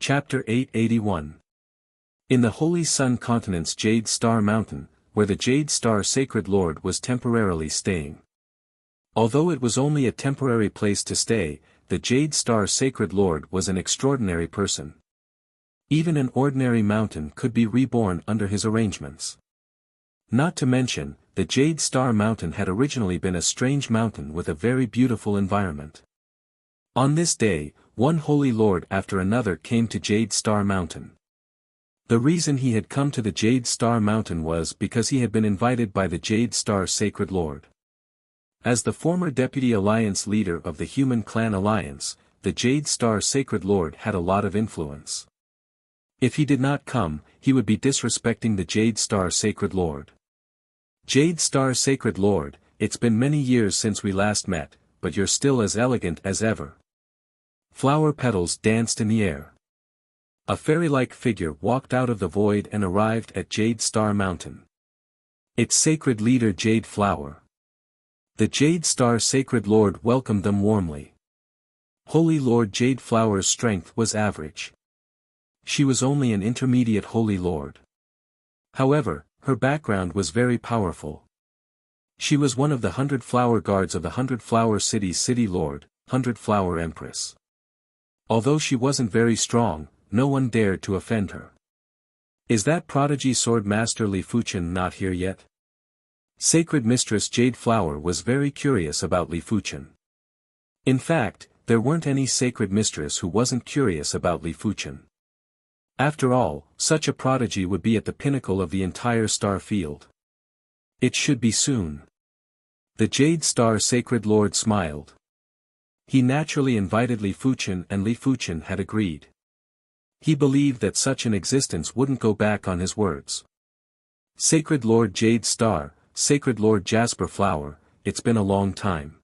Chapter 881. In the Holy Sun Continent's Jade Star Mountain, where the Jade Star Sacred Lord was temporarily staying. Although it was only a temporary place to stay, the Jade Star Sacred Lord was an extraordinary person. Even an ordinary mountain could be reborn under his arrangements. Not to mention, the Jade Star Mountain had originally been a strange mountain with a very beautiful environment. On this day, one holy lord after another came to Jade Star Mountain. The reason he had come to the Jade Star Mountain was because he had been invited by the Jade Star Sacred Lord. As the former Deputy Alliance leader of the Human Clan Alliance, the Jade Star Sacred Lord had a lot of influence. If he did not come, he would be disrespecting the Jade Star Sacred Lord. Jade Star Sacred Lord, it's been many years since we last met, but you're still as elegant as ever. Flower petals danced in the air. A fairy-like figure walked out of the void and arrived at Jade Star Mountain. Its sacred leader Jade Flower. The Jade Star Sacred Lord welcomed them warmly. Holy Lord Jade Flower's strength was average. She was only an intermediate Holy Lord. However, her background was very powerful. She was one of the 100 Flower Guards of the 100 Flower City's City Lord, 100 Flower Empress. Although she wasn't very strong, no one dared to offend her. Is that prodigy sword master Li Fuchen not here yet? Sacred Mistress Jade Flower was very curious about Li Fuchen. In fact, there weren't any sacred mistress who wasn't curious about Li Fuchen. After all, such a prodigy would be at the pinnacle of the entire star field. It should be soon. The Jade Star Sacred Lord smiled. He naturally invited Li Fuchen and Li Fuchen had agreed. He believed that such an existence wouldn't go back on his words. Sacred Lord Jade Star, Sacred Lord Jasper Flower, it's been a long time.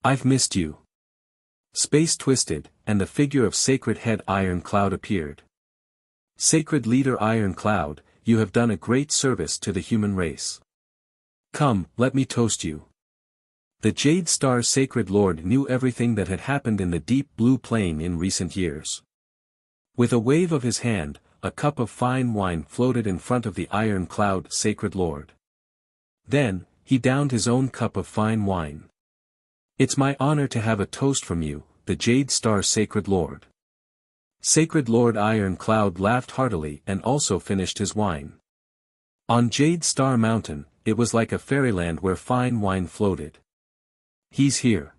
I've missed you. Space twisted, and the figure of Sacred Head Iron Cloud appeared. Sacred Leader Iron Cloud, you have done a great service to the human race. Come, let me toast you. The Jade Star Sacred Lord knew everything that had happened in the deep blue plain in recent years. With a wave of his hand, a cup of fine wine floated in front of the Iron Cloud Sacred Lord. Then, he downed his own cup of fine wine. It's my honor to have a toast from you, the Jade Star Sacred Lord. Sacred Lord Iron Cloud laughed heartily and also finished his wine. On Jade Star Mountain, it was like a fairyland where fine wine floated. He's here.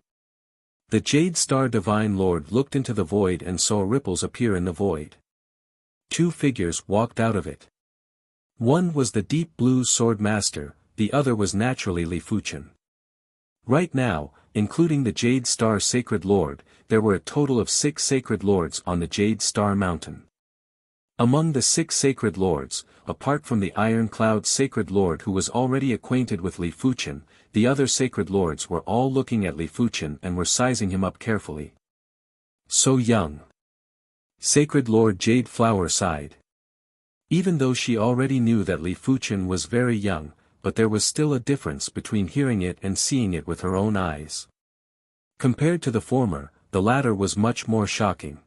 The Jade Star Divine Lord looked into the void and saw ripples appear in the void. Two figures walked out of it. One was the Deep Blue Sword Master, the other was naturally Li Fuchen. Right now, including the Jade Star Sacred Lord, there were a total of 6 Sacred Lords on the Jade Star Mountain. Among the 6 Sacred Lords, apart from the Iron Cloud Sacred Lord who was already acquainted with Li Fuchen, the other Sacred Lords were all looking at Li Fuchen and were sizing him up carefully. So young. Sacred Lord Jade Flower sighed. Even though she already knew that Li Fuchen was very young, but there was still a difference between hearing it and seeing it with her own eyes. Compared to the former, the latter was much more shocking.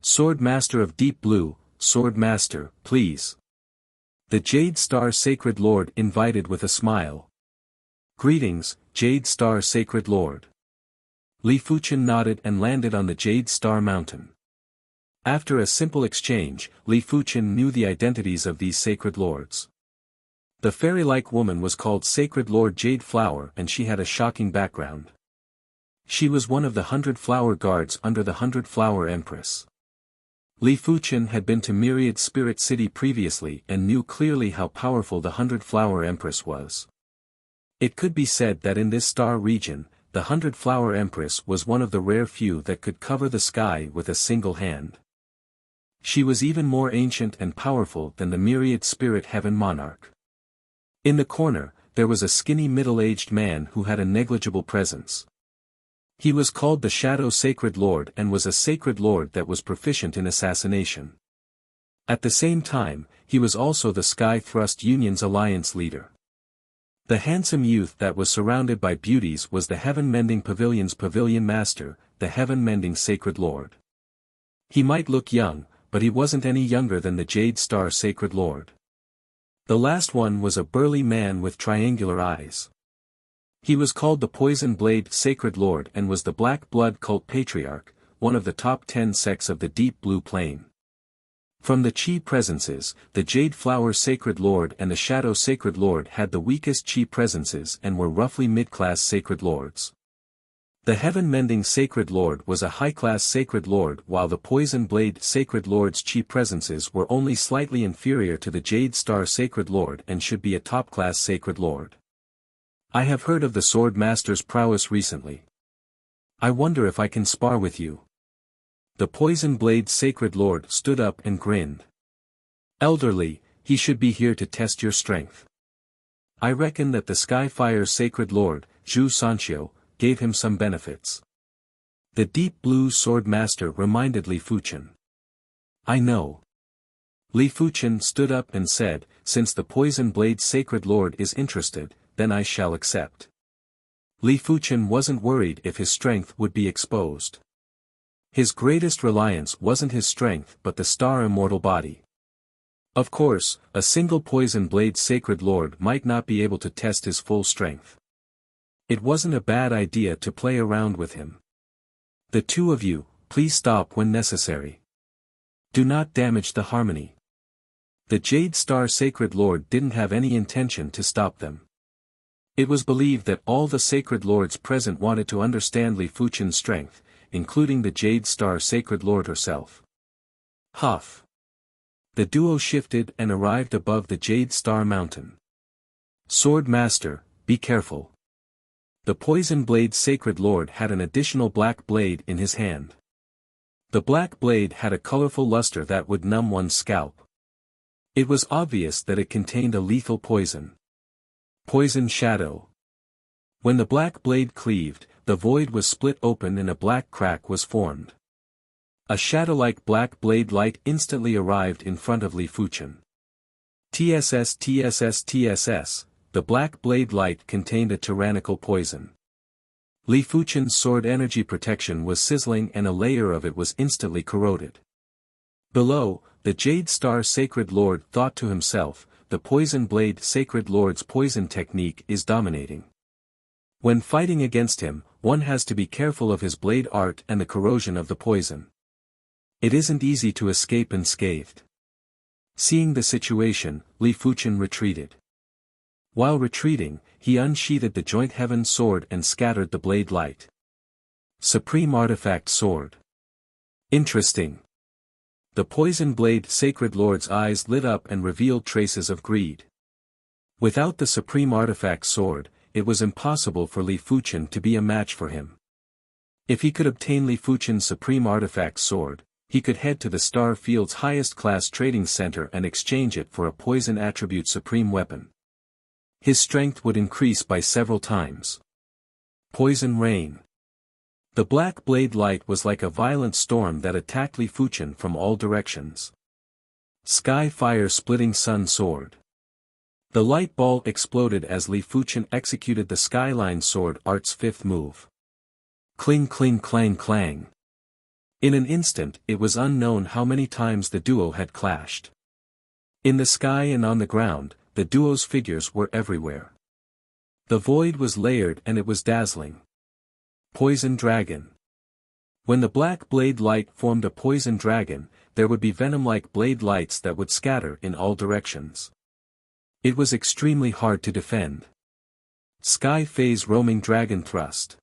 Sword Master of Deep Blue, Sword Master, please. The Jade Star Sacred Lord invited with a smile. Greetings, Jade Star Sacred Lord. Li Fuchen nodded and landed on the Jade Star Mountain. After a simple exchange, Li Fuchen knew the identities of these Sacred Lords. The fairy-like woman was called Sacred Lord Jade Flower and she had a shocking background. She was one of the 100 Flower Guards under the 100 Flower Empress. Li Fuchen had been to Myriad Spirit City previously and knew clearly how powerful the 100 Flower Empress was. It could be said that in this star region, the 100 Flower Empress was one of the rare few that could cover the sky with a single hand. She was even more ancient and powerful than the Myriad Spirit Heaven Monarch. In the corner, there was a skinny middle-aged man who had a negligible presence. He was called the Shadow Sacred Lord and was a Sacred Lord that was proficient in assassination. At the same time, he was also the Sky Thrust Union's alliance leader. The handsome youth that was surrounded by beauties was the Heaven Mending Pavilion's Pavilion Master, the Heaven Mending Sacred Lord. He might look young, but he wasn't any younger than the Jade Star Sacred Lord. The last one was a burly man with triangular eyes. He was called the Poison Blade Sacred Lord and was the Black Blood Cult Patriarch, one of the top 10 sects of the Deep Blue Plane. From the Chi presences, the Jade Flower Sacred Lord and the Shadow Sacred Lord had the weakest Chi presences and were roughly mid-class Sacred Lords. The Heaven-Mending Sacred Lord was a high-class Sacred Lord while the Poison Blade Sacred Lord's Chi presences were only slightly inferior to the Jade Star Sacred Lord and should be a top-class Sacred Lord. I have heard of the Sword Master's prowess recently. I wonder if I can spar with you. The Poison Blade Sacred Lord stood up and grinned. Elderly, he should be here to test your strength. I reckon that the Skyfire Sacred Lord, Zhu Sanxiu, gave him some benefits. The Deep Blue Sword Master reminded Li Fuchen. I know. Li Fuchen stood up and said, since the Poison Blade Sacred Lord is interested, then I shall accept. Li Fuchen wasn't worried if his strength would be exposed. His greatest reliance wasn't his strength but the star immortal body. Of course, a single Poison Blade Sacred Lord might not be able to test his full strength. It wasn't a bad idea to play around with him. The two of you, please stop when necessary. Do not damage the harmony. The Jade Star Sacred Lord didn't have any intention to stop them. It was believed that all the Sacred Lords present wanted to understand Li Fuchen's strength, including the Jade Star Sacred Lord herself. Huff. The duo shifted and arrived above the Jade Star Mountain. Sword Master, be careful. The Poison Blade Sacred Lord had an additional black blade in his hand. The black blade had a colorful luster that would numb one's scalp. It was obvious that it contained a lethal poison. Poison Shadow. When the black blade cleaved, the void was split open and a black crack was formed. A shadow-like black blade light instantly arrived in front of Li Fuchen. TSS, the black blade light contained a tyrannical poison. Li Fuchen's sword energy protection was sizzling and a layer of it was instantly corroded. Below, the Jade Star Sacred Lord thought to himself, the Poison Blade Sacred Lord's poison technique is dominating. When fighting against him, one has to be careful of his blade art and the corrosion of the poison. It isn't easy to escape unscathed. Seeing the situation, Li Fuchen retreated. While retreating, he unsheathed the Joint Heaven Sword and scattered the blade light. Supreme Artifact Sword. Interesting. The Poison Blade Sacred Lord's eyes lit up and revealed traces of greed. Without the Supreme Artifact Sword, it was impossible for Li Fuchen to be a match for him. If he could obtain Li Fuchen's Supreme Artifact Sword, he could head to the Star Field's highest class trading center and exchange it for a poison attribute supreme weapon. His strength would increase by several times. Poison Rain. The black blade light was like a violent storm that attacked Li Fuchen from all directions. Sky Fire Splitting Sun Sword. The light ball exploded as Li Fuchen executed the Skyline Sword Art's fifth move. Cling cling clang clang. In an instant it was unknown how many times the duo had clashed. In the sky and on the ground, the duo's figures were everywhere. The void was layered and it was dazzling. Poison Dragon. When the black blade light formed a poison dragon, there would be venom-like blade lights that would scatter in all directions. It was extremely hard to defend. Sky Phase Roaming Dragon Thrust.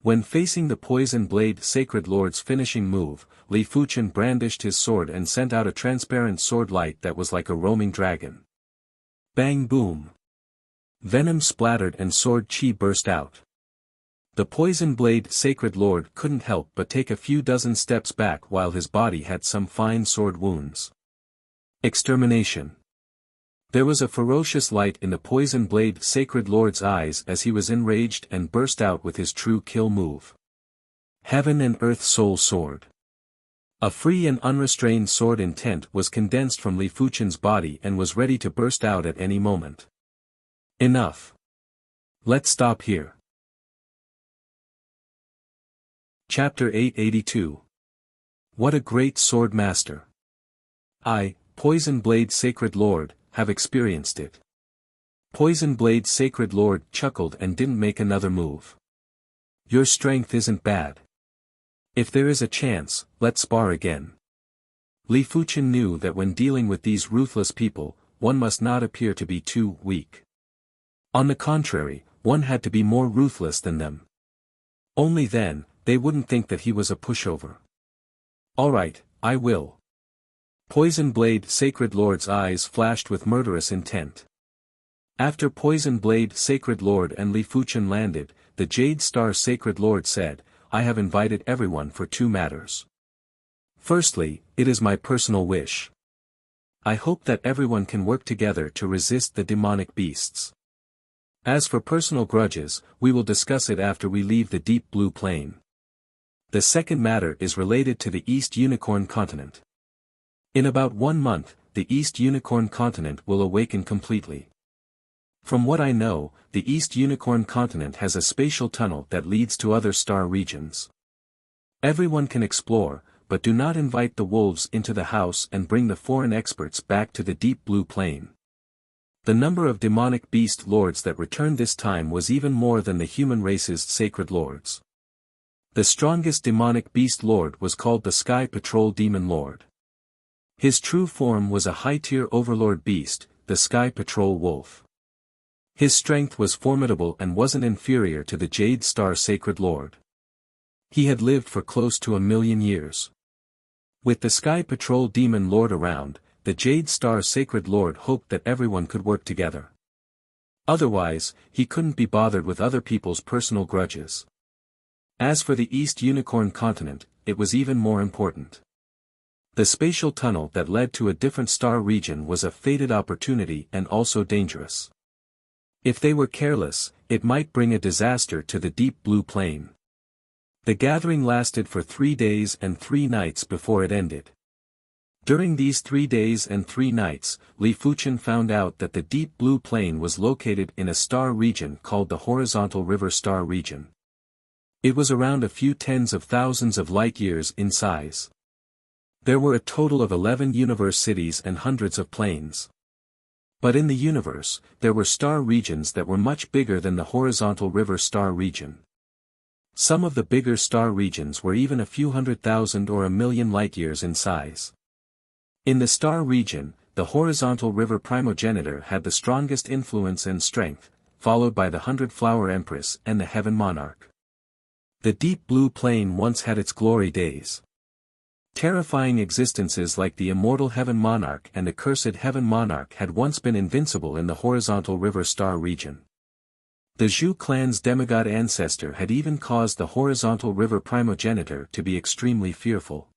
When facing the Poison Blade Sacred Lord's finishing move, Li Fuchen brandished his sword and sent out a transparent sword light that was like a roaming dragon. Bang boom. Venom splattered and sword chi burst out. The Poison Blade Sacred Lord couldn't help but take a few dozen steps back while his body had some fine sword wounds. Extermination. There was a ferocious light in the Poison Blade Sacred Lord's eyes as he was enraged and burst out with his true kill move. Heaven and Earth Soul Sword. A free and unrestrained sword intent was condensed from Li Fuchen's body and was ready to burst out at any moment. Enough. Let's stop here. Chapter 882. What a great sword master! I, Poison Blade Sacred Lord, have experienced it. Poison Blade Sacred Lord chuckled and didn't make another move. Your strength isn't bad. If there is a chance, let's spar again. Li Fuchen knew that when dealing with these ruthless people, one must not appear to be too weak. On the contrary, one had to be more ruthless than them. Only then, they wouldn't think that he was a pushover. Alright, I will. Poison Blade Sacred Lord's eyes flashed with murderous intent. After Poison Blade Sacred Lord and Li Fuchen landed, the Jade Star Sacred Lord said, I have invited everyone for two matters. Firstly, it is my personal wish. I hope that everyone can work together to resist the demonic beasts. As for personal grudges, we will discuss it after we leave the deep blue plain. The second matter is related to the East Unicorn Continent. In about 1 month, the East Unicorn Continent will awaken completely. From what I know, the East Unicorn Continent has a spatial tunnel that leads to other star regions. Everyone can explore, but do not invite the wolves into the house and bring the foreign experts back to the deep blue plain. The number of demonic beast lords that returned this time was even more than the human race's sacred lords. The strongest demonic beast lord was called the Sky Patrol Demon Lord. His true form was a high-tier overlord beast, the Sky Patrol Wolf. His strength was formidable and wasn't inferior to the Jade Star Sacred Lord. He had lived for close to 1,000,000 years. With the Sky Patrol Demon Lord around, the Jade Star Sacred Lord hoped that everyone could work together. Otherwise, he couldn't be bothered with other people's personal grudges. As for the East Unicorn Continent, it was even more important. The spatial tunnel that led to a different star region was a fated opportunity and also dangerous. If they were careless, it might bring a disaster to the deep blue plain. The gathering lasted for 3 days and 3 nights before it ended. During these 3 days and 3 nights, Li Fuchen found out that the deep blue plain was located in a star region called the Horizontal River Star Region. It was around a few tens of thousands of light-years in size. There were a total of 11 universe cities and hundreds of planes. But in the universe, there were star regions that were much bigger than the Horizontal River Star Region. Some of the bigger star regions were even a few 100,000 or 1,000,000 light-years in size. In the star region, the Horizontal River Primogenitor had the strongest influence and strength, followed by the 100-Flower Empress and the Heaven Monarch. The deep blue plain once had its glory days. Terrifying existences like the immortal Heaven Monarch and accursed Heaven Monarch had once been invincible in the Horizontal River Star region. The Zhu clan's demigod ancestor had even caused the Horizontal River Primogenitor to be extremely fearful.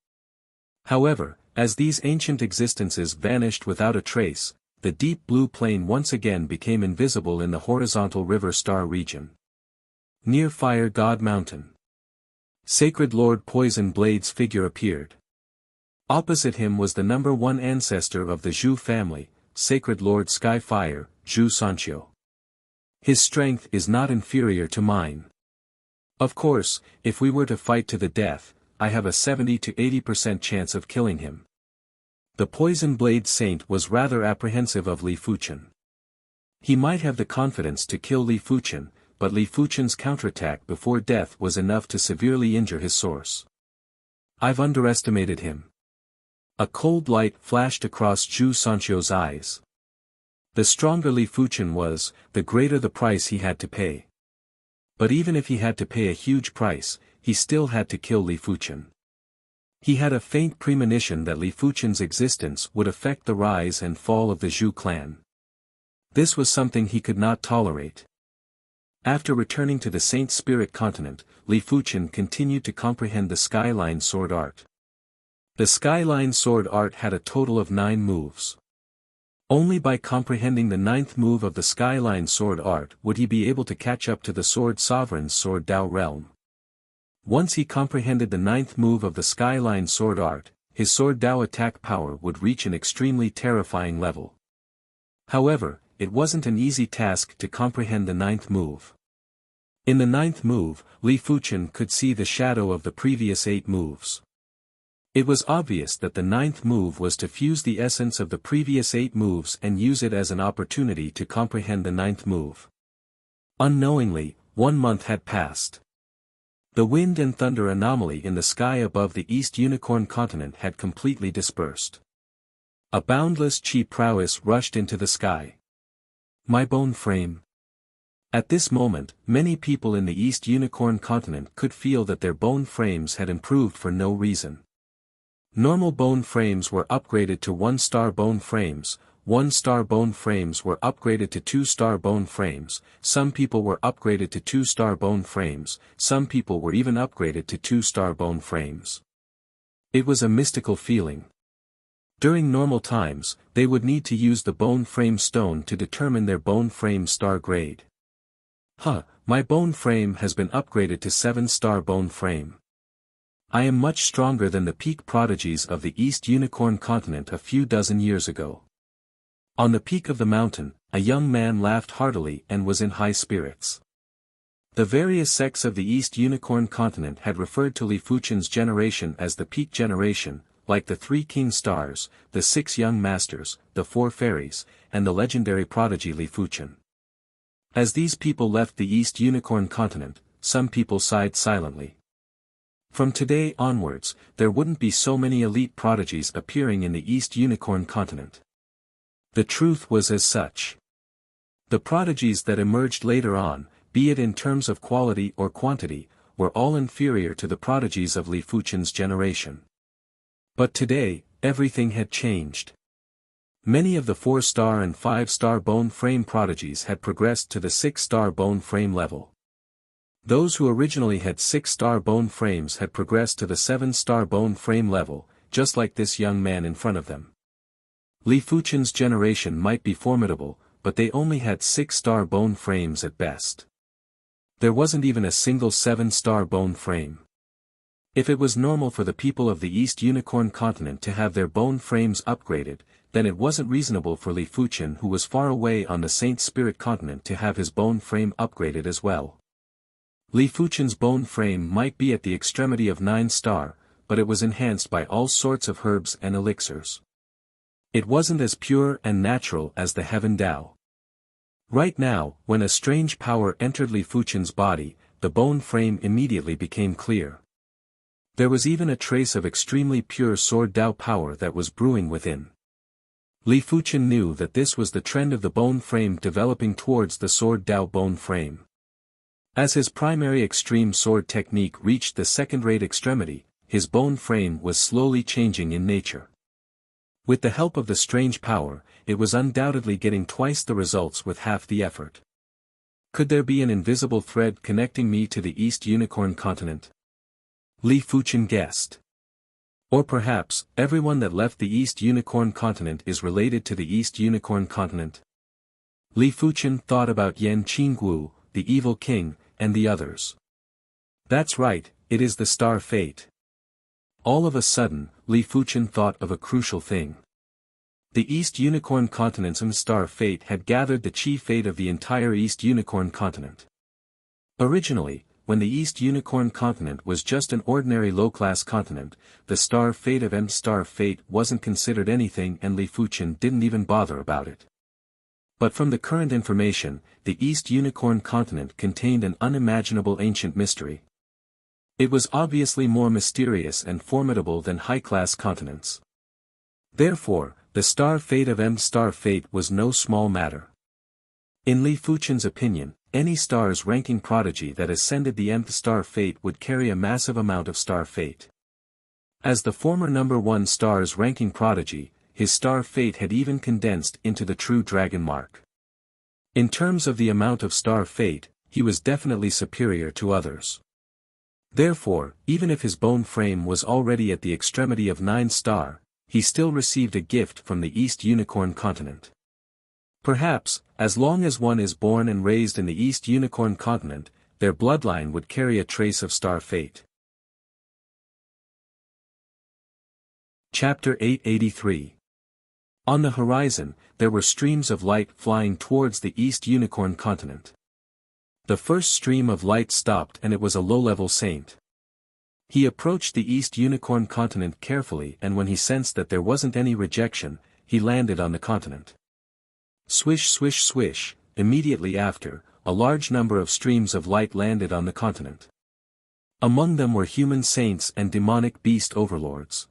However, as these ancient existences vanished without a trace, the deep blue plain once again became invisible in the Horizontal River Star region. Near Fire God Mountain, Sacred Lord Poison Blade's figure appeared. Opposite him was the number 1 ancestor of the Zhu family, Sacred Lord Skyfire, Zhu Sanqiu. His strength is not inferior to mine. Of course, if we were to fight to the death, I have a 70 to 80% chance of killing him. The Poison Blade Saint was rather apprehensive of Li Fuchen. He might have the confidence to kill Li Fuchen, but Li Fuchen's counterattack before death was enough to severely injure his source. I've underestimated him. A cold light flashed across Zhu Sanqiu's eyes. The stronger Li Fuchen was, the greater the price he had to pay. But even if he had to pay a huge price, he still had to kill Li Fuchen. He had a faint premonition that Li Fuchen's existence would affect the rise and fall of the Zhu clan. This was something he could not tolerate. After returning to the Saint Spirit continent, Li Fuchen continued to comprehend the Skyline Sword Art. The Skyline Sword Art had a total of 9 moves. Only by comprehending the 9th move of the Skyline Sword Art would he be able to catch up to the Sword Sovereign's Sword Dao realm. Once he comprehended the 9th move of the Skyline Sword Art, his Sword Dao attack power would reach an extremely terrifying level. However, it wasn't an easy task to comprehend the 9th move. In the 9th move, Li Fuchen could see the shadow of the previous 8 moves. It was obvious that the ninth move was to fuse the essence of the previous 8 moves and use it as an opportunity to comprehend the ninth move. Unknowingly, 1 month had passed. The wind and thunder anomaly in the sky above the East Unicorn continent had completely dispersed. A boundless chi prowess rushed into the sky. My bone frame. At this moment, many people in the East Unicorn continent could feel that their bone frames had improved for no reason. Normal bone frames were upgraded to 1-star bone frames, 1-star bone frames were upgraded to 2-star bone frames, some people were upgraded to 2-star bone frames, some people were even upgraded to 2-star bone frames. It was a mystical feeling. During normal times, they would need to use the bone frame stone to determine their bone frame star grade. My bone frame has been upgraded to 7-star bone frame. I am much stronger than the peak prodigies of the East Unicorn continent a few dozen years ago. On the peak of the mountain, a young man laughed heartily and was in high spirits. The various sects of the East Unicorn continent had referred to Li Fuchen's generation as the peak generation, like the 3 king stars, the 6 young masters, the 4 fairies, and the legendary prodigy Li Fuchen. As these people left the East Unicorn continent, some people sighed silently. From today onwards, there wouldn't be so many elite prodigies appearing in the East Unicorn continent. The truth was as such. The prodigies that emerged later on, be it in terms of quality or quantity, were all inferior to the prodigies of Li Fuchen's generation. But today, everything had changed. Many of the 4-star and 5-star bone frame prodigies had progressed to the 6-star bone frame level. Those who originally had 6-star bone frames had progressed to the 7-star bone frame level, just like this young man in front of them. Li Fuchen's generation might be formidable, but they only had 6-star bone frames at best. There wasn't even a single 7-star bone frame. If it was normal for the people of the East Unicorn continent to have their bone frames upgraded, then it wasn't reasonable for Li Fuchen, who was far away on the Saint Spirit continent, to have his bone frame upgraded as well. Li Fuchen's bone frame might be at the extremity of 9-star, but it was enhanced by all sorts of herbs and elixirs. It wasn't as pure and natural as the Heaven Tao. Right now, when a strange power entered Li Fuchen's body, the bone frame immediately became clear. There was even a trace of extremely pure Sword Tao power that was brewing within. Li Fuchen knew that this was the trend of the bone frame developing towards the Sword Tao bone frame. As his primary extreme sword technique reached the second-rate extremity, his bone frame was slowly changing in nature. With the help of the strange power, it was undoubtedly getting twice the results with half the effort. Could there be an invisible thread connecting me to the East Unicorn continent? Li Fuchen guessed. Or perhaps, everyone that left the East Unicorn continent is related to the East Unicorn continent. Li Fuchen thought about Yan Qingguo, the evil king, and the others. That's right, it is the star fate. All of a sudden, Li Fuchen thought of a crucial thing. The East Unicorn continent's star fate had gathered the chi fate of the entire East Unicorn continent. Originally, when the East Unicorn continent was just an ordinary low-class continent, the star fate of star fate wasn't considered anything, and Li Fuchen didn't even bother about it. But from the current information, the East Unicorn continent contained an unimaginable ancient mystery. It was obviously more mysterious and formidable than high-class continents. Therefore, the star fate of star fate was no small matter. In Li Fuchen's opinion, any star's ranking prodigy that ascended the star fate would carry a massive amount of star fate. As the former number 1 star's ranking prodigy, his star fate had even condensed into the true dragon mark. In terms of the amount of star fate, he was definitely superior to others. Therefore, even if his bone frame was already at the extremity of 9-star, he still received a gift from the East Unicorn continent. Perhaps, as long as one is born and raised in the East Unicorn continent, their bloodline would carry a trace of star fate. Chapter 883. On the horizon, there were streams of light flying towards the East Unicorn continent. The first stream of light stopped, and it was a low-level saint. He approached the East Unicorn continent carefully, and when he sensed that there wasn't any rejection, he landed on the continent. Swish swish swish, immediately after, a large number of streams of light landed on the continent. Among them were human saints and demonic beast overlords.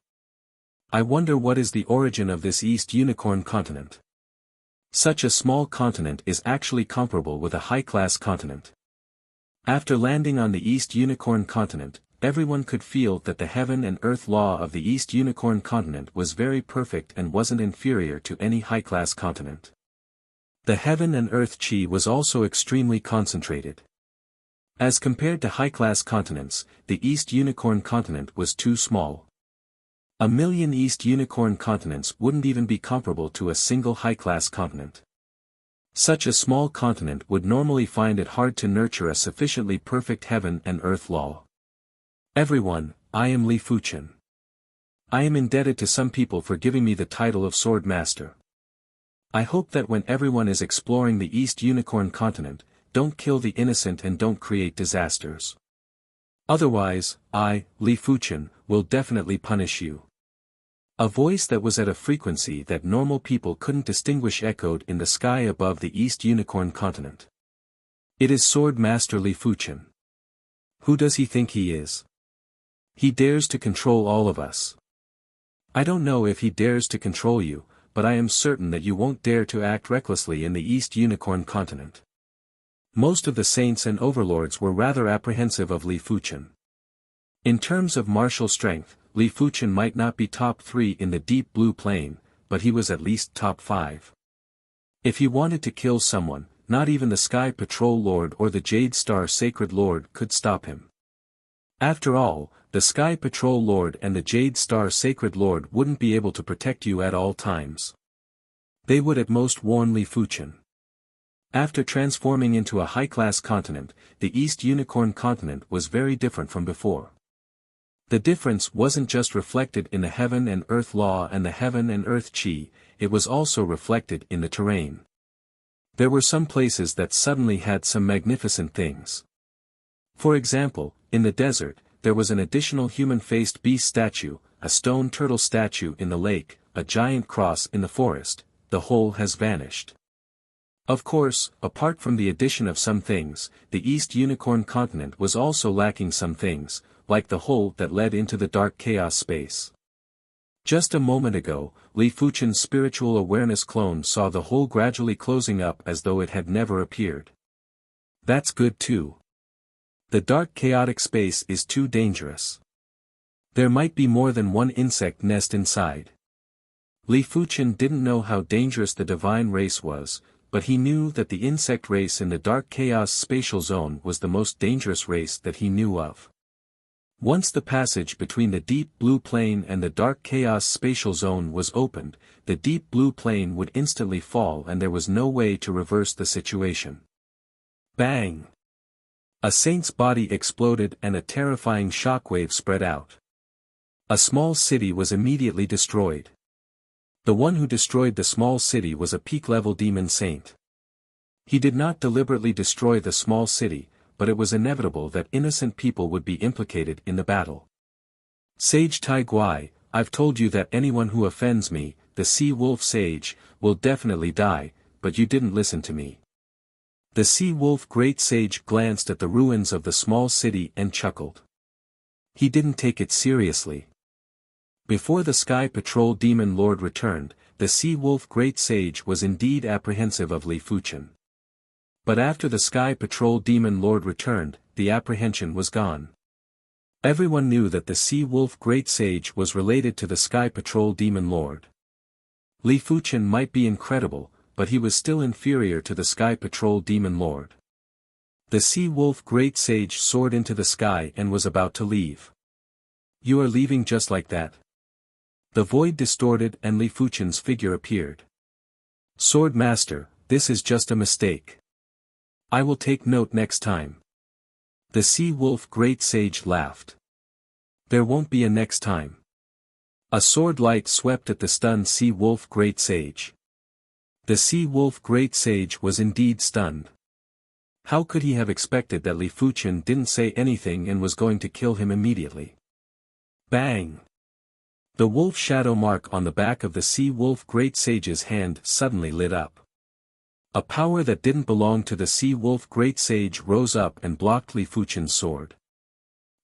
I wonder what is the origin of this East Unicorn continent. Such a small continent is actually comparable with a high-class continent. After landing on the East Unicorn continent, everyone could feel that the heaven and earth law of the East Unicorn continent was very perfect and wasn't inferior to any high-class continent. The heaven and earth chi was also extremely concentrated. As compared to high-class continents, the East Unicorn continent was too small. 1,000,000 East Unicorn continents wouldn't even be comparable to a single high-class continent. Such a small continent would normally find it hard to nurture a sufficiently perfect heaven and earth law. Everyone, I am Li Fuchen. I am indebted to some people for giving me the title of Sword Master. I hope that when everyone is exploring the East Unicorn continent, don't kill the innocent and don't create disasters. Otherwise, I, Li Fuchen, will definitely punish you. A voice that was at a frequency that normal people couldn't distinguish echoed in the sky above the East Unicorn continent. It is Sword Master Li Fuchen. Who does he think he is? He dares to control all of us. I don't know if he dares to control you, but I am certain that you won't dare to act recklessly in the East Unicorn continent. Most of the saints and overlords were rather apprehensive of Li Fuchen. In terms of martial strength, Li Fuchen might not be top 3 in the deep blue plane, but he was at least top 5. If he wanted to kill someone, not even the Sky Patrol Lord or the Jade Star Sacred Lord could stop him. After all, the Sky Patrol Lord and the Jade Star Sacred Lord wouldn't be able to protect you at all times. They would at most warn Li Fuchen. After transforming into a high-class continent, the East Unicorn continent was very different from before. The difference wasn't just reflected in the heaven and earth law and the heaven and earth chi, it was also reflected in the terrain. There were some places that suddenly had some magnificent things. For example, in the desert, there was an additional human-faced beast statue, a stone turtle statue in the lake, a giant cross in the forest. The whole has vanished. Of course, apart from the addition of some things, the East Unicorn continent was also lacking some things, like the hole that led into the dark chaos space. Just a moment ago, Li Fuchen's spiritual awareness clone saw the hole gradually closing up as though it had never appeared. That's good too. The dark chaotic space is too dangerous. There might be more than one insect nest inside. Li Fuchen didn't know how dangerous the divine race was, but he knew that the insect race in the dark chaos spatial zone was the most dangerous race that he knew of. Once the passage between the deep blue plane and the dark chaos spatial zone was opened, the deep blue plane would instantly fall and there was no way to reverse the situation. Bang! A saint's body exploded and a terrifying shockwave spread out. A small city was immediately destroyed. The one who destroyed the small city was a peak-level demon saint. He did not deliberately destroy the small city, but it was inevitable that innocent people would be implicated in the battle. Sage Tai Guai, I've told you that anyone who offends me, the Sea Wolf Sage, will definitely die, but you didn't listen to me. The Sea Wolf Great Sage glanced at the ruins of the small city and chuckled. He didn't take it seriously. Before the Sky Patrol Demon Lord returned, the Sea Wolf Great Sage was indeed apprehensive of Li Fuchen. But after the Sky Patrol Demon Lord returned, the apprehension was gone. Everyone knew that the Sea Wolf Great Sage was related to the Sky Patrol Demon Lord. Li Fuchen might be incredible, but he was still inferior to the Sky Patrol Demon Lord. The Sea Wolf Great Sage soared into the sky and was about to leave. You are leaving just like that? The void distorted and Li Fuchen's figure appeared. Sword Master, this is just a mistake. I will take note next time. The Sea Wolf Great Sage laughed. There won't be a next time. A sword light swept at the stunned Sea Wolf Great Sage. The Sea Wolf Great Sage was indeed stunned. How could he have expected that Li Fuchen didn't say anything and was going to kill him immediately? Bang! The wolf shadow mark on the back of the sea wolf great sage's hand suddenly lit up. A power that didn't belong to the sea wolf great sage rose up and blocked Li Fuchen's sword.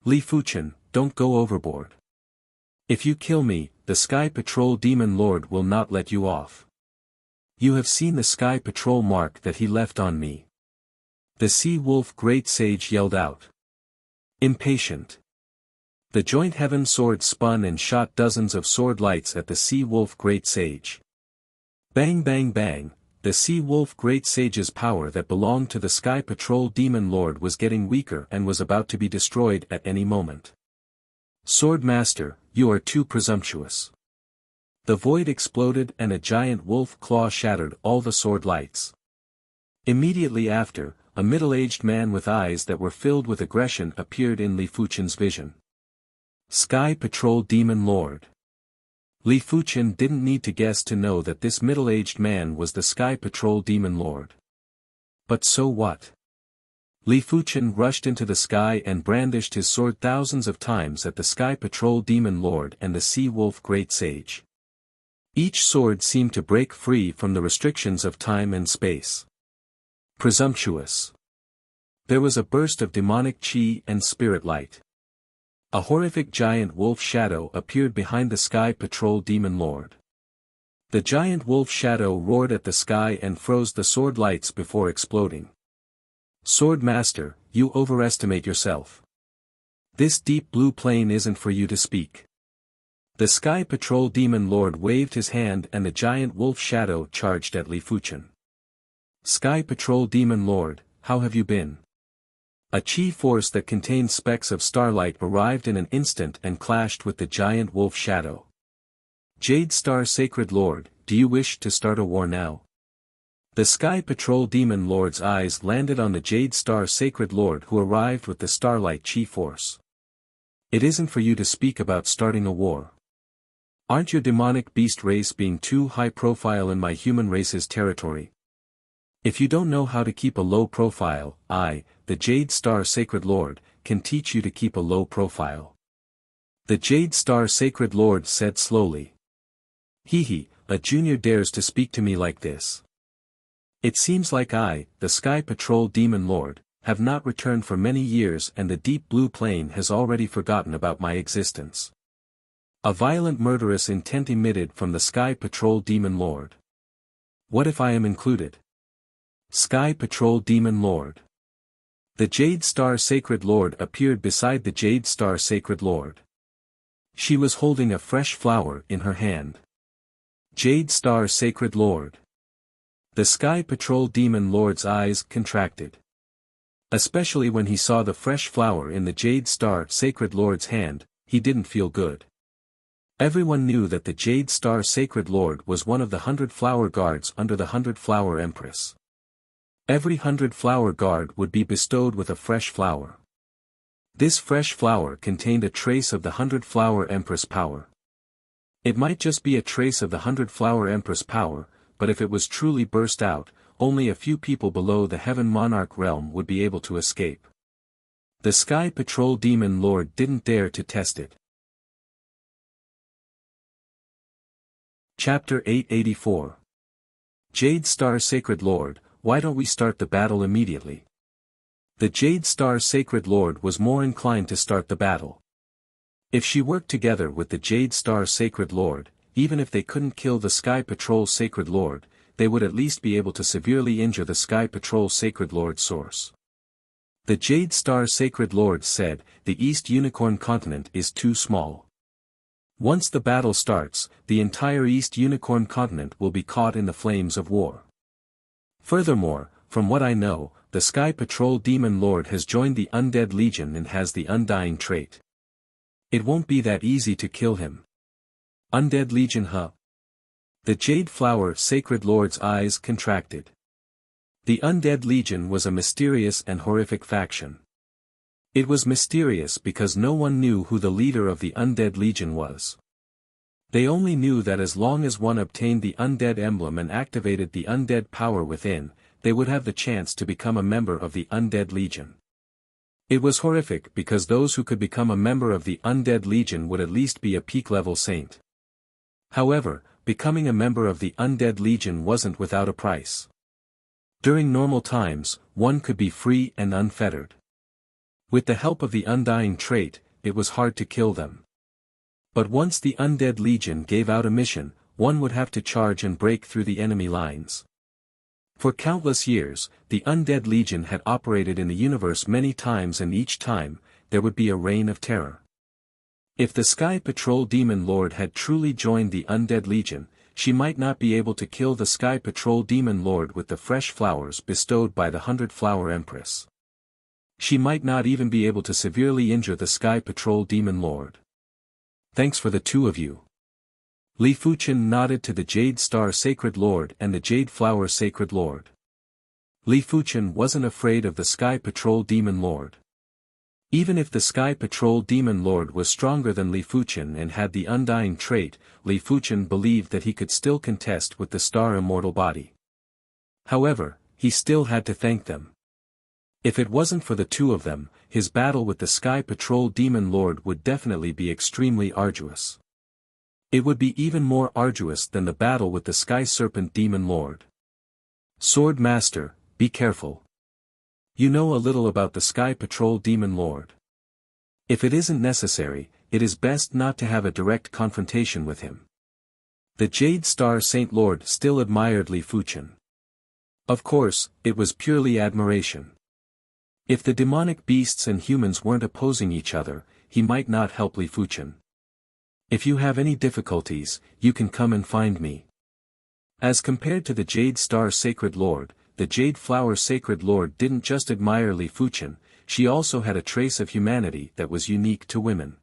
Li Fuchen, don't go overboard. If you kill me, the Sky Patrol Demon Lord will not let you off. You have seen the Sky Patrol mark that he left on me. The sea wolf great sage yelled out. Impatient. The joint heaven sword spun and shot dozens of sword lights at the sea wolf great sage. Bang bang bang, the sea wolf great sage's power that belonged to the Sky Patrol Demon Lord was getting weaker and was about to be destroyed at any moment. Sword Master, you are too presumptuous. The void exploded and a giant wolf claw shattered all the sword lights. Immediately after, a middle-aged man with eyes that were filled with aggression appeared in Li Fuchen's vision. Sky Patrol Demon Lord. Li Fuchen didn't need to guess to know that this middle-aged man was the Sky Patrol Demon Lord. But so what? Li Fuchen rushed into the sky and brandished his sword thousands of times at the Sky Patrol Demon Lord and the Sea Wolf Great Sage. Each sword seemed to break free from the restrictions of time and space. Presumptuous. There was a burst of demonic chi and spirit light. A horrific giant wolf shadow appeared behind the Sky Patrol Demon Lord. The giant wolf shadow roared at the sky and froze the sword lights before exploding. Sword Master, you overestimate yourself. This deep blue plane isn't for you to speak. The Sky Patrol Demon Lord waved his hand and the giant wolf shadow charged at Li Fuchen. Sky Patrol Demon Lord, how have you been? A chi force that contained specks of starlight arrived in an instant and clashed with the giant wolf shadow. Jade Star Sacred Lord, do you wish to start a war now? The Sky Patrol Demon Lord's eyes landed on the Jade Star Sacred Lord who arrived with the starlight chi force. It isn't for you to speak about starting a war. Aren't your demonic beast race being too high profile in my human race's territory? If you don't know how to keep a low profile, I, the Jade Star Sacred Lord, can teach you to keep a low profile. The Jade Star Sacred Lord said slowly. Hee, a junior dares to speak to me like this. It seems like I, the Sky Patrol Demon Lord, have not returned for many years and the deep blue plane has already forgotten about my existence. A violent murderous intent emitted from the Sky Patrol Demon Lord. What if I am included? Sky Patrol Demon Lord. The Jade Star Sacred Lord appeared beside the Jade Star Sacred Lord. She was holding a fresh flower in her hand. Jade Star Sacred Lord. The Sky Patrol Demon Lord's eyes contracted. Especially when he saw the fresh flower in the Jade Star Sacred Lord's hand, he didn't feel good. Everyone knew that the Jade Star Sacred Lord was one of the 100 Flower Guards under the 100 Flower Empress. Every 100 Flower Guard would be bestowed with a fresh flower. This fresh flower contained a trace of the 100 Flower Empress power. It might just be a trace of the 100 Flower Empress power, but if it was truly burst out, only a few people below the Heaven Monarch realm would be able to escape. The Sky Patrol Demon Lord didn't dare to test it. Chapter 884. Jade Star Sacred Lord, why don't we start the battle immediately? The Jade Star Sacred Lord was more inclined to start the battle. If she worked together with the Jade Star Sacred Lord, even if they couldn't kill the Sky Patrol Sacred Lord, they would at least be able to severely injure the Sky Patrol Sacred Lord's source. The Jade Star Sacred Lord said, the East Unicorn Continent is too small. Once the battle starts, the entire East Unicorn Continent will be caught in the flames of war. Furthermore, from what I know, the Sky Patrol Demon Lord has joined the Undead Legion and has the Undying trait. It won't be that easy to kill him. Undead Legion, huh? The Jade Flower Sacred Lord's eyes contracted. The Undead Legion was a mysterious and horrific faction. It was mysterious because no one knew who the leader of the Undead Legion was. They only knew that as long as one obtained the Undead Emblem and activated the Undead power within, they would have the chance to become a member of the Undead Legion. It was horrific because those who could become a member of the Undead Legion would at least be a peak-level saint. However, becoming a member of the Undead Legion wasn't without a price. During normal times, one could be free and unfettered. With the help of the Undying trait, it was hard to kill them. But once the Undead Legion gave out a mission, one would have to charge and break through the enemy lines. For countless years, the Undead Legion had operated in the universe many times, and each time, there would be a reign of terror. If the Sky Patrol Demon Lord had truly joined the Undead Legion, she might not be able to kill the Sky Patrol Demon Lord with the fresh flowers bestowed by the 100-Flower Empress. She might not even be able to severely injure the Sky Patrol Demon Lord. Thanks for the two of you. Li Fuchen nodded to the Jade Star Sacred Lord and the Jade Flower Sacred Lord. Li Fuchen wasn't afraid of the Sky Patrol Demon Lord. Even if the Sky Patrol Demon Lord was stronger than Li Fuchen and had the Undying trait, Li Fuchen believed that he could still contest with the Star Immortal Body. However, he still had to thank them. If it wasn't for the two of them, his battle with the Sky Patrol Demon Lord would definitely be extremely arduous. It would be even more arduous than the battle with the Sky Serpent Demon Lord. Sword Master, be careful. You know a little about the Sky Patrol Demon Lord. If it isn't necessary, it is best not to have a direct confrontation with him. The Jade Star Saint Lord still admired Li Fuchen. Of course, it was purely admiration. If the demonic beasts and humans weren't opposing each other, he might not help Li Fuchen. If you have any difficulties, you can come and find me. As compared to the Jade Star Sacred Lord, the Jade Flower Sacred Lord didn't just admire Li Fuchen, she also had a trace of humanity that was unique to women.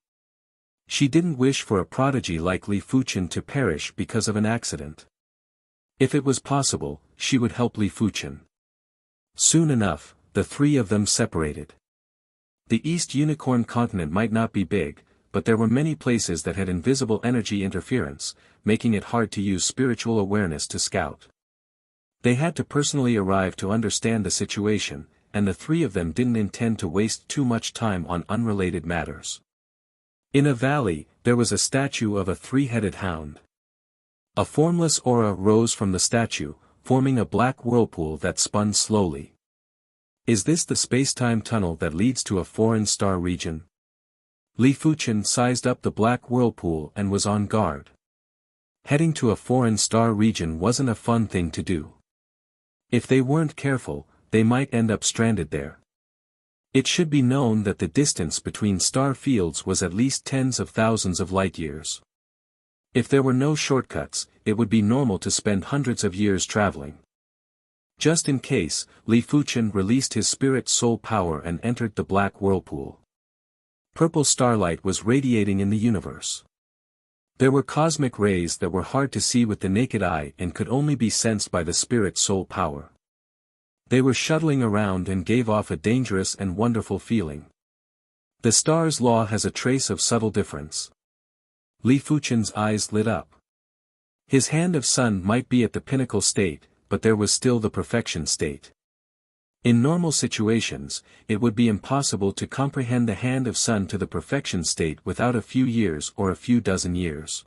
She didn't wish for a prodigy like Li Fuchen to perish because of an accident. If it was possible, she would help Li Fuchen. Soon enough, the three of them separated. The East Unicorn continent might not be big, but there were many places that had invisible energy interference, making it hard to use spiritual awareness to scout. They had to personally arrive to understand the situation, and the three of them didn't intend to waste too much time on unrelated matters. In a valley, there was a statue of a three-headed hound. A formless aura rose from the statue, forming a black whirlpool that spun slowly. Is this the space-time tunnel that leads to a foreign star region? Li Fuchen sized up the black whirlpool and was on guard. Heading to a foreign star region wasn't a fun thing to do. If they weren't careful, they might end up stranded there. It should be known that the distance between star fields was at least tens of thousands of light-years. If there were no shortcuts, it would be normal to spend hundreds of years traveling. Just in case, Li Fuchen released his spirit soul power and entered the black whirlpool. Purple starlight was radiating in the universe. There were cosmic rays that were hard to see with the naked eye and could only be sensed by the spirit soul power. They were shuttling around and gave off a dangerous and wonderful feeling. The star's law has a trace of subtle difference. Li Fuchen's eyes lit up. His hand of sun might be at the pinnacle state, but there was still the perfection state. In normal situations, it would be impossible to comprehend the hand of sun to the perfection state without a few years or a few dozen years.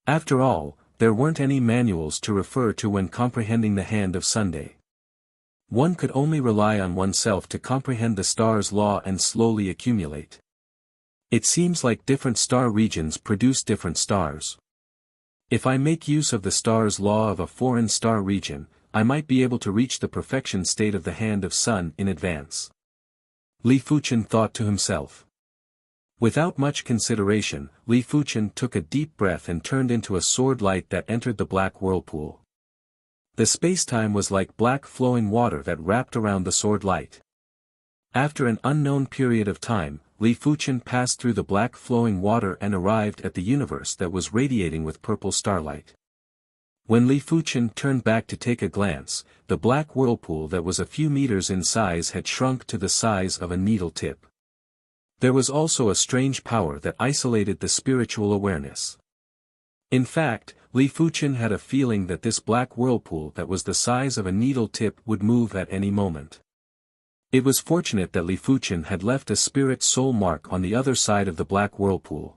After all, there weren't any manuals to refer to when comprehending the hand of Sunday. One could only rely on oneself to comprehend the star's law and slowly accumulate. It seems like different star regions produce different stars. If I make use of the star's law of a foreign star region, I might be able to reach the perfection state of the hand of sun in advance. Li Fuchen thought to himself. Without much consideration, Li Fuchen took a deep breath and turned into a sword light that entered the black whirlpool. The spacetime was like black flowing water that wrapped around the sword light. After an unknown period of time, Li Fuchen passed through the black flowing water and arrived at the universe that was radiating with purple starlight. When Li Fuchen turned back to take a glance, the black whirlpool that was a few meters in size had shrunk to the size of a needle tip. There was also a strange power that isolated the spiritual awareness. In fact, Li Fuchen had a feeling that this black whirlpool that was the size of a needle tip would move at any moment. It was fortunate that Li Fuchen had left a spirit soul mark on the other side of the black whirlpool.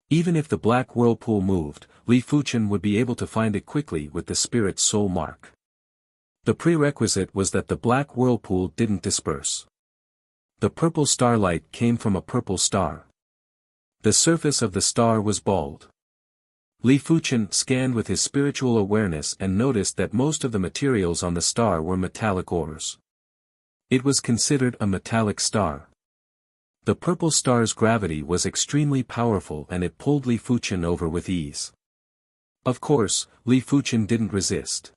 Even if the black whirlpool moved, Li Fuchen would be able to find it quickly with the spirit's soul mark. The prerequisite was that the black whirlpool didn't disperse. The purple starlight came from a purple star. The surface of the star was bald. Li Fuchen scanned with his spiritual awareness and noticed that most of the materials on the star were metallic ores. It was considered a metallic star. The purple star's gravity was extremely powerful and it pulled Li Fuchen over with ease. Of course, Li Fuchen didn't resist.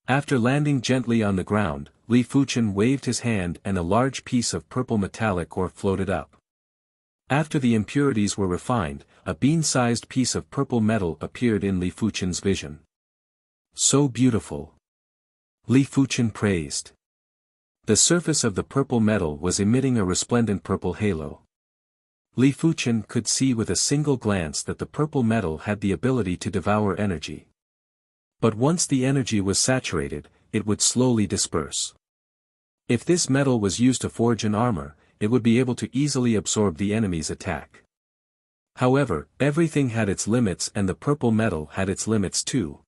After landing gently on the ground, Li Fuchen waved his hand and a large piece of purple metallic ore floated up. After the impurities were refined, a bean-sized piece of purple metal appeared in Li Fuchen's vision. So beautiful! Li Fuchen praised. The surface of the purple metal was emitting a resplendent purple halo. Li Fuchen could see with a single glance that the purple metal had the ability to devour energy. But once the energy was saturated, it would slowly disperse. If this metal was used to forge an armor, it would be able to easily absorb the enemy's attack. However, everything had its limits and the purple metal had its limits too.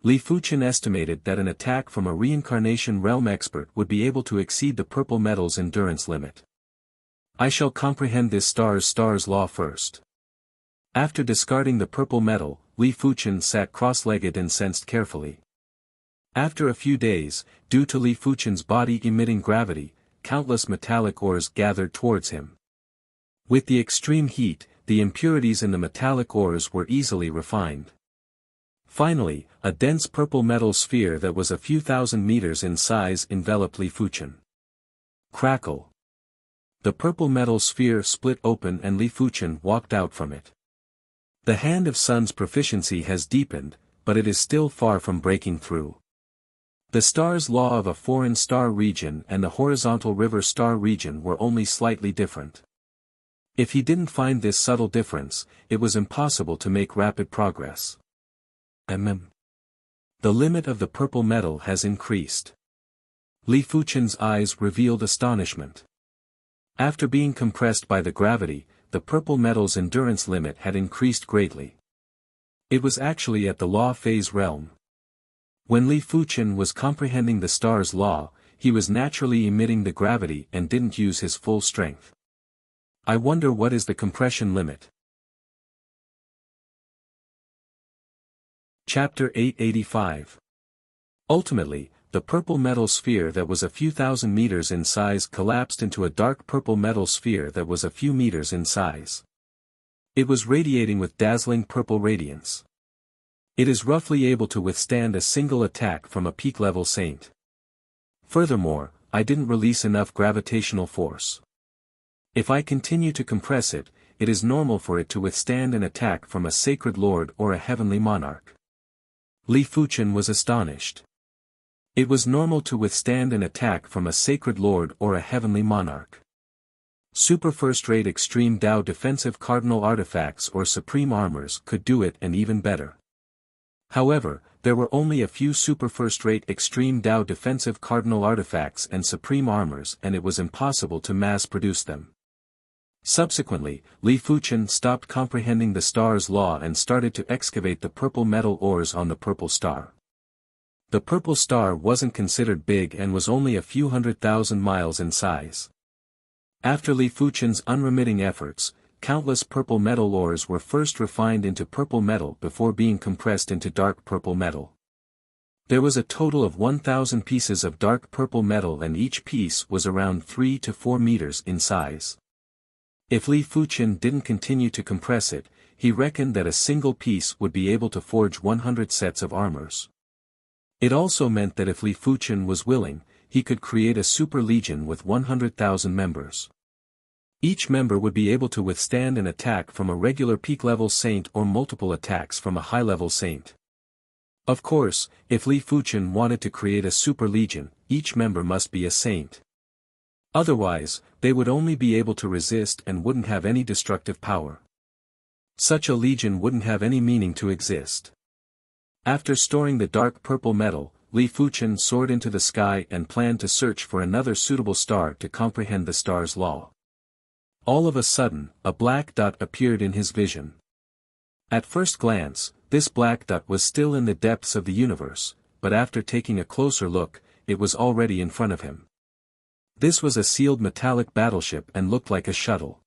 Li Fuchen estimated that an attack from a reincarnation realm expert would be able to exceed the purple metal's endurance limit. I shall comprehend this star's law first. After discarding the purple metal, Li Fuchen sat cross-legged and sensed carefully. After a few days, due to Li Fuchen's body emitting gravity, countless metallic ores gathered towards him. With the extreme heat, the impurities in the metallic ores were easily refined. Finally, a dense purple metal sphere that was a few thousand meters in size enveloped Li Fuchen. Crackle! The purple metal sphere split open and Li Fuchen walked out from it. The hand of Sun's proficiency has deepened, but it is still far from breaking through. The star's law of a foreign star region and the horizontal river star region were only slightly different. If he didn't find this subtle difference, it was impossible to make rapid progress. The limit of the purple metal has increased. Li Fuchen's eyes revealed astonishment. After being compressed by the gravity, the purple metal's endurance limit had increased greatly. It was actually at the law phase realm. When Li Fuchen was comprehending the star's law, he was naturally emitting the gravity and didn't use his full strength. I wonder what is the compression limit. Chapter 885. Ultimately, the purple metal sphere that was a few thousand meters in size collapsed into a dark purple metal sphere that was a few meters in size. It was radiating with dazzling purple radiance. It is roughly able to withstand a single attack from a peak-level saint. Furthermore, I didn't release enough gravitational force. If I continue to compress it, it is normal for it to withstand an attack from a sacred lord or a heavenly monarch. Li Fuchen was astonished. It was normal to withstand an attack from a sacred lord or a heavenly monarch. Super first-rate extreme Dao defensive cardinal artifacts or supreme armors could do it and even better. However, there were only a few super first-rate extreme Dao defensive cardinal artifacts and supreme armors and it was impossible to mass-produce them. Subsequently, Li Fuchen stopped comprehending the star's law and started to excavate the purple metal ores on the purple star. The purple star wasn't considered big and was only a few 100,000 miles in size. After Li Fuchen's unremitting efforts, countless purple metal ores were first refined into purple metal before being compressed into dark purple metal. There was a total of 1,000 pieces of dark purple metal and each piece was around 3 to 4 meters in size. If Li Fuchen didn't continue to compress it, he reckoned that a single piece would be able to forge 100 sets of armors. It also meant that if Li Fuchen was willing, he could create a super legion with 100,000 members. Each member would be able to withstand an attack from a regular peak-level saint or multiple attacks from a high-level saint. Of course, if Li Fuchen wanted to create a super legion, each member must be a saint. Otherwise, they would only be able to resist and wouldn't have any destructive power. Such a legion wouldn't have any meaning to exist. After storing the dark purple metal, Li Fuchen soared into the sky and planned to search for another suitable star to comprehend the star's law. All of a sudden, a black dot appeared in his vision. At first glance, this black dot was still in the depths of the universe, but after taking a closer look, it was already in front of him. This was a sealed metallic battleship and looked like a shuttle.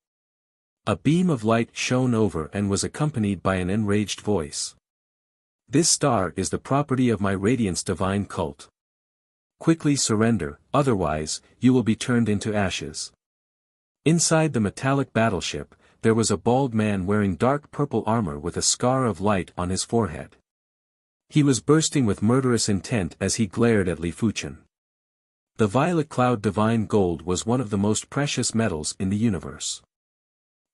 A beam of light shone over and was accompanied by an enraged voice. "This star is the property of my Radiance Divine cult. Quickly surrender, otherwise, you will be turned into ashes." Inside the metallic battleship, there was a bald man wearing dark purple armor with a scar of light on his forehead. He was bursting with murderous intent as he glared at Li Fuchen. The violet cloud divine gold was one of the most precious metals in the universe.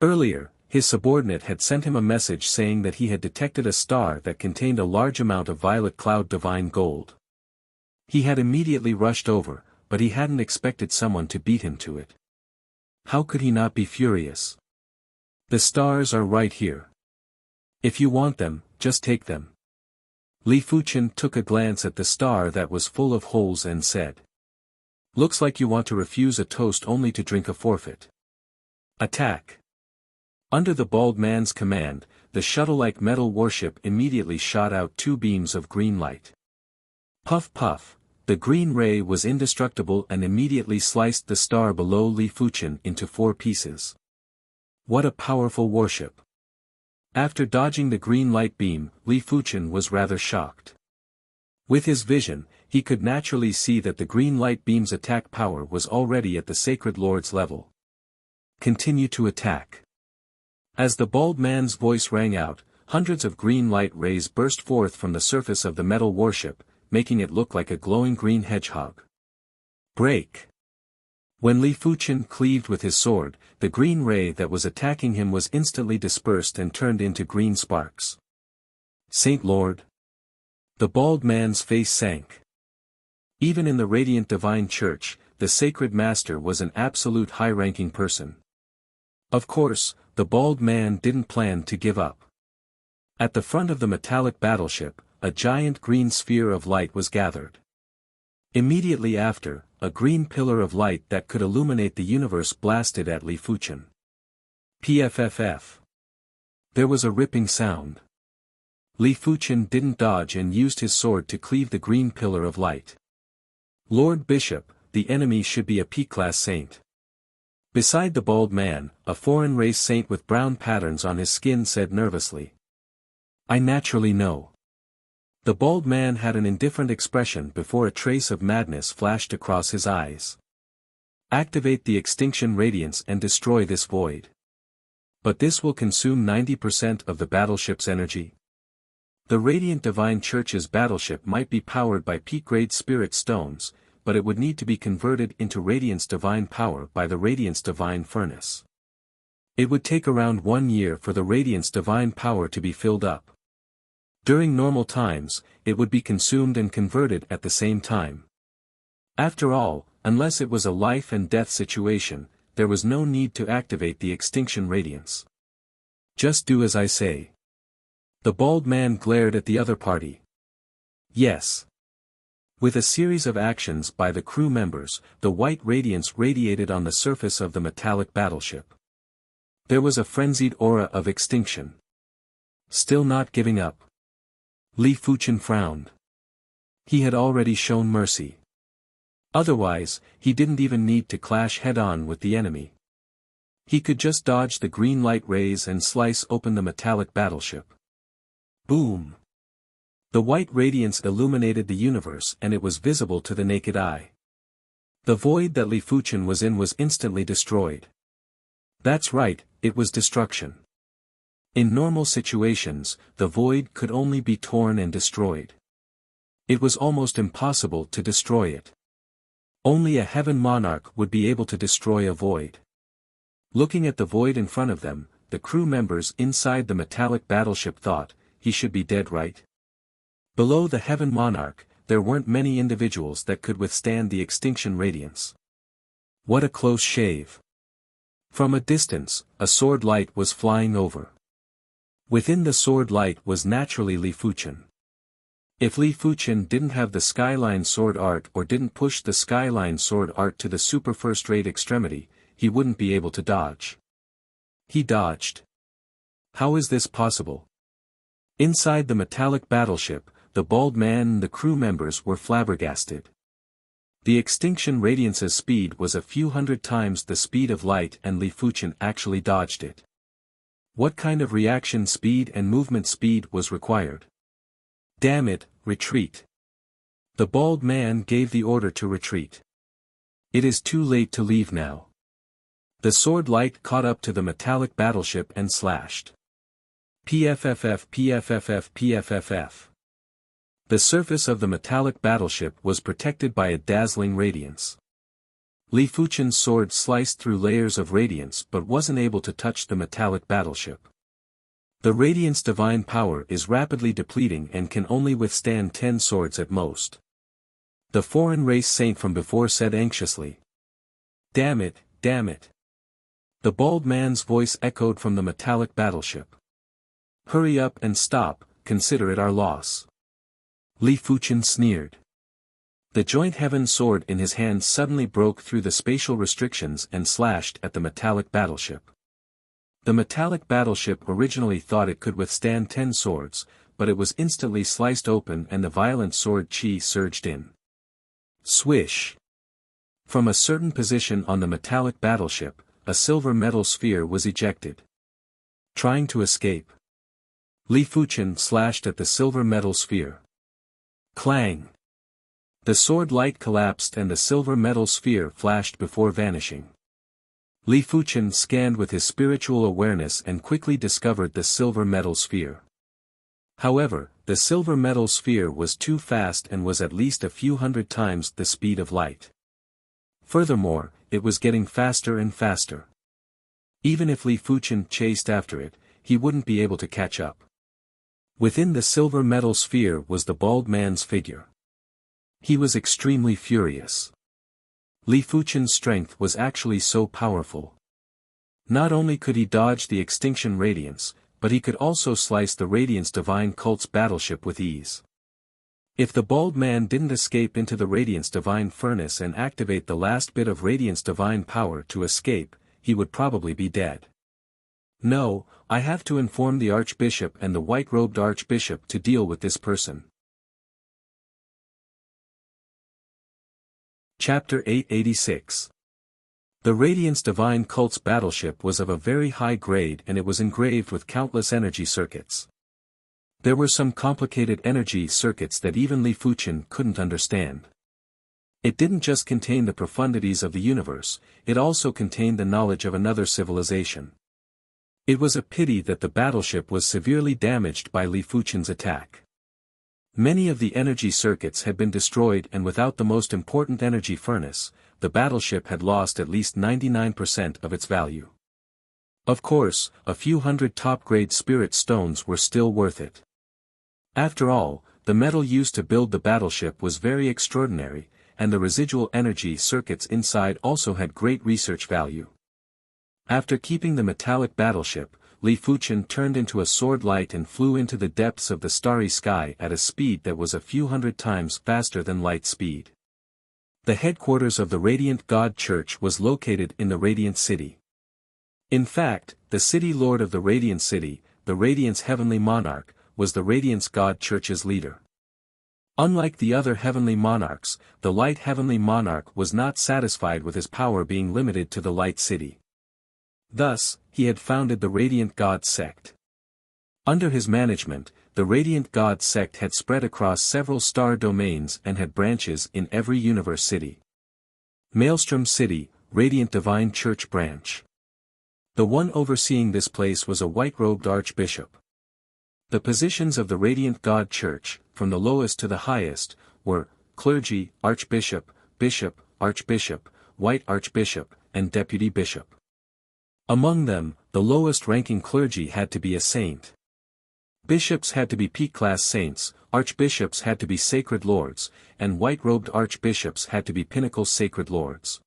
Earlier, his subordinate had sent him a message saying that he had detected a star that contained a large amount of violet cloud divine gold. He had immediately rushed over, but he hadn't expected someone to beat him to it. How could he not be furious? "The stars are right here. If you want them, just take them." Li Fuchen took a glance at the star that was full of holes and said, "Looks like you want to refuse a toast only to drink a forfeit. Attack." Under the bald man's command, the shuttle-like metal warship immediately shot out two beams of green light. Puff puff, the green ray was indestructible and immediately sliced the star below Li Fuchen into 4 pieces. What a powerful warship! After dodging the green light beam, Li Fuchen was rather shocked. With his vision, he could naturally see that the green light beam's attack power was already at the Sacred Lord's level. Continue to attack. As the bald man's voice rang out, hundreds of green light rays burst forth from the surface of the metal warship, making it look like a glowing green hedgehog. Break! When Li Fuchen cleaved with his sword, the green ray that was attacking him was instantly dispersed and turned into green sparks. Saint Lord! The bald man's face sank. Even in the Radiant Divine Church, the Sacred Master was an absolute high-ranking person. Of course, the bald man didn't plan to give up. At the front of the metallic battleship, a giant green sphere of light was gathered. Immediately after, a green pillar of light that could illuminate the universe blasted at Li Fuchen. Pfff. There was a ripping sound. Li Fuchen didn't dodge and used his sword to cleave the green pillar of light. "Lord Bishop, the enemy should be a P-class saint." Beside the bald man, a foreign race saint with brown patterns on his skin said nervously. "I naturally know." The bald man had an indifferent expression before a trace of madness flashed across his eyes. "Activate the extinction radiance and destroy this void." "But this will consume 90% of the battleship's energy." The Radiant Divine Church's battleship might be powered by peak-grade spirit stones, but it would need to be converted into Radiance Divine power by the Radiance Divine Furnace. It would take around 1 year for the Radiance Divine power to be filled up. During normal times, it would be consumed and converted at the same time. After all, unless it was a life and death situation, there was no need to activate the extinction radiance. "Just do as I say." The bald man glared at the other party. "Yes." With a series of actions by the crew members, the white radiance radiated on the surface of the metallic battleship. There was a frenzied aura of extinction. Still not giving up. Li Fuchen frowned. He had already shown mercy. Otherwise, he didn't even need to clash head-on with the enemy. He could just dodge the green light rays and slice open the metallic battleship. Boom! The white radiance illuminated the universe and it was visible to the naked eye. The void that Li Fuchen was in was instantly destroyed. That's right, it was destruction. In normal situations, the void could only be torn and destroyed. It was almost impossible to destroy it. Only a heaven monarch would be able to destroy a void. Looking at the void in front of them, the crew members inside the metallic battleship thought, he should be dead, right? Below the heaven monarch, there weren't many individuals that could withstand the extinction radiance. What a close shave. From a distance, a sword light was flying over. Within the sword light was naturally Li Fuchen. If Li Fuqian didn't have the Skyline Sword Art or didn't push the Skyline Sword Art to the super first-rate extremity, he wouldn't be able to dodge. He dodged. How is this possible? Inside the metallic battleship, the bald man and the crew members were flabbergasted. The Extinction Radiance's speed was a few hundred times the speed of light, and Li Fuqian actually dodged it. What kind of reaction speed and movement speed was required? Damn it, retreat. The bald man gave the order to retreat. It is too late to leave now. The sword light caught up to the metallic battleship and slashed. PFFF PFFF PFFF. The surface of the metallic battleship was protected by a dazzling radiance. Li Fuqian's sword sliced through layers of radiance but wasn't able to touch the metallic battleship. The radiance divine power is rapidly depleting and can only withstand 10 swords at most. The foreign race saint from before said anxiously. Damn it, damn it. The bald man's voice echoed from the metallic battleship. Hurry up and stop, consider it our loss. Li Fuqian sneered. The joint heaven sword in his hand suddenly broke through the spatial restrictions and slashed at the metallic battleship. The metallic battleship originally thought it could withstand 10 swords, but it was instantly sliced open and the violent sword chi surged in. Swish! From a certain position on the metallic battleship, a silver metal sphere was ejected. Trying to escape. Li Fuqian slashed at the silver metal sphere. Clang! The sword light collapsed and the silver metal sphere flashed before vanishing. Li Fuqian scanned with his spiritual awareness and quickly discovered the silver metal sphere. However, the silver metal sphere was too fast and was at least a few hundred times the speed of light. Furthermore, it was getting faster and faster. Even if Li Fuqian chased after it, he wouldn't be able to catch up. Within the silver metal sphere was the bald man's figure. He was extremely furious. Li Fuqian's strength was actually so powerful. Not only could he dodge the Extinction Radiance, but he could also slice the Radiance Divine Cult's battleship with ease. If the bald man didn't escape into the Radiance Divine Furnace and activate the last bit of Radiance Divine power to escape, he would probably be dead. No, I have to inform the Archbishop and the white-robed Archbishop to deal with this person. Chapter 886. The Radiance Divine Cult's battleship was of a very high grade and it was engraved with countless energy circuits. There were some complicated energy circuits that even Li Fuqian couldn't understand. It didn't just contain the profundities of the universe, it also contained the knowledge of another civilization. It was a pity that the battleship was severely damaged by Li Fuqian's attack. Many of the energy circuits had been destroyed and without the most important energy furnace, the battleship had lost at least 99% of its value. Of course, a few hundred top-grade spirit stones were still worth it. After all, the metal used to build the battleship was very extraordinary, and the residual energy circuits inside also had great research value. After keeping the metallic battleship, Li Fuqian turned into a sword light and flew into the depths of the starry sky at a speed that was a few hundred times faster than light speed. The headquarters of the Radiant God Church was located in the Radiant City. In fact, the city lord of the Radiant City, the Radiant's heavenly monarch, was the Radiance God Church's leader. Unlike the other heavenly monarchs, the light heavenly monarch was not satisfied with his power being limited to the light city. Thus, he had founded the Radiant God Sect. Under his management, the Radiant God Sect had spread across several star domains and had branches in every universe city. Maelstrom City, Radiant Divine Church Branch. The one overseeing this place was a white-robed archbishop. The positions of the Radiant God Church, from the lowest to the highest, were clergy, archbishop, bishop, archbishop, white archbishop, and deputy bishop. Among them, the lowest-ranking clergy had to be a saint. Bishops had to be peak-class saints, archbishops had to be sacred lords, and white-robed archbishops had to be pinnacle sacred lords.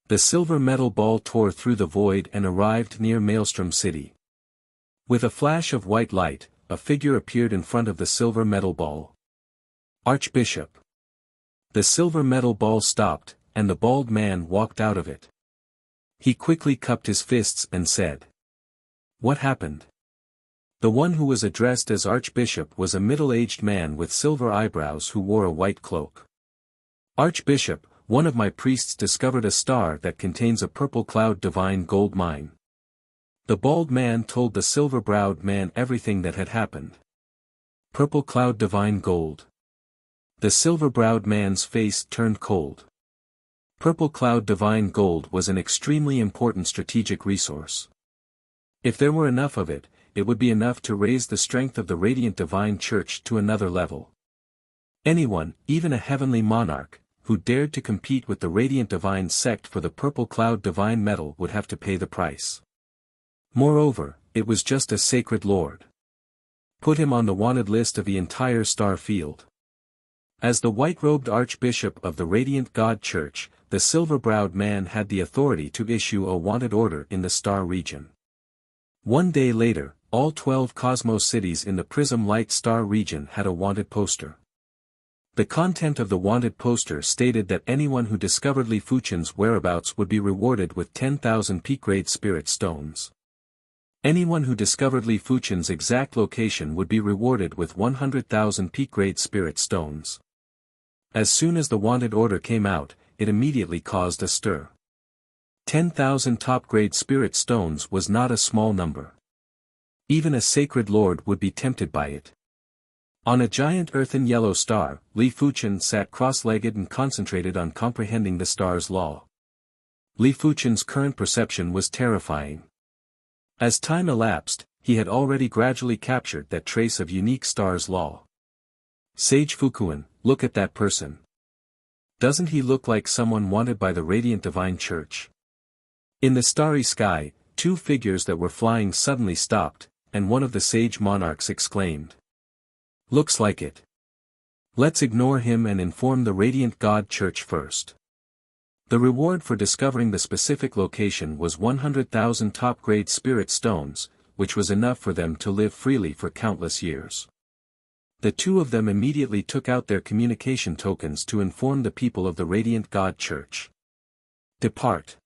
The silver metal ball tore through the void and arrived near Maelstrom City. With a flash of white light, a figure appeared in front of the silver metal ball. Archbishop. The silver metal ball stopped, and the bald man walked out of it. He quickly cupped his fists and said, "What happened?" The one who was addressed as Archbishop was a middle-aged man with silver eyebrows who wore a white cloak. "Archbishop, one of my priests discovered a star that contains a purple cloud divine gold mine." The bald man told the silver-browed man everything that had happened. Purple cloud divine gold. The silver-browed man's face turned cold. Purple cloud divine gold was an extremely important strategic resource. If there were enough of it, it would be enough to raise the strength of the radiant divine church to another level. Anyone, even a heavenly monarch, who dared to compete with the radiant divine sect for the purple cloud divine metal would have to pay the price. Moreover, it was just a sacred lord. Put him on the wanted list of the entire star field. As the white-robed archbishop of the radiant God Church, the silver-browed man had the authority to issue a wanted order in the star region. One day later, all 12 cosmos cities in the Prism Light star region had a wanted poster. The content of the wanted poster stated that anyone who discovered Li Fuchen's whereabouts would be rewarded with 10,000 peak-grade spirit stones. Anyone who discovered Li Fuchen's exact location would be rewarded with 100,000 peak-grade spirit stones. As soon as the wanted order came out, it immediately caused a stir. 10,000 top-grade spirit stones was not a small number. Even a sacred lord would be tempted by it. On a giant earthen yellow star, Li Fuchen sat cross-legged and concentrated on comprehending the star's law. Li Fuchen's current perception was terrifying. As time elapsed, he had already gradually captured that trace of unique star's law. Sage Fukuan, look at that person. Doesn't he look like someone wanted by the radiant divine church? In the starry sky, two figures that were flying suddenly stopped, and one of the sage monarchs exclaimed, "Looks like it. Let's ignore him and inform the radiant God Church first." The reward for discovering the specific location was 100,000 top-grade spirit stones, which was enough for them to live freely for countless years. The two of them immediately took out their communication tokens to inform the people of the radiant God Church. Depart.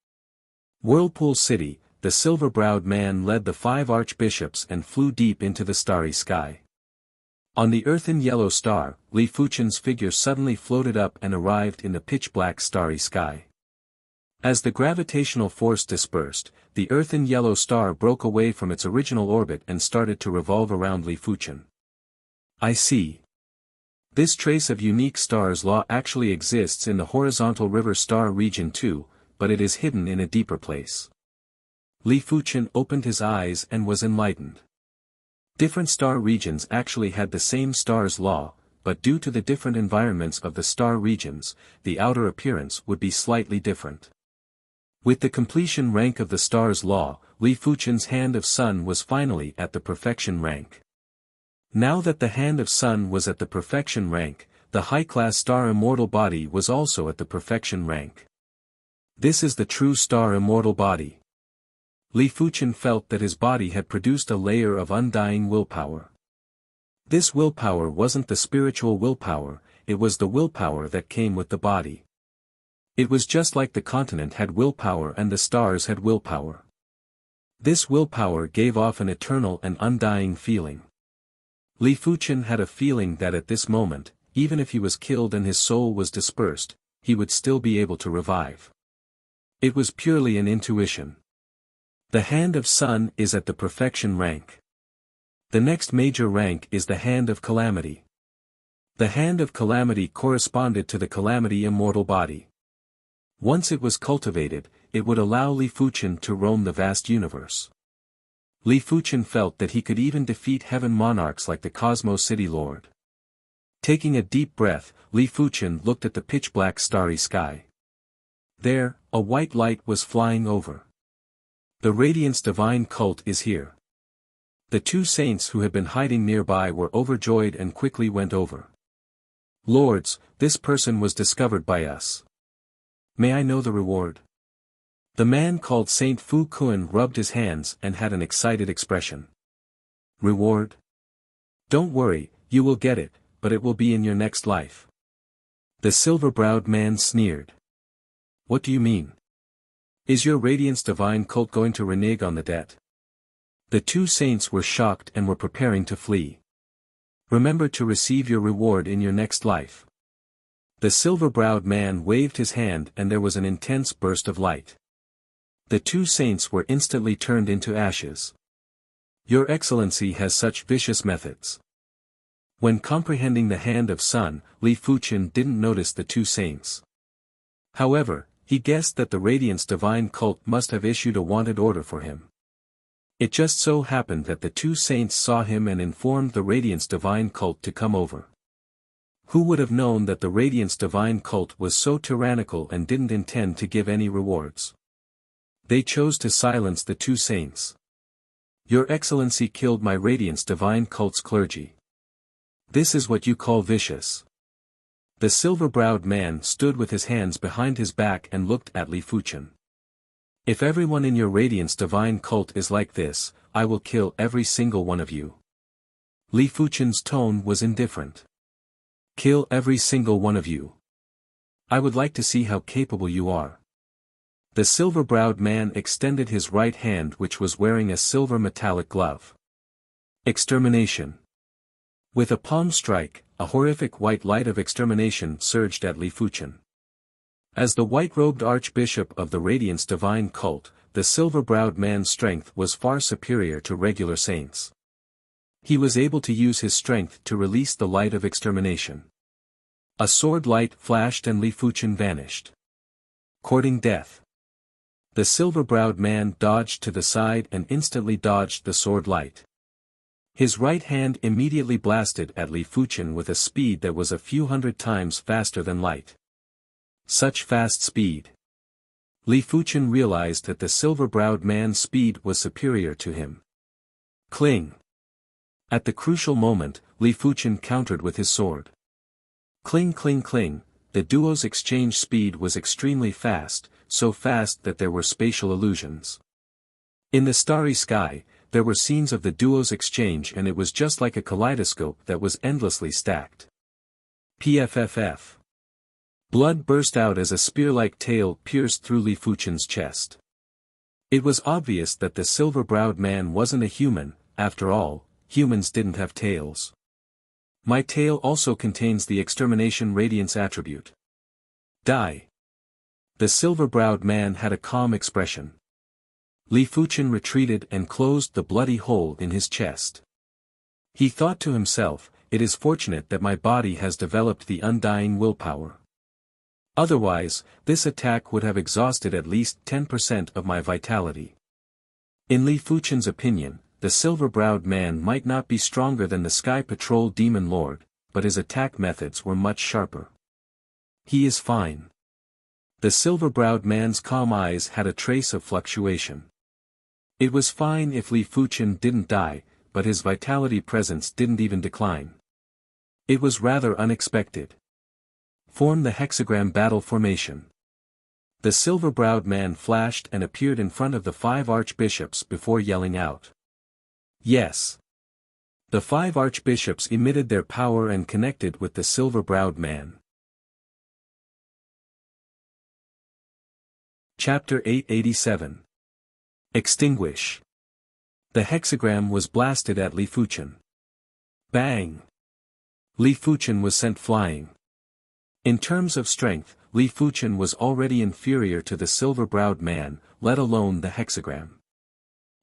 Whirlpool City, the silver-browed man led the 5 archbishops and flew deep into the starry sky. On the earthen yellow star, Li Fuchen's figure suddenly floated up and arrived in the pitch-black starry sky. As the gravitational force dispersed, the earthen yellow star broke away from its original orbit and started to revolve around Li Fuchen. I see. This trace of unique star's law actually exists in the horizontal river star region too, but it is hidden in a deeper place. Li Fuchen opened his eyes and was enlightened. Different star regions actually had the same star's law, but due to the different environments of the star regions, the outer appearance would be slightly different. With the completion rank of the star's law, Li Fuchen's hand of sun was finally at the perfection rank. Now that the hand of sun was at the perfection rank, the high-class star immortal body was also at the perfection rank. This is the true star immortal body. Li Fuchen felt that his body had produced a layer of undying willpower. This willpower wasn't the spiritual willpower, it was the willpower that came with the body. It was just like the continent had willpower and the stars had willpower. This willpower gave off an eternal and undying feeling. Li Fuchen had a feeling that at this moment, even if he was killed and his soul was dispersed, he would still be able to revive. It was purely an intuition. The hand of sun is at the perfection rank. The next major rank is the hand of calamity. The hand of calamity corresponded to the calamity immortal body. Once it was cultivated, it would allow Li Fuchen to roam the vast universe. Li Fuchen felt that he could even defeat heaven monarchs like the Cosmos City Lord. Taking a deep breath, Li Fuchen looked at the pitch-black starry sky. There, a white light was flying over. The Radiance Divine Cult is here. The two saints who had been hiding nearby were overjoyed and quickly went over. Lords, this person was discovered by us. May I know the reward? The man called Saint Fu Kun rubbed his hands and had an excited expression. Reward? Don't worry, you will get it, but it will be in your next life. The silver-browed man sneered. What do you mean? Is your Radiance Divine cult going to renege on the debt? The two saints were shocked and were preparing to flee. Remember to receive your reward in your next life. The silver-browed man waved his hand and there was an intense burst of light. The two saints were instantly turned into ashes. Your Excellency has such vicious methods. When comprehending the hand of Sun, Li Fuqian didn't notice the two saints. However, he guessed that the Radiance Divine cult must have issued a wanted order for him. It just so happened that the two saints saw him and informed the Radiance Divine cult to come over. Who would have known that the Radiance Divine cult was so tyrannical and didn't intend to give any rewards? They chose to silence the two saints. Your Excellency killed my Radiance Divine cult's clergy. This is what you call vicious. The silver-browed man stood with his hands behind his back and looked at Li Fuqian. If everyone in your Radiance Divine cult is like this, I will kill every single one of you. Li Fuqian's tone was indifferent. Kill every single one of you. I would like to see how capable you are. The silver-browed man extended his right hand which was wearing a silver metallic glove. Extermination. With a palm strike, a horrific white light of extermination surged at Li Fuqian. As the white-robed archbishop of the Radiance Divine cult, the silver-browed man's strength was far superior to regular saints. He was able to use his strength to release the light of extermination. A sword light flashed and Li Fuqian vanished. Courting death. The silver-browed man dodged to the side and instantly dodged the sword light. His right hand immediately blasted at Li Fuqian with a speed that was a few hundred times faster than light. Such fast speed. Li Fuqian realized that the silver-browed man's speed was superior to him. Cling. At the crucial moment, Li Fuqian countered with his sword. Cling cling cling, the duo's exchange speed was extremely fast, so fast that there were spatial illusions. In the starry sky, there were scenes of the duo's exchange and it was just like a kaleidoscope that was endlessly stacked. PFFF. Blood burst out as a spear-like tail pierced through Li Fuqian's chest. It was obvious that the silver-browed man wasn't a human, after all, humans didn't have tails. My tail also contains the extermination radiance attribute. Die. The silver-browed man had a calm expression. Li Fuqian retreated and closed the bloody hole in his chest. He thought to himself, it is fortunate that my body has developed the undying willpower. Otherwise, this attack would have exhausted at least 10% of my vitality. In Li Fuqian's opinion, the silver-browed man might not be stronger than the Sky Patrol Demon Lord, but his attack methods were much sharper. He is fine. The silver-browed man's calm eyes had a trace of fluctuation. It was fine if Li Fuqian didn't die, but his vitality presence didn't even decline. It was rather unexpected. Form the hexagram battle formation. The silver-browed man flashed and appeared in front of the 5 archbishops before yelling out. Yes. The 5 archbishops emitted their power and connected with the silver-browed man. Chapter 887. Extinguish. The hexagram was blasted at Li Fuqian. Bang! Li Fuqian was sent flying. In terms of strength, Li Fuqian was already inferior to the silver-browed man, let alone the hexagram.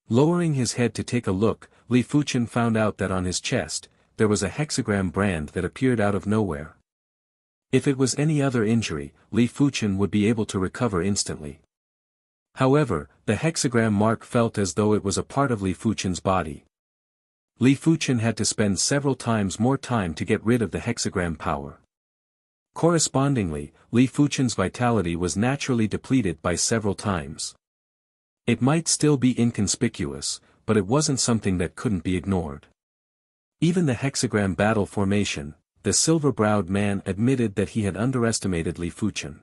Lowering his head to take a look, Li Fuqian found out that on his chest, there was a hexagram brand that appeared out of nowhere. If it was any other injury, Li Fuqian would be able to recover instantly. However, the hexagram mark felt as though it was a part of Li Fuqian's body. Li Fuqian had to spend several times more time to get rid of the hexagram power. Correspondingly, Li Fuqian's vitality was naturally depleted by several times. It might still be inconspicuous, but it wasn't something that couldn't be ignored. Even the hexagram battle formation, the silver-browed man admitted that he had underestimated Li Fuqian.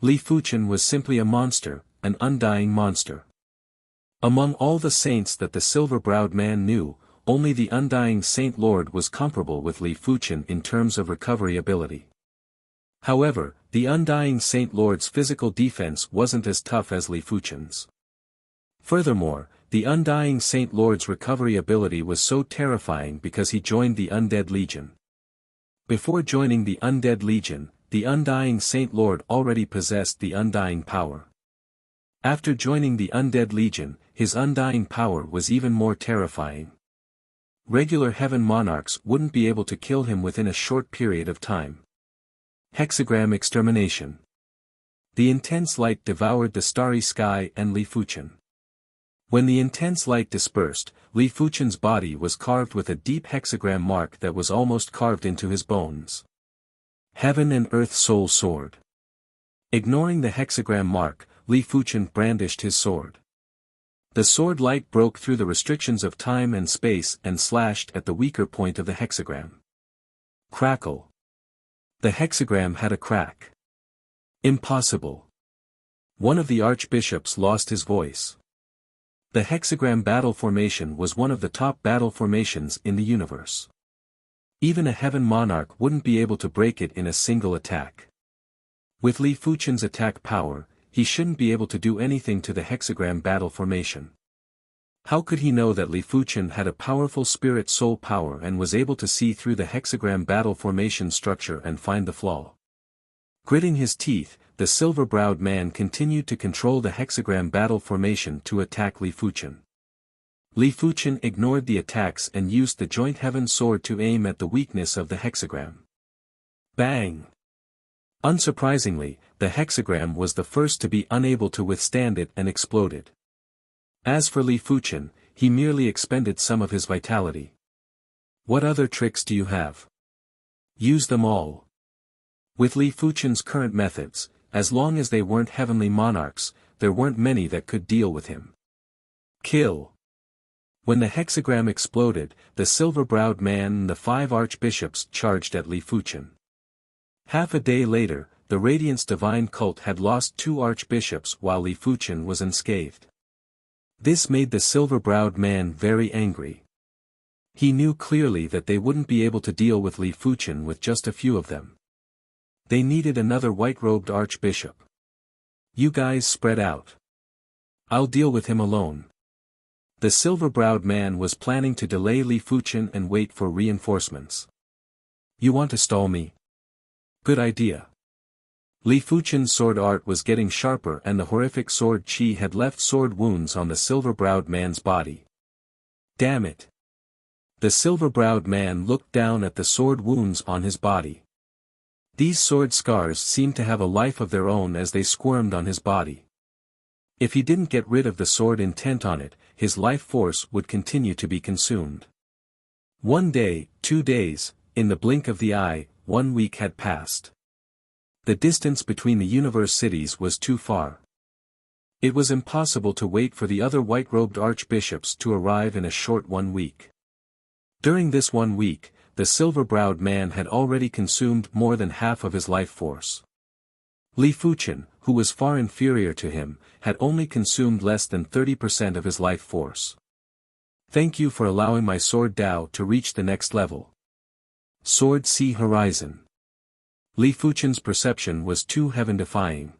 Li Fuqian was simply a monster, an undying monster. Among all the saints that the silver-browed man knew, only the Undying Saint Lord was comparable with Li Fuqian in terms of recovery ability. However, the Undying Saint Lord's physical defense wasn't as tough as Li Fuqian's. Furthermore, the Undying Saint Lord's recovery ability was so terrifying because he joined the Undead Legion. Before joining the Undead Legion, the Undying Saint Lord already possessed the Undying power. After joining the Undead Legion, his Undying power was even more terrifying. Regular heaven monarchs wouldn't be able to kill him within a short period of time. Hexagram extermination. The intense light devoured the starry sky and Li Fuqian. When the intense light dispersed, Li Fuqian's body was carved with a deep hexagram mark that was almost carved into his bones. Heaven and Earth Soul Sword. Ignoring the hexagram mark, Li Fuqian brandished his sword. The sword light broke through the restrictions of time and space and slashed at the weaker point of the hexagram. Crackle. The hexagram had a crack. Impossible. One of the archbishops lost his voice. The hexagram battle formation was one of the top battle formations in the universe. Even a heaven monarch wouldn't be able to break it in a single attack. With Li Fuqian's attack power, he shouldn't be able to do anything to the hexagram battle formation. How could he know that Li Fuqian had a powerful spirit soul power and was able to see through the hexagram battle formation structure and find the flaw? Gritting his teeth, the silver-browed man continued to control the hexagram battle formation to attack Li Fuqian. Li Fuqian ignored the attacks and used the joint heaven sword to aim at the weakness of the hexagram. Bang! Unsurprisingly, the hexagram was the first to be unable to withstand it and exploded. As for Li Fuqian, he merely expended some of his vitality. What other tricks do you have? Use them all. With Li Fuqian's current methods, as long as they weren't heavenly monarchs, there weren't many that could deal with him. Kill. When the hexagram exploded, the silver-browed man and the 5 archbishops charged at Li Fuqian. Half a day later, the Radiance Divine cult had lost 2 archbishops while Li Fuqian was unscathed. This made the silver-browed man very angry. He knew clearly that they wouldn't be able to deal with Li Fuqian with just a few of them. They needed another white-robed archbishop. You guys spread out. I'll deal with him alone. The silver-browed man was planning to delay Li Fuqian and wait for reinforcements. You want to stall me? Good idea. Li Fuqian's sword art was getting sharper and the horrific sword chi had left sword wounds on the silver-browed man's body. Damn it. The silver-browed man looked down at the sword wounds on his body. These sword scars seemed to have a life of their own as they squirmed on his body. If he didn't get rid of the sword intent on it, his life force would continue to be consumed. 1 day, 2 days, in the blink of the eye, 1 week had passed. The distance between the universe cities was too far. It was impossible to wait for the other white-robed archbishops to arrive in a short 1 week. During this 1 week, the silver-browed man had already consumed more than half of his life force. Li Fuqian, who was far inferior to him, had only consumed less than 30% of his life force. Thank you for allowing my sword Dao to reach the next level. Sword See Horizon. Li Fuqian's perception was too heaven-defying.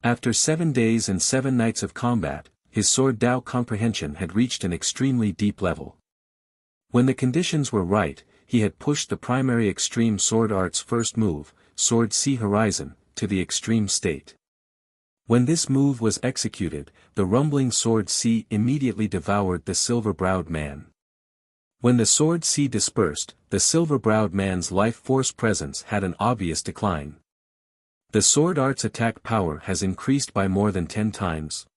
After 7 days and 7 nights of combat, his sword Dao comprehension had reached an extremely deep level. When the conditions were right, he had pushed the primary extreme sword art's first move, Sword See Horizon, to the extreme state. When this move was executed, the rumbling sword sea immediately devoured the silver-browed man. When the sword sea dispersed, the silver-browed man's life force presence had an obvious decline. The sword art's attack power has increased by more than 10 times.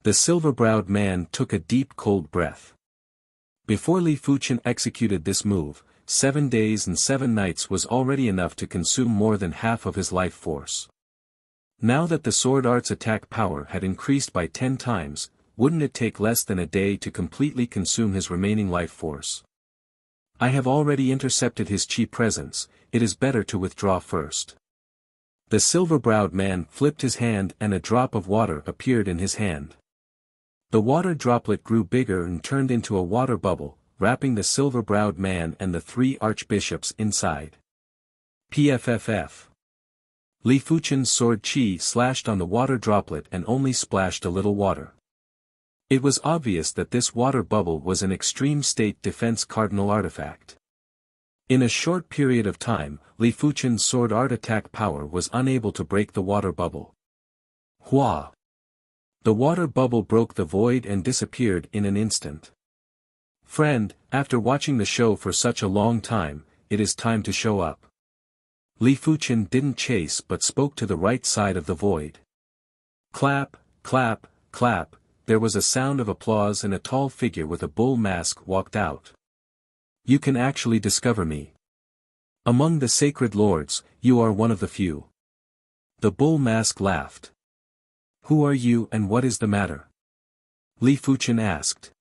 The silver-browed man took a deep cold breath. Before Li Fuqian executed this move, 7 days and 7 nights was already enough to consume more than half of his life force. Now that the sword art's attack power had increased by 10 times, wouldn't it take less than a day to completely consume his remaining life force? I have already intercepted his chi presence, it is better to withdraw first. The silver-browed man flipped his hand and a drop of water appeared in his hand. The water droplet grew bigger and turned into a water bubble, wrapping the silver-browed man and the 3 archbishops inside. PFFF. Li Fuchen's sword qi slashed on the water droplet and only splashed a little water. It was obvious that this water bubble was an extreme state defense cardinal artifact. In a short period of time, Li Fuchen's sword art attack power was unable to break the water bubble. Hua! The water bubble broke the void and disappeared in an instant. Friend, after watching the show for such a long time, it is time to show up. Li Fuchen didn't chase but spoke to the right side of the void. Clap, clap, clap, there was a sound of applause and a tall figure with a bull mask walked out. You can actually discover me. Among the sacred lords, you are one of the few. The bull mask laughed. Who are you and what is the matter? Li Fuchen asked.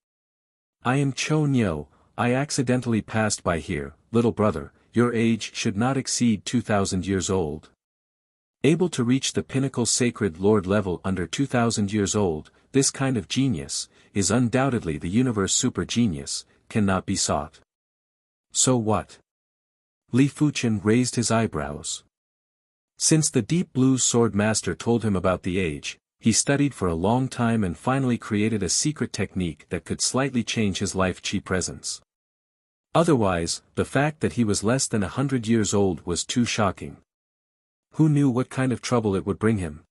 I am Cho Nyo, I accidentally passed by here, little brother, your age should not exceed 2,000 years old. Able to reach the pinnacle sacred lord level under 2,000 years old, this kind of genius, is undoubtedly the universe super genius, cannot be sought. So what? Li Fuchen raised his eyebrows. Since the deep blue sword master told him about the age, he studied for a long time and finally created a secret technique that could slightly change his life qi presence. Otherwise, the fact that he was less than 100 years old was too shocking. Who knew what kind of trouble it would bring him?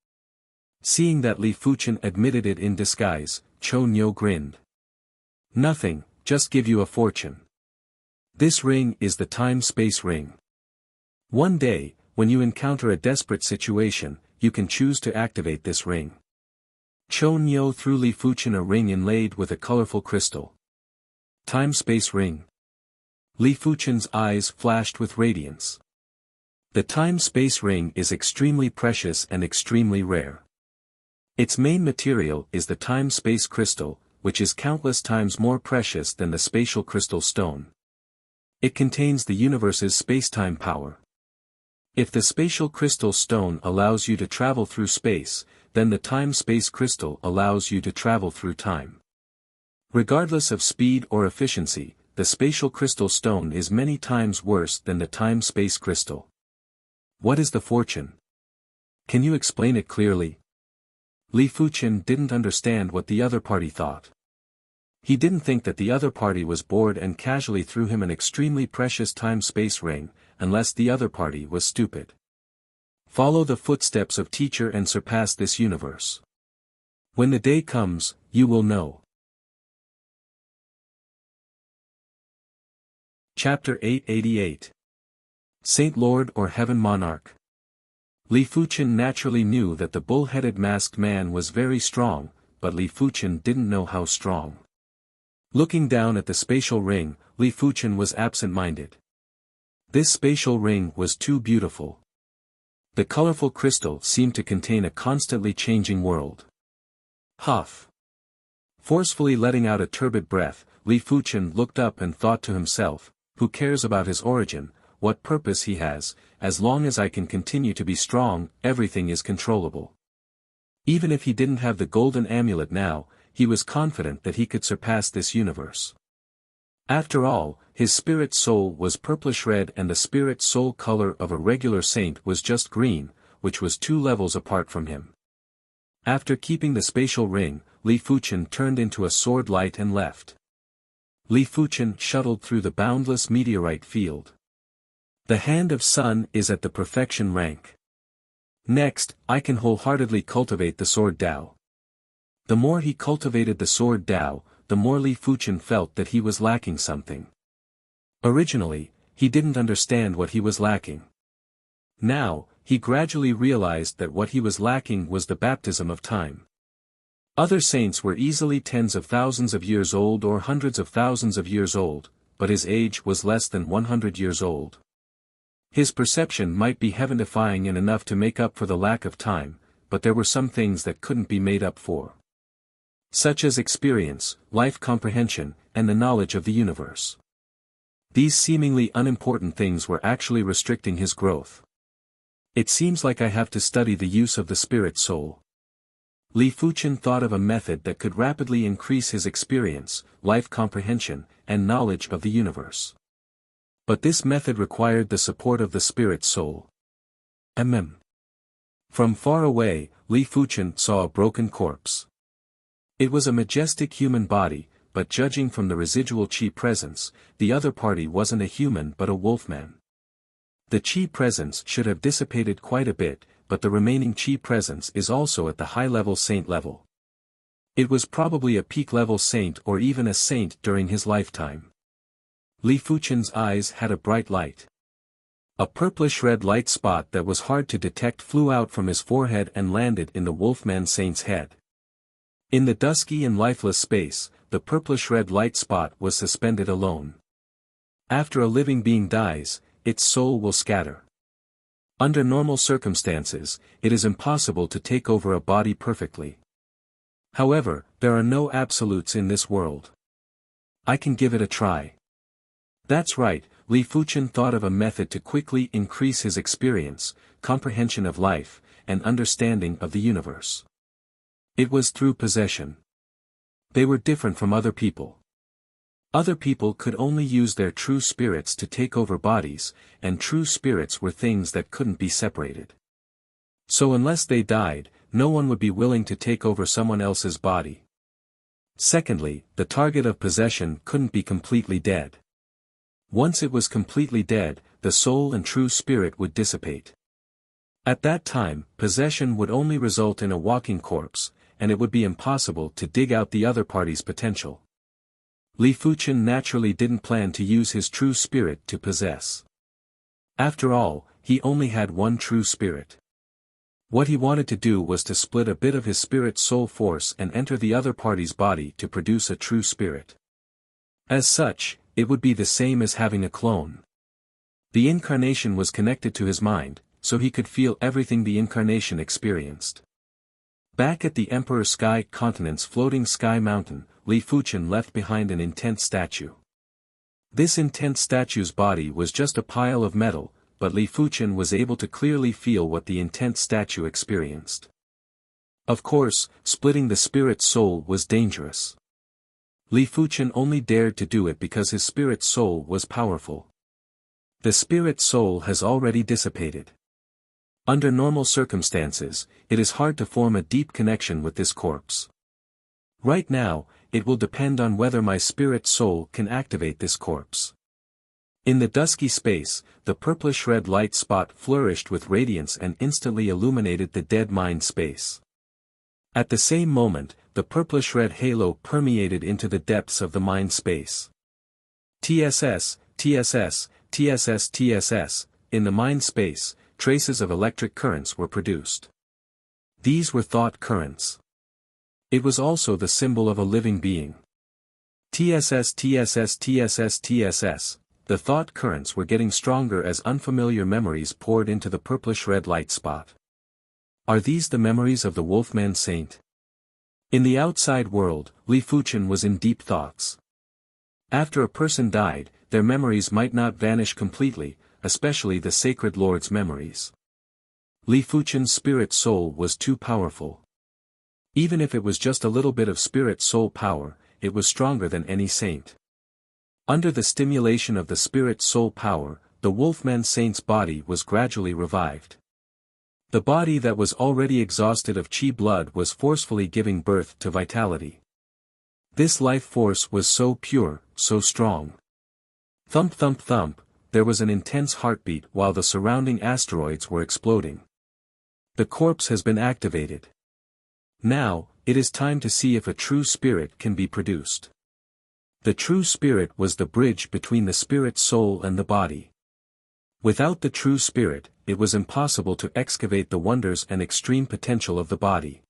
Seeing that Li Fuchen admitted it in disguise, Cho Nyo grinned. Nothing, just give you a fortune. This ring is the time-space ring. One day, when you encounter a desperate situation, you can choose to activate this ring. Cho Nyo threw Li Fuchen a ring inlaid with a colorful crystal. Time-space ring. Li Fuchen's eyes flashed with radiance. The time-space ring is extremely precious and extremely rare. Its main material is the time-space crystal, which is countless times more precious than the spatial crystal stone. It contains the universe's space-time power. If the spatial crystal stone allows you to travel through space, then the time-space crystal allows you to travel through time. Regardless of speed or efficiency, the spatial crystal stone is many times worse than the time-space crystal. What is the fortune? Can you explain it clearly? Li Fuchen didn't understand what the other party thought. He didn't think that the other party was bored and casually threw him an extremely precious time-space ring, unless the other party was stupid. Follow the footsteps of teacher and surpass this universe. When the day comes, you will know. Chapter 888. Saint Lord or Heaven Monarch. Li Fuchen naturally knew that the bull-headed masked man was very strong, but Li Fuchen didn't know how strong. Looking down at the spatial ring, Li Fuchen was absent-minded. This spatial ring was too beautiful. The colorful crystal seemed to contain a constantly changing world. Huff. Forcefully letting out a turbid breath, Li Fuchen looked up and thought to himself, who cares about his origin, what purpose he has, as long as I can continue to be strong, everything is controllable. Even if he didn't have the golden amulet now, he was confident that he could surpass this universe. After all, his spirit soul was purplish red and the spirit soul color of a regular saint was just green, which was 2 levels apart from him. After keeping the spatial ring, Li Fuchen turned into a sword light and left. Li Fuchen shuttled through the boundless meteorite field. The hand of sun is at the perfection rank. Next, I can wholeheartedly cultivate the sword Tao. The more he cultivated the sword Tao, the more Li Fuchen felt that he was lacking something. Originally, he didn't understand what he was lacking. Now, he gradually realized that what he was lacking was the baptism of time. Other saints were easily tens of thousands of years old or hundreds of thousands of years old, but his age was less than 100 years old. His perception might be heaven-defying and enough to make up for the lack of time, but there were some things that couldn't be made up for. Such as experience, life comprehension, and the knowledge of the universe. These seemingly unimportant things were actually restricting his growth. It seems like I have to study the use of the spirit soul. Li Fuchen thought of a method that could rapidly increase his experience, life comprehension, and knowledge of the universe. But this method required the support of the spirit soul. From far away, Li Fuchen saw a broken corpse. It was a majestic human body, but judging from the residual qi presence, the other party wasn't a human but a wolfman. The qi presence should have dissipated quite a bit, but the remaining qi presence is also at the high-level saint level. It was probably a peak-level saint or even a saint during his lifetime. Li Fuchen's eyes had a bright light. A purplish-red light spot that was hard to detect flew out from his forehead and landed in the wolfman saint's head. In the dusky and lifeless space, the purplish-red light spot was suspended alone. After a living being dies, its soul will scatter. Under normal circumstances, it is impossible to take over a body perfectly. However, there are no absolutes in this world. I can give it a try. That's right, Li Fuchen thought of a method to quickly increase his experience, comprehension of life, and understanding of the universe. It was through possession. They were different from other people. Other people could only use their true spirits to take over bodies, and true spirits were things that couldn't be separated. So unless they died, no one would be willing to take over someone else's body. Secondly, the target of possession couldn't be completely dead. Once it was completely dead, the soul and true spirit would dissipate. At that time, possession would only result in a walking corpse, and it would be impossible to dig out the other party's potential. Li Fuchen naturally didn't plan to use his true spirit to possess. After all, he only had one true spirit. What he wanted to do was to split a bit of his spirit's soul force and enter the other party's body to produce a true spirit. As such, it would be the same as having a clone. The incarnation was connected to his mind, so he could feel everything the incarnation experienced. Back at the Emperor Sky Continent's floating sky mountain, Li Fuchen left behind an intense statue. This intense statue's body was just a pile of metal, but Li Fuchen was able to clearly feel what the intense statue experienced. Of course, splitting the spirit's soul was dangerous. Li Fuchen only dared to do it because his spirit's soul was powerful. The spirit's soul has already dissipated. Under normal circumstances, it is hard to form a deep connection with this corpse. Right now, it will depend on whether my spirit soul can activate this corpse. In the dusky space, the purplish-red light spot flourished with radiance and instantly illuminated the dead mind space. At the same moment, the purplish-red halo permeated into the depths of the mind space. TSS, TSS, TSS, TSS, in the mind space, traces of electric currents were produced. These were thought currents. It was also the symbol of a living being. TSS, TSS, TSS, TSS, the thought currents were getting stronger as unfamiliar memories poured into the purplish-red light spot. Are these the memories of the Wolfman Saint? In the outside world, Li Fuchen was in deep thoughts. After a person died, their memories might not vanish completely, especially the Sacred Lord's memories. Li Fuchen's spirit soul was too powerful. Even if it was just a little bit of spirit soul power, it was stronger than any saint. Under the stimulation of the spirit soul power, the Wolfman Saint's body was gradually revived. The body that was already exhausted of qi blood was forcefully giving birth to vitality. This life force was so pure, so strong. Thump thump thump, there was an intense heartbeat while the surrounding asteroids were exploding. The corpse has been activated. Now, it is time to see if a true spirit can be produced. The true spirit was the bridge between the spirit soul and the body. Without the true spirit, it was impossible to excavate the wonders and extreme potential of the body.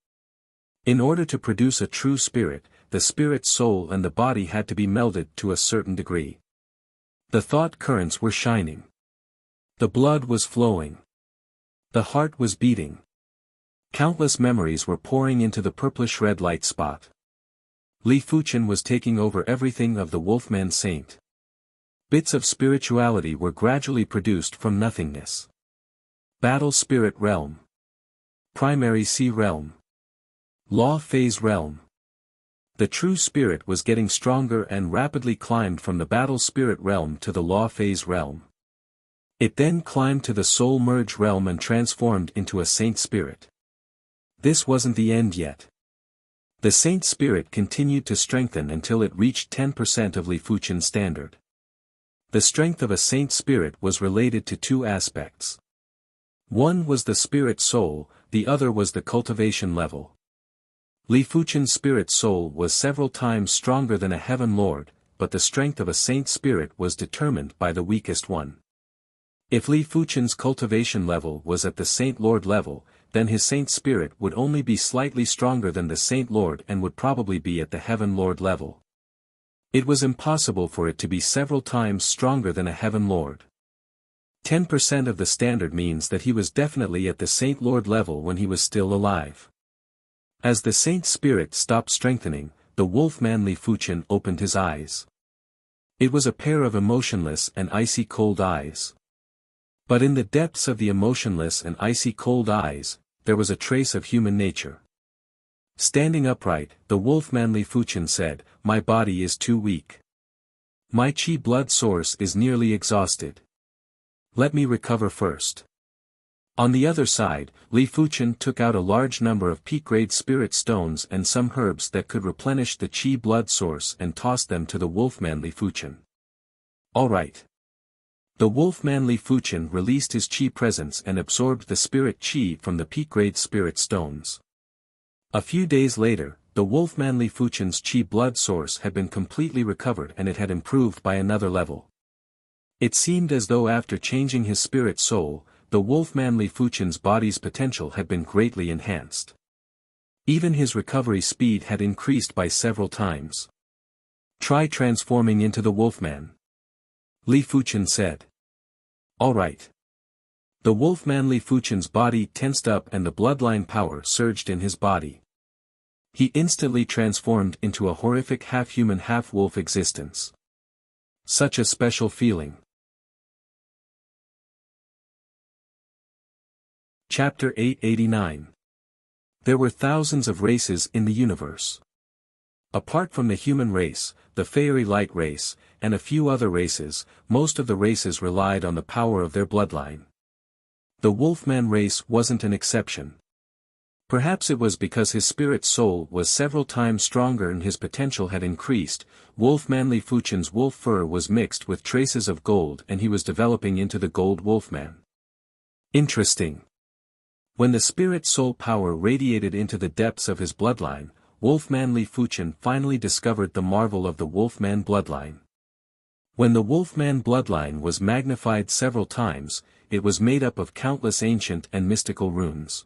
In order to produce a true spirit, the spirit soul and the body had to be melded to a certain degree. The thought currents were shining. The blood was flowing. The heart was beating. Countless memories were pouring into the purplish-red light spot. Li Fuchen was taking over everything of the Wolfman Saint. Bits of spirituality were gradually produced from nothingness. Battle Spirit Realm. Primary Sea Realm. Law Phase Realm. The true spirit was getting stronger and rapidly climbed from the battle spirit realm to the law phase realm. It then climbed to the soul merge realm and transformed into a saint spirit. This wasn't the end yet. The saint spirit continued to strengthen until it reached 10% of Li Fuqian standard. The strength of a saint spirit was related to two aspects. One was the spirit soul, the other was the cultivation level. Li Fuqian's spirit soul was several times stronger than a heaven lord, but the strength of a saint spirit was determined by the weakest one. If Li Fuqian's cultivation level was at the saint lord level, then his saint spirit would only be slightly stronger than the saint lord and would probably be at the heaven lord level. It was impossible for it to be several times stronger than a heaven lord. 10% of the standard means that he was definitely at the saint lord level when he was still alive. As the saint spirit stopped strengthening, the wolfman Li Fuqian opened his eyes. It was a pair of emotionless and icy cold eyes. But in the depths of the emotionless and icy cold eyes, there was a trace of human nature. Standing upright, the wolfman Li Fuqian said, "My body is too weak. My chi blood source is nearly exhausted. Let me recover first." On the other side, Li Fuqian took out a large number of peak-grade spirit stones and some herbs that could replenish the chi blood source and tossed them to the wolfman Li Fuqian. All right. The wolfman Li Fuqian released his chi presence and absorbed the spirit chi from the peak-grade spirit stones. A few days later, the wolfman Li Fuqian's chi blood source had been completely recovered and it had improved by another level. It seemed as though after changing his spirit soul, the wolfman Li Fuqian's body's potential had been greatly enhanced. Even his recovery speed had increased by several times. "Try transforming into the wolfman," Li Fuqian said. "All right." The wolfman Li Fuqian's body tensed up and the bloodline power surged in his body. He instantly transformed into a horrific half-human half-wolf existence. Such a special feeling. Chapter 889. There were thousands of races in the universe. Apart from the human race, the fairy light race, and a few other races, most of the races relied on the power of their bloodline. The wolfman race wasn't an exception. Perhaps it was because his spirit soul was several times stronger and his potential had increased. Wolfman Li Fuqian's wolf fur was mixed with traces of gold and he was developing into the gold wolfman. Interesting. When the spirit soul power radiated into the depths of his bloodline, wolfman Li Fuqian finally discovered the marvel of the wolfman bloodline. When the wolfman bloodline was magnified several times, it was made up of countless ancient and mystical runes.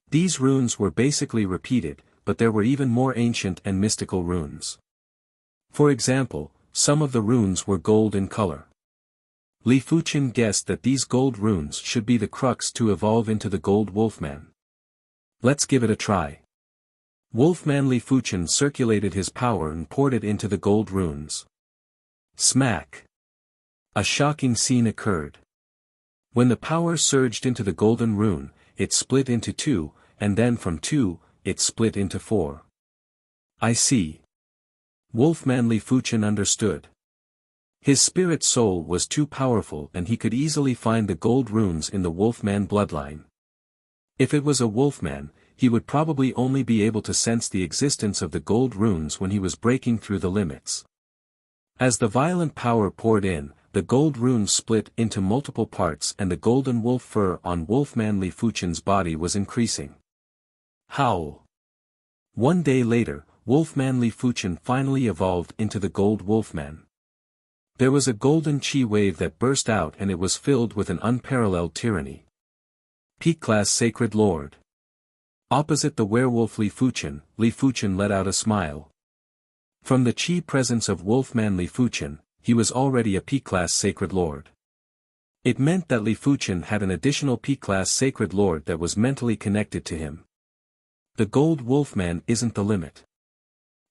These runes were basically repeated, but there were even more ancient and mystical runes. For example, some of the runes were gold in color. Li Fuqian guessed that these gold runes should be the crux to evolve into the gold wolfman. Let's give it a try. Wolfman Li Fuqian circulated his power and poured it into the gold runes. Smack! A shocking scene occurred. When the power surged into the golden rune, it split into two, and then from two, it split into four. I see. Wolfman Li Fuqian understood. His spirit soul was too powerful and he could easily find the gold runes in the wolfman bloodline. If it was a wolfman, he would probably only be able to sense the existence of the gold runes when he was breaking through the limits. As the violent power poured in, the gold runes split into multiple parts and the golden wolf fur on wolfman Li Fuqian's body was increasing. Howl! One day later, wolfman Li Fuqian finally evolved into the gold wolfman. There was a golden chi wave that burst out and it was filled with an unparalleled tyranny. Peak-class Sacred Lord. Opposite the werewolf Li Fuqian let out a smile. From the chi presence of wolfman Li Fuqian, he was already a P-class Sacred Lord. It meant that Li Fuqian had an additional P-class Sacred Lord that was mentally connected to him. The gold wolfman isn't the limit.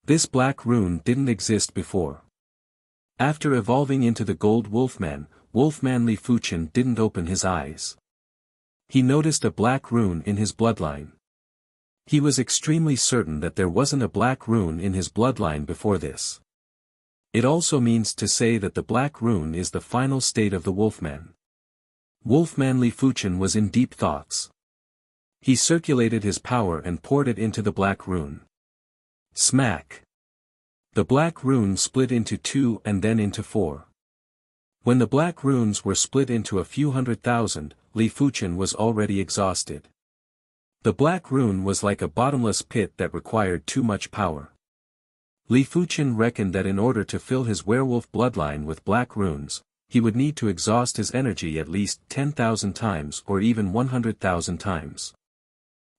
This black rune didn't exist before. After evolving into the gold wolfman Li Fuqian didn't open his eyes. He noticed a black rune in his bloodline. He was extremely certain that there wasn't a black rune in his bloodline before this. It also means to say that the black rune is the final state of the Wolfman. Wolfman Li Fuchen was in deep thoughts. He circulated his power and poured it into the black rune. Smack! The black rune split into 2 and then into 4. When the black runes were split into a few 100,000, Li Fuchen was already exhausted. The black rune was like a bottomless pit that required too much power. Li Fuchen reckoned that in order to fill his werewolf bloodline with black runes, he would need to exhaust his energy at least 10,000 times or even 100,000 times.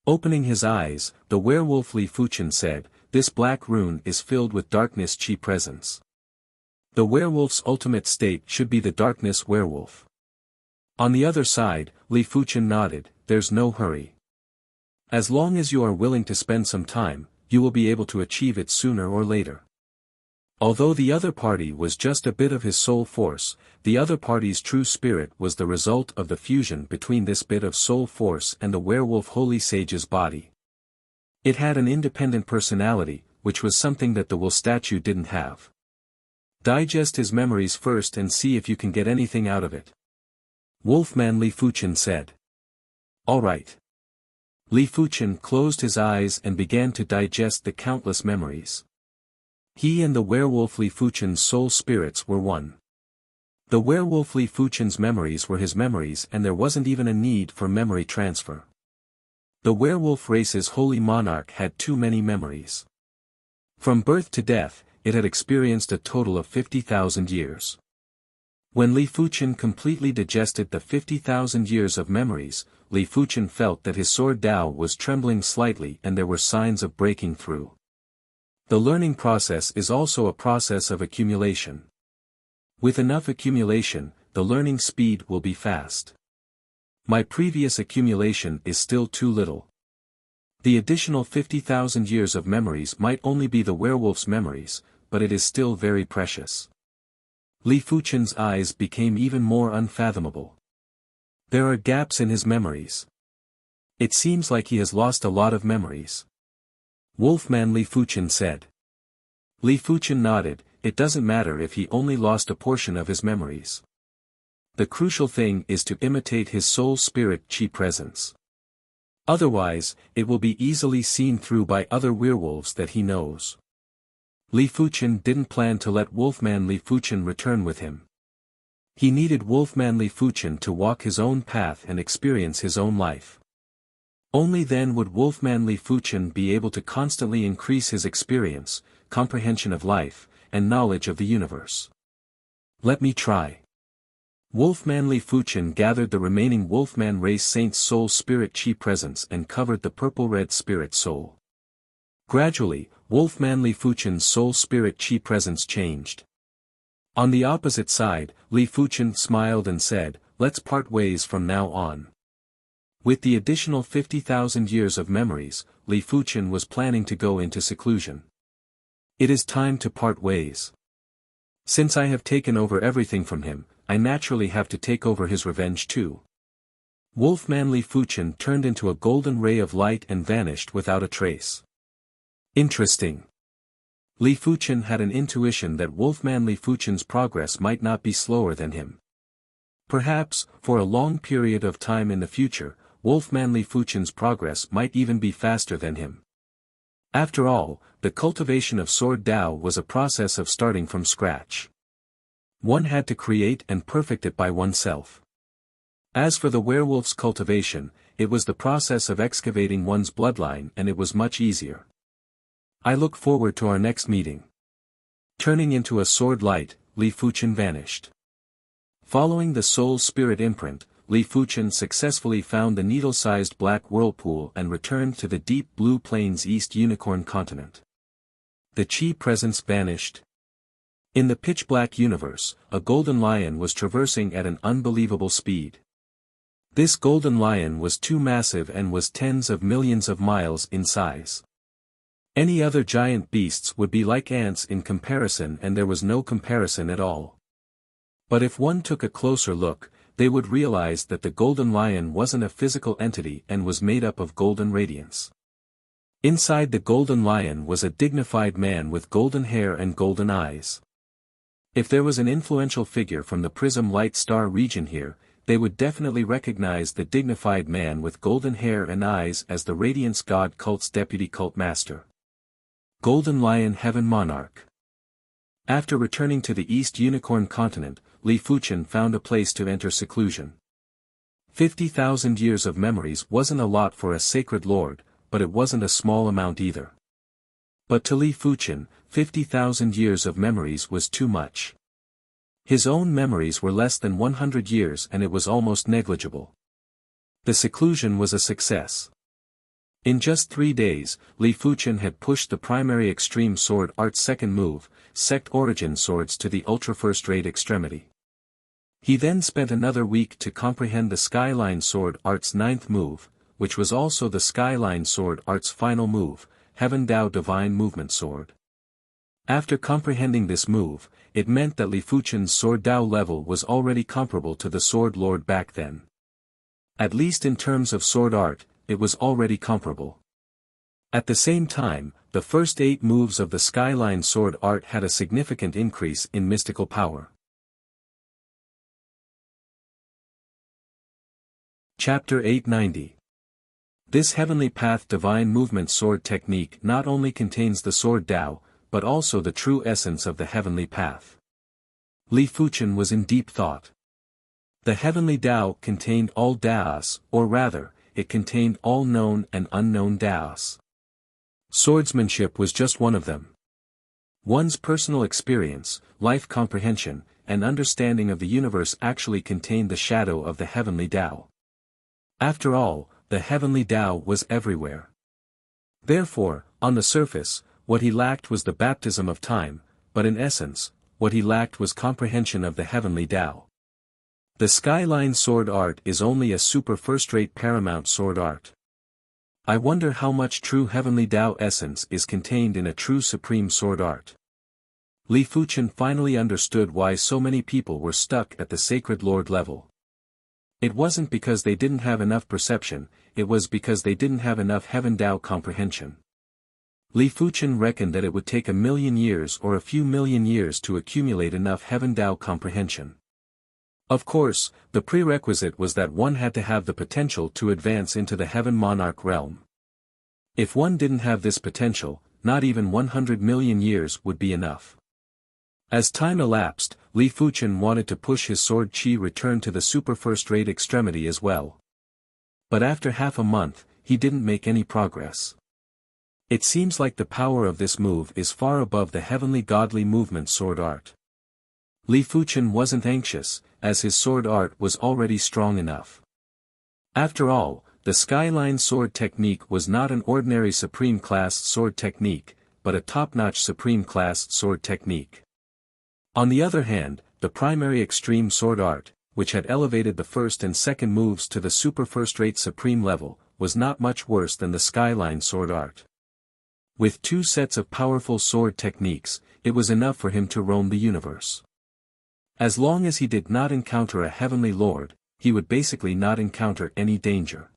Opening his eyes, the werewolf Li Fuchen said, "This black rune is filled with darkness chi presence. The werewolf's ultimate state should be the darkness werewolf." On the other side, Li Fuchen nodded, "There's no hurry. As long as you are willing to spend some time, you will be able to achieve it sooner or later." Although the other party was just a bit of his soul force, the other party's true spirit was the result of the fusion between this bit of soul force and the werewolf holy sage's body. It had an independent personality, which was something that the Will statue didn't have. "Digest his memories first and see if you can get anything out of it," Wolfman Li Fuchen said. "All right." Li Fuchen closed his eyes and began to digest the countless memories. He and the werewolf Li Fuchen's soul spirits were one. The werewolf Li Fuchen's memories were his memories and there wasn't even a need for memory transfer. The werewolf race's holy monarch had too many memories. From birth to death, it had experienced a total of 50,000 years. When Li Fuchen completely digested the 50,000 years of memories, Li Fuchen felt that his sword Dao was trembling slightly and there were signs of breaking through. The learning process is also a process of accumulation. With enough accumulation, the learning speed will be fast. My previous accumulation is still too little. The additional 50,000 years of memories might only be the werewolf's memories, but it is still very precious. Li Fuchen's eyes became even more unfathomable. There are gaps in his memories. It seems like he has lost a lot of memories. Wolfman Li Fuchen said. Li Fuchen nodded, "It doesn't matter if he only lost a portion of his memories. The crucial thing is to imitate his soul spirit chi presence. Otherwise, it will be easily seen through by other werewolves that he knows." Li Fuchen didn't plan to let Wolfman Li Fuchen return with him. He needed Wolfman Li Fuchen to walk his own path and experience his own life. Only then would Wolfman Li Fuchen be able to constantly increase his experience, comprehension of life, and knowledge of the universe. "Let me try." Wolfman Li Fuchen gathered the remaining Wolfman race saint's soul spirit chi presence and covered the purple-red spirit soul. Gradually, Wolfman Li Fuchen's soul spirit chi presence changed. On the opposite side, Li Fuchen smiled and said, "Let's part ways from now on." With the additional 50,000 years of memories, Li Fuchen was planning to go into seclusion. It is time to part ways. Since I have taken over everything from him, I naturally have to take over his revenge too. Wolfman Li Fuchen turned into a golden ray of light and vanished without a trace. Interesting. Li Fuchen had an intuition that Wolfman Li Fuchen's progress might not be slower than him. Perhaps, for a long period of time in the future, Wolfman Li Fuchen's progress might even be faster than him. After all, the cultivation of Sword Dao was a process of starting from scratch. One had to create and perfect it by oneself. As for the werewolf's cultivation, it was the process of excavating one's bloodline and it was much easier. I look forward to our next meeting. Turning into a sword light, Li Fuchen vanished. Following the soul spirit imprint, Li Fuchen successfully found the needle-sized black whirlpool and returned to the deep blue plains East Unicorn continent. The chi presence vanished. In the pitch-black universe, a golden lion was traversing at an unbelievable speed. This golden lion was too massive and was tens of millions of miles in size. Any other giant beasts would be like ants in comparison and there was no comparison at all. But if one took a closer look, they would realize that the golden lion wasn't a physical entity and was made up of golden radiance. Inside the golden lion was a dignified man with golden hair and golden eyes. If there was an influential figure from the Prism Light Star region here, they would definitely recognize the dignified man with golden hair and eyes as the Radiance God Cult's deputy cult master. Golden Lion Heaven Monarch. After returning to the East Unicorn continent, Li Fuchen found a place to enter seclusion. 50,000 years of memories wasn't a lot for a sacred lord, but it wasn't a small amount either. But to Li Fuchen, 50,000 years of memories was too much. His own memories were less than 100 years and it was almost negligible. The seclusion was a success. In just 3 days, Li Fuchen had pushed the primary extreme sword art's second move, Sect Origin Swords, to the ultra first-rate extremity. He then spent another week to comprehend the Skyline Sword Art's ninth move, which was also the Skyline Sword Art's final move, Heaven Dao Divine Movement Sword. After comprehending this move, it meant that Li Fuchen's Sword Dao level was already comparable to the Sword Lord back then. At least in terms of sword art, it was already comparable. At the same time, the first 8 moves of the Skyline Sword Art had a significant increase in mystical power. Chapter 890. This Heavenly Path Divine Movement Sword technique not only contains the Sword Dao, but also the true essence of the Heavenly Path. Li Fuchen was in deep thought. The Heavenly Dao contained all Daos, or rather, it contained all known and unknown Daos. Swordsmanship was just one of them. One's personal experience, life comprehension, and understanding of the universe actually contained the shadow of the Heavenly Dao. After all, the Heavenly Dao was everywhere. Therefore, on the surface, what he lacked was the baptism of time, but in essence, what he lacked was comprehension of the Heavenly Dao. The Skyline Sword Art is only a super first-rate paramount sword art. I wonder how much true Heavenly Dao essence is contained in a true supreme sword art. Li Fuchen finally understood why so many people were stuck at the Sacred Lord level. It wasn't because they didn't have enough perception, it was because they didn't have enough Heaven Dao comprehension. Li Fuchen reckoned that it would take 1,000,000 years or a few million years to accumulate enough Heaven Dao comprehension. Of course, the prerequisite was that one had to have the potential to advance into the Heaven Monarch realm. If one didn't have this potential, not even 100 million years would be enough. As time elapsed, Li Fuchen wanted to push his sword chi return to the super first-rate extremity as well. But after half a month, he didn't make any progress. It seems like the power of this move is far above the Heavenly Godly Movement Sword Art. Li Fuchen wasn't anxious, as his sword art was already strong enough. After all, the Skyline Sword technique was not an ordinary Supreme Class sword technique, but a top-notch Supreme Class sword technique. On the other hand, the primary Extreme Sword Art, which had elevated the first and second moves to the super first-rate Supreme level, was not much worse than the Skyline Sword Art. With 2 sets of powerful sword techniques, it was enough for him to roam the universe. As long as he did not encounter a Heavenly Lord, he would basically not encounter any danger.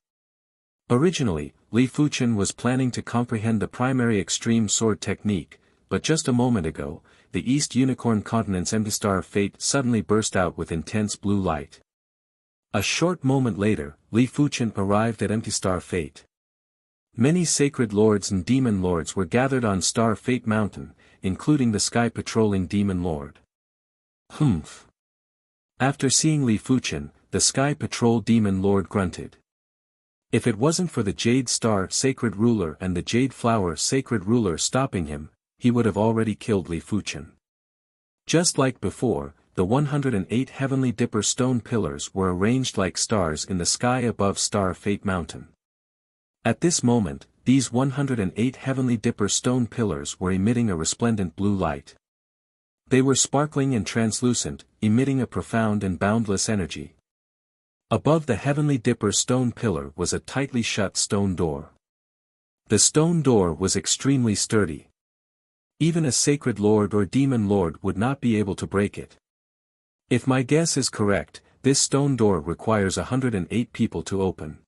Originally, Li Fuchen was planning to comprehend the primary Extreme Sword technique, but just a moment ago, the East Unicorn Continent's empty star of fate suddenly burst out with intense blue light. A short moment later, Li Fuchen arrived at empty star fate. Many sacred lords and demon lords were gathered on Star Fate Mountain, including the sky-patrolling demon lord. Humph. After seeing Li Fuchen, the Sky Patrol Demon Lord grunted. If it wasn't for the Jade Star Sacred Ruler and the Jade Flower Sacred Ruler stopping him, he would have already killed Li Fuchen. Just like before, the 108 Heavenly Dipper stone pillars were arranged like stars in the sky above Star Fate Mountain. At this moment, these 108 Heavenly Dipper stone pillars were emitting a resplendent blue light. They were sparkling and translucent, emitting a profound and boundless energy. Above the Heavenly Dipper stone pillar was a tightly shut stone door. The stone door was extremely sturdy. Even a sacred lord or demon lord would not be able to break it. If my guess is correct, this stone door requires 108 people to open.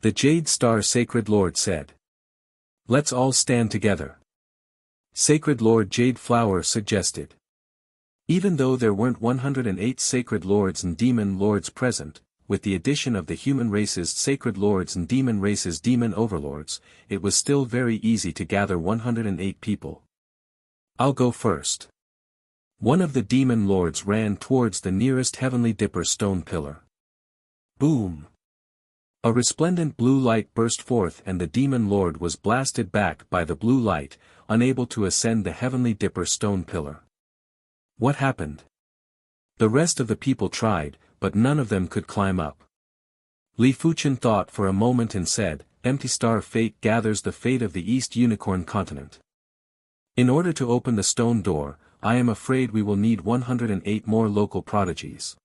The Jade Star Sacred Lord said. Let's all stand together. Sacred Lord Jade Flower suggested. Even though there weren't 108 sacred lords and demon lords present, with the addition of the human race's sacred lords and demon race's demon overlords, it was still very easy to gather 108 people. I'll go first. One of the demon lords ran towards the nearest heavenly dipper stone pillar. Boom! A resplendent blue light burst forth and the demon lord was blasted back by the blue light, unable to ascend the heavenly dipper stone pillar. What happened? The rest of the people tried, but none of them could climb up. Li Fuchen thought for a moment and said, "Empty star fate gathers the fate of the East Unicorn continent. In order to open the stone door, I am afraid we will need 108 more local prodigies."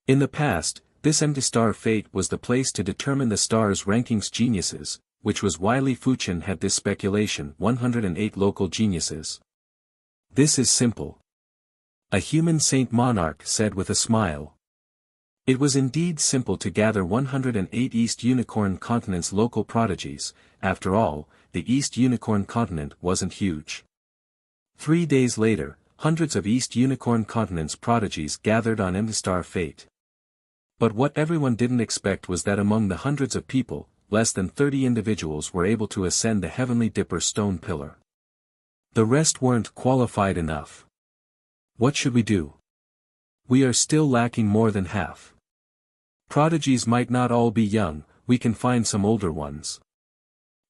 In the past, this empty star fate was the place to determine the star's rankings geniuses, which was why Li Fuchen had this speculation: 108 local geniuses. This is simple. A human saint monarch said with a smile. It was indeed simple to gather 108 East Unicorn continent's local prodigies. After all, the East Unicorn continent wasn't huge. 3 days later, hundreds of East Unicorn continent's prodigies gathered on Empty Star Fate. But what everyone didn't expect was that among the hundreds of people, less than 30 individuals were able to ascend the Heavenly Dipper stone pillar. The rest weren't qualified enough. What should we do? We are still lacking more than half. Prodigies might not all be young, we can find some older ones.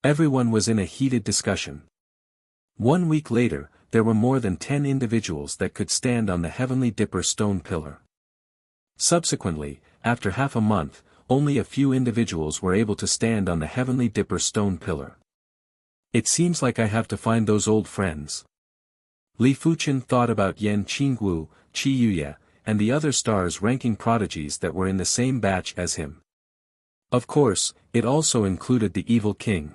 Everyone was in a heated discussion. 1 week later, there were more than 10 individuals that could stand on the Heavenly Dipper stone pillar. Subsequently, after half a month, only a few individuals were able to stand on the Heavenly Dipper stone pillar. It seems like I have to find those old friends. Li Fuchen thought about Yan Qingwu, Qi Yuya, and the other stars ranking prodigies that were in the same batch as him. Of course, it also included the Evil King.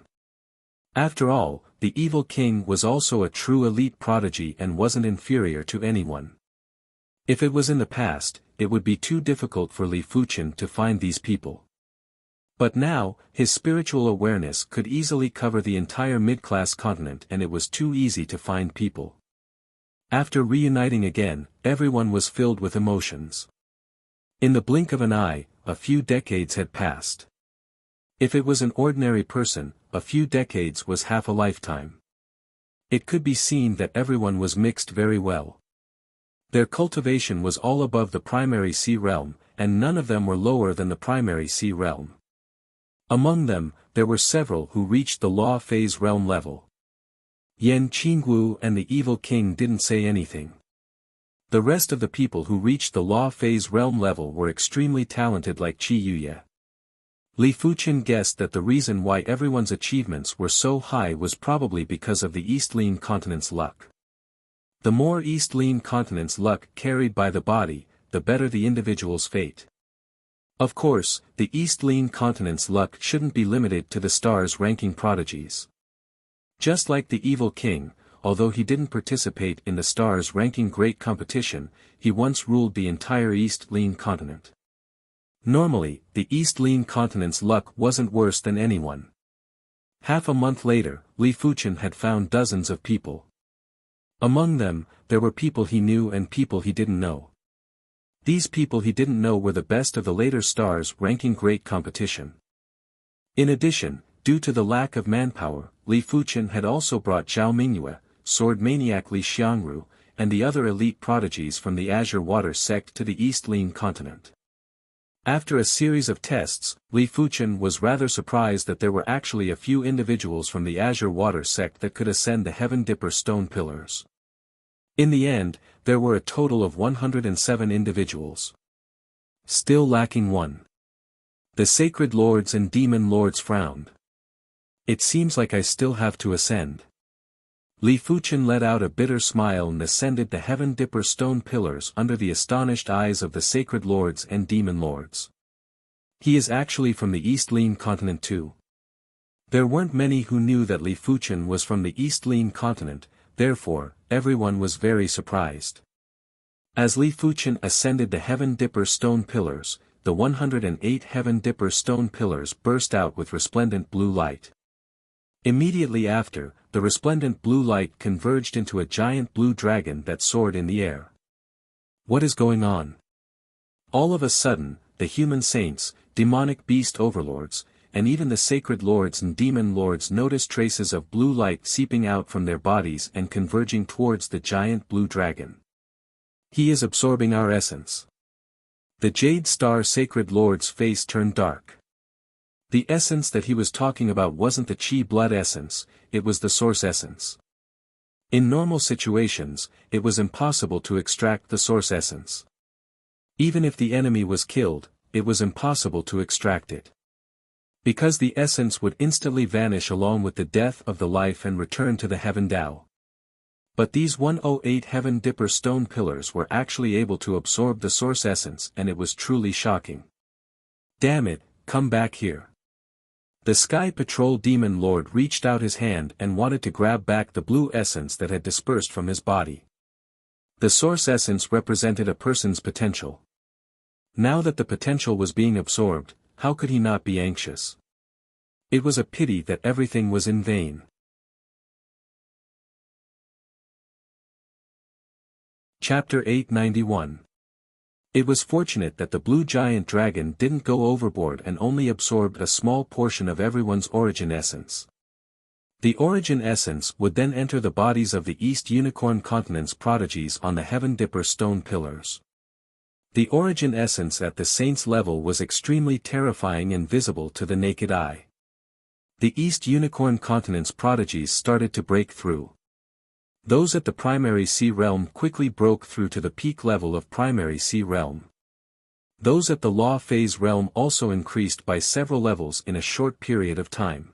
After all, the Evil King was also a true elite prodigy and wasn't inferior to anyone. If it was in the past, it would be too difficult for Li Fuchen to find these people. But now, his spiritual awareness could easily cover the entire mid-class continent and it was too easy to find people. After reuniting again, everyone was filled with emotions. In the blink of an eye, a few decades had passed. If it was an ordinary person, a few decades was half a lifetime. It could be seen that everyone was mixed very well. Their cultivation was all above the primary sea realm, and none of them were lower than the primary sea realm. Among them, there were several who reached the law phase realm level. Yan Qingwu and the Evil King didn't say anything. The rest of the people who reached the law phase realm level were extremely talented like Qi Yuya. Li Fuchen guessed that the reason why everyone's achievements were so high was probably because of the East Lean continent's luck. The more East Lean continent's luck carried by the body, the better the individual's fate. Of course, the East Lean continent's luck shouldn't be limited to the stars ranking prodigies. Just like the Evil King, although he didn't participate in the stars ranking great competition, he once ruled the entire East Lean continent. Normally, the East Lean continent's luck wasn't worse than anyone. Half a month later, Li Fuchen had found dozens of people. Among them, there were people he knew and people he didn't know. These people he didn't know were the best of the later stars ranking great competition. In addition, due to the lack of manpower, Li Fuchen had also brought Zhao Mingyue, sword maniac Li Xiangru, and the other elite prodigies from the Azure Water sect to the East Lean continent. After a series of tests, Li Fuchen was rather surprised that there were actually a few individuals from the Azure Water sect that could ascend the Heaven Dipper stone pillars. In the end, there were a total of 107 individuals. Still lacking one. The sacred lords and demon lords frowned. It seems like I still have to ascend. Li Fuchen let out a bitter smile and ascended the Heaven Dipper stone pillars under the astonished eyes of the sacred lords and demon lords. He is actually from the East Lean continent too. There weren't many who knew that Li Fuchen was from the East Lean continent, therefore, everyone was very surprised. As Li Fuchen ascended the Heaven Dipper stone pillars, the 108 Heaven Dipper stone pillars burst out with resplendent blue light. Immediately after, the resplendent blue light converged into a giant blue dragon that soared in the air. What is going on? All of a sudden, the human saints, demonic beast overlords, and even the sacred lords and demon lords noticed traces of blue light seeping out from their bodies and converging towards the giant blue dragon. He is absorbing our essence. The Jade Star Sacred Lord's face turned dark. The essence that he was talking about wasn't the Chi blood essence, it was the source essence. In normal situations, it was impossible to extract the source essence. Even if the enemy was killed, it was impossible to extract it. Because the essence would instantly vanish along with the death of the life and return to the Heaven Tao. But these 108 Heaven Dipper stone pillars were actually able to absorb the source essence, and it was truly shocking. Damn it, come back here. The Sky Patrol Demon Lord reached out his hand and wanted to grab back the blue essence that had dispersed from his body. The source essence represented a person's potential. Now that the potential was being absorbed, how could he not be anxious? It was a pity that everything was in vain. Chapter 891. It was fortunate that the blue giant dragon didn't go overboard and only absorbed a small portion of everyone's origin essence. The origin essence would then enter the bodies of the East Unicorn Continent's prodigies on the Heaven Dipper stone pillars. The origin essence at the saint's level was extremely terrifying and visible to the naked eye. The East Unicorn Continent's prodigies started to break through. Those at the Primary Sea Realm quickly broke through to the peak level of Primary Sea Realm. Those at the Law Phase Realm also increased by several levels in a short period of time.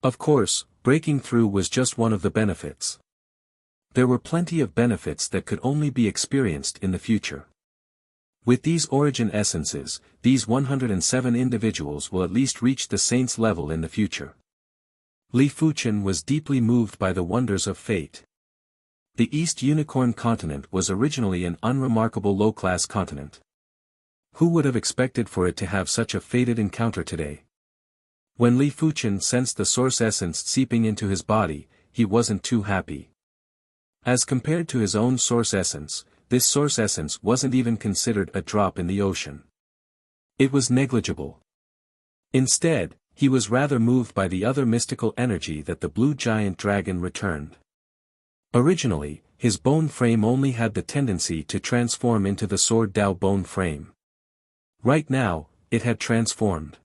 Of course, breaking through was just one of the benefits. There were plenty of benefits that could only be experienced in the future. With these origin essences, these 107 individuals will at least reach the saint's level in the future. Li Fuchen was deeply moved by the wonders of fate. The East Unicorn Continent was originally an unremarkable low-class continent. Who would have expected for it to have such a fated encounter today? When Li Fuchen sensed the source essence seeping into his body, he wasn't too happy. As compared to his own source essence, this source essence wasn't even considered a drop in the ocean. It was negligible. Instead, he was rather moved by the other mystical energy that the blue giant dragon returned. Originally, his bone frame only had the tendency to transform into the Sword Dao bone frame. Right now, it had transformed.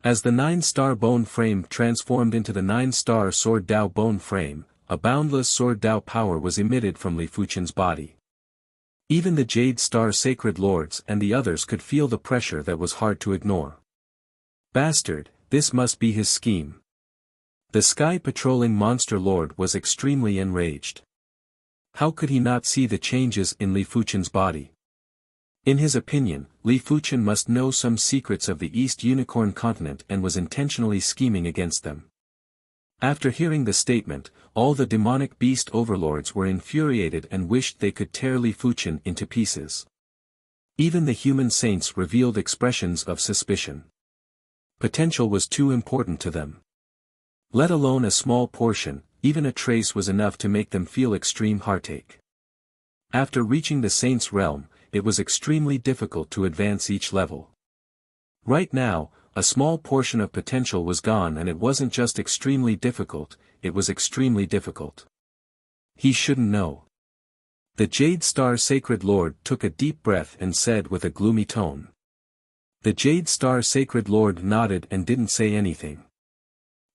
As the 9-star bone frame transformed into the 9-star Sword Dao bone frame, a boundless Sword Dao power was emitted from Li Fuchen's body. Even the Jade Star Sacred Lords and the others could feel the pressure that was hard to ignore. Bastard, this must be his scheme. The Sky Patrolling Monster Lord was extremely enraged. How could he not see the changes in Li Fuchen's body? In his opinion, Li Fuchen must know some secrets of the East Unicorn Continent and was intentionally scheming against them. After hearing the statement, all the demonic beast overlords were infuriated and wished they could tear Li Fuchen into pieces. Even the human saints revealed expressions of suspicion. Potential was too important to them. Let alone a small portion, even a trace was enough to make them feel extreme heartache. After reaching the saint's realm, it was extremely difficult to advance each level. Right now, a small portion of potential was gone, and it wasn't just extremely difficult, it was extremely difficult. He shouldn't know. The Jade Star Sacred Lord took a deep breath and said with a gloomy tone. The Jade Star Sacred Lord nodded and didn't say anything.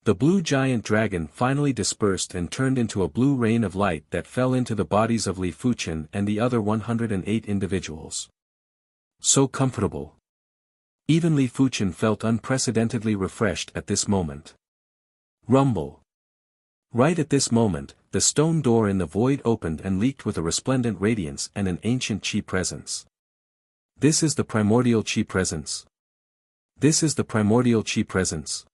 The blue giant dragon finally dispersed and turned into a blue rain of light that fell into the bodies of Li Fuchen and the other 108 individuals. So comfortable. Even Li Fuchen felt unprecedentedly refreshed at this moment. Rumble. Right at this moment, the stone door in the void opened and leaked with a resplendent radiance and an ancient Qi presence. This is the primordial Qi presence. This is the primordial Qi presence.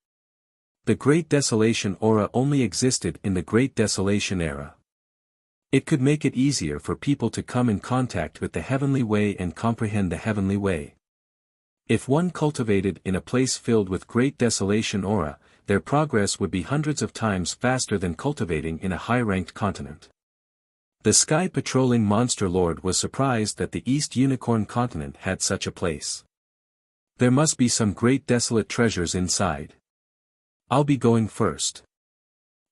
The Great Desolation aura only existed in the Great Desolation era. It could make it easier for people to come in contact with the heavenly way and comprehend the heavenly way. If one cultivated in a place filled with Great Desolation aura, their progress would be hundreds of times faster than cultivating in a high-ranked continent. The Sky Patrolling Monster Lord was surprised that the East Unicorn continent had such a place. There must be some great desolate treasures inside. I'll be going first.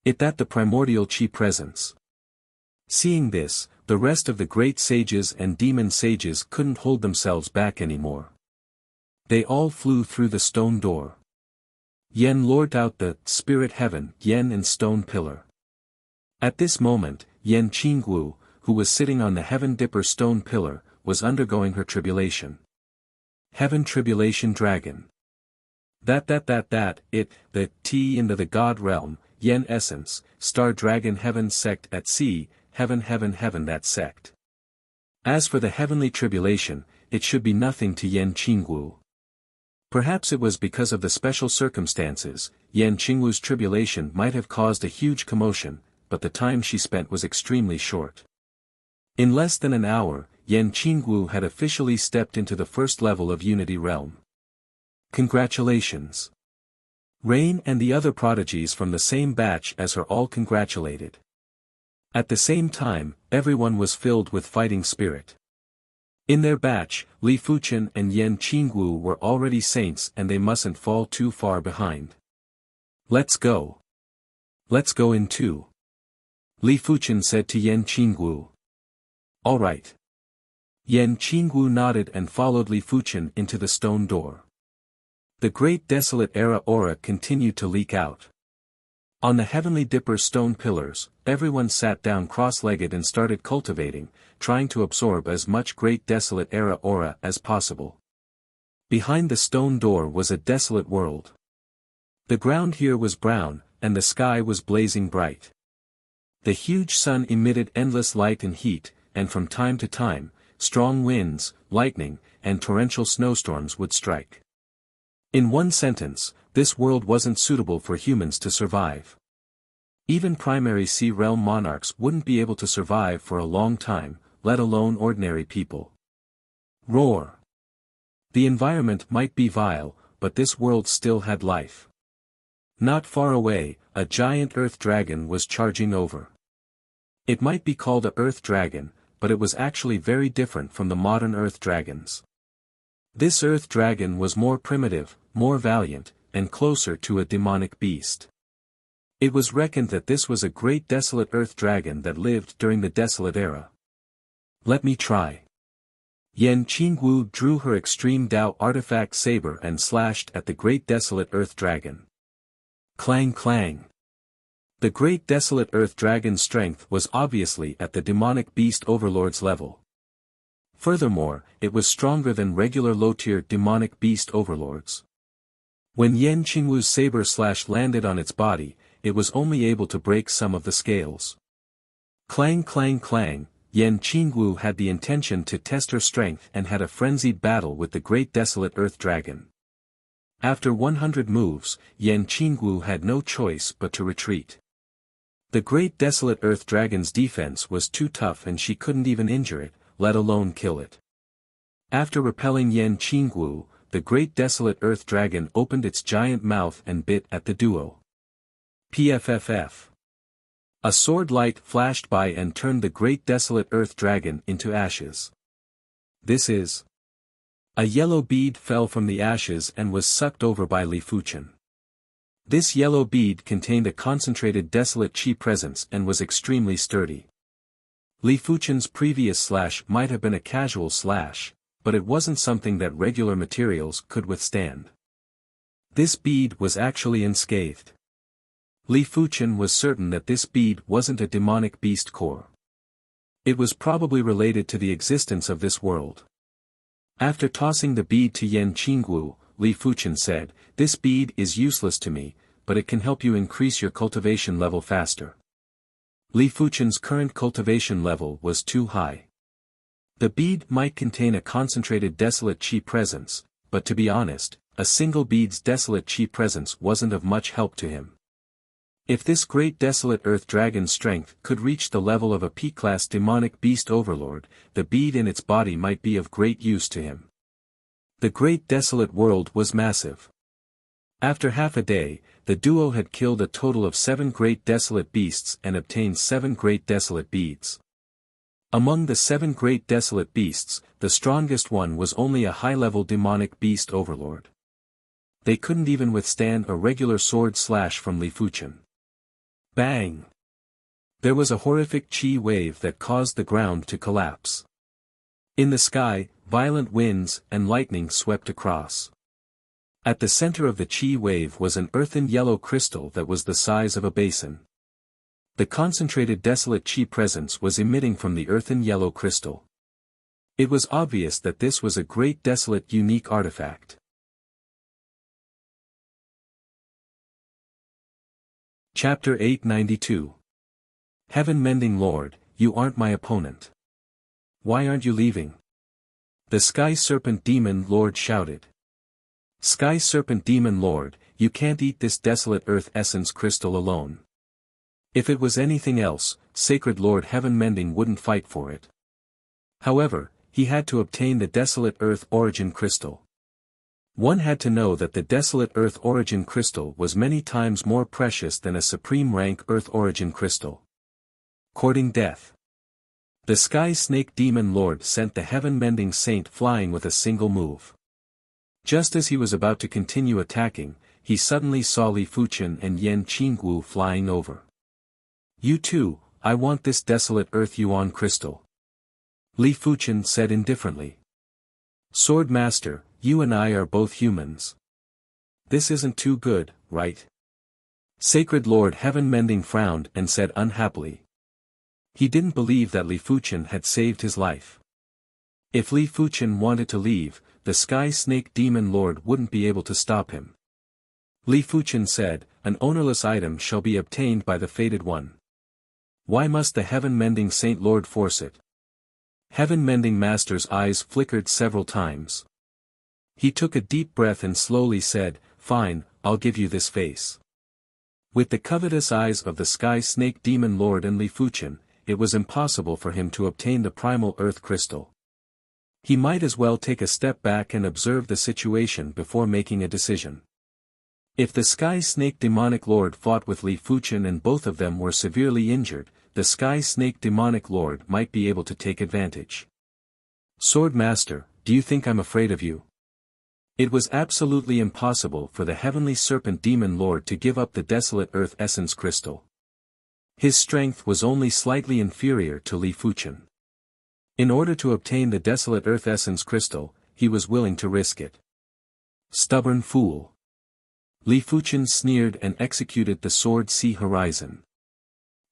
It that the primordial chi presence. Seeing this, the rest of the great sages and demon sages couldn't hold themselves back anymore. They all flew through the stone door. Yen lured out the spirit heaven, Yen and stone pillar. At this moment, Yen Qingwu, who was sitting on the heaven dipper stone pillar, was undergoing her tribulation. Heaven tribulation dragon. The T into the god realm, Yen essence, star dragon heaven sect at sea, heaven that sect. As for the heavenly tribulation, it should be nothing to Yen Qingwu. Perhaps it was because of the special circumstances, Yen Qingwu's tribulation might have caused a huge commotion, but the time she spent was extremely short. In less than an hour, Yen Qingwu had officially stepped into the first level of Unity Realm. Congratulations. Rain and the other prodigies from the same batch as her all congratulated. At the same time, everyone was filled with fighting spirit. In their batch, Li Fuchen and Yen Qingwu were already saints and they mustn't fall too far behind. Let's go. Let's go in too. Li Fuchen said to Yen Qingwu. All right. Yen Qingwu nodded and followed Li Fuchen into the stone door. The great desolate era aura continued to leak out. On the heavenly dipper stone pillars, everyone sat down cross-legged and started cultivating, trying to absorb as much great desolate era aura as possible. Behind the stone door was a desolate world. The ground here was brown, and the sky was blazing bright. The huge sun emitted endless light and heat, and from time to time, strong winds, lightning, and torrential snowstorms would strike. In one sentence, this world wasn't suitable for humans to survive. Even primary sea realm monarchs wouldn't be able to survive for a long time, let alone ordinary people. Roar. The environment might be vile, but this world still had life. Not far away, a giant earth dragon was charging over. It might be called a earth dragon, but it was actually very different from the modern earth dragons. This earth dragon was more primitive, more valiant, and closer to a demonic beast. It was reckoned that this was a great desolate earth dragon that lived during the desolate era. Let me try. Yen Qingwu drew her extreme Dao artifact saber and slashed at the great desolate earth dragon. Clang clang. The great desolate earth dragon's strength was obviously at the demonic beast overlord's level. Furthermore, it was stronger than regular low-tier demonic beast overlords. When Yen Qingwu's saber slash landed on its body, it was only able to break some of the scales. Clang clang clang, Yen Qingwu had the intention to test her strength and had a frenzied battle with the great desolate earth dragon. After 100 moves, Yen Qingwu had no choice but to retreat. The great desolate earth dragon's defense was too tough and she couldn't even injure it, let alone kill it. After repelling Yen Qingwu, the great desolate earth dragon opened its giant mouth and bit at the duo. PFFF. A sword light flashed by and turned the great desolate earth dragon into ashes. This is. A yellow bead fell from the ashes and was sucked over by Li Fuchen. This yellow bead contained a concentrated desolate chi presence and was extremely sturdy. Li Fuchen's previous slash might have been a casual slash, but it wasn't something that regular materials could withstand. This bead was actually unscathed. Li Fuchen was certain that this bead wasn't a demonic beast core. It was probably related to the existence of this world. After tossing the bead to Yen Qingwu, Li Fuchen said, "This bead is useless to me, but it can help you increase your cultivation level faster." Li Fuchen's current cultivation level was too high. The bead might contain a concentrated desolate chi presence, but to be honest, a single bead's desolate chi presence wasn't of much help to him. If this great desolate earth dragon's strength could reach the level of a P-class demonic beast overlord, the bead in its body might be of great use to him. The great desolate world was massive. After half a day, the duo had killed a total of 7 great desolate beasts and obtained 7 great desolate beads. Among the 7 great desolate beasts, the strongest one was only a high-level demonic beast overlord. They couldn't even withstand a regular sword slash from Li Fuchen. Bang! There was a horrific chi wave that caused the ground to collapse. In the sky, violent winds and lightning swept across. At the center of the chi wave was an earthen yellow crystal that was the size of a basin. The concentrated desolate chi presence was emitting from the earthen yellow crystal. It was obvious that this was a great desolate unique artifact. Chapter 892. Heaven-mending Lord, you aren't my opponent. Why aren't you leaving? The Sky Serpent Demon Lord shouted. Sky Serpent Demon Lord, you can't eat this desolate earth essence crystal alone. If it was anything else, Sacred Lord Heaven-mending wouldn't fight for it. However, he had to obtain the desolate earth origin crystal. One had to know that the desolate earth origin crystal was many times more precious than a supreme rank earth origin crystal. Courting death. The Sky Snake Demon Lord sent the heaven-mending saint flying with a single move. Just as he was about to continue attacking, he suddenly saw Li Fuchen and Yan Qingwu flying over. You too, I want this desolate earth yuan crystal. Li Fuchen said indifferently. Sword Master, you and I are both humans. This isn't too good, right? Sacred Lord Heaven-mending frowned and said unhappily. He didn't believe that Li Fuchen had saved his life. If Li Fuchen wanted to leave, the Sky Snake Demon Lord wouldn't be able to stop him. Li Fuchen said, an ownerless item shall be obtained by the Fated One. Why must the Heaven-mending Saint Lord force it? Heaven-mending Master's eyes flickered several times. He took a deep breath and slowly said, fine, I'll give you this face. With the covetous eyes of the Sky Snake Demon Lord and Li Fuchen, it was impossible for him to obtain the primal earth crystal. He might as well take a step back and observe the situation before making a decision. If the Sky Snake Demonic Lord fought with Li Fuchen and both of them were severely injured, the Sky Snake Demonic Lord might be able to take advantage. Sword Master, do you think I'm afraid of you? It was absolutely impossible for the Heavenly Serpent Demon Lord to give up the desolate earth essence crystal. His strength was only slightly inferior to Li Fuchen. In order to obtain the desolate earth essence crystal, he was willing to risk it. Stubborn fool. Li Fuchen sneered and executed the Sword Sea Horizon.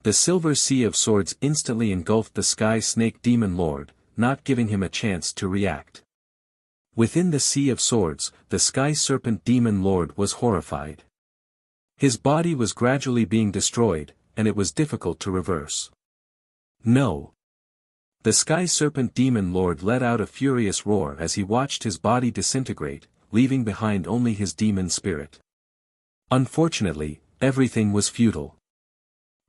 The Silver Sea of Swords instantly engulfed the Sky Snake Demon Lord, not giving him a chance to react. Within the Sea of Swords, the Sky Serpent Demon Lord was horrified. His body was gradually being destroyed, and it was difficult to reverse. No. The Sky Serpent Demon Lord let out a furious roar as he watched his body disintegrate, leaving behind only his demon spirit. Unfortunately, everything was futile.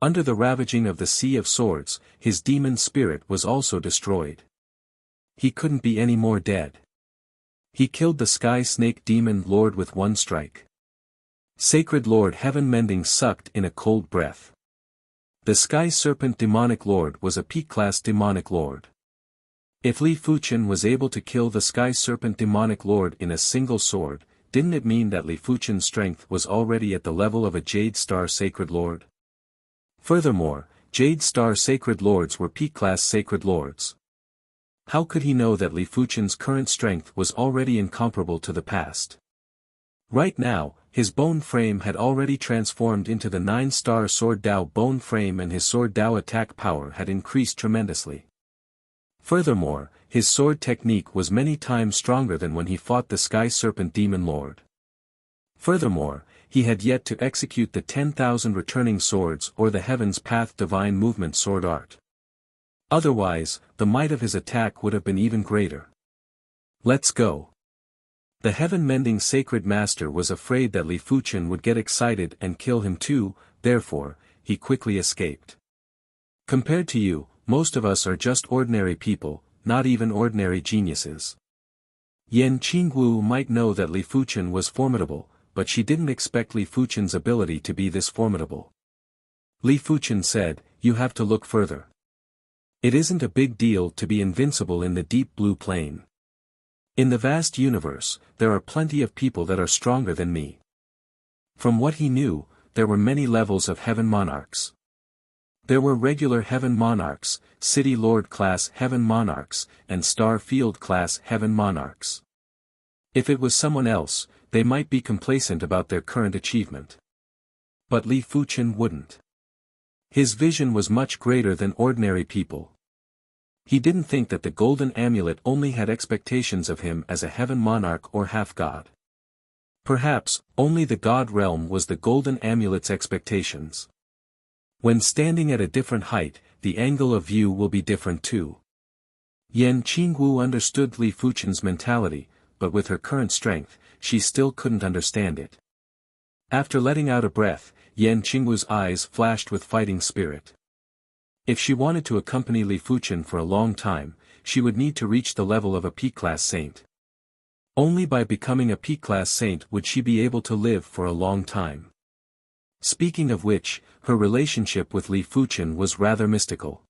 Under the ravaging of the Sea of Swords, his demon spirit was also destroyed. He couldn't be any more dead. He killed the Sky Snake Demon Lord with one strike. Sacred Lord Heaven-mending sucked in a cold breath. The Sky Serpent Demonic Lord was a peak-class demonic lord. If Li Fuchen was able to kill the Sky Serpent Demonic Lord in a single sword, didn't it mean that Li Fuchen's strength was already at the level of a Jade Star Sacred Lord? Furthermore, Jade Star Sacred Lords were peak-class Sacred Lords. How could he know that Li Fuchen's current strength was already incomparable to the past? Right now, his bone frame had already transformed into the 9-star Sword Dao bone frame and his Sword Dao attack power had increased tremendously. Furthermore, his sword technique was many times stronger than when he fought the Sky Serpent Demon Lord. Furthermore, he had yet to execute the 10,000 returning swords or the Heaven's Path Divine Movement sword art. Otherwise, the might of his attack would have been even greater. Let's go. The Heaven-mending Sacred Master was afraid that Li Fuchen would get excited and kill him too, therefore, he quickly escaped. Compared to you, most of us are just ordinary people, not even ordinary geniuses. Yan Qingwu might know that Li Fuchen was formidable, but she didn't expect Li Fuchen's ability to be this formidable. Li Fuchen said, "You have to look further. It isn't a big deal to be invincible in the deep blue plane. In the vast universe, there are plenty of people that are stronger than me." From what he knew, there were many levels of heaven monarchs. There were regular heaven monarchs, city lord class heaven monarchs, and star field class heaven monarchs. If it was someone else, they might be complacent about their current achievement. But Li Fuchen wouldn't. His vision was much greater than ordinary people. He didn't think that the golden amulet only had expectations of him as a heaven monarch or half-god. Perhaps, only the god realm was the golden amulet's expectations. When standing at a different height, the angle of view will be different too. Yan Qingwu understood Li Fuchen's mentality, but with her current strength, she still couldn't understand it. After letting out a breath, Yan Qingwu's eyes flashed with fighting spirit. If she wanted to accompany Li Fuchen for a long time, she would need to reach the level of a P-class saint. Only by becoming a P-class saint would she be able to live for a long time. Speaking of which, her relationship with Li Fuchen was rather mystical.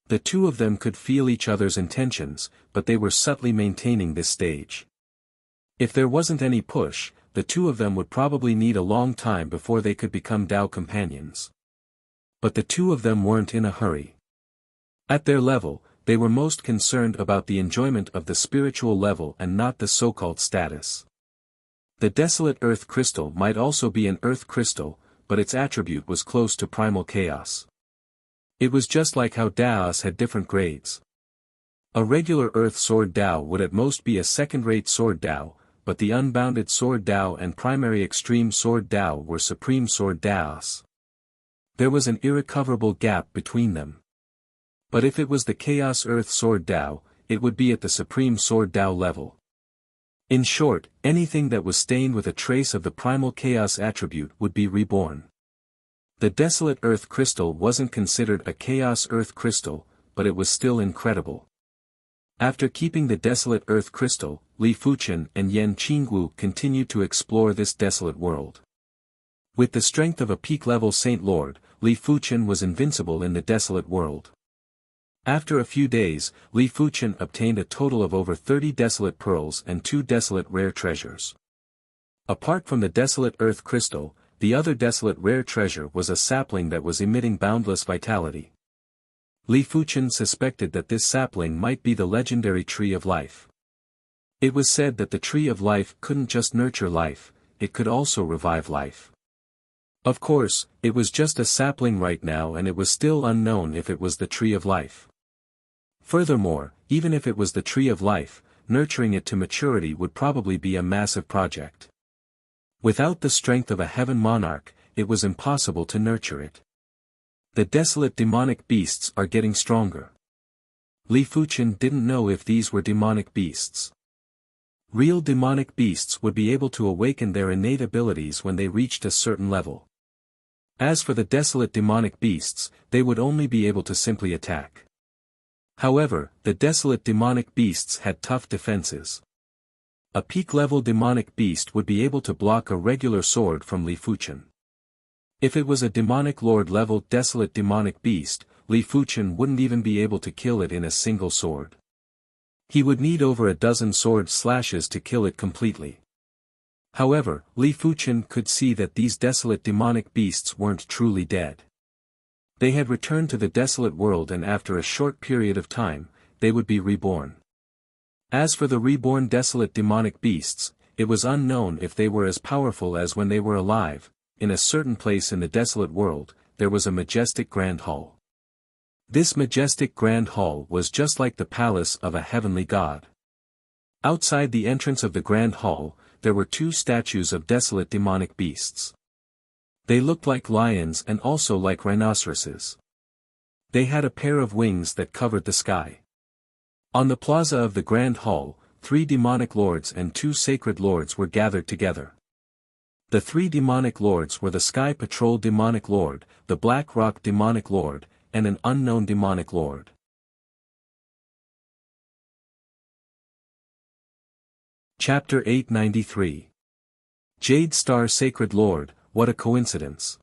The two of them could feel each other's intentions, but they were subtly maintaining this stage. If there wasn't any push, the two of them would probably need a long time before they could become Tao companions. But the two of them weren't in a hurry. At their level, they were most concerned about the enjoyment of the spiritual level and not the so-called status. The desolate earth crystal might also be an earth crystal, but its attribute was close to primal chaos. It was just like how Daos had different grades. A regular earth sword Dao would at most be a second-rate sword Dao, but the unbounded sword Dao and primary extreme sword Dao were supreme sword Daos. There was an irrecoverable gap between them. But if it was the chaos earth sword Dao, it would be at the supreme sword Dao level. In short, anything that was stained with a trace of the primal chaos attribute would be reborn. The desolate earth crystal wasn't considered a chaos earth crystal, but it was still incredible. After keeping the desolate earth crystal, Li Fuchen and Yan Qingwu continued to explore this desolate world. With the strength of a peak-level Saint Lord, Li Fuchen was invincible in the desolate world. After a few days, Li Fuchen obtained a total of over 30 desolate pearls and 2 desolate rare treasures. Apart from the desolate earth crystal, the other desolate rare treasure was a sapling that was emitting boundless vitality. Li Fuchen suspected that this sapling might be the legendary Tree of Life. It was said that the Tree of Life couldn't just nurture life, it could also revive life. Of course, it was just a sapling right now and it was still unknown if it was the Tree of Life. Furthermore, even if it was the Tree of Life, nurturing it to maturity would probably be a massive project. Without the strength of a heaven monarch, it was impossible to nurture it. The desolate demonic beasts are getting stronger. Li Fuchen didn't know if these were demonic beasts. Real demonic beasts would be able to awaken their innate abilities when they reached a certain level. As for the desolate demonic beasts, they would only be able to simply attack. However, the desolate demonic beasts had tough defenses. A peak-level demonic beast would be able to block a regular sword from Li Fuchen. If it was a demonic lord-level desolate demonic beast, Li Fuchen wouldn't even be able to kill it in a single sword. He would need over a dozen sword slashes to kill it completely. However, Li Fuchen could see that these desolate demonic beasts weren't truly dead. They had returned to the desolate world and after a short period of time, they would be reborn. As for the reborn desolate demonic beasts, it was unknown if they were as powerful as when they were alive. In a certain place in the desolate world, there was a majestic grand hall. This majestic grand hall was just like the palace of a heavenly god. Outside the entrance of the grand hall, there were 2 statues of desolate demonic beasts. They looked like lions and also like rhinoceroses. They had a pair of wings that covered the sky. On the plaza of the grand hall, 3 demonic lords and 2 sacred lords were gathered together. The 3 demonic lords were the Sky Patrol demonic lord, the Black Rock demonic lord, and an unknown demonic lord. Chapter 893. Jade Star Sacred Lord, what a coincidence.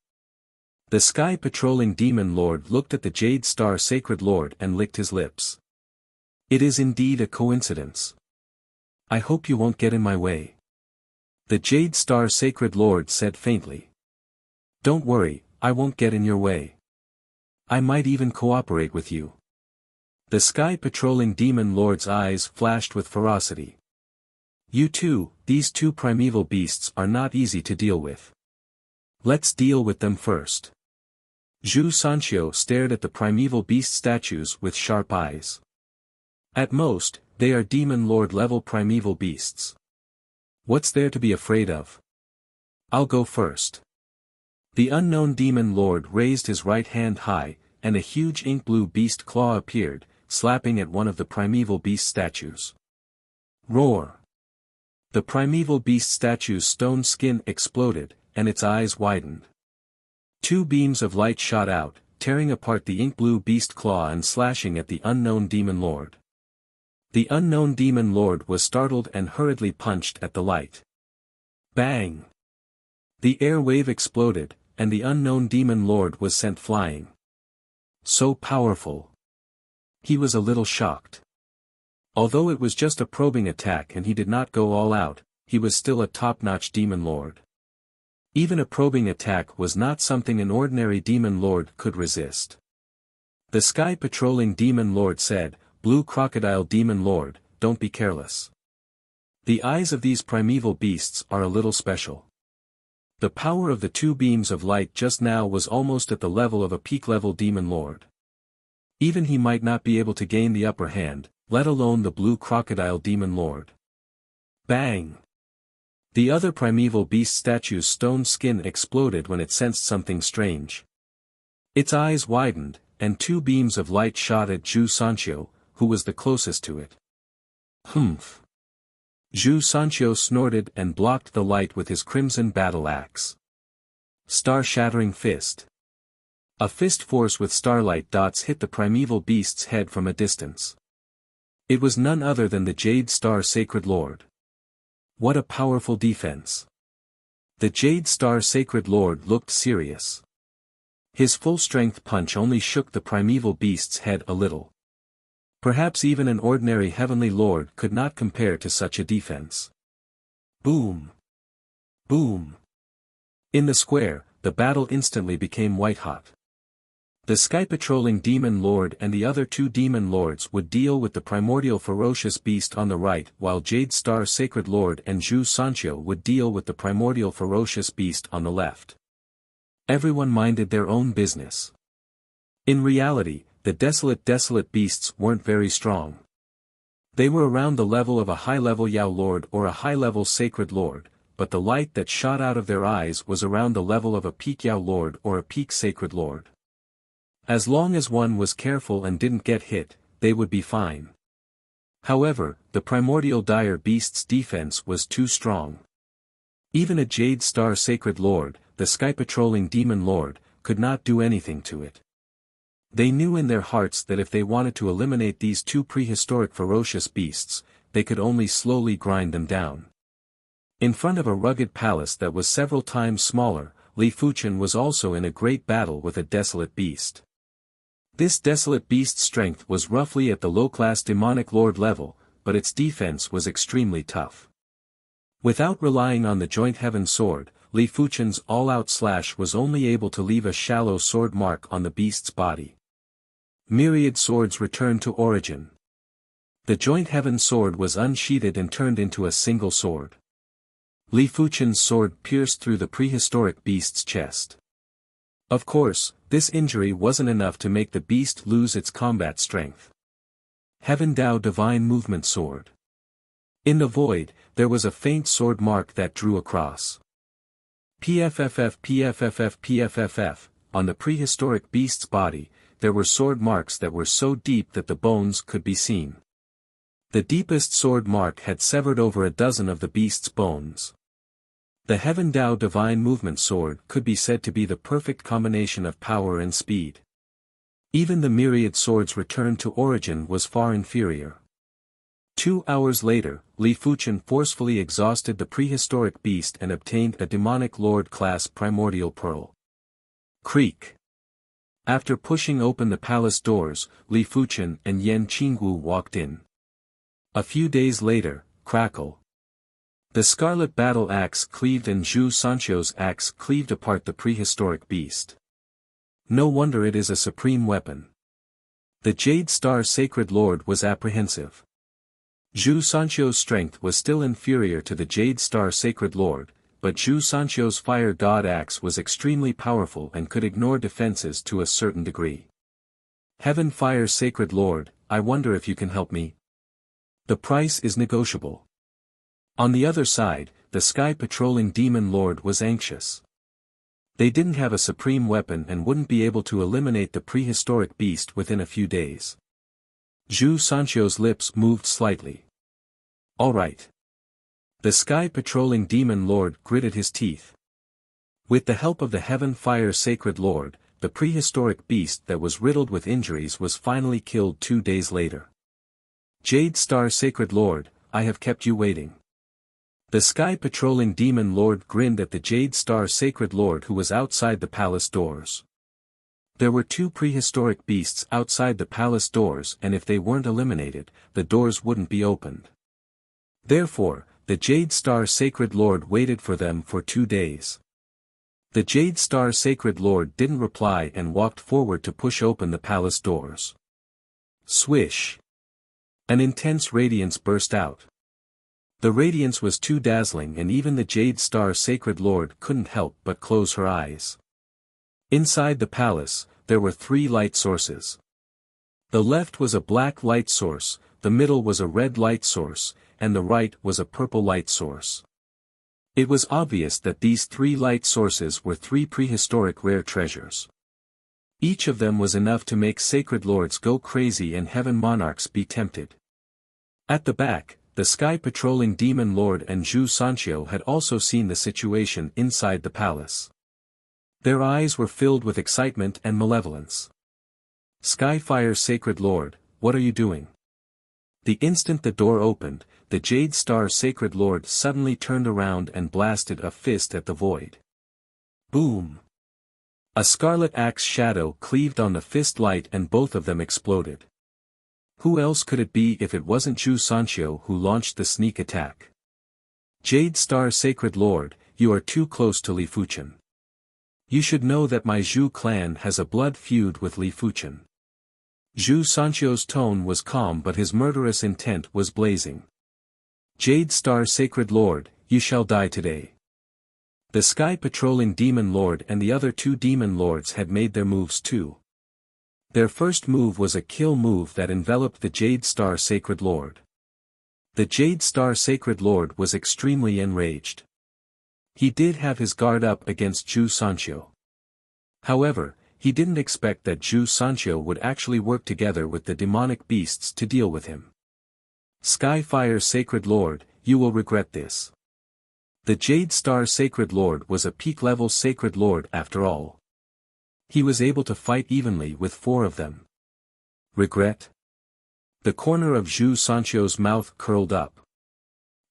The Sky Patrolling Demon Lord looked at the Jade Star Sacred Lord and licked his lips. It is indeed a coincidence. I hope you won't get in my way. The Jade Star Sacred Lord said faintly. Don't worry, I won't get in your way. I might even cooperate with you. The Sky Patrolling Demon Lord's eyes flashed with ferocity. You two, these two primeval beasts are not easy to deal with. Let's deal with them first. Zhu Sanqiu stared at the primeval beast statues with sharp eyes. At most, they are Demon Lord level primeval beasts. What's there to be afraid of? I'll go first. The unknown Demon Lord raised his right hand high, and a huge ink-blue beast claw appeared, slapping at one of the primeval beast statues. Roar! The primeval beast statue's stone skin exploded, and its eyes widened. Two beams of light shot out, tearing apart the ink-blue beast claw and slashing at the unknown Demon Lord. The unknown Demon Lord was startled and hurriedly punched at the light. Bang! The air wave exploded, and the unknown Demon Lord was sent flying. So powerful. He was a little shocked. Although it was just a probing attack and he did not go all out, he was still a top-notch Demon Lord. Even a probing attack was not something an ordinary Demon Lord could resist. The Sky Patrolling Demon Lord said, Blue Crocodile Demon Lord, don't be careless. The eyes of these primeval beasts are a little special. The power of the two beams of light just now was almost at the level of a peak-level Demon Lord. Even he might not be able to gain the upper hand, let alone the Blue Crocodile Demon Lord. Bang! The other primeval beast statue's stone skin exploded when it sensed something strange. Its eyes widened, and two beams of light shot at Zhu Sanqiu, who was the closest to it. Humph! Zhu Sanqiu snorted and blocked the light with his crimson battle axe. Star-shattering fist. A fist force with starlight dots hit the primeval beast's head from a distance. It was none other than the Jade Star Sacred Lord. What a powerful defense. The Jade Star Sacred Lord looked serious. His full-strength punch only shook the primeval beast's head a little. Perhaps even an ordinary heavenly lord could not compare to such a defense. Boom! Boom! In the square, the battle instantly became white-hot. The Sky Patrolling Demon Lord and the other two Demon Lords would deal with the primordial ferocious beast on the right, while Jade Star Sacred Lord and Zhu Sanqiu would deal with the primordial ferocious beast on the left. Everyone minded their own business. In reality, the desolate beasts weren't very strong. They were around the level of a high-level Yao Lord or a high-level Sacred Lord, but the light that shot out of their eyes was around the level of a peak Yao Lord or a peak Sacred Lord. As long as one was careful and didn't get hit, they would be fine. However, the primordial dire beast's defense was too strong. Even a Jade Star Sacred Lord, the Sky Patrolling Demon Lord, could not do anything to it. They knew in their hearts that if they wanted to eliminate these two prehistoric ferocious beasts, they could only slowly grind them down. In front of a rugged palace that was several times smaller, Li Fuchen was also in a great battle with a desolate beast. This desolate beast's strength was roughly at the low-class demonic lord level, but its defense was extremely tough. Without relying on the joint heaven sword, Li Fuchen's all-out slash was only able to leave a shallow sword mark on the beast's body. Myriad swords returned to origin. The joint heaven sword was unsheathed and turned into a single sword. Li Fuchen's sword pierced through the prehistoric beast's chest. Of course, this injury wasn't enough to make the beast lose its combat strength. Heaven Dao Divine Movement Sword. In the void, there was a faint sword mark that drew across. PFFF. On the prehistoric beast's body, there were sword marks that were so deep that the bones could be seen. The deepest sword mark had severed over a dozen of the beast's bones. The Heaven Dao Divine Movement Sword could be said to be the perfect combination of power and speed. Even the myriad swords returned to origin was far inferior. 2 hours later, Li Fuchen forcefully exhausted the prehistoric beast and obtained a demonic lord-class primordial pearl. Creak. After pushing open the palace doors, Li Fuchen and Yan Qingwu walked in. A few days later, crackle. The scarlet battle axe cleaved and Zhu Sancho's axe cleaved apart the prehistoric beast. No wonder it is a supreme weapon. The Jade Star Sacred Lord was apprehensive. Zhu Sancho's strength was still inferior to the Jade Star Sacred Lord, but Zhu Sancho's Fire God Axe was extremely powerful and could ignore defenses to a certain degree. Heaven Fire Sacred Lord, I wonder if you can help me. The price is negotiable. On the other side, the Sky Patrolling Demon Lord was anxious. They didn't have a supreme weapon and wouldn't be able to eliminate the prehistoric beast within a few days. Zhu Sancho's lips moved slightly. All right. The Sky Patrolling Demon Lord gritted his teeth. With the help of the Heaven Fire Sacred Lord, the prehistoric beast that was riddled with injuries was finally killed 2 days later. Jade Star Sacred Lord, I have kept you waiting. The Sky Patrolling Demon Lord grinned at the Jade Star Sacred Lord who was outside the palace doors. There were 2 prehistoric beasts outside the palace doors and if they weren't eliminated, the doors wouldn't be opened. Therefore, the Jade Star Sacred Lord waited for them for 2 days. The Jade Star Sacred Lord didn't reply and walked forward to push open the palace doors. Swish! An intense radiance burst out. The radiance was too dazzling and even the Jade Star Sacred Lord couldn't help but close her eyes. Inside the palace, there were 3 light sources. The left was a black light source, the middle was a red light source, and the right was a purple light source. It was obvious that these 3 light sources were 3 prehistoric rare treasures. Each of them was enough to make sacred lords go crazy and heaven monarchs be tempted. At the back, the Sky Patrolling Demon Lord and Zhu Sancho had also seen the situation inside the palace. Their eyes were filled with excitement and malevolence. Skyfire Sacred Lord, what are you doing? The instant the door opened, the Jade Star Sacred Lord suddenly turned around and blasted a fist at the void. Boom! A scarlet axe shadow cleaved on the fist light and both of them exploded. Who else could it be if it wasn't Zhu Sancho who launched the sneak attack? Jade Star Sacred Lord, you are too close to Li Fuchen. You should know that my Zhu clan has a blood feud with Li Fuchen. Zhu Sancho's tone was calm but his murderous intent was blazing. Jade Star Sacred Lord, you shall die today. The Sky Patrolling Demon Lord and the other 2 Demon Lords had made their moves too. Their first move was a kill move that enveloped the Jade Star Sacred Lord. The Jade Star Sacred Lord was extremely enraged. He did have his guard up against Zhu Sancho. However, he didn't expect that Zhu Sancho would actually work together with the demonic beasts to deal with him. Skyfire Sacred Lord, you will regret this. The Jade Star Sacred Lord was a peak-level Sacred Lord after all. He was able to fight evenly with 4 of them. Regret? The corner of Zhu Sancho's mouth curled up.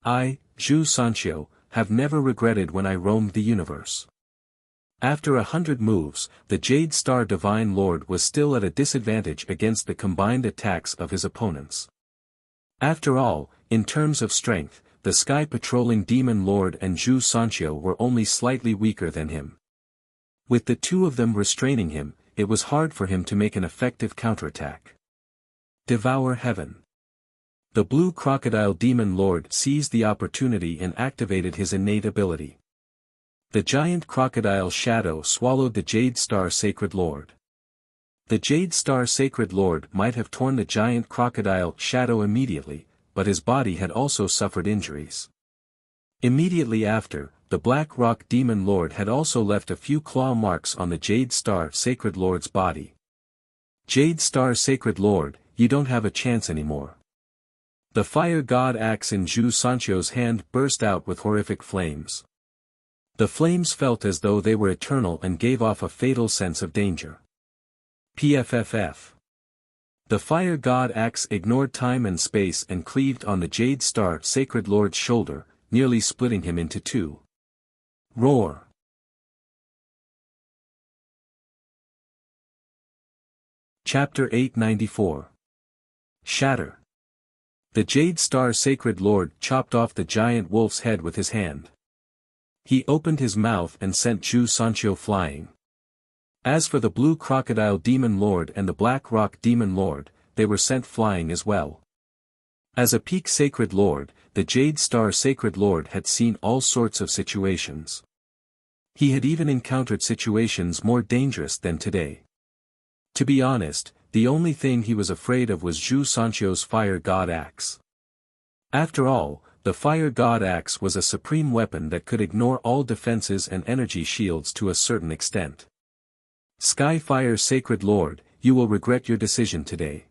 I, Zhu Sancho, have never regretted when I roamed the universe. After 100 moves, the Jade Star Divine Lord was still at a disadvantage against the combined attacks of his opponents. After all, in terms of strength, the Sky Patrolling Demon Lord and Zhu Sancho were only slightly weaker than him. With the 2 of them restraining him, it was hard for him to make an effective counterattack. Devour Heaven. The Blue Crocodile Demon Lord seized the opportunity and activated his innate ability. The giant crocodile shadow swallowed the Jade Star Sacred Lord. The Jade Star Sacred Lord might have torn the giant crocodile shadow immediately, but his body had also suffered injuries. Immediately after, the Black Rock Demon Lord had also left a few claw marks on the Jade Star Sacred Lord's body. Jade Star Sacred Lord, you don't have a chance anymore. The Fire God axe in Zhu Sancho's hand burst out with horrific flames. The flames felt as though they were eternal and gave off a fatal sense of danger. PFFF. The fire god axe ignored time and space and cleaved on the Jade Star Sacred Lord's shoulder, nearly splitting him into two. Roar! Chapter 894. Shatter. The Jade Star Sacred Lord chopped off the giant wolf's head with his hand. He opened his mouth and sent Zhu Sanqiu flying. As for the Blue Crocodile Demon Lord and the Black Rock Demon Lord, they were sent flying as well. As a peak Sacred Lord, the Jade Star Sacred Lord had seen all sorts of situations. He had even encountered situations more dangerous than today. To be honest, the only thing he was afraid of was Zhu Sanqiu's fire god axe. After all, the fire god axe was a supreme weapon that could ignore all defenses and energy shields to a certain extent. Sky Fire Sacred Lord, you will regret your decision today.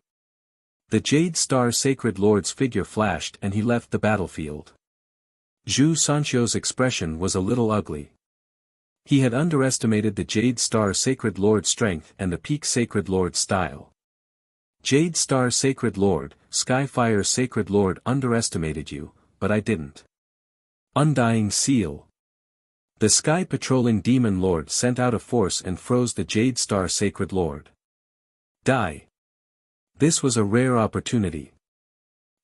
The Jade Star Sacred Lord's figure flashed and he left the battlefield. Zhu Sanqiu's expression was a little ugly. He had underestimated the Jade Star Sacred Lord's strength and the Peak Sacred Lord's style. Jade Star Sacred Lord, Sky Fire Sacred Lord underestimated you, but I didn't. Undying Seal. The Sky Patrolling Demon Lord sent out a force and froze the Jade Star Sacred Lord. Die. This was a rare opportunity.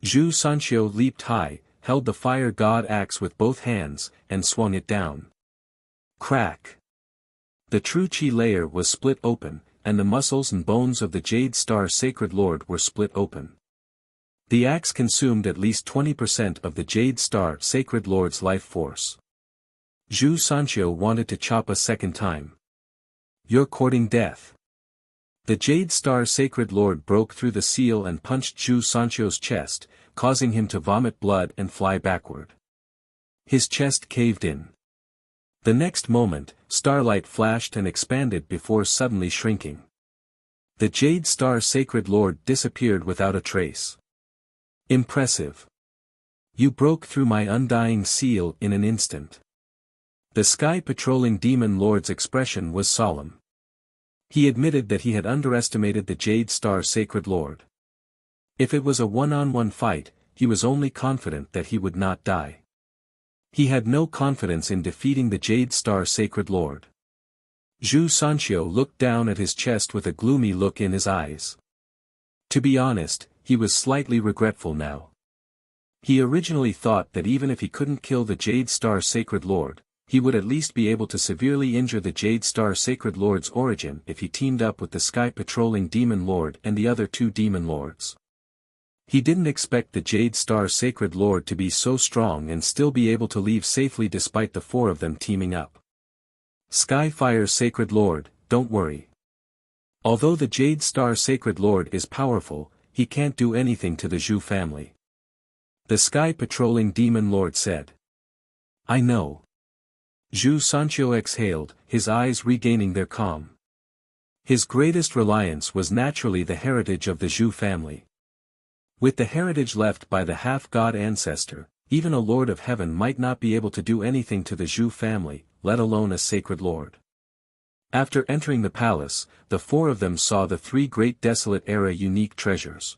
Zhu Sanqiu leaped high, held the fire god axe with both hands, and swung it down. Crack. The true chi layer was split open, and the muscles and bones of the Jade Star Sacred Lord were split open. The axe consumed at least 20% of the Jade Star Sacred Lord's life force. Zhu Sanqiu wanted to chop a second time. You're courting death. The Jade Star Sacred Lord broke through the seal and punched Zhu Sanqiu's chest, causing him to vomit blood and fly backward. His chest caved in. The next moment, starlight flashed and expanded before suddenly shrinking. The Jade Star Sacred Lord disappeared without a trace. Impressive. You broke through my undying seal in an instant. The Sky Patrolling Demon Lord's expression was solemn. He admitted that he had underestimated the Jade Star Sacred Lord. If it was a one-on-one fight, he was only confident that he would not die. He had no confidence in defeating the Jade Star Sacred Lord. Zhu Sanqiu looked down at his chest with a gloomy look in his eyes. To be honest, he was slightly regretful now. He originally thought that even if he couldn't kill the Jade Star Sacred Lord, he would at least be able to severely injure the Jade Star Sacred Lord's origin if he teamed up with the Sky Patrolling Demon Lord and the other two Demon Lords. He didn't expect the Jade Star Sacred Lord to be so strong and still be able to leave safely despite the four of them teaming up. Sky Fire Sacred Lord, don't worry. Although the Jade Star Sacred Lord is powerful, he can't do anything to the Zhu family. The Sky Patrolling Demon Lord said. I know. Zhu Sanqiu exhaled, his eyes regaining their calm. His greatest reliance was naturally the heritage of the Zhu family. With the heritage left by the half-god ancestor, even a Lord of Heaven might not be able to do anything to the Zhu family, let alone a sacred lord. After entering the palace, the four of them saw the three great Desolate Era unique treasures.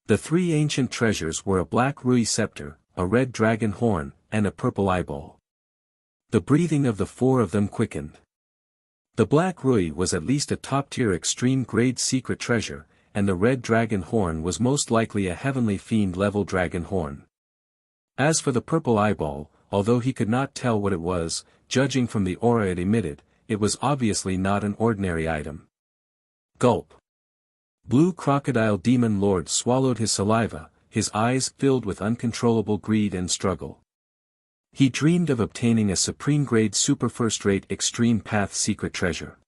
The three ancient treasures were a black Rui scepter, a red dragon horn, and a purple eyeball. The breathing of the four of them quickened. The black Rui was at least a top-tier extreme-grade secret treasure, and the red dragon horn was most likely a heavenly fiend-level dragon horn. As for the purple eyeball, although he could not tell what it was, judging from the aura it emitted, it was obviously not an ordinary item. Gulp. Blue Crocodile Demon Lord swallowed his saliva, his eyes filled with uncontrollable greed and struggle. He dreamed of obtaining a supreme-grade super first-rate extreme path secret treasure.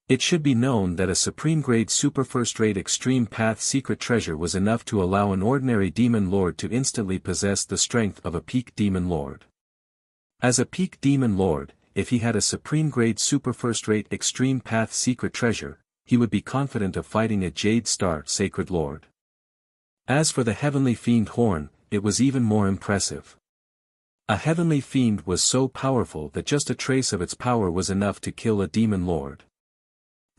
It should be known that a supreme-grade super first-rate extreme path secret treasure was enough to allow an ordinary demon lord to instantly possess the strength of a peak demon lord. As a peak demon lord, if he had a supreme-grade super first-rate extreme path secret treasure, he would be confident of fighting a Jade Star Sacred Lord. As for the Heavenly Fiend Horn, it was even more impressive. A heavenly fiend was so powerful that just a trace of its power was enough to kill a demon lord.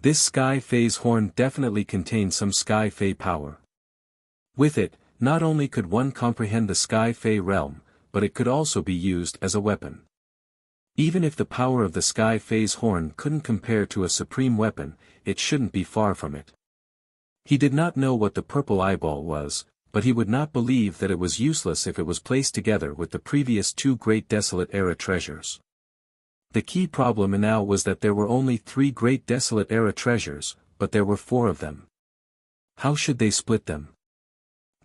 This Sky Fae's horn definitely contained some Sky Fae power. With it, not only could one comprehend the Sky Fae realm, but it could also be used as a weapon. Even if the power of the Sky Fae's horn couldn't compare to a supreme weapon, it shouldn't be far from it. He did not know what the purple eyeball was, but he would not believe that it was useless if it was placed together with the previous two great Desolate Era treasures. The key problem now was that there were only 3 great Desolate Era treasures, but there were 4 of them. How should they split them?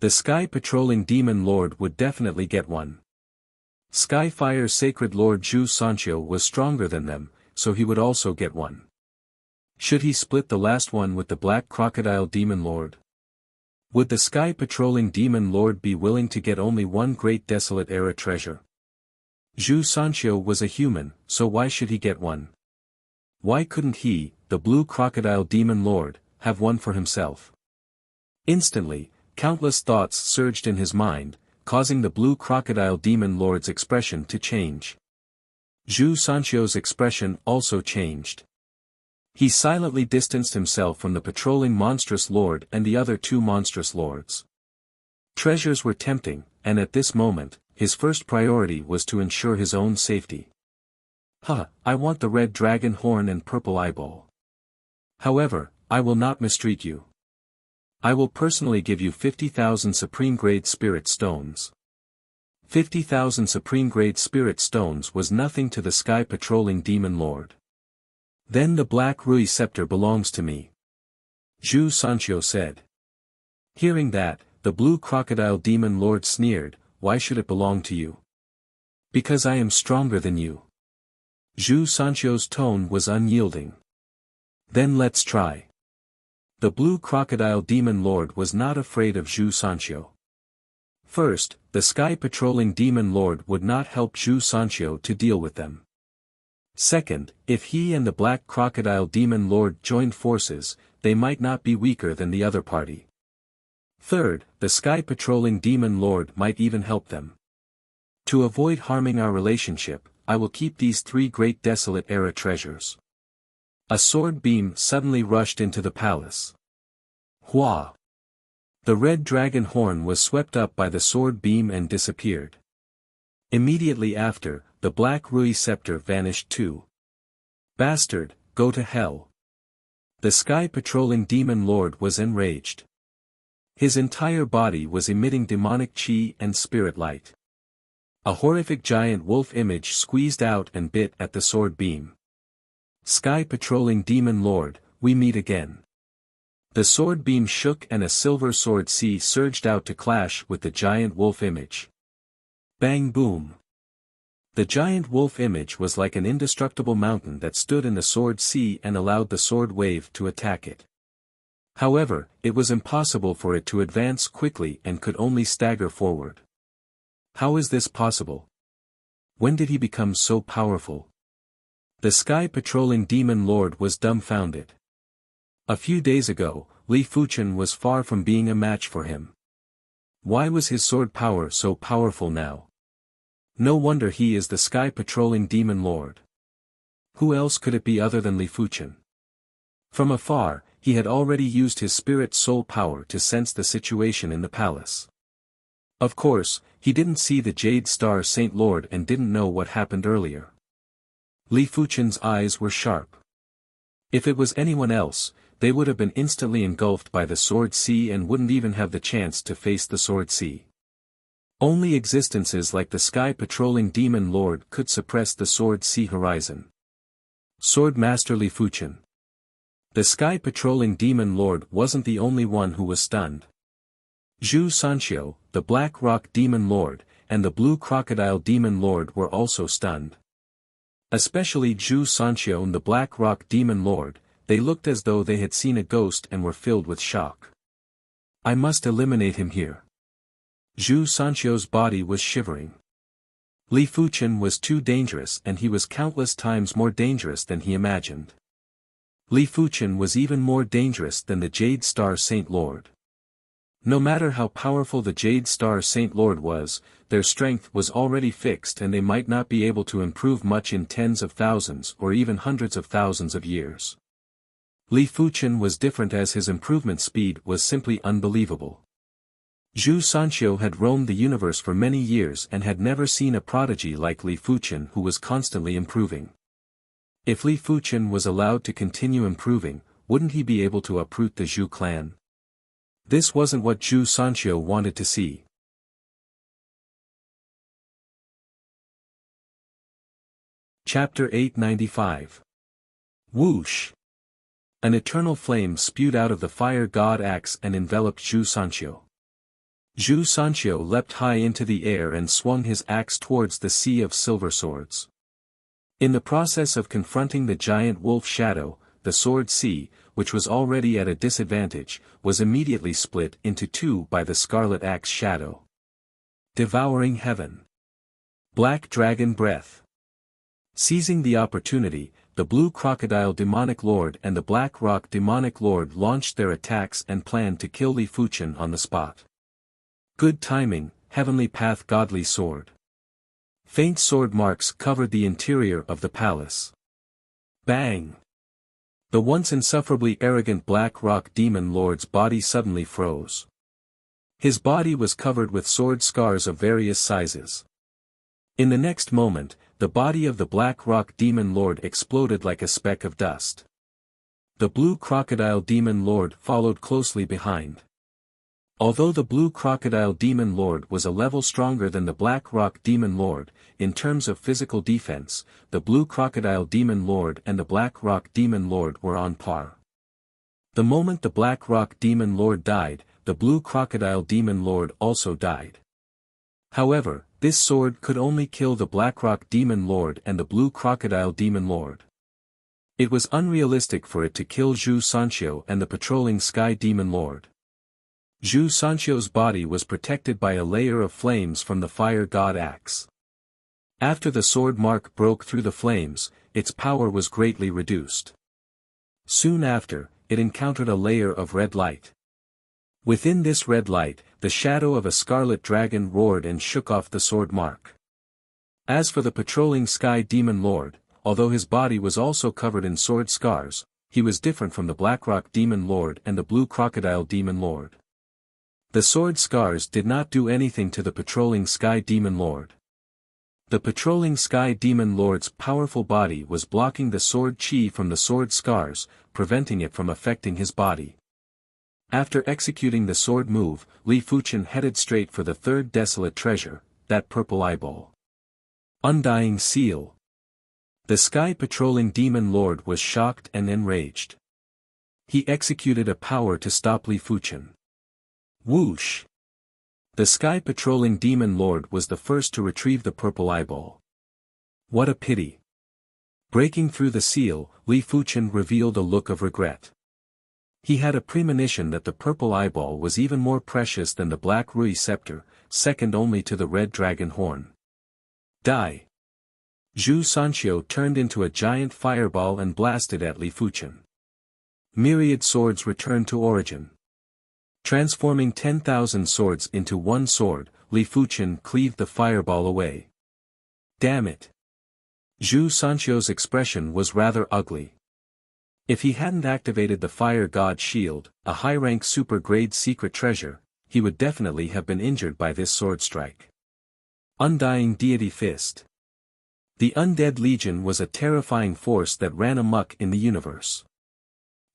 The Sky Patrolling Demon Lord would definitely get one. Skyfire's Sacred Lord Zhu Sanqiu was stronger than them, so he would also get one. Should he split the last one with the Black Crocodile Demon Lord? Would the Sky Patrolling Demon Lord be willing to get only one great Desolate Era treasure? Zhu Sanqiu was a human, so why should he get one? Why couldn't he, the Blue Crocodile Demon Lord, have one for himself? Instantly, countless thoughts surged in his mind, causing the Blue Crocodile Demon Lord's expression to change. Zhu Sanqiu's expression also changed. He silently distanced himself from the patrolling Monstrous Lord and the other 2 Monstrous Lords. Treasures were tempting, and at this moment, his first priority was to ensure his own safety. I want the red dragon horn and purple eyeball. However, I will not mistreat you. I will personally give you 50,000 supreme-grade spirit stones. 50,000 supreme-grade spirit stones was nothing to the Sky Patrolling Demon Lord. Then the Black Rui Scepter belongs to me. Zhu Sanqiu said. Hearing that, the Blue Crocodile Demon Lord sneered, why should it belong to you? Because I am stronger than you. Zhu Sanqiu's tone was unyielding. Then let's try. The Blue Crocodile Demon Lord was not afraid of Zhu Sanqiu. First, the Sky Patrolling Demon Lord would not help Zhu Sanqiu to deal with them. Second, if he and the Black Crocodile Demon Lord joined forces, they might not be weaker than the other party. Third, the Sky Patrolling Demon Lord might even help them. To avoid harming our relationship, I will keep these 3 great Desolate Era treasures. A sword beam suddenly rushed into the palace. Hua! The red dragon horn was swept up by the sword beam and disappeared. Immediately after, the Black Rui Scepter vanished too. Bastard, go to hell. The Sky Patrolling Demon Lord was enraged. His entire body was emitting demonic chi and spirit light. A horrific giant wolf image squeezed out and bit at the sword beam. Sky Patrolling Demon Lord, we meet again. The sword beam shook and a silver sword sea surged out to clash with the giant wolf image. Bang boom. The giant wolf image was like an indestructible mountain that stood in the sword sea and allowed the sword wave to attack it. However, it was impossible for it to advance quickly and could only stagger forward. How is this possible? When did he become so powerful? The Sky Patrolling Demon Lord was dumbfounded. A few days ago, Li Fuchen was far from being a match for him. Why was his sword power so powerful now? No wonder he is the Sky Patrolling Demon Lord. Who else could it be other than Li Fuchen? From afar, he had already used his spirit soul power to sense the situation in the palace. Of course, he didn't see the Jade Star Saint Lord and didn't know what happened earlier. Li Fuchen's eyes were sharp. If it was anyone else, they would have been instantly engulfed by the Sword Sea and wouldn't even have the chance to face the Sword Sea. Only existences like the Sky Patrolling Demon Lord could suppress the Sword Sea horizon. Sword Master Li Fuchen. The Sky Patrolling Demon Lord wasn't the only one who was stunned. Zhu Sanqiu, the Black Rock Demon Lord, and the Blue Crocodile Demon Lord were also stunned. Especially Zhu Sanqiu and the Black Rock Demon Lord, they looked as though they had seen a ghost and were filled with shock. I must eliminate him here. Zhu Sanqiu's body was shivering. Li Fuchen was too dangerous and he was countless times more dangerous than he imagined. Li Fuchen was even more dangerous than the Jade Star Saint Lord. No matter how powerful the Jade Star Saint Lord was, their strength was already fixed and they might not be able to improve much in tens of thousands or even hundreds of thousands of years. Li Fuchen was different as his improvement speed was simply unbelievable. Zhu Sanqiu had roamed the universe for many years and had never seen a prodigy like Li Fuchen who was constantly improving. If Li Fuchen was allowed to continue improving, wouldn't he be able to uproot the Zhu clan? This wasn't what Zhu Sanqiu wanted to see. Chapter 895. Whoosh! An eternal flame spewed out of the fire god axe and enveloped Zhu Sanqiu. Zhu Sanqiu leapt high into the air and swung his axe towards the sea of silver swords. In the process of confronting the giant wolf shadow, the sword sea, which was already at a disadvantage, was immediately split into two by the scarlet axe shadow. Devouring heaven. Black dragon breath. Seizing the opportunity, the blue crocodile demonic lord and the black rock demonic lord launched their attacks and planned to kill Li Fuchen on the spot. Good timing, heavenly path godly sword. Faint sword marks covered the interior of the palace. Bang! The once insufferably arrogant black rock demon lord's body suddenly froze. His body was covered with sword scars of various sizes. In the next moment, the body of the black rock demon lord exploded like a speck of dust. The blue crocodile demon lord followed closely behind. Although the blue crocodile demon lord was a level stronger than the black rock demon lord, in terms of physical defense, the blue crocodile demon lord and the black rock demon lord were on par. The moment the black rock demon lord died, the blue crocodile demon lord also died. However, this sword could only kill the Blackrock Demon Lord and the Blue Crocodile Demon Lord. It was unrealistic for it to kill Zhu Sanqiu and the patrolling Sky Demon Lord. Zhu Sanqiu's body was protected by a layer of flames from the fire god axe. After the sword mark broke through the flames, its power was greatly reduced. Soon after, it encountered a layer of red light. Within this red light, the shadow of a scarlet dragon roared and shook off the sword mark. As for the patrolling Sky Demon Lord, although his body was also covered in sword scars, he was different from the Blackrock Demon Lord and the Blue Crocodile Demon Lord. The sword scars did not do anything to the patrolling Sky Demon Lord. The patrolling Sky Demon Lord's powerful body was blocking the sword chi from the sword scars, preventing it from affecting his body. After executing the sword move, Li Fuchen headed straight for the third desolate treasure, that purple eyeball. Undying seal. The Sky Patrolling Demon Lord was shocked and enraged. He executed a power to stop Li Fuchen. Whoosh! The Sky Patrolling Demon Lord was the first to retrieve the purple eyeball. What a pity! Breaking through the seal, Li Fuchen revealed a look of regret. He had a premonition that the purple eyeball was even more precious than the black Rui scepter, second only to the red dragon horn. Die! Zhu Sanqiu turned into a giant fireball and blasted at Li Fuchen. Myriad swords returned to origin. Transforming 10,000 swords into one sword, Li Fuchen cleaved the fireball away. Damn it! Zhu Sanqiu's expression was rather ugly. If he hadn't activated the Fire God Shield, a high-rank super-grade secret treasure, he would definitely have been injured by this sword strike. Undying Deity Fist. The Undead Legion was a terrifying force that ran amok in the universe.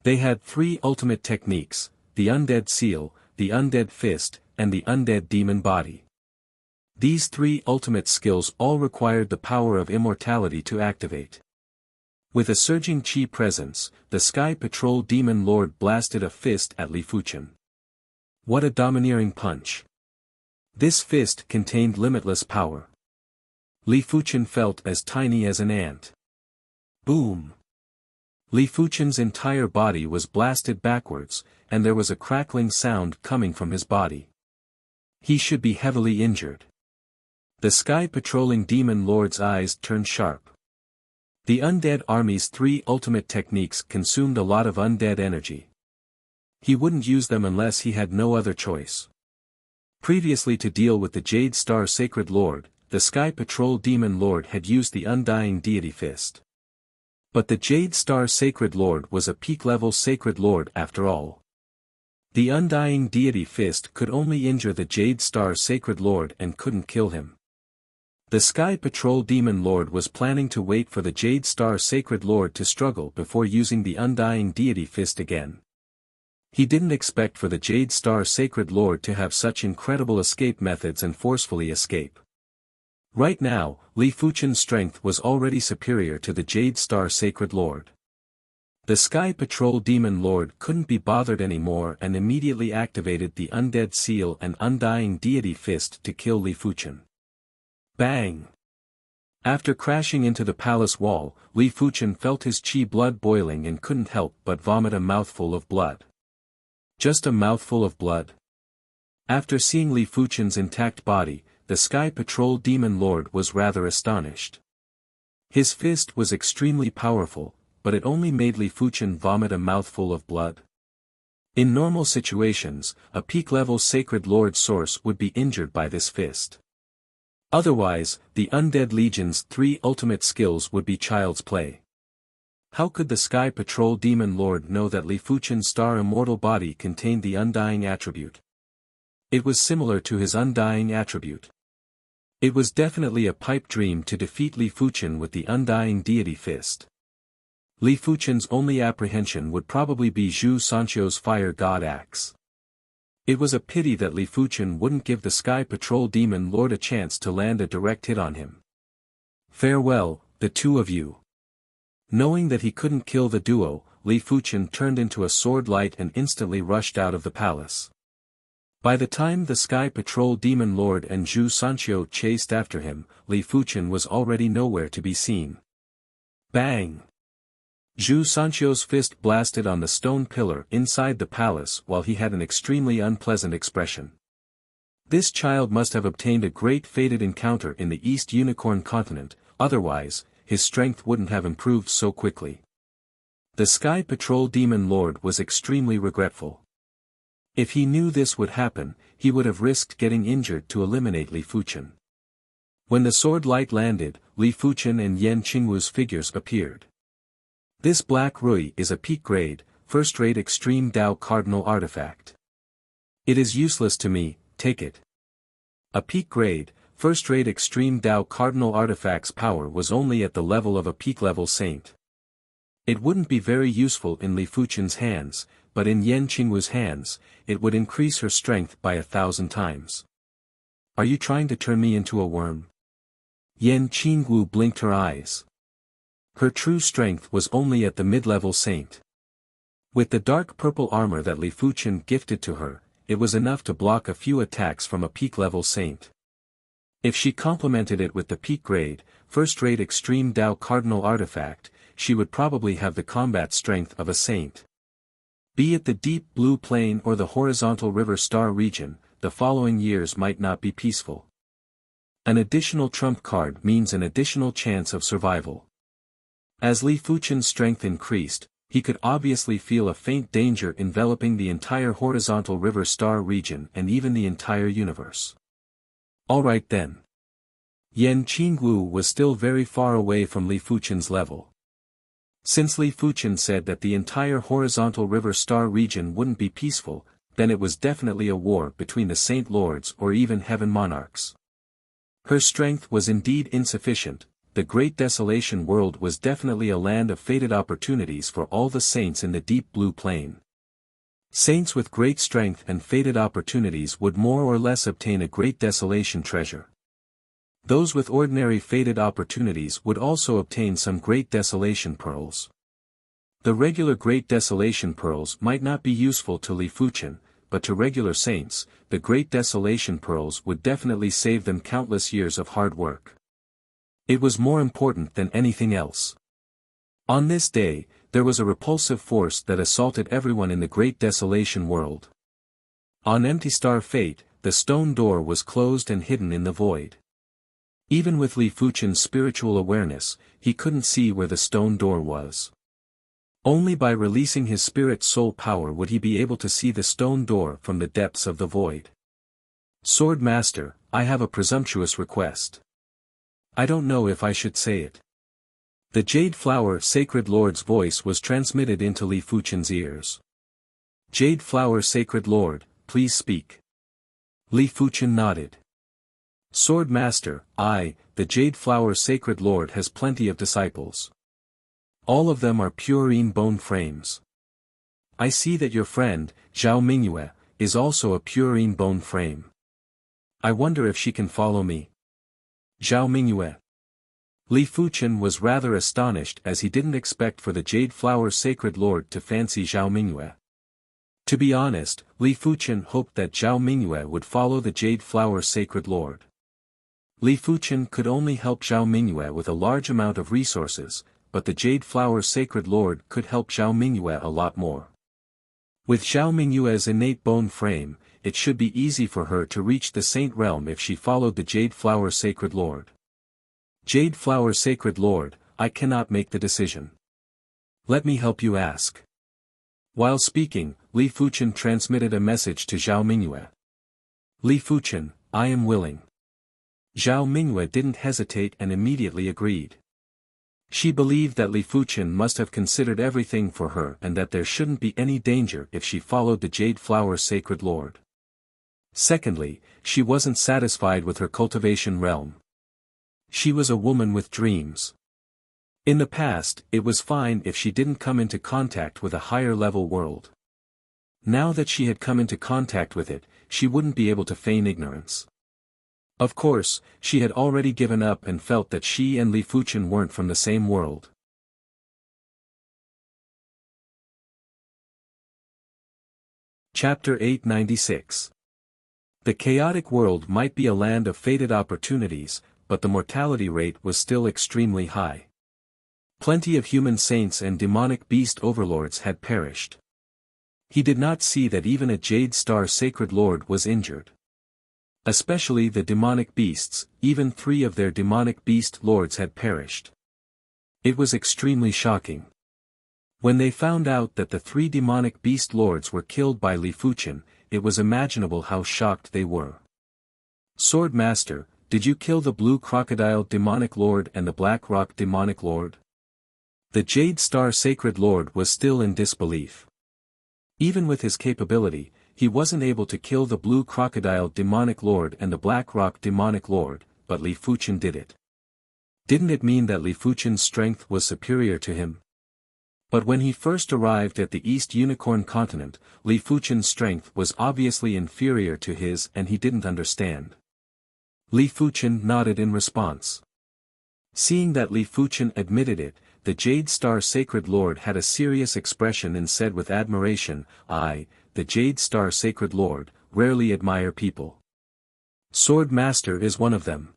They had three ultimate techniques, the Undead Seal, the Undead Fist, and the Undead Demon Body. These three ultimate skills all required the power of immortality to activate. With a surging chi presence, the Sky Patrol Demon Lord blasted a fist at Li Fuchen. What a domineering punch! This fist contained limitless power. Li Fuchen felt as tiny as an ant. Boom! Li Fuchen's entire body was blasted backwards, and there was a crackling sound coming from his body. He should be heavily injured. The Sky Patrolling Demon Lord's eyes turned sharp. The Undead Army's three ultimate techniques consumed a lot of undead energy. He wouldn't use them unless he had no other choice. Previously, to deal with the Jade Star Sacred Lord, the Sky Patrol Demon Lord had used the Undying Deity Fist. But the Jade Star Sacred Lord was a peak-level Sacred Lord after all. The Undying Deity Fist could only injure the Jade Star Sacred Lord and couldn't kill him. The Sky Patrol Demon Lord was planning to wait for the Jade Star Sacred Lord to struggle before using the Undying Deity Fist again. He didn't expect for the Jade Star Sacred Lord to have such incredible escape methods and forcefully escape. Right now, Li Fuchen's strength was already superior to the Jade Star Sacred Lord. The Sky Patrol Demon Lord couldn't be bothered anymore and immediately activated the Undead Seal and Undying Deity Fist to kill Li Fuchen. Bang! After crashing into the palace wall, Li Fuchen felt his chi blood boiling and couldn't help but vomit a mouthful of blood. Just a mouthful of blood? After seeing Li Fuchen's intact body, the Sky Patrol Demon Lord was rather astonished. His fist was extremely powerful, but it only made Li Fuchen vomit a mouthful of blood. In normal situations, a peak-level Sacred Lord source would be injured by this fist. Otherwise, the Undead Legion's 3 ultimate skills would be child's play. How could the Sky Patrol Demon Lord know that Li Fuchen's star immortal body contained the Undying attribute? It was similar to his Undying attribute. It was definitely a pipe dream to defeat Li Fuchen with the Undying Deity Fist. Li Fuchen's only apprehension would probably be Zhu Sanquo's Fire God Axe. It was a pity that Li Fuchen wouldn't give the Sky Patrol Demon Lord a chance to land a direct hit on him. Farewell, the two of you. Knowing that he couldn't kill the duo, Li Fuchen turned into a sword light and instantly rushed out of the palace. By the time the Sky Patrol Demon Lord and Zhu Sanquo chased after him, Li Fuchen was already nowhere to be seen. Bang! Zhu Sanquo's fist blasted on the stone pillar inside the palace while he had an extremely unpleasant expression. This child must have obtained a great fated encounter in the East Unicorn continent, otherwise, his strength wouldn't have improved so quickly. The Sky Patrol Demon Lord was extremely regretful. If he knew this would happen, he would have risked getting injured to eliminate Li Fuchen. When the sword light landed, Li Fuchen and Yan Qingwu's figures appeared. This Black Rui is a peak-grade, first-rate Extreme Dao Cardinal artifact. It is useless to me, take it. A peak-grade, first-rate Extreme Dao Cardinal artifact's power was only at the level of a peak-level saint. It wouldn't be very useful in Li Fuchen's hands, but in Yan Qingwu's hands, it would increase her strength by 1,000 times. Are you trying to turn me into a worm? Yan Qingwu blinked her eyes. Her true strength was only at the mid-level saint. With the dark purple armor that Li Fuchen gifted to her, it was enough to block a few attacks from a peak-level saint. If she complemented it with the peak-grade, first-rate Extreme Dao Cardinal artifact, she would probably have the combat strength of a saint. Be it the deep blue plain or the horizontal river star region, the following years might not be peaceful. An additional trump card means an additional chance of survival. As Li Fuchen's strength increased, he could obviously feel a faint danger enveloping the entire horizontal river star region and even the entire universe. Alright then. Yan Qingwu was still very far away from Li Fuchen's level. Since Li Fuchen said that the entire horizontal river star region wouldn't be peaceful, then it was definitely a war between the Saint Lords or even Heaven Monarchs. Her strength was indeed insufficient. The Great Desolation World was definitely a land of fated opportunities for all the saints in the deep blue plain. Saints with great strength and fated opportunities would more or less obtain a Great Desolation treasure. Those with ordinary fated opportunities would also obtain some Great Desolation pearls. The regular Great Desolation pearls might not be useful to Li Fuchen, but to regular saints, the Great Desolation pearls would definitely save them countless years of hard work. It was more important than anything else. On this day, there was a repulsive force that assaulted everyone in the Great Desolation World. On Empty Star Fate, the stone door was closed and hidden in the void. Even with Li Fuchen's spiritual awareness, he couldn't see where the stone door was. Only by releasing his spirit soul power would he be able to see the stone door from the depths of the void. Sword Master, I have a presumptuous request. I don't know if I should say it. The Jade Flower Sacred Lord's voice was transmitted into Li Fuchen's ears. Jade Flower Sacred Lord, please speak. Li Fuchen nodded. Sword Master, the Jade Flower Sacred Lord has plenty of disciples. All of them are purine bone frames. I see that your friend, Zhao Mingyue, is also a purine bone frame. I wonder if she can follow me. Zhao Mingyue. Li Fuchen was rather astonished as he didn't expect for the Jade Flower Sacred Lord to fancy Zhao Mingyue. To be honest, Li Fuchen hoped that Zhao Mingyue would follow the Jade Flower Sacred Lord. Li Fuchen could only help Zhao Mingyue with a large amount of resources, but the Jade Flower Sacred Lord could help Zhao Mingyue a lot more. With Zhao Mingyue's innate bone frame, it should be easy for her to reach the Saint Realm if she followed the Jade Flower Sacred Lord. Jade Flower Sacred Lord, I cannot make the decision. Let me help you ask. While speaking, Li Fuchen transmitted a message to Zhao Mingyue. Li Fuchen, I am willing. Zhao Mingyue didn't hesitate and immediately agreed. She believed that Li Fuchen must have considered everything for her and that there shouldn't be any danger if she followed the Jade Flower Sacred Lord. Secondly, she wasn't satisfied with her cultivation realm. She was a woman with dreams. In the past, it was fine if she didn't come into contact with a higher level world. Now that she had come into contact with it, she wouldn't be able to feign ignorance. Of course, she had already given up and felt that she and Li Fuchen weren't from the same world. Chapter 896. The chaotic world might be a land of fated opportunities, but the mortality rate was still extremely high. Plenty of human saints and demonic beast overlords had perished. He did not see that even a Jade Star Sacred Lord was injured. Especially the demonic beasts, even 3 of their demonic beast lords had perished. It was extremely shocking. When they found out that the 3 demonic beast lords were killed by Li Fuchen, it was imaginable how shocked they were. Sword Master, did you kill the Blue Crocodile Demonic Lord and the Black Rock Demonic Lord? The Jade Star Sacred Lord was still in disbelief. Even with his capability, he wasn't able to kill the Blue Crocodile Demonic Lord and the Black Rock Demonic Lord, but Li Fuchen did it. Didn't it mean that Li Fuchen's strength was superior to him? But when he first arrived at the East Unicorn continent, Li Fuchen's strength was obviously inferior to his and he didn't understand. Li Fuchen nodded in response. Seeing that Li Fuchen admitted it, the Jade Star Sacred Lord had a serious expression and said with admiration, the Jade Star Sacred Lord, rarely admire people. Sword Master is one of them.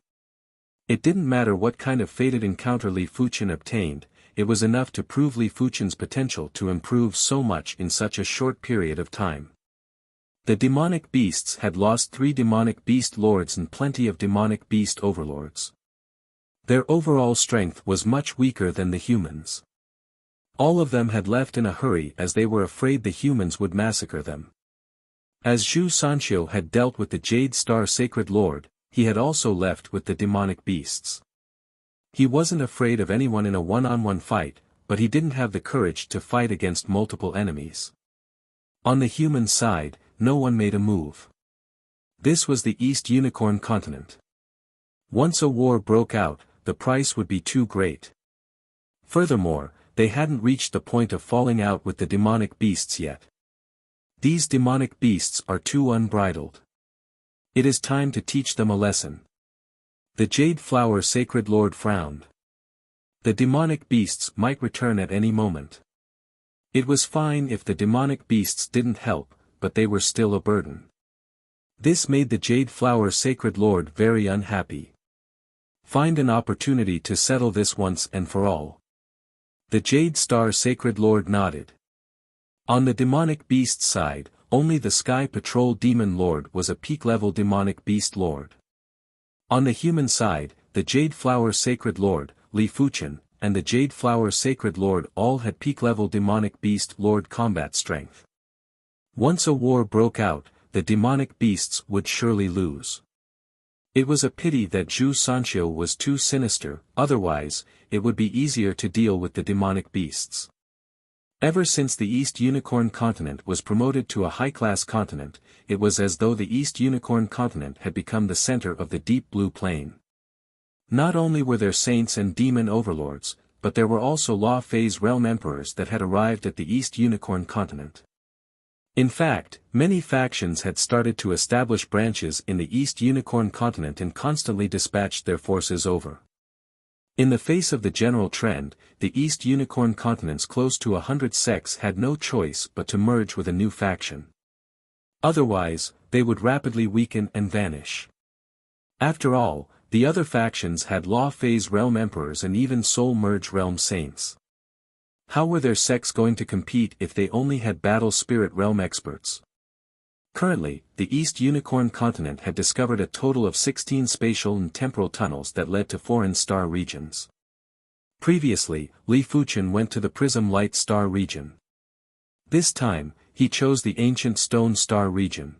It didn't matter what kind of fated encounter Li Fuchen obtained, it was enough to prove Li Fuchen's potential to improve so much in such a short period of time. The demonic beasts had lost 3 demonic beast lords and plenty of demonic beast overlords. Their overall strength was much weaker than the humans. All of them had left in a hurry as they were afraid the humans would massacre them. As Zhu Sanxiu had dealt with the Jade Star Sacred Lord, he had also left with the demonic beasts. He wasn't afraid of anyone in a one-on-one fight, but he didn't have the courage to fight against multiple enemies. On the human side, no one made a move. This was the East Unicorn continent. Once a war broke out, the price would be too great. Furthermore, they hadn't reached the point of falling out with the demonic beasts yet. These demonic beasts are too unbridled. It is time to teach them a lesson. The Jade Flower Sacred Lord frowned. The demonic beasts might return at any moment. It was fine if the demonic beasts didn't help, but they were still a burden. This made the Jade Flower Sacred Lord very unhappy. Find an opportunity to settle this once and for all. The Jade Star Sacred Lord nodded. On the demonic beast side, only the Sky Patrol Demon Lord was a peak-level demonic beast lord. On the human side, the Jade Flower Sacred Lord, Li Fuchen, and the Jade Flower Sacred Lord all had peak-level demonic beast lord combat strength. Once a war broke out, the demonic beasts would surely lose. It was a pity that Zhu Sanxiu was too sinister, otherwise, it would be easier to deal with the demonic beasts. Ever since the East Unicorn continent was promoted to a high-class continent, it was as though the East Unicorn continent had become the center of the deep blue plain. Not only were there saints and demon overlords, but there were also law phase realm emperors that had arrived at the East Unicorn continent. In fact, many factions had started to establish branches in the East Unicorn continent and constantly dispatched their forces over. In the face of the general trend, the East Unicorn continent's close to 100 sects had no choice but to merge with a new faction. Otherwise, they would rapidly weaken and vanish. After all, the other factions had law phase realm emperors and even soul merge realm saints. How were their sects going to compete if they only had battle spirit realm experts? Currently, the East Unicorn continent had discovered a total of 16 spatial and temporal tunnels that led to foreign star regions. Previously, Li Fuchen went to the Prism Light Star region. This time, he chose the Ancient Stone Star region.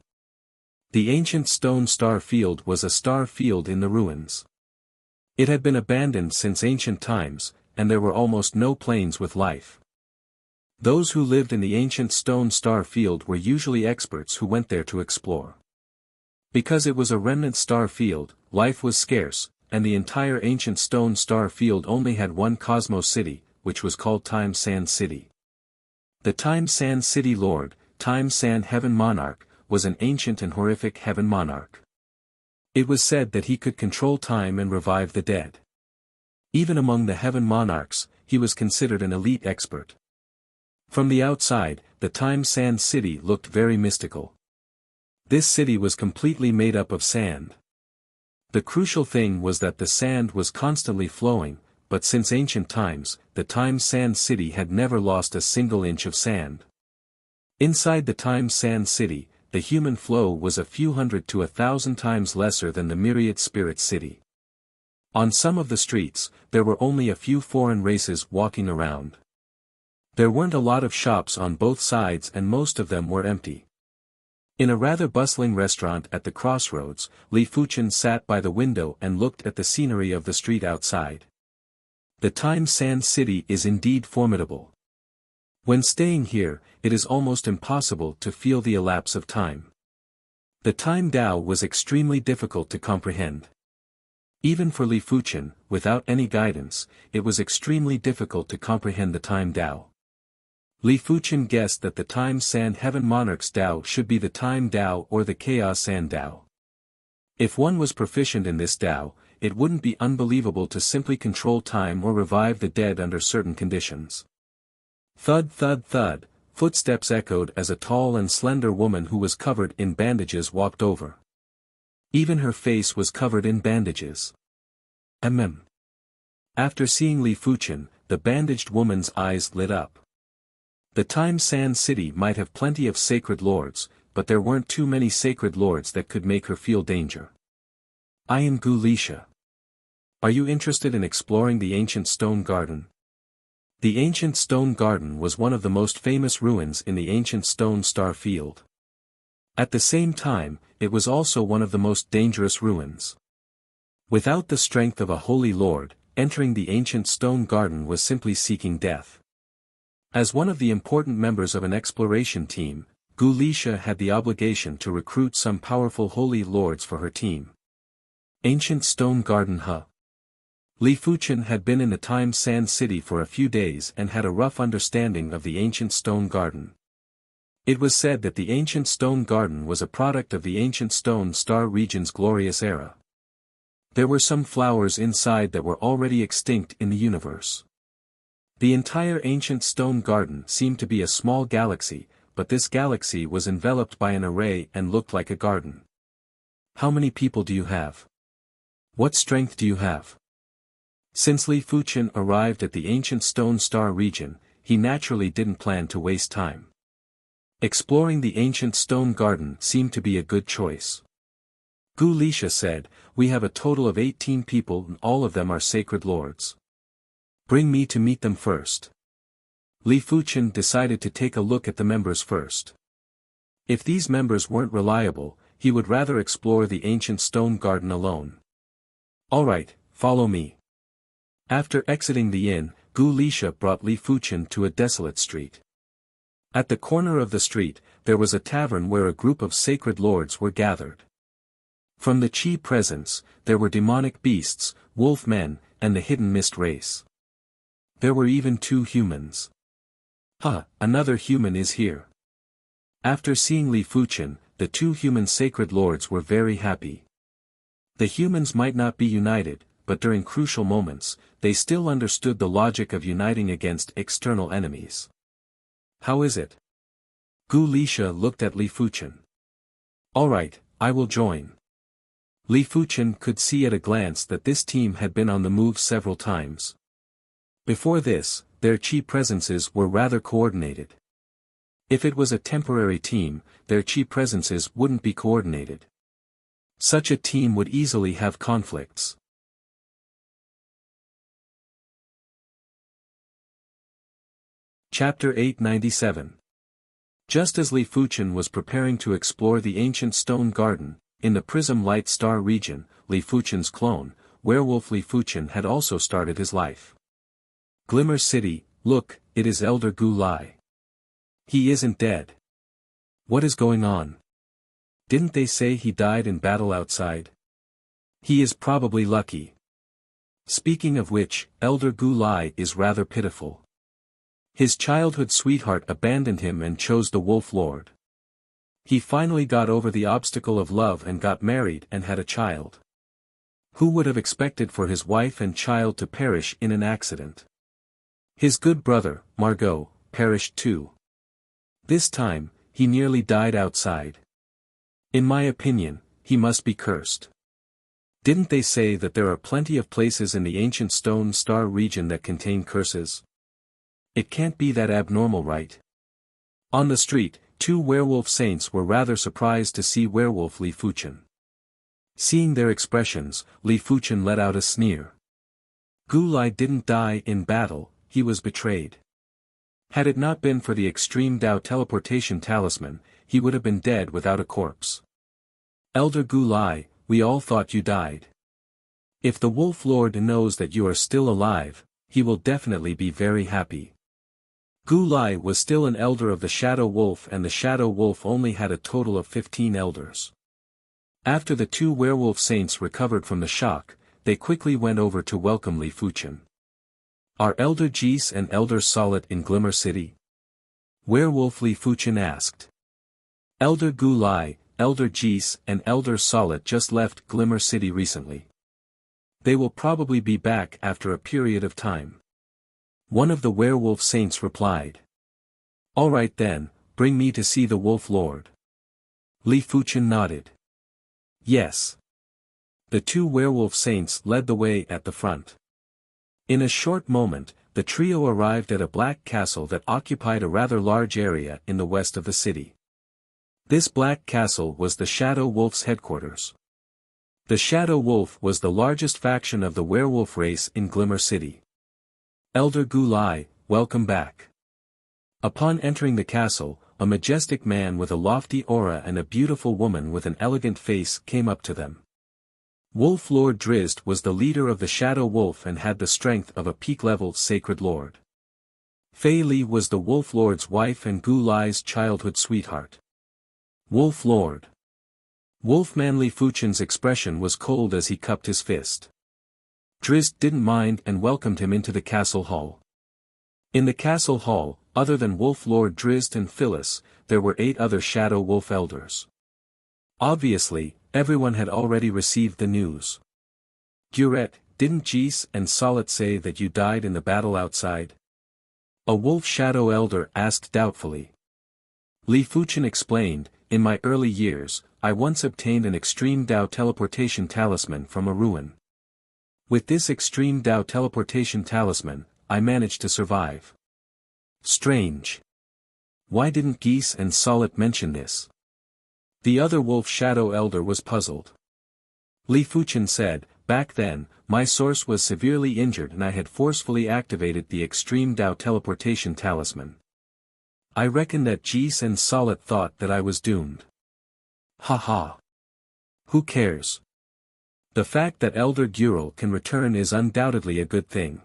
The Ancient Stone Star Field was a star field in the ruins. It had been abandoned since ancient times, and there were almost no planes with life. Those who lived in the Ancient Stone Star Field were usually experts who went there to explore. Because it was a remnant star field, life was scarce, and the entire Ancient Stone Star Field only had one Cosmos City, which was called Time Sand City. The Time Sand City Lord, Time Sand Heaven Monarch, was an ancient and horrific heaven monarch. It was said that he could control time and revive the dead. Even among the heaven monarchs, he was considered an elite expert. From the outside, the Time Sand City looked very mystical. This city was completely made up of sand. The crucial thing was that the sand was constantly flowing, but since ancient times, the Time Sand City had never lost a single inch of sand. Inside the Time Sand City, the human flow was a few hundred to 1,000 times lesser than the Myriad Spirit City. On some of the streets, there were only a few foreign races walking around. There weren't a lot of shops on both sides and most of them were empty. In a rather bustling restaurant at the crossroads, Li Fuchen sat by the window and looked at the scenery of the street outside. The Time Sand City is indeed formidable. When staying here, it is almost impossible to feel the elapse of time. The Time Tao was extremely difficult to comprehend. Even for Li Fuchen, without any guidance, it was extremely difficult to comprehend the Time Tao. Li Fuchen guessed that the Time Sand Heaven Monarch's Tao should be the Time Tao or the Chaos Sand Tao. If one was proficient in this Tao, it wouldn't be unbelievable to simply control time or revive the dead under certain conditions. Thud thud thud, footsteps echoed as a tall and slender woman who was covered in bandages walked over. Even her face was covered in bandages. After seeing Li Fuchen, the bandaged woman's eyes lit up. The Time Sand City might have plenty of sacred lords, but there weren't too many sacred lords that could make her feel danger. I am Wuxia. Are you interested in exploring the Ancient Stone Garden? The Ancient Stone Garden was one of the most famous ruins in the Ancient Stone Star Field. At the same time, it was also one of the most dangerous ruins. Without the strength of a holy lord, entering the Ancient Stone Garden was simply seeking death. As one of the important members of an exploration team, Wuxia had the obligation to recruit some powerful holy lords for her team. Ancient Stone Garden. Li Fuchen had been in the Time Sand City for a few days and had a rough understanding of the Ancient Stone Garden. It was said that the Ancient Stone Garden was a product of the Ancient Stone Star region's glorious era. There were some flowers inside that were already extinct in the universe. The entire Ancient Stone Garden seemed to be a small galaxy, but this galaxy was enveloped by an array and looked like a garden. How many people do you have? What strength do you have? Since Li Fuchen arrived at the Ancient Stone Star region, he naturally didn't plan to waste time. Exploring the Ancient Stone Garden seemed to be a good choice. Wuxia said, "We have a total of 18 people and all of them are sacred lords. Bring me to meet them first." Li Fuchen decided to take a look at the members first. If these members weren't reliable, he would rather explore the Ancient Stone Garden alone. "Alright, follow me." After exiting the inn, Gu Lisha brought Li Fuchen to a desolate street. At the corner of the street, there was a tavern where a group of sacred lords were gathered. From the Qi presence, there were demonic beasts, wolf men, and the hidden mist race. There were even 2 humans. Another human is here. After seeing Li Fuchen, the 2 human sacred lords were very happy. The humans might not be united, but during crucial moments, they still understood the logic of uniting against external enemies. How is it? Gu Lisha looked at Li Fuchen. Alright, I will join. Li Fuchen could see at a glance that this team had been on the move several times. Before this, their Qi presences were rather coordinated. If it was a temporary team, their Qi presences wouldn't be coordinated. Such a team would easily have conflicts. Chapter 897. Just as Li Fuchen was preparing to explore the ancient stone garden, in the Prism Light Star region, Li Fuchen's clone, werewolf Li Fuchen had also started his life. Glimmer City, look, it is Elder Gu Lai. He isn't dead. What is going on? Didn't they say he died in battle outside? He is probably lucky. Speaking of which, Elder Gu Lai is rather pitiful. His childhood sweetheart abandoned him and chose the Wolf Lord. He finally got over the obstacle of love and got married and had a child. Who would have expected for his wife and child to perish in an accident? His good brother, Margot, perished too. This time, he nearly died outside. In my opinion, he must be cursed. Didn't they say that there are plenty of places in the ancient stone star region that contain curses? It can't be that abnormal, right? On the street, 2 werewolf saints were rather surprised to see werewolf Li Fuchen. Seeing their expressions, Li Fuchen let out a sneer. Gu Lai didn't die in battle, he was betrayed. Had it not been for the extreme Dao teleportation talisman, he would have been dead without a corpse. Elder Gu Lai, we all thought you died. If the Wolf Lord knows that you are still alive, he will definitely be very happy. Gu Lai was still an elder of the Shadow Wolf, and the Shadow Wolf only had a total of 15 elders. After the 2 werewolf saints recovered from the shock, they quickly went over to welcome Li Fuchen. Are Elder Jis and Elder Solet in Glimmer City? Werewolf Li Fuchen asked. Elder Gu Lai, Elder Jis and Elder Solet just left Glimmer City recently. They will probably be back after a period of time. One of the werewolf saints replied. Alright then, bring me to see the Wolf Lord. Li Fuchen nodded. Yes. The 2 werewolf saints led the way at the front. In a short moment, the trio arrived at a black castle that occupied a rather large area in the west of the city. This black castle was the Shadow Wolf's headquarters. The Shadow Wolf was the largest faction of the werewolf race in Glimmer City. Elder Gu Lai, welcome back. Upon entering the castle, a majestic man with a lofty aura and a beautiful woman with an elegant face came up to them. Wolf Lord Drizzt was the leader of the Shadow Wolf and had the strength of a peak-level sacred lord. Fei Li was the Wolf Lord's wife and Gu Lai's childhood sweetheart. Wolf Lord. Wolfman Li Fuchen's expression was cold as he cupped his fist. Drizzt didn't mind and welcomed him into the castle hall. In the castle hall, other than Wolf Lord Drizzt and Phyllis, there were 8 other Shadow Wolf elders. Obviously, everyone had already received the news. Guret, didn't Jis and Solet say that you died in the battle outside? A wolf shadow elder asked doubtfully. Li Fuchen explained, in my early years, I once obtained an extreme Dao teleportation talisman from a ruin. With this extreme Dao teleportation talisman, I managed to survive. Strange. Why didn't Geese and Solet mention this? The other wolf shadow elder was puzzled. Li Fuchen said, back then, my source was severely injured and I had forcefully activated the extreme Dao teleportation talisman. I reckon that Geese and Solet thought that I was doomed. Ha ha. Who cares? The fact that Elder Gurul can return is undoubtedly a good thing.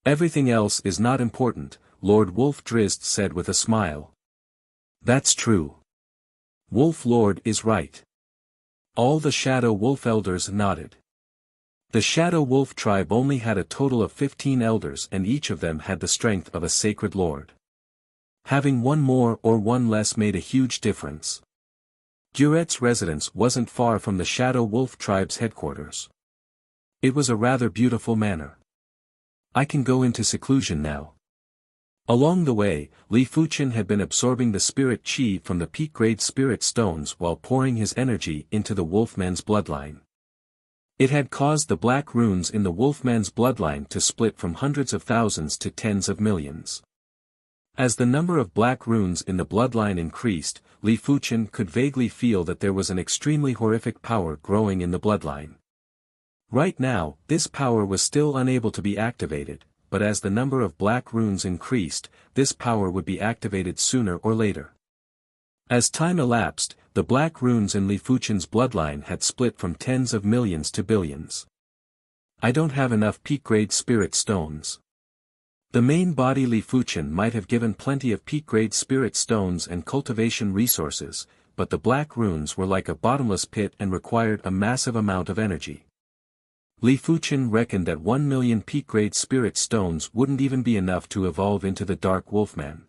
Everything else is not important, Lord Wolf Drizzt said with a smile. That's true. Wolf Lord is right. All the Shadow Wolf elders nodded. The Shadow Wolf tribe only had a total of 15 elders and each of them had the strength of a sacred lord. Having one more or one less made a huge difference. Guret's residence wasn't far from the Shadow Wolf tribe's headquarters. It was a rather beautiful manor. I can go into seclusion now. Along the way, Li Fuchen had been absorbing the spirit chi from the peak-grade spirit stones while pouring his energy into the Wolfman's bloodline. It had caused the black runes in the Wolfman's bloodline to split from hundreds of thousands to tens of millions. As the number of black runes in the bloodline increased, Li Fuchen could vaguely feel that there was an extremely horrific power growing in the bloodline. Right now, this power was still unable to be activated, but as the number of black runes increased, this power would be activated sooner or later. As time elapsed, the black runes in Li Fuchen's bloodline had split from tens of millions to billions. I don't have enough peak-grade spirit stones. The main body Li Fuchen might have given plenty of peak-grade spirit stones and cultivation resources, but the black runes were like a bottomless pit and required a massive amount of energy. Li Fuchen reckoned that 1 million peak-grade spirit stones wouldn't even be enough to evolve into the Dark Wolfman.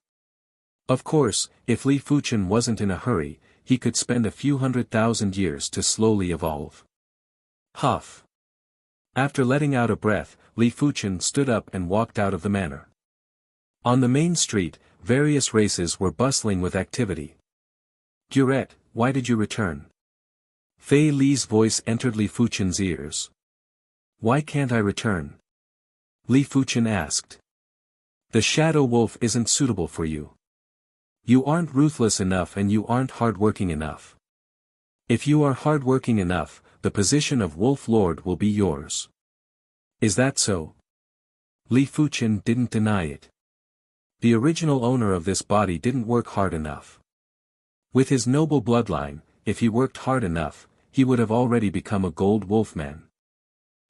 Of course, if Li Fuchen wasn't in a hurry, he could spend a few 100,000 years to slowly evolve. Huff. After letting out a breath, Li Fuchen stood up and walked out of the manor. On the main street, various races were bustling with activity. Guret, why did you return? Fei Li's voice entered Li Fuchen's ears. Why can't I return? Li Fuchen asked. The Shadow Wolf isn't suitable for you. You aren't ruthless enough and you aren't hardworking enough. If you are hardworking enough, the position of Wolf Lord will be yours. Is that so? Li Fuchen didn't deny it. The original owner of this body didn't work hard enough. With his noble bloodline, if he worked hard enough, he would have already become a gold wolfman.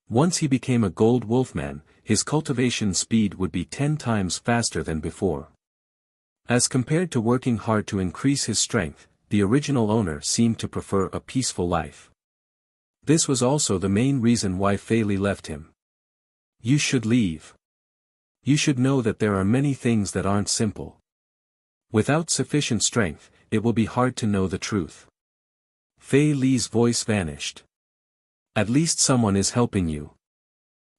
Once he became a gold wolfman, his cultivation speed would be 10 times faster than before. As compared to working hard to increase his strength, the original owner seemed to prefer a peaceful life. This was also the main reason why Fei Li left him. You should leave. You should know that there are many things that aren't simple. Without sufficient strength, it will be hard to know the truth. Fei Li's voice vanished. At least someone is helping you.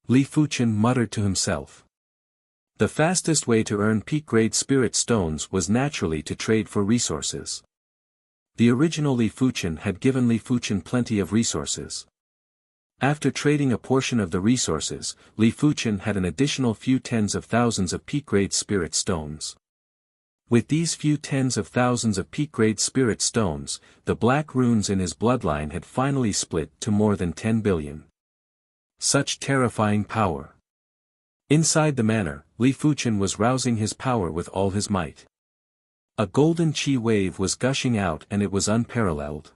Li Fuchen muttered to himself. The fastest way to earn peak-grade spirit stones was naturally to trade for resources. The original Li Fuchen had given Li Fuchen plenty of resources. After trading a portion of the resources, Li Fuchen had an additional few tens of thousands of peak-grade spirit stones. With these few tens of thousands of peak-grade spirit stones, the black runes in his bloodline had finally split to more than 10 billion. Such terrifying power. Inside the manor, Li Fuchen was rousing his power with all his might. A golden chi wave was gushing out and it was unparalleled.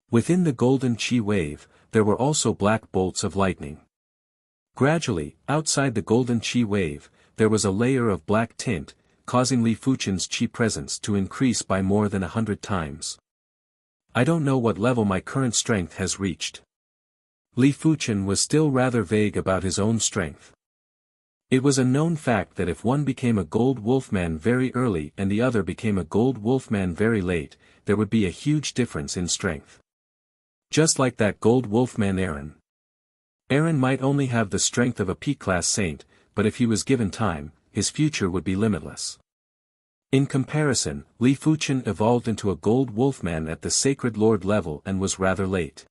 Within the golden chi wave, there were also black bolts of lightning. Gradually, outside the golden chi wave, there was a layer of black tint, causing Li Fuchen's chi presence to increase by more than 100 times. I don't know what level my current strength has reached. Li Fuchen was still rather vague about his own strength. It was a known fact that if one became a gold wolfman very early and the other became a gold wolfman very late, there would be a huge difference in strength. Just like that gold wolfman Aaron. Aaron might only have the strength of a P-class saint, but if he was given time, his future would be limitless. In comparison, Li Fuchen evolved into a gold wolfman at the Sacred Lord level and was rather late.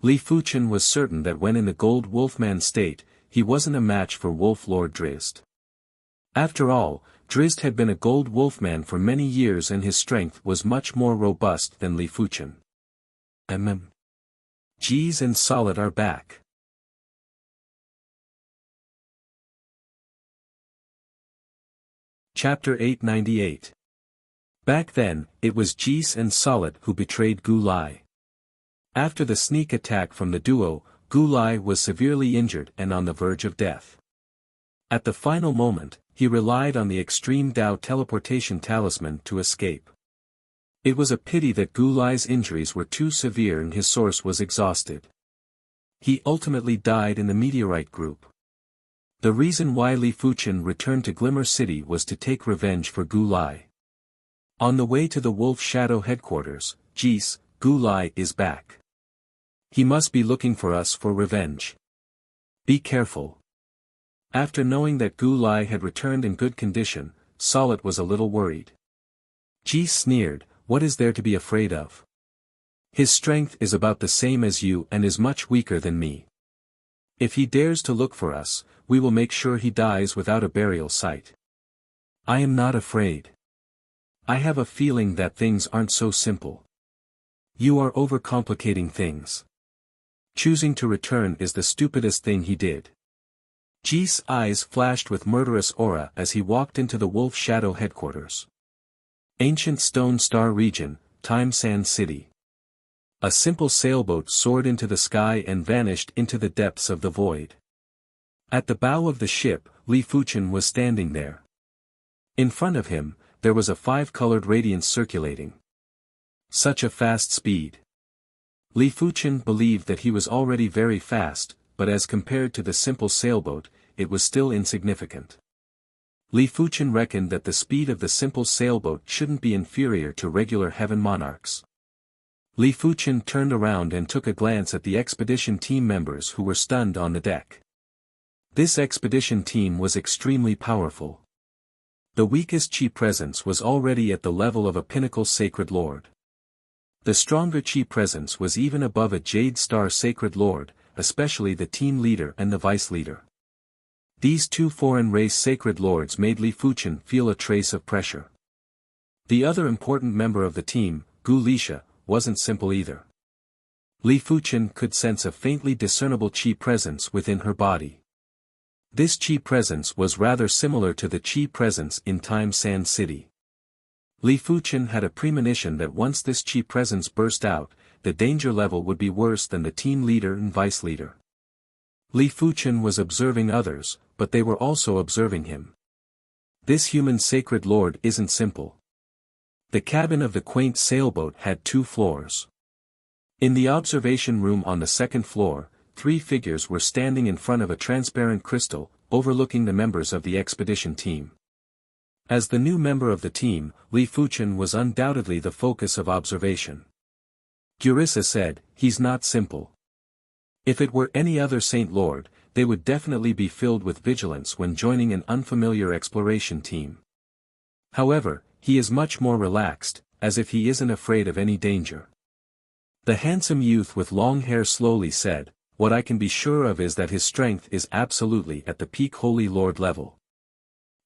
Li Fuchen was certain that when in the gold wolfman state, he wasn't a match for Wolf Lord Drizzt. After all, Drizzt had been a gold wolfman for many years and his strength was much more robust than Li Fuchen. Jeez and Solid are back. Chapter 898. Back then, it was Jees and Solid who betrayed Gu Lai. After the sneak attack from the duo, Gu Lai was severely injured and on the verge of death. At the final moment, he relied on the extreme Dao teleportation talisman to escape. It was a pity that Gu Lai's injuries were too severe and his source was exhausted. He ultimately died in the meteorite group. The reason why Li Fuchen returned to Glimmer City was to take revenge for Gu Lai. On the way to the Wolf Shadow headquarters, Jeez, Gu Lai is back. He must be looking for us for revenge. Be careful. After knowing that Gu Lai had returned in good condition, Solid was a little worried. Jeez sneered, what is there to be afraid of? His strength is about the same as you and is much weaker than me. If he dares to look for us, we will make sure he dies without a burial site. I am not afraid. I have a feeling that things aren't so simple. You are overcomplicating things. Choosing to return is the stupidest thing he did. Jeez's eyes flashed with murderous aura as he walked into the Wolf Shadow headquarters. Ancient Stone Star Region, Time Sand City. A simple sailboat soared into the sky and vanished into the depths of the void. At the bow of the ship, Li Fuchen was standing there. In front of him, there was a five-colored radiance circulating. Such a fast speed. Li Fuchen believed that he was already very fast, but as compared to the simple sailboat, it was still insignificant. Li Fuchen reckoned that the speed of the simple sailboat shouldn't be inferior to regular heaven monarchs. Li Fuchen turned around and took a glance at the expedition team members who were stunned on the deck. This expedition team was extremely powerful. The weakest Chi presence was already at the level of a pinnacle sacred lord. The stronger Chi presence was even above a Jade Star sacred lord, especially the team leader and the vice leader. These two foreign race sacred lords made Li Fuchen feel a trace of pressure. The other important member of the team, Gu Lisha, wasn't simple either. Li Fuchen could sense a faintly discernible Qi presence within her body. This Qi presence was rather similar to the Qi presence in Time Sand City. Li Fuchen had a premonition that once this Qi presence burst out, the danger level would be worse than the team leader and vice leader. Li Fuchen was observing others, but they were also observing him. This human sacred lord isn't simple. The cabin of the quaint sailboat had 2 floors. In the observation room on the 2nd floor, 3 figures were standing in front of a transparent crystal, overlooking the members of the expedition team. As the new member of the team, Li Fuchen was undoubtedly the focus of observation. Gurisa said, he's not simple. If it were any other Saint Lord, they would definitely be filled with vigilance when joining an unfamiliar exploration team. However, he is much more relaxed, as if he isn't afraid of any danger. The handsome youth with long hair slowly said, what I can be sure of is that his strength is absolutely at the peak Holy Lord level.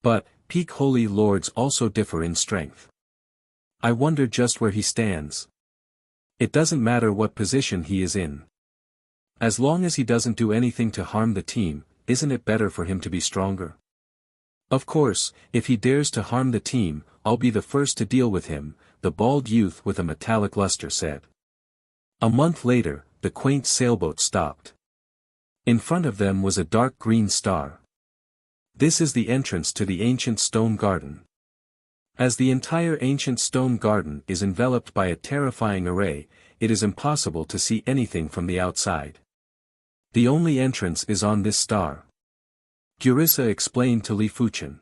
But, peak Holy Lords also differ in strength. I wonder just where he stands. It doesn't matter what position he is in. As long as he doesn't do anything to harm the team, isn't it better for him to be stronger? Of course, if he dares to harm the team, I'll be the first to deal with him, the bald youth with a metallic luster said. A month later, the quaint sailboat stopped. In front of them was a dark green star. This is the entrance to the ancient stone garden. As the entire ancient stone garden is enveloped by a terrifying array, it is impossible to see anything from the outside. The only entrance is on this star. Gurisa explained to Li Fuchen.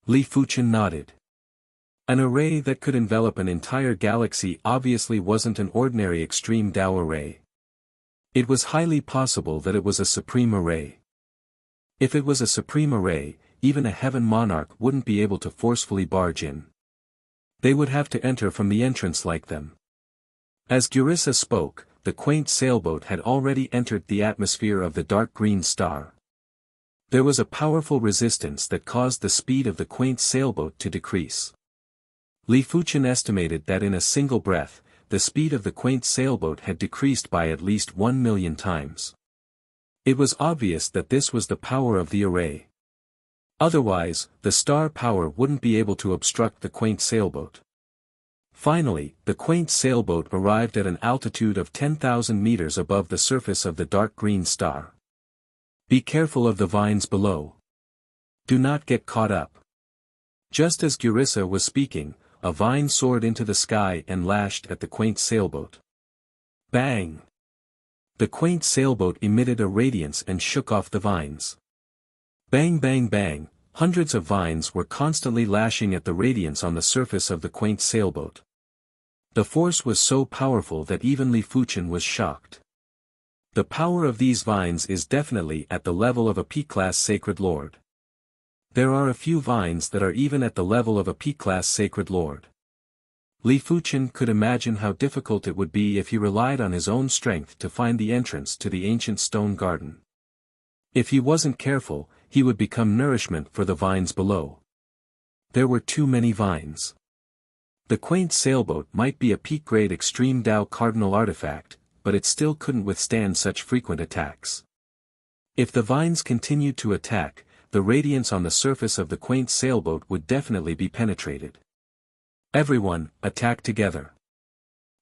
Li Fuchen nodded. An array that could envelop an entire galaxy obviously wasn't an ordinary extreme Dao array. It was highly possible that it was a supreme array. If it was a supreme array, even a heaven monarch wouldn't be able to forcefully barge in. They would have to enter from the entrance like them. As Gurisa spoke, the quaint sailboat had already entered the atmosphere of the dark green star. There was a powerful resistance that caused the speed of the quaint sailboat to decrease. Li Fuchen estimated that in a single breath, the speed of the quaint sailboat had decreased by at least 1,000,000 times. It was obvious that this was the power of the array. Otherwise, the star power wouldn't be able to obstruct the quaint sailboat. Finally, the quaint sailboat arrived at an altitude of 10,000 meters above the surface of the dark green star. Be careful of the vines below. Do not get caught up. Just as Gurisa was speaking, a vine soared into the sky and lashed at the quaint sailboat. Bang! The quaint sailboat emitted a radiance and shook off the vines. Bang bang bang, hundreds of vines were constantly lashing at the radiance on the surface of the quaint sailboat. The force was so powerful that even Li Fuchen was shocked. The power of these vines is definitely at the level of a P-class sacred lord. There are a few vines that are even at the level of a P-class sacred lord. Li Fuchen could imagine how difficult it would be if he relied on his own strength to find the entrance to the ancient stone garden. If he wasn't careful, he would become nourishment for the vines below. There were too many vines. The quaint sailboat might be a peak-grade extreme Tao cardinal artifact, but it still couldn't withstand such frequent attacks. If the vines continued to attack, the radiance on the surface of the quaint sailboat would definitely be penetrated. Everyone, attack together.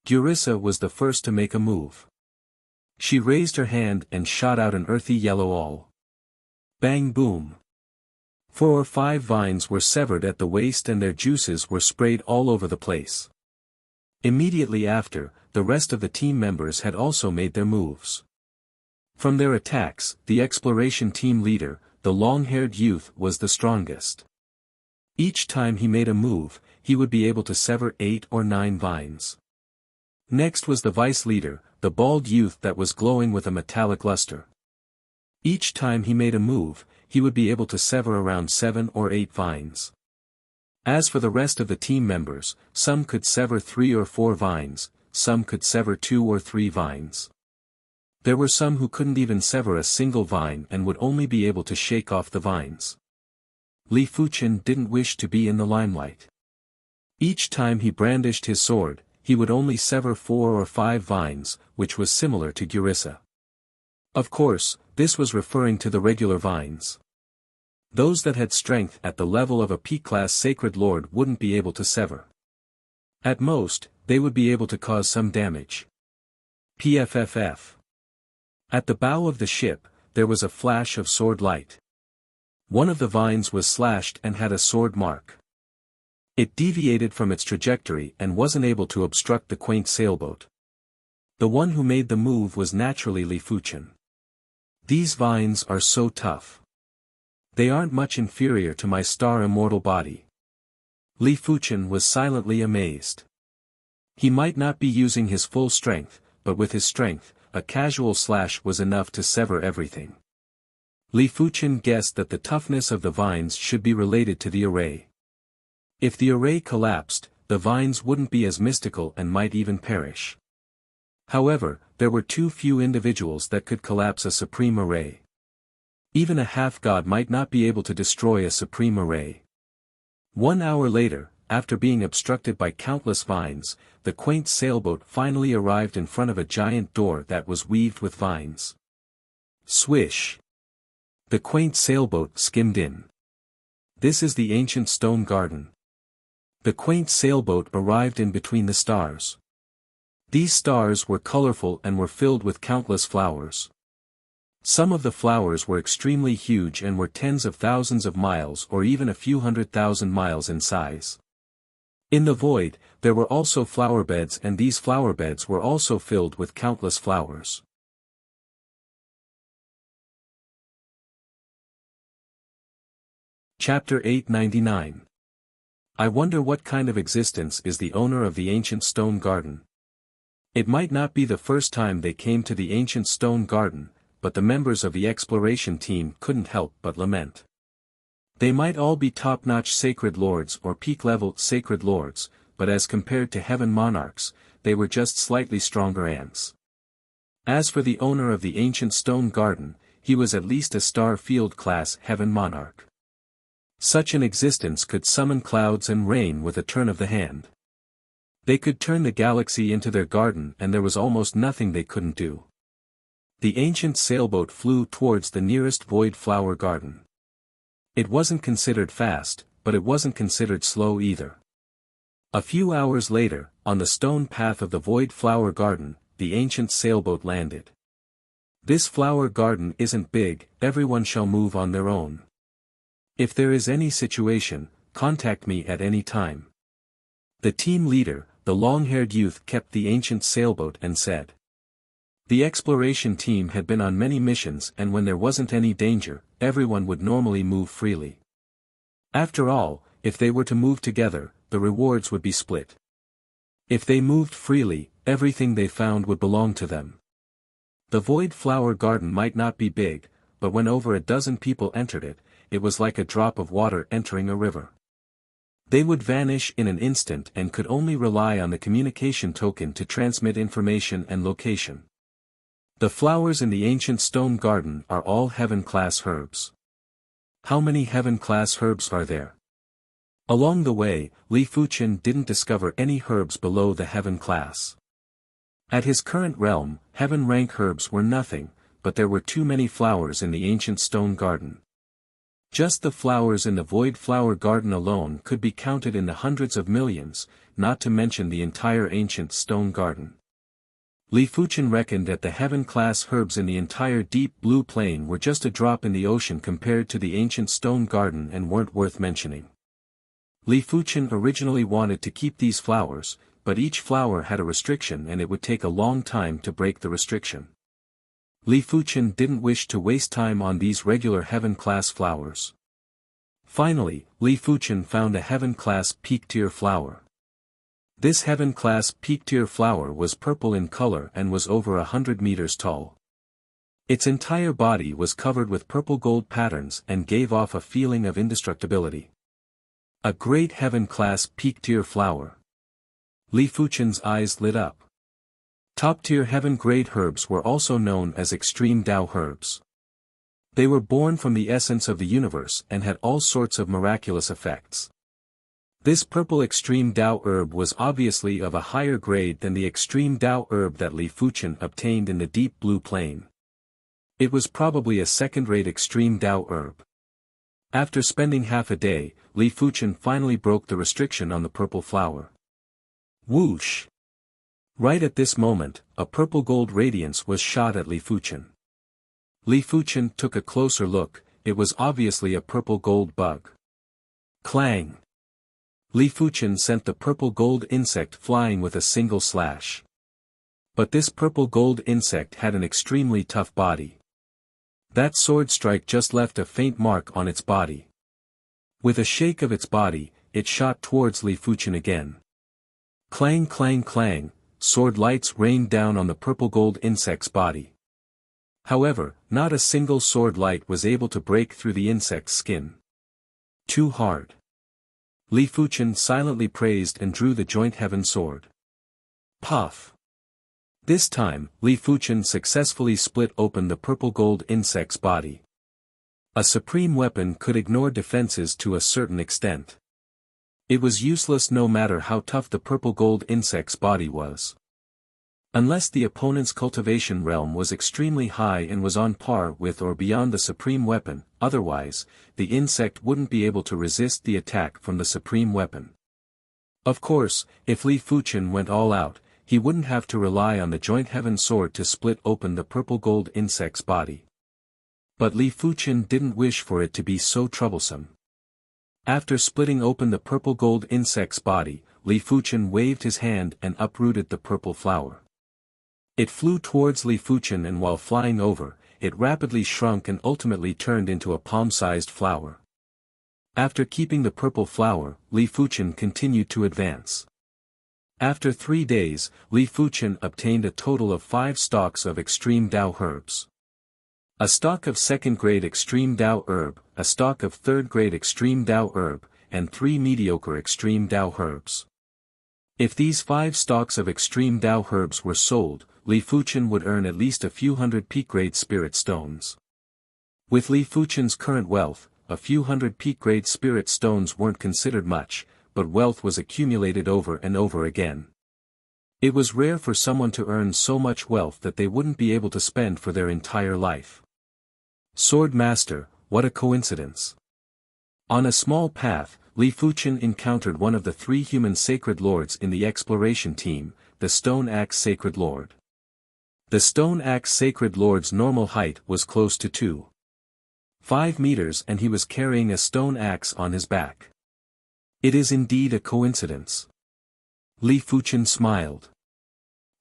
Gurisa was the first to make a move. She raised her hand and shot out an earthy yellow awl. Bang boom. 4 or 5 vines were severed at the waist and their juices were sprayed all over the place. Immediately after, the rest of the team members had also made their moves. From their attacks, the exploration team leader, the long-haired youth, was the strongest. Each time he made a move, he would be able to sever 8 or 9 vines. Next was the vice leader, the bald youth that was glowing with a metallic luster. Each time he made a move, he would be able to sever around 7 or 8 vines. As for the rest of the team members, some could sever 3 or 4 vines, some could sever 2 or 3 vines. There were some who couldn't even sever a single vine and would only be able to shake off the vines. Li Fuchen didn't wish to be in the limelight. Each time he brandished his sword, he would only sever 4 or 5 vines, which was similar to Gurisa. Of course, this was referring to the regular vines. Those that had strength at the level of a P-class sacred lord wouldn't be able to sever. At most, they would be able to cause some damage. PFFF. At the bow of the ship, there was a flash of sword light. One of the vines was slashed and had a sword mark. It deviated from its trajectory and wasn't able to obstruct the quaint sailboat. The one who made the move was naturally Li Fuchen. These vines are so tough. They aren't much inferior to my star immortal body. Li Fuchen was silently amazed. He might not be using his full strength, but with his strength, a casual slash was enough to sever everything. Li Fuchen guessed that the toughness of the vines should be related to the array. If the array collapsed, the vines wouldn't be as mystical and might even perish. However, there were too few individuals that could collapse a supreme array. Even a half-god might not be able to destroy a supreme array. 1 hour later, after being obstructed by countless vines, the quaint sailboat finally arrived in front of a giant door that was weaved with vines. Swish! The quaint sailboat skimmed in. This is the ancient stone garden. The quaint sailboat arrived in between the stars. These stars were colorful and were filled with countless flowers. Some of the flowers were extremely huge and were tens of thousands of miles or even a few 100,000 miles in size. In the void, there were also flower beds, and these flower beds were also filled with countless flowers. Chapter 899. I wonder what kind of existence is the owner of the ancient stone garden. It might not be the first time they came to the ancient stone garden, but the members of the exploration team couldn't help but lament. They might all be top-notch sacred lords or peak-level sacred lords, but as compared to heaven monarchs, they were just slightly stronger ants. As for the owner of the ancient stone garden, he was at least a star field-class heaven monarch. Such an existence could summon clouds and rain with a turn of the hand. They could turn the galaxy into their garden, and there was almost nothing they couldn't do. The ancient sailboat flew towards the nearest void flower garden. It wasn't considered fast, but it wasn't considered slow either. A few hours later, on the stone path of the Void Flower Garden, the ancient sailboat landed. This flower garden isn't big, everyone shall move on their own. If there is any situation, contact me at any time. The team leader, the long-haired youth, kept the ancient sailboat and said. The exploration team had been on many missions, and when there wasn't any danger, everyone would normally move freely. After all, if they were to move together, the rewards would be split. If they moved freely, everything they found would belong to them. The Void Flower Garden might not be big, but when over a dozen people entered it, it was like a drop of water entering a river. They would vanish in an instant and could only rely on the communication token to transmit information and location. The flowers in the ancient stone garden are all heaven-class herbs. How many heaven-class herbs are there? Along the way, Li Fuqian didn't discover any herbs below the heaven class. At his current realm, heaven-rank herbs were nothing, but there were too many flowers in the ancient stone garden. Just the flowers in the Void Flower Garden alone could be counted in the hundreds of millions, not to mention the entire ancient stone garden. Li Fuqian reckoned that the heaven-class herbs in the entire deep blue plain were just a drop in the ocean compared to the ancient stone garden and weren't worth mentioning. Li Fuqian originally wanted to keep these flowers, but each flower had a restriction and it would take a long time to break the restriction. Li Fuqian didn't wish to waste time on these regular heaven-class flowers. Finally, Li Fuqian found a heaven-class peak-tier flower. This heaven-class peak-tier flower was purple in color and was over 100 meters tall. Its entire body was covered with purple-gold patterns and gave off a feeling of indestructibility. A great heaven-class peak-tier flower. Li Fuqian's eyes lit up. Top-tier heaven-grade herbs were also known as extreme Tao herbs. They were born from the essence of the universe and had all sorts of miraculous effects. This purple extreme Tao herb was obviously of a higher grade than the extreme Tao herb that Li Fuqian obtained in the deep blue plain. It was probably a second-rate extreme Tao herb. After spending half a day, Li Fuqian finally broke the restriction on the purple flower. Whoosh! Right at this moment, a purple-gold radiance was shot at Li Fuqian. Li Fuqian took a closer look, it was obviously a purple-gold bug. Clang! Li Fuqian sent the purple-gold insect flying with a single slash. But this purple-gold insect had an extremely tough body. That sword strike just left a faint mark on its body. With a shake of its body, it shot towards Li Fuqian again. Clang clang clang, sword lights rained down on the purple-gold insect's body. However, not a single sword light was able to break through the insect's skin. Too hard. Li Fuqian silently praised and drew the joint heaven sword. Puff! This time, Li Fuqian successfully split open the purple-gold insect's body. A supreme weapon could ignore defenses to a certain extent. It was useless no matter how tough the purple-gold insect's body was. Unless the opponent's cultivation realm was extremely high and was on par with or beyond the supreme weapon, otherwise, the insect wouldn't be able to resist the attack from the supreme weapon. Of course, if Li Fuqian went all out, he wouldn't have to rely on the joint heaven sword to split open the purple-gold insect's body. But Li Fuqian didn't wish for it to be so troublesome. After splitting open the purple-gold insect's body, Li Fuqian waved his hand and uprooted the purple flower. It flew towards Li Fuqian and while flying over, it rapidly shrunk and ultimately turned into a palm-sized flower. After keeping the purple flower, Li Fuqian continued to advance. After 3 days, Li Fuqian obtained a total of 5 stalks of extreme Tao herbs. A stalk of second-grade extreme Tao herb, a stalk of third-grade extreme Tao herb, and 3 mediocre extreme Tao herbs. If these 5 stalks of extreme Tao herbs were sold, Li Fuqian would earn at least a few hundred peak-grade spirit stones. With Li Fuqian's current wealth, a few hundred peak-grade spirit stones weren't considered much, but wealth was accumulated over and over again. It was rare for someone to earn so much wealth that they wouldn't be able to spend for their entire life. Sword Master, what a coincidence. On a small path, Li Fuchen encountered one of the 3 human sacred lords in the exploration team, the Stone Axe Sacred Lord. The Stone Axe Sacred Lord's normal height was close to 2.5 meters and he was carrying a stone axe on his back. It is indeed a coincidence. Li Fuchen smiled.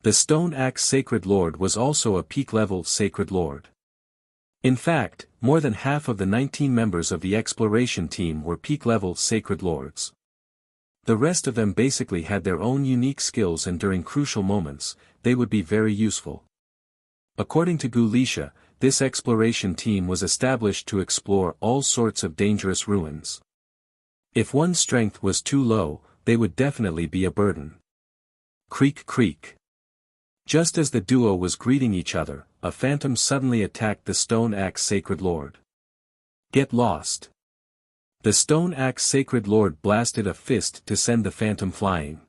The Stone Axe Sacred Lord was also a peak-level Sacred Lord. In fact, more than half of the 19 members of the exploration team were peak-level Sacred Lords. The rest of them basically had their own unique skills and during crucial moments, they would be very useful. According to Wuxia, this exploration team was established to explore all sorts of dangerous ruins. If one's strength was too low, they would definitely be a burden. Creak creak. Just as the duo was greeting each other, a phantom suddenly attacked the Stone Axe Sacred Lord. Get lost. The Stone Axe Sacred Lord blasted a fist to send the phantom flying.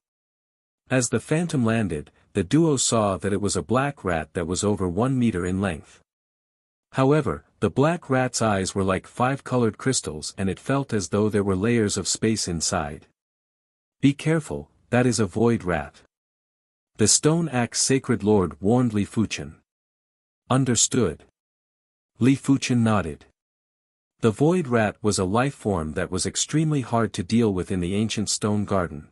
As the phantom landed, the duo saw that it was a black rat that was over 1 meter in length. However, the black rat's eyes were like 5 colored crystals and it felt as though there were layers of space inside. Be careful, that is a void rat. The Stone Axe Sacred Lord warned Li Fuchen. Understood. Li Fuchen nodded. The void rat was a life form that was extremely hard to deal with in the ancient stone garden.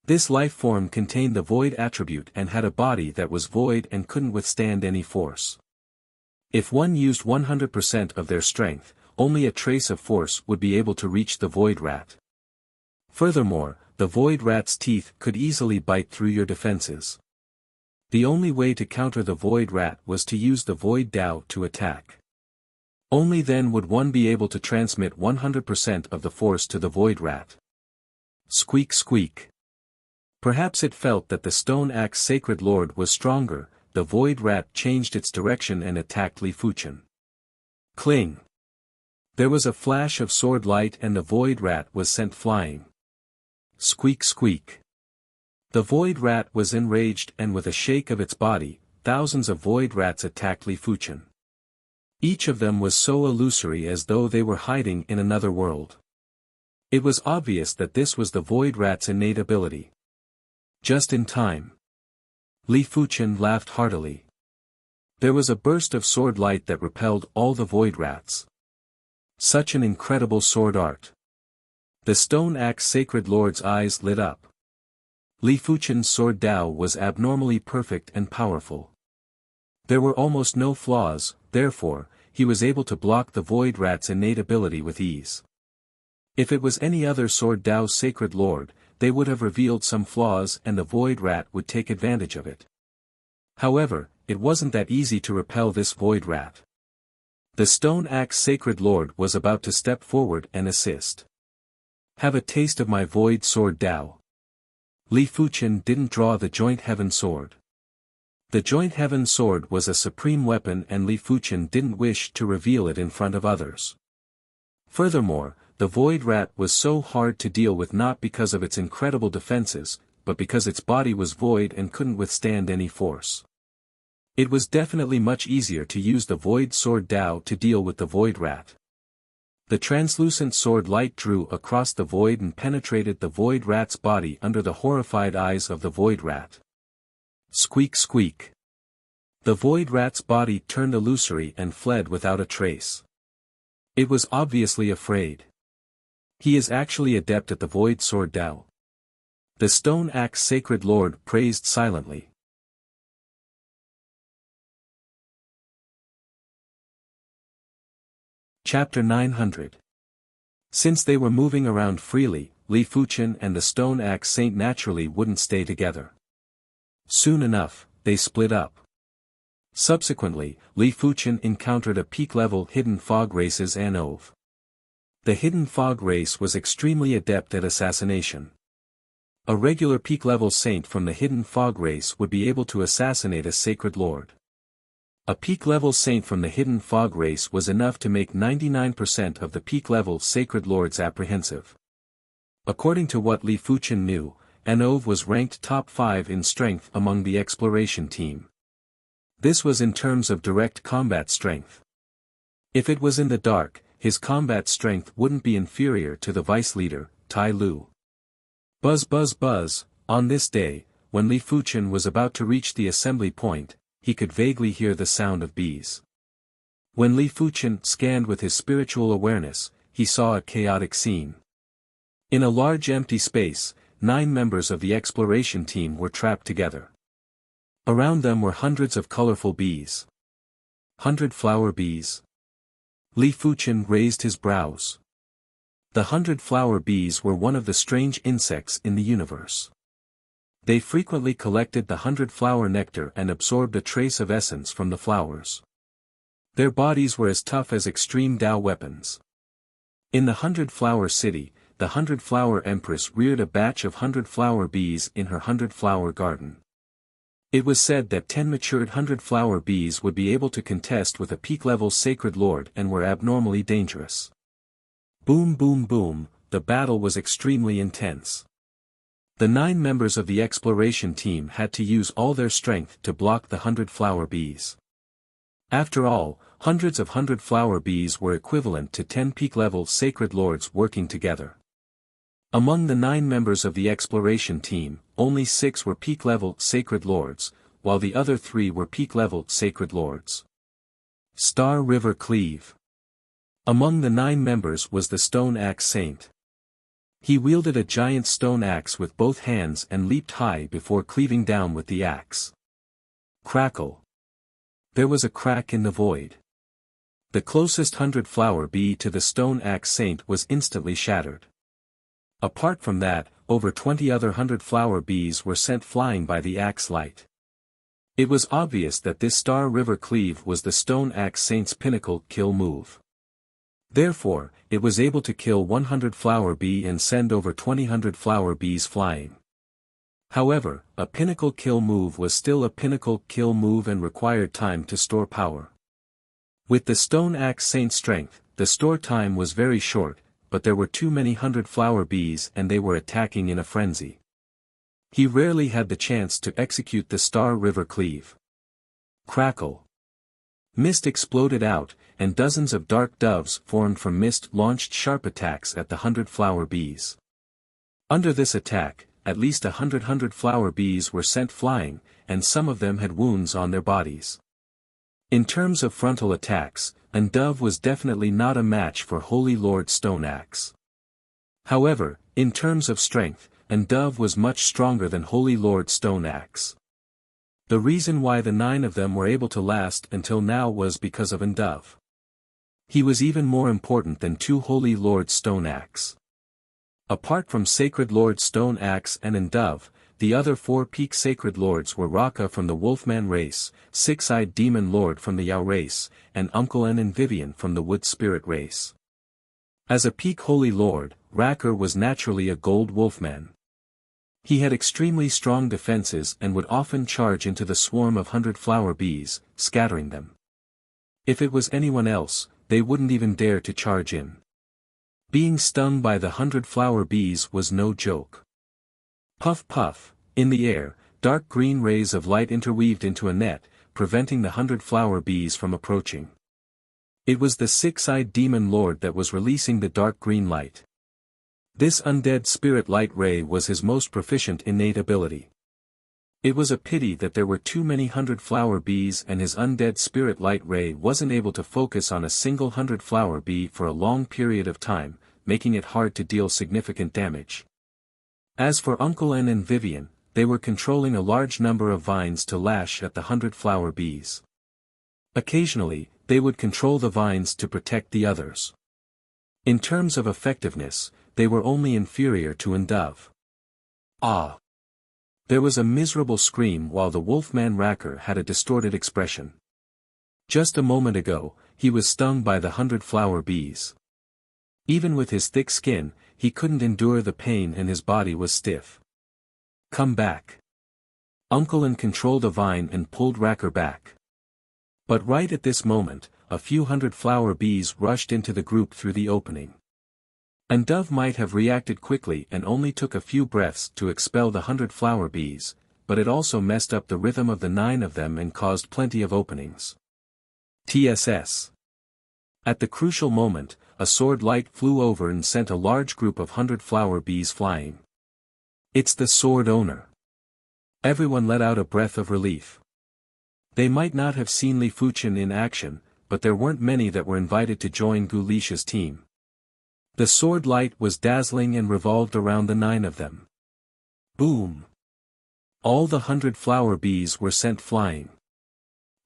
This life form contained the void attribute and had a body that was void and couldn't withstand any force. If one used 100% of their strength, only a trace of force would be able to reach the void rat. Furthermore, the void rat's teeth could easily bite through your defenses. The only way to counter the void rat was to use the void Dao to attack. Only then would one be able to transmit 100% of the force to the void rat. Squeak squeak. Perhaps it felt that the Stone Axe Sacred Lord was stronger, the void rat changed its direction and attacked Li Fuchen. Cling. There was a flash of sword light and the void rat was sent flying. Squeak squeak. The void rat was enraged and with a shake of its body, thousands of void rats attacked Li Fuchen. Each of them was so illusory as though they were hiding in another world. It was obvious that this was the void rat's innate ability. Just in time. Li Fuchen laughed heartily. There was a burst of sword light that repelled all the void rats. Such an incredible sword art. The Stone Axe Sacred Lord's eyes lit up. Li Fuchen's sword Dao was abnormally perfect and powerful. There were almost no flaws, therefore, he was able to block the void rat's innate ability with ease. If it was any other sword Dao Sacred Lord, they would have revealed some flaws and the void rat would take advantage of it. However, it wasn't that easy to repel this void rat. The Stone Axe Sacred Lord was about to step forward and assist. Have a taste of my void sword Dao. Li Fuchen didn't draw the Joint Heaven Sword. The Joint Heaven Sword was a supreme weapon and Li Fuchen didn't wish to reveal it in front of others. Furthermore, the void rat was so hard to deal with not because of its incredible defenses, but because its body was void and couldn't withstand any force. It was definitely much easier to use the void sword Dao to deal with the void rat. The translucent sword light drew across the void and penetrated the void rat's body under the horrified eyes of the void rat. Squeak squeak. The void rat's body turned illusory and fled without a trace. It was obviously afraid. He is actually adept at the void sword Dao. The Stone Axe Sacred Lord praised silently. Chapter 900. Since they were moving around freely, Li Fuchen and the Stone Axe Saint naturally wouldn't stay together. Soon enough, they split up. Subsequently, Li Fuchen encountered a peak-level Hidden Fog Race's Anov. The Hidden Fog Race was extremely adept at assassination. A regular peak-level saint from the Hidden Fog Race would be able to assassinate a Sacred Lord. A peak-level saint from the Hidden Fog Race was enough to make 99% of the peak-level Sacred Lords apprehensive. According to what Li Fuchen knew, Anov was ranked top 5 in strength among the exploration team. This was in terms of direct combat strength. If it was in the dark, his combat strength wouldn't be inferior to the vice leader, Tai Lu. Buzz buzz buzz. On this day, when Li Fuchen was about to reach the assembly point, he could vaguely hear the sound of bees. When Li Fuchen scanned with his spiritual awareness, he saw a chaotic scene. In a large empty space, 9 members of the exploration team were trapped together. Around them were hundreds of colorful bees. 100 flower bees. Li Fuchen raised his brows. The 100 flower bees were one of the strange insects in the universe. They frequently collected the 100 flower nectar and absorbed a trace of essence from the flowers. Their bodies were as tough as extreme Dao weapons. In the 100 flower city, the 100 flower empress reared a batch of 100 flower bees in her 100 flower garden. It was said that 10 matured 100 flower bees would be able to contest with a peak-level sacred lord and were abnormally dangerous. Boom boom boom, the battle was extremely intense. The 9 members of the exploration team had to use all their strength to block the 100 flower bees. After all, hundreds of 100 flower bees were equivalent to 10 peak-level sacred lords working together. Among the 9 members of the exploration team, only 6 were peak-level sacred lords, while the other 3 were peak-level sacred lords. Star River Cleave. Among the 9 members was the Stone Axe Saint. He wielded a giant stone axe with both hands and leaped high before cleaving down with the axe. Crackle. There was a crack in the void. The closest 100 flower bee to the Stone Axe Saint was instantly shattered. Apart from that, over 20 other 100 flower bees were sent flying by the axe light. It was obvious that this Star River Cleave was the Stone Axe Saint's pinnacle kill move. Therefore, it was able to kill 100 flower bee and send over 200 flower bees flying. However, a pinnacle kill move was still a pinnacle kill move and required time to store power. With the Stone Axe Saint's strength, the store time was very short, but there were too many 100 flower bees and they were attacking in a frenzy. He rarely had the chance to execute the Star River Cleave. Crackle. Mist exploded out, and dozens of dark doves formed from mist launched sharp attacks at the 100 flower bees. Under this attack, at least 100 flower bees were sent flying, and some of them had wounds on their bodies. In terms of frontal attacks, an dove was definitely not a match for Holy Lord Stone Axe. However, in terms of strength, an dove was much stronger than Holy Lord Stone Axe. The reason why the 9 of them were able to last until now was because of an dove. He was even more important than 2 Holy Lord Stone Axe. Apart from Sacred Lord Stone Axe and an dove, the other 4 peak sacred lords were Raka from the Wolfman race, Six-Eyed Demon Lord from the Yao race, and Uncle N and Vivian from the Wood Spirit race. As a peak holy lord, Racker was naturally a gold wolfman. He had extremely strong defenses and would often charge into the swarm of 100 flower bees, scattering them. If it was anyone else, they wouldn't even dare to charge in. Being stung by the 100 flower bees was no joke. Puff puff, in the air, dark green rays of light interweaved into a net, preventing the 100 flower bees from approaching. It was the Six-Eyed Demon Lord that was releasing the dark green light. This undead spirit light ray was his most proficient innate ability. It was a pity that there were too many 100 flower bees and his undead spirit light ray wasn't able to focus on a single 100 flower bee for a long period of time, making it hard to deal significant damage. As for Uncle N and Vivian, they were controlling a large number of vines to lash at the 100 flower bees. Occasionally, they would control the vines to protect the others. In terms of effectiveness, they were only inferior to an dove. Ah! There was a miserable scream while the Wolfman Racker had a distorted expression. Just a moment ago, he was stung by the 100 flower bees. Even with his thick skin, he couldn't endure the pain and his body was stiff. Come back. Uncle N controlled a vine and pulled Racker back. But right at this moment, a few 100 flower bees rushed into the group through the opening. An dove might have reacted quickly and only took a few breaths to expel the 100 flower bees, but it also messed up the rhythm of the 9 of them and caused plenty of openings. TSS. At the crucial moment, a sword light flew over and sent a large group of 100 flower bees flying. "It's the sword owner." Everyone let out a breath of relief. They might not have seen Li Fuchen in action, but there weren't many that were invited to join Gu Lisha's team. The sword light was dazzling and revolved around the 9 of them. Boom! All the 100 flower bees were sent flying.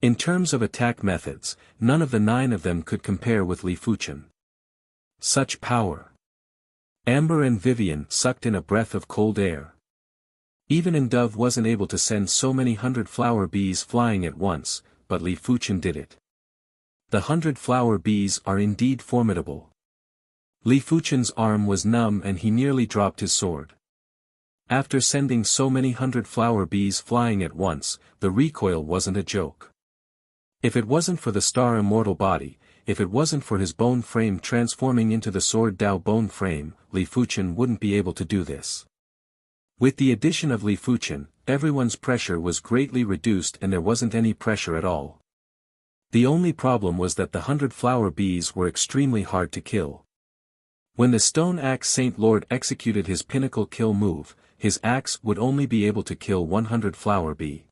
In terms of attack methods, none of the 9 of them could compare with Li Fuchen. Such power! Amber and Vivian sucked in a breath of cold air. Even Dove wasn't able to send so many 100 flower bees flying at once, but Li Fuchen did it. The 100 flower bees are indeed formidable. Li Fuchen's arm was numb and he nearly dropped his sword. After sending so many 100 flower bees flying at once, the recoil wasn't a joke. If it wasn't for the star immortal body, if it wasn't for his bone frame transforming into the sword Dao bone frame, Li Fuchen wouldn't be able to do this. With the addition of Li Fuchen, everyone's pressure was greatly reduced and there wasn't any pressure at all. The only problem was that the 100 flower bees were extremely hard to kill. When the stone axe Saint Lord executed his pinnacle kill move, his axe would only be able to kill 100 flower bee.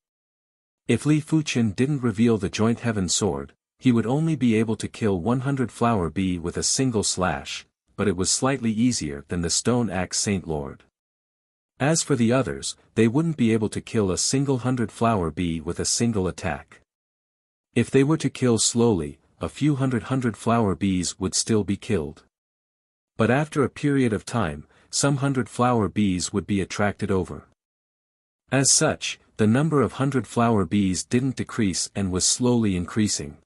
If Li Fuchen didn't reveal the joint heaven sword, he would only be able to kill 100 flower bee with a single slash, but it was slightly easier than the stone axe Saint Lord. As for the others, they wouldn't be able to kill a single 100 flower bee with a single attack. If they were to kill slowly, a few hundred flower bees would still be killed. But after a period of time, some 100 flower bees would be attracted over. As such, the number of 100 flower bees didn't decrease and was slowly increasing.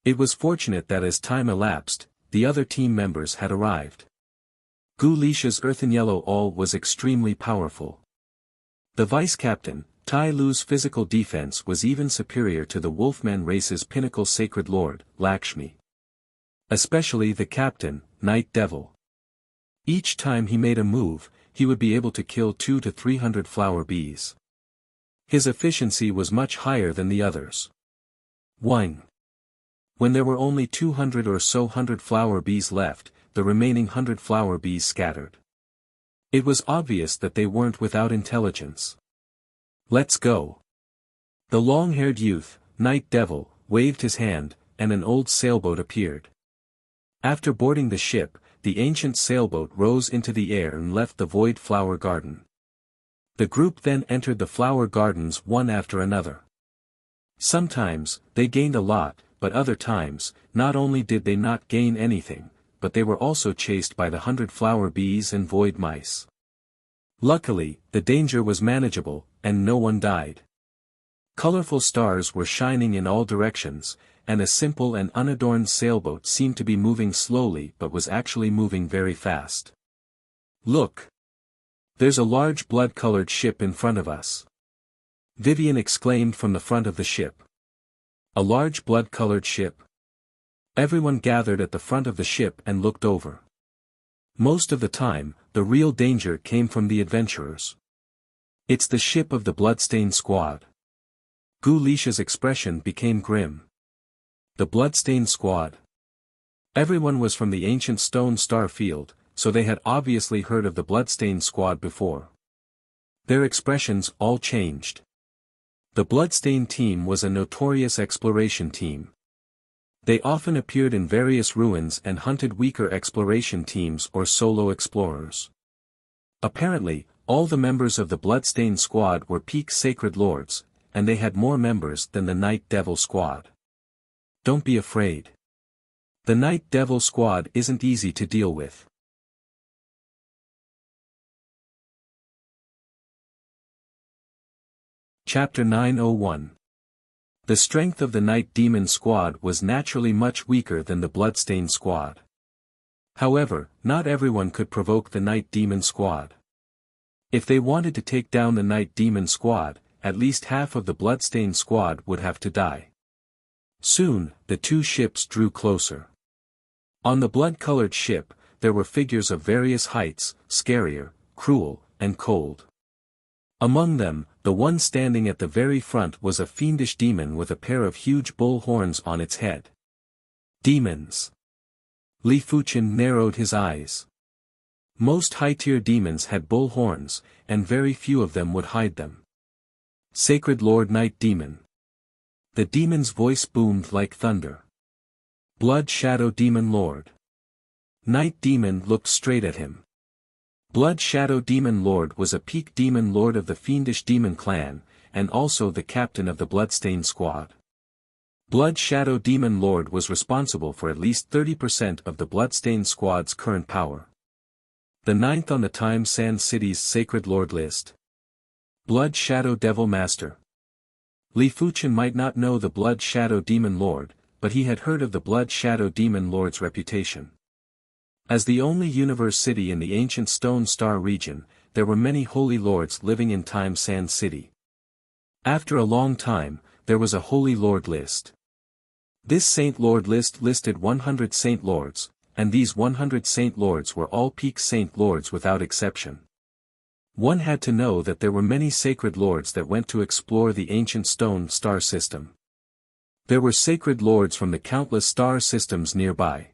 It was fortunate that as time elapsed, the other team members had arrived. Gu Lisha's earthen yellow all was extremely powerful. The vice-captain, Tai Lu's physical defense was even superior to the Wolfman race's pinnacle sacred lord, Lakshmi. Especially the captain, Night Devil. Each time he made a move, he would be able to kill 200 to 300 flower bees. His efficiency was much higher than the others. 1. When there were only 200 or so 100 flower bees left, the remaining 100 flower bees scattered. It was obvious that they weren't without intelligence. "Let's go." The long-haired youth, Night Devil, waved his hand, and an old sailboat appeared. After boarding the ship, the ancient sailboat rose into the air and left the void flower garden. The group then entered the flower gardens one after another. Sometimes, they gained a lot, but other times, not only did they not gain anything, but they were also chased by the 100 flower bees and void mice. Luckily, the danger was manageable, and no one died. Colorful stars were shining in all directions, and a simple and unadorned sailboat seemed to be moving slowly but was actually moving very fast. "Look! There's a large blood-colored ship in front of us," Vivian exclaimed from the front of the ship. "A large blood-colored ship?" Everyone gathered at the front of the ship and looked over. Most of the time, the real danger came from the adventurers. "It's the ship of the Bloodstained Squad." Gu Lisha's expression became grim. The Bloodstained Squad. Everyone was from the ancient Stone Star Field, so they had obviously heard of the Bloodstained Squad before. Their expressions all changed. The Bloodstained team was a notorious exploration team. They often appeared in various ruins and hunted weaker exploration teams or solo explorers. Apparently, all the members of the Bloodstained Squad were peak sacred lords, and they had more members than the Night Devil Squad. Don't be afraid. The Night Devil Squad isn't easy to deal with. Chapter 901. The strength of the Night Demon Squad was naturally much weaker than the Bloodstained Squad. However, not everyone could provoke the Night Demon Squad. If they wanted to take down the Night Demon Squad, at least half of the Bloodstained Squad would have to die. Soon, the two ships drew closer. On the blood-colored ship, there were figures of various heights, scarier, cruel, and cold. Among them, the one standing at the very front was a fiendish demon with a pair of huge bull horns on its head. Demons. Li Fuchen narrowed his eyes. Most high-tier demons had bull horns, and very few of them would hide them. Sacred Lord Night Demon. The demon's voice boomed like thunder. Blood Shadow Demon Lord. Night Demon looked straight at him. Blood Shadow Demon Lord was a peak demon lord of the fiendish demon clan, and also the captain of the Bloodstained Squad. Blood Shadow Demon Lord was responsible for at least 30% of the Bloodstained Squad's current power. The ninth on the Time Sand City's Sacred Lord list. Blood Shadow Devil Master. Li Fuchen might not know the Blood Shadow Demon Lord, but he had heard of the Blood Shadow Demon Lord's reputation. As the only universe city in the ancient Stone Star region, there were many holy lords living in Time Sand City. After a long time, there was a Holy Lord list. This Saint Lord list listed 100 Saint Lords, and these 100 Saint Lords were all peak Saint Lords without exception. One had to know that there were many Sacred Lords that went to explore the ancient Stone Star system. There were Sacred Lords from the countless star systems nearby.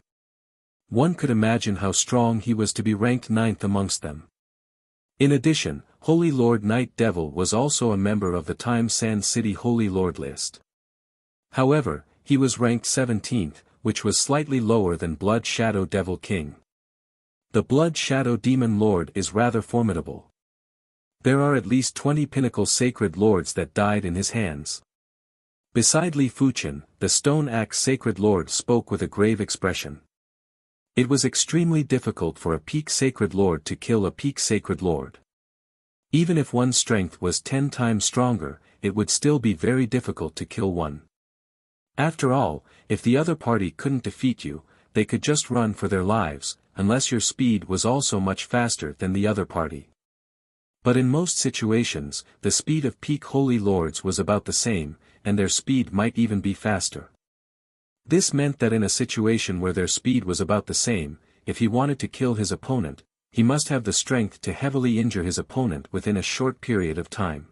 One could imagine how strong he was to be ranked ninth amongst them. In addition, Holy Lord Night Devil was also a member of the Time Sand City Holy Lord list. However, he was ranked 17th, which was slightly lower than Blood Shadow Devil King. The Blood Shadow Demon Lord is rather formidable. There are at least 20 pinnacle Sacred Lords that died in his hands. Beside Li Fuchen, the Stone Axe Sacred Lord spoke with a grave expression. It was extremely difficult for a peak Sacred Lord to kill a peak Sacred Lord. Even if one's strength was 10 times stronger, it would still be very difficult to kill one. After all, if the other party couldn't defeat you, they could just run for their lives, unless your speed was also much faster than the other party. But in most situations, the speed of peak Holy Lords was about the same, and their speed might even be faster. This meant that in a situation where their speed was about the same, if he wanted to kill his opponent, he must have the strength to heavily injure his opponent within a short period of time.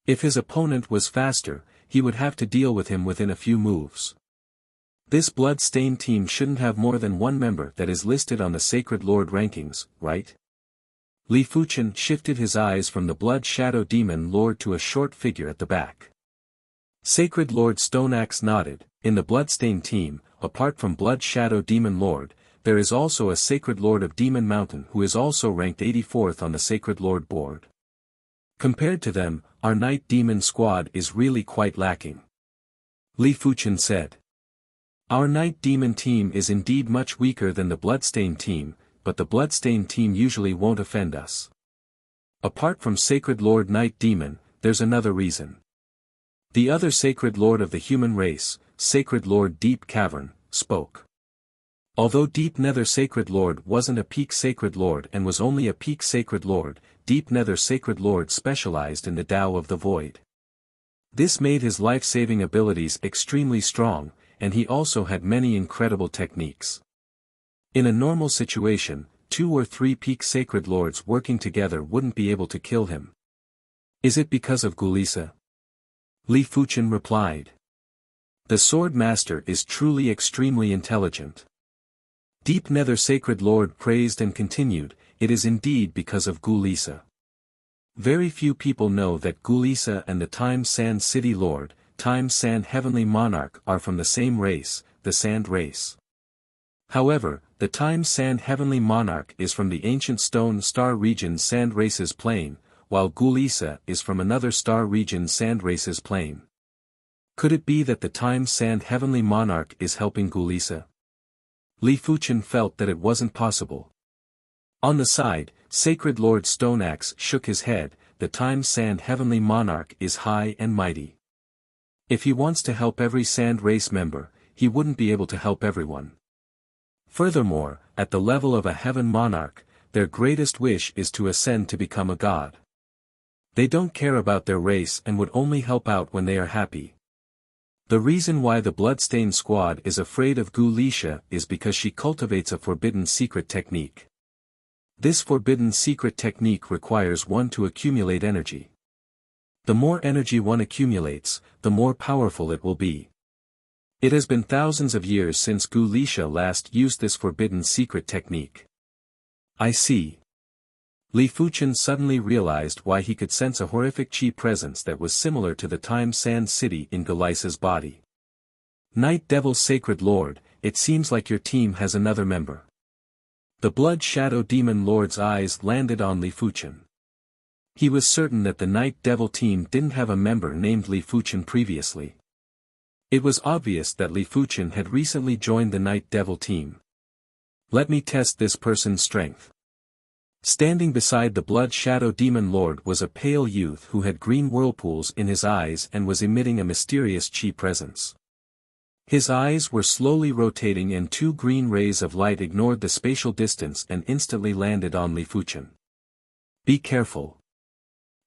If his opponent was faster, he would have to deal with him within a few moves. This blood-stained team shouldn't have more than one member that is listed on the Sacred Lord rankings, right? Li Fuchen shifted his eyes from the Blood Shadow Demon Lord to a short figure at the back. Sacred Lord Stoneaxe nodded. In the Bloodstained team, apart from Blood Shadow Demon Lord, there is also a Sacred Lord of Demon Mountain who is also ranked 84th on the Sacred Lord board. Compared to them, our Night Demon squad is really quite lacking. Li Fuchen said. Our Night Demon team is indeed much weaker than the Bloodstained team, but the Bloodstained team usually won't offend us. Apart from Sacred Lord Night Demon, there's another reason. The other Sacred Lord of the human race, Sacred Lord Deep Cavern, spoke. Although Deep Nether Sacred Lord wasn't a peak Sacred Lord and was only a peak Sacred Lord, Deep Nether Sacred Lord specialized in the Tao of the Void. This made his life-saving abilities extremely strong, and he also had many incredible techniques. In a normal situation, 2 or 3 peak Sacred Lords working together wouldn't be able to kill him. Is it because of Gulisa? Li Fuchen replied. The Sword Master is truly extremely intelligent. Deep Nether Sacred Lord praised and continued, it is indeed because of Gulisa. Very few people know that Gulisa and the Time Sand City Lord, Time Sand Heavenly Monarch are from the same race, the Sand race. However, the Time Sand Heavenly Monarch is from the ancient Stone Star region Sand Race's plane, while Gulisa is from another star region Sand Race's plane. Could it be that the Time Sand Heavenly Monarch is helping Gulisa? Li Fuchen felt that it wasn't possible. On the side, Sacred Lord Stoneaxe shook his head, the Time Sand Heavenly Monarch is high and mighty. If he wants to help every Sand Race member, he wouldn't be able to help everyone. Furthermore, at the level of a Heaven Monarch, their greatest wish is to ascend to become a god. They don't care about their race and would only help out when they are happy. The reason why the Bloodstained Squad is afraid of Gulisa is because she cultivates a forbidden secret technique. This forbidden secret technique requires one to accumulate energy. The more energy one accumulates, the more powerful it will be. It has been thousands of years since Wuxia last used this forbidden secret technique. I see. Li Fuchen suddenly realized why he could sense a horrific chi presence that was similar to the Time Sand City in Gulisa's body. Night Devil Sacred Lord, it seems like your team has another member. The Blood Shadow Demon Lord's eyes landed on Li Fuchen. He was certain that the Night Devil team didn't have a member named Li Fuchen previously. It was obvious that Li Fuchen had recently joined the Night Devil team. Let me test this person's strength. Standing beside the Blood Shadow Demon Lord was a pale youth who had green whirlpools in his eyes and was emitting a mysterious chi presence. His eyes were slowly rotating and two green rays of light ignored the spatial distance and instantly landed on Li Fuchen. Be careful.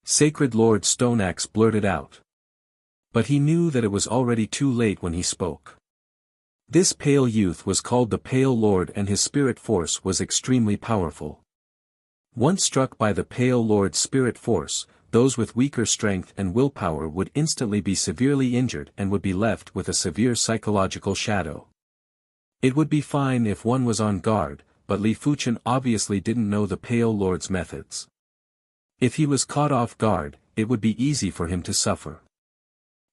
Sacred Lord Stoneaxe blurted out. But he knew that it was already too late when he spoke. This pale youth was called the Pale Lord and his spirit force was extremely powerful. Once struck by the Pale Lord's spirit force, those with weaker strength and willpower would instantly be severely injured and would be left with a severe psychological shadow. It would be fine if one was on guard, but Li Fuchen obviously didn't know the Pale Lord's methods. If he was caught off guard, it would be easy for him to suffer.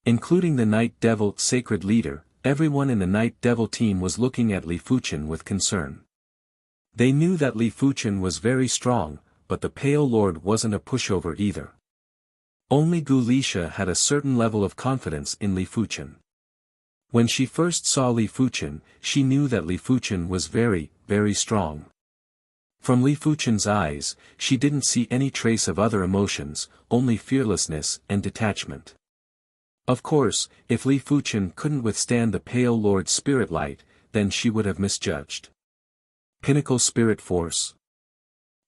Including the Night Devil Sacred Leader, everyone in the Night Devil team was looking at Li Fuchen with concern. They knew that Li Fuchen was very strong, but the Pale Lord wasn't a pushover either. Only Wuxia had a certain level of confidence in Li Fuchen. When she first saw Li Fuchen, she knew that Li Fuchen was very, very strong. From Li Fuchen's eyes, she didn't see any trace of other emotions, only fearlessness and detachment. Of course, if Li Fuchen couldn't withstand the Pale Lord's spirit light, then she would have misjudged. Pinnacle Spirit Force.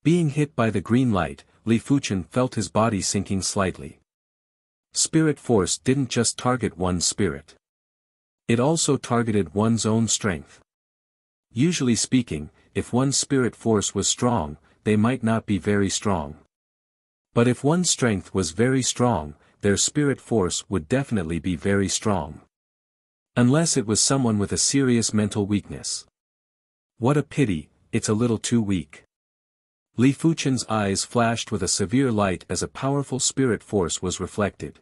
Being hit by the green light, Li Fuchen felt his body sinking slightly. Spirit Force didn't just target one's spirit. It also targeted one's own strength. Usually speaking, if one's spirit force was strong, they might not be very strong. But if one's strength was very strong, their spirit force would definitely be very strong. Unless it was someone with a serious mental weakness. What a pity, it's a little too weak. Li Fuchen's eyes flashed with a severe light as a powerful spirit force was reflected.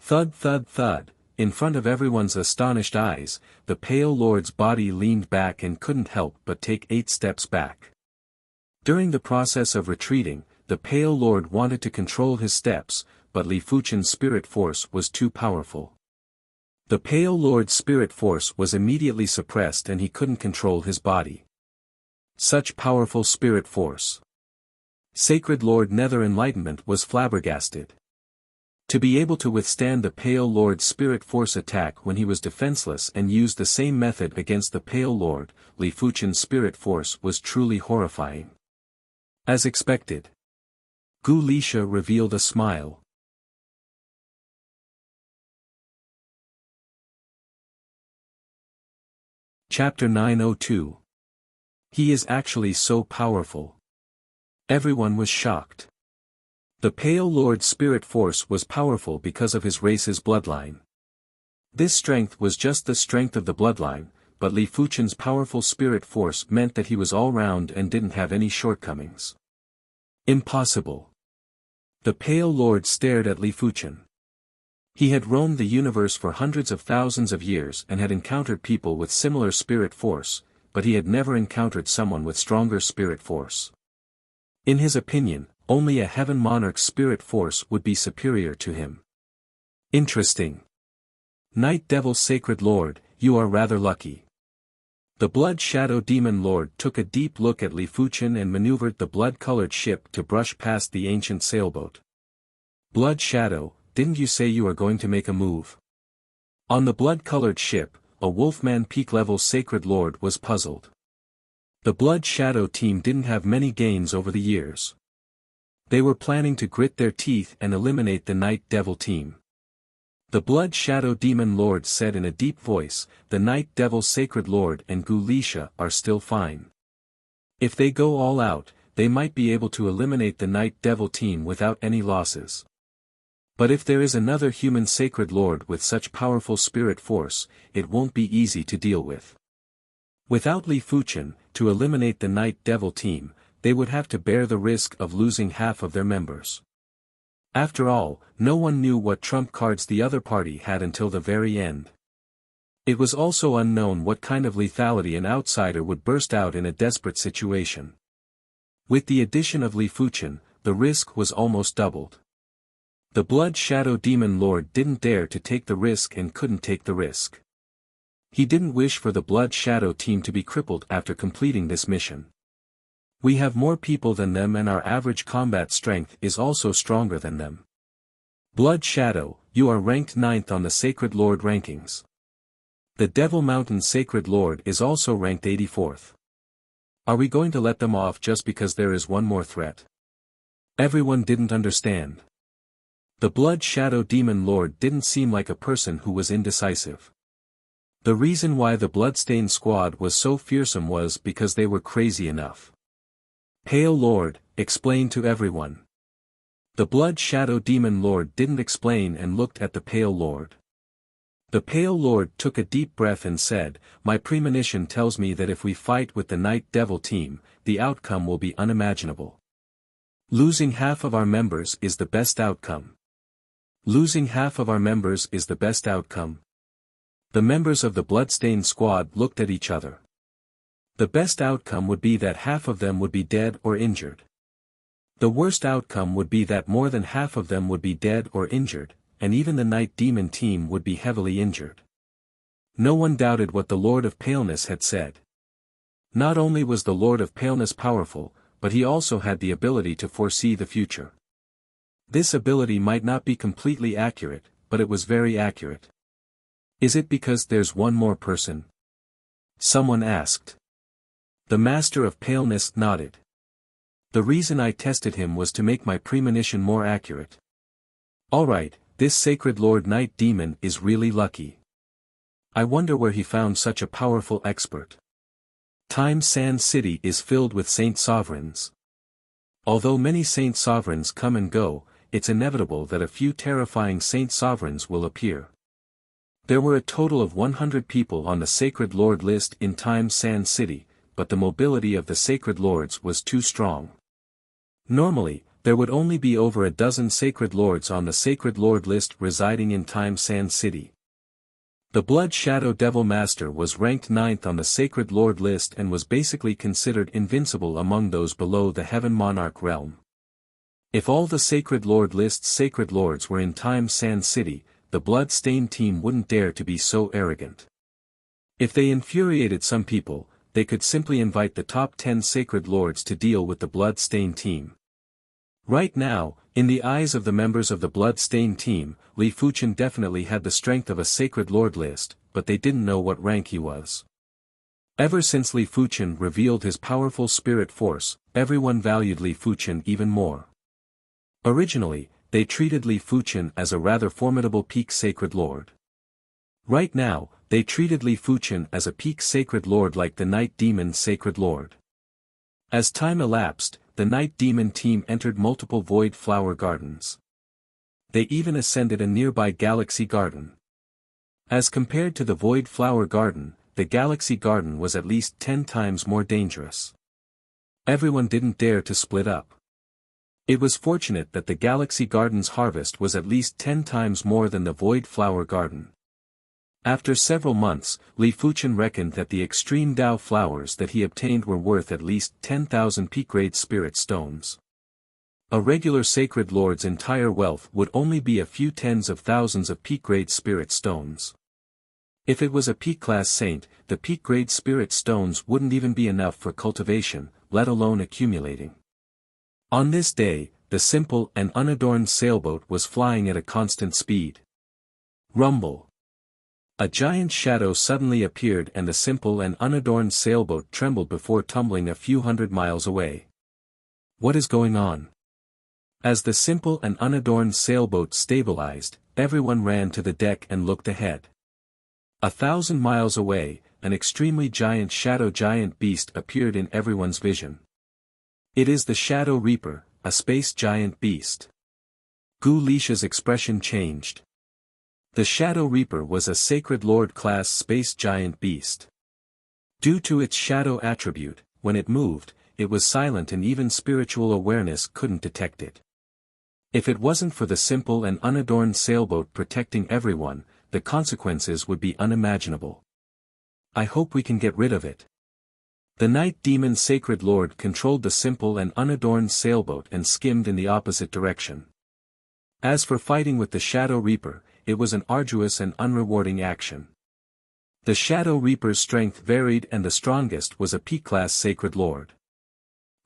Thud thud thud, in front of everyone's astonished eyes, the Pale Lord's body leaned back and couldn't help but take 8 steps back. During the process of retreating, the Pale Lord wanted to control his steps, but Li Fuchen's spirit force was too powerful. The Pale Lord's spirit force was immediately suppressed and he couldn't control his body. Such powerful spirit force. Sacred Lord Nether Enlightenment was flabbergasted. To be able to withstand the Pale Lord's spirit force attack when he was defenseless and use the same method against the Pale Lord, Li Fuchen's spirit force was truly horrifying. As expected. Wuxia revealed a smile. Chapter 902. He is actually so powerful. Everyone was shocked. The Pale Lord's spirit force was powerful because of his race's bloodline. This strength was just the strength of the bloodline, but Li Fuchen's powerful spirit force meant that he was all-round and didn't have any shortcomings. Impossible. The Pale Lord stared at Li Fuchen. He had roamed the universe for hundreds of thousands of years and had encountered people with similar spirit force, but he had never encountered someone with stronger spirit force. In his opinion, only a Heaven Monarch's spirit force would be superior to him. Interesting. Night Devil Sacred Lord, you are rather lucky. The Blood Shadow Demon Lord took a deep look at Li Fuchen and maneuvered the blood-colored ship to brush past the ancient sailboat. Blood Shadow, didn't you say you are going to make a move? On the blood-colored ship, a Wolfman Peak-level Sacred Lord was puzzled. The Blood Shadow team didn't have many gains over the years. They were planning to grit their teeth and eliminate the Night Devil team. The Blood Shadow Demon Lord said in a deep voice, the Night Devil Sacred Lord and Wuxia are still fine. If they go all out, they might be able to eliminate the Night Devil team without any losses. But if there is another human sacred lord with such powerful spirit force, it won't be easy to deal with. Without Li Fuchen, to eliminate the Night Devil team, they would have to bear the risk of losing half of their members. After all, no one knew what trump cards the other party had until the very end. It was also unknown what kind of lethality an outsider would burst out in a desperate situation. With the addition of Li Fuchen, the risk was almost doubled. The Blood Shadow Demon Lord didn't dare to take the risk and couldn't take the risk. He didn't wish for the Blood Shadow team to be crippled after completing this mission. We have more people than them and our average combat strength is also stronger than them. Blood Shadow, you are ranked 9th on the Sacred Lord rankings. The Devil Mountain Sacred Lord is also ranked 84th. Are we going to let them off just because there is one more threat? Everyone didn't understand. The Blood Shadow Demon Lord didn't seem like a person who was indecisive. The reason why the Bloodstained Squad was so fearsome was because they were crazy enough. Pale Lord, explain to everyone. The Blood Shadow Demon Lord didn't explain and looked at the Pale Lord. The Pale Lord took a deep breath and said, my premonition tells me that if we fight with the Night Devil team, the outcome will be unimaginable. Losing half of our members is the best outcome. Losing half of our members is the best outcome. The members of the Bloodstained Squad looked at each other. The best outcome would be that half of them would be dead or injured. The worst outcome would be that more than half of them would be dead or injured, and even the Night Demon team would be heavily injured. No one doubted what the Lord of Paleness had said. Not only was the Lord of Paleness powerful, but he also had the ability to foresee the future. This ability might not be completely accurate, but it was very accurate. Is it because there's one more person? Someone asked. The Master of Paleness nodded. The reason I tested him was to make my premonition more accurate. Alright, this Sacred Lord Night Demon is really lucky. I wonder where he found such a powerful expert. Time Sand City is filled with Saint Sovereigns. Although many Saint Sovereigns come and go, it's inevitable that a few terrifying Saint Sovereigns will appear. There were a total of 100 people on the Sacred Lord list in Time Sand City, but the mobility of the Sacred Lords was too strong. Normally, there would only be over a dozen Sacred Lords on the Sacred Lord list residing in Time Sand City. The Blood Shadow Devil Master was ranked 9th on the Sacred Lord list and was basically considered invincible among those below the Heaven Monarch realm. If all the Sacred Lord list's Sacred Lords were in Time Sand City, the Blood-Stained team wouldn't dare to be so arrogant. If they infuriated some people, they could simply invite the top 10 Sacred Lords to deal with the Blood-Stained team. Right now, in the eyes of the members of the Blood-Stained team, Li Fuchen definitely had the strength of a Sacred Lord list, but they didn't know what rank he was. Ever since Li Fuchen revealed his powerful spirit force, everyone valued Li Fuchen even more. Originally, they treated Li Fuchen as a rather formidable peak Sacred Lord. Right now, they treated Li Fuchen as a peak Sacred Lord like the Night Demon Sacred Lord. As time elapsed, the Night Demon team entered multiple Void Flower Gardens. They even ascended a nearby Galaxy Garden. As compared to the Void Flower Garden, the Galaxy Garden was at least 10 times more dangerous. Everyone didn't dare to split up. It was fortunate that the Galaxy Garden's harvest was at least 10 times more than the Void Flower Garden. After several months, Li Fuchen reckoned that the extreme Dao flowers that he obtained were worth at least 10,000 peak-grade spirit stones. A regular Sacred Lord's entire wealth would only be a few tens of thousands of peak-grade spirit stones. If it was a peak-class saint, the peak-grade spirit stones wouldn't even be enough for cultivation, let alone accumulating. On this day, the simple and unadorned sailboat was flying at a constant speed. Rumble. A giant shadow suddenly appeared and the simple and unadorned sailboat trembled before tumbling a few hundred miles away. What is going on? As the simple and unadorned sailboat stabilized, everyone ran to the deck and looked ahead. 1,000 miles away, an extremely giant shadow giant beast appeared in everyone's vision. It is the Shadow Reaper, a space giant beast. Gu Lisha's expression changed. The Shadow Reaper was a Sacred Lord-class space giant beast. Due to its shadow attribute, when it moved, it was silent and even spiritual awareness couldn't detect it. If it wasn't for the simple and unadorned sailboat protecting everyone, the consequences would be unimaginable. I hope we can get rid of it. The Night Demon Sacred Lord controlled the simple and unadorned sailboat and skimmed in the opposite direction. As for fighting with the Shadow Reaper, it was an arduous and unrewarding action. The Shadow Reaper's strength varied and the strongest was a P-class Sacred Lord.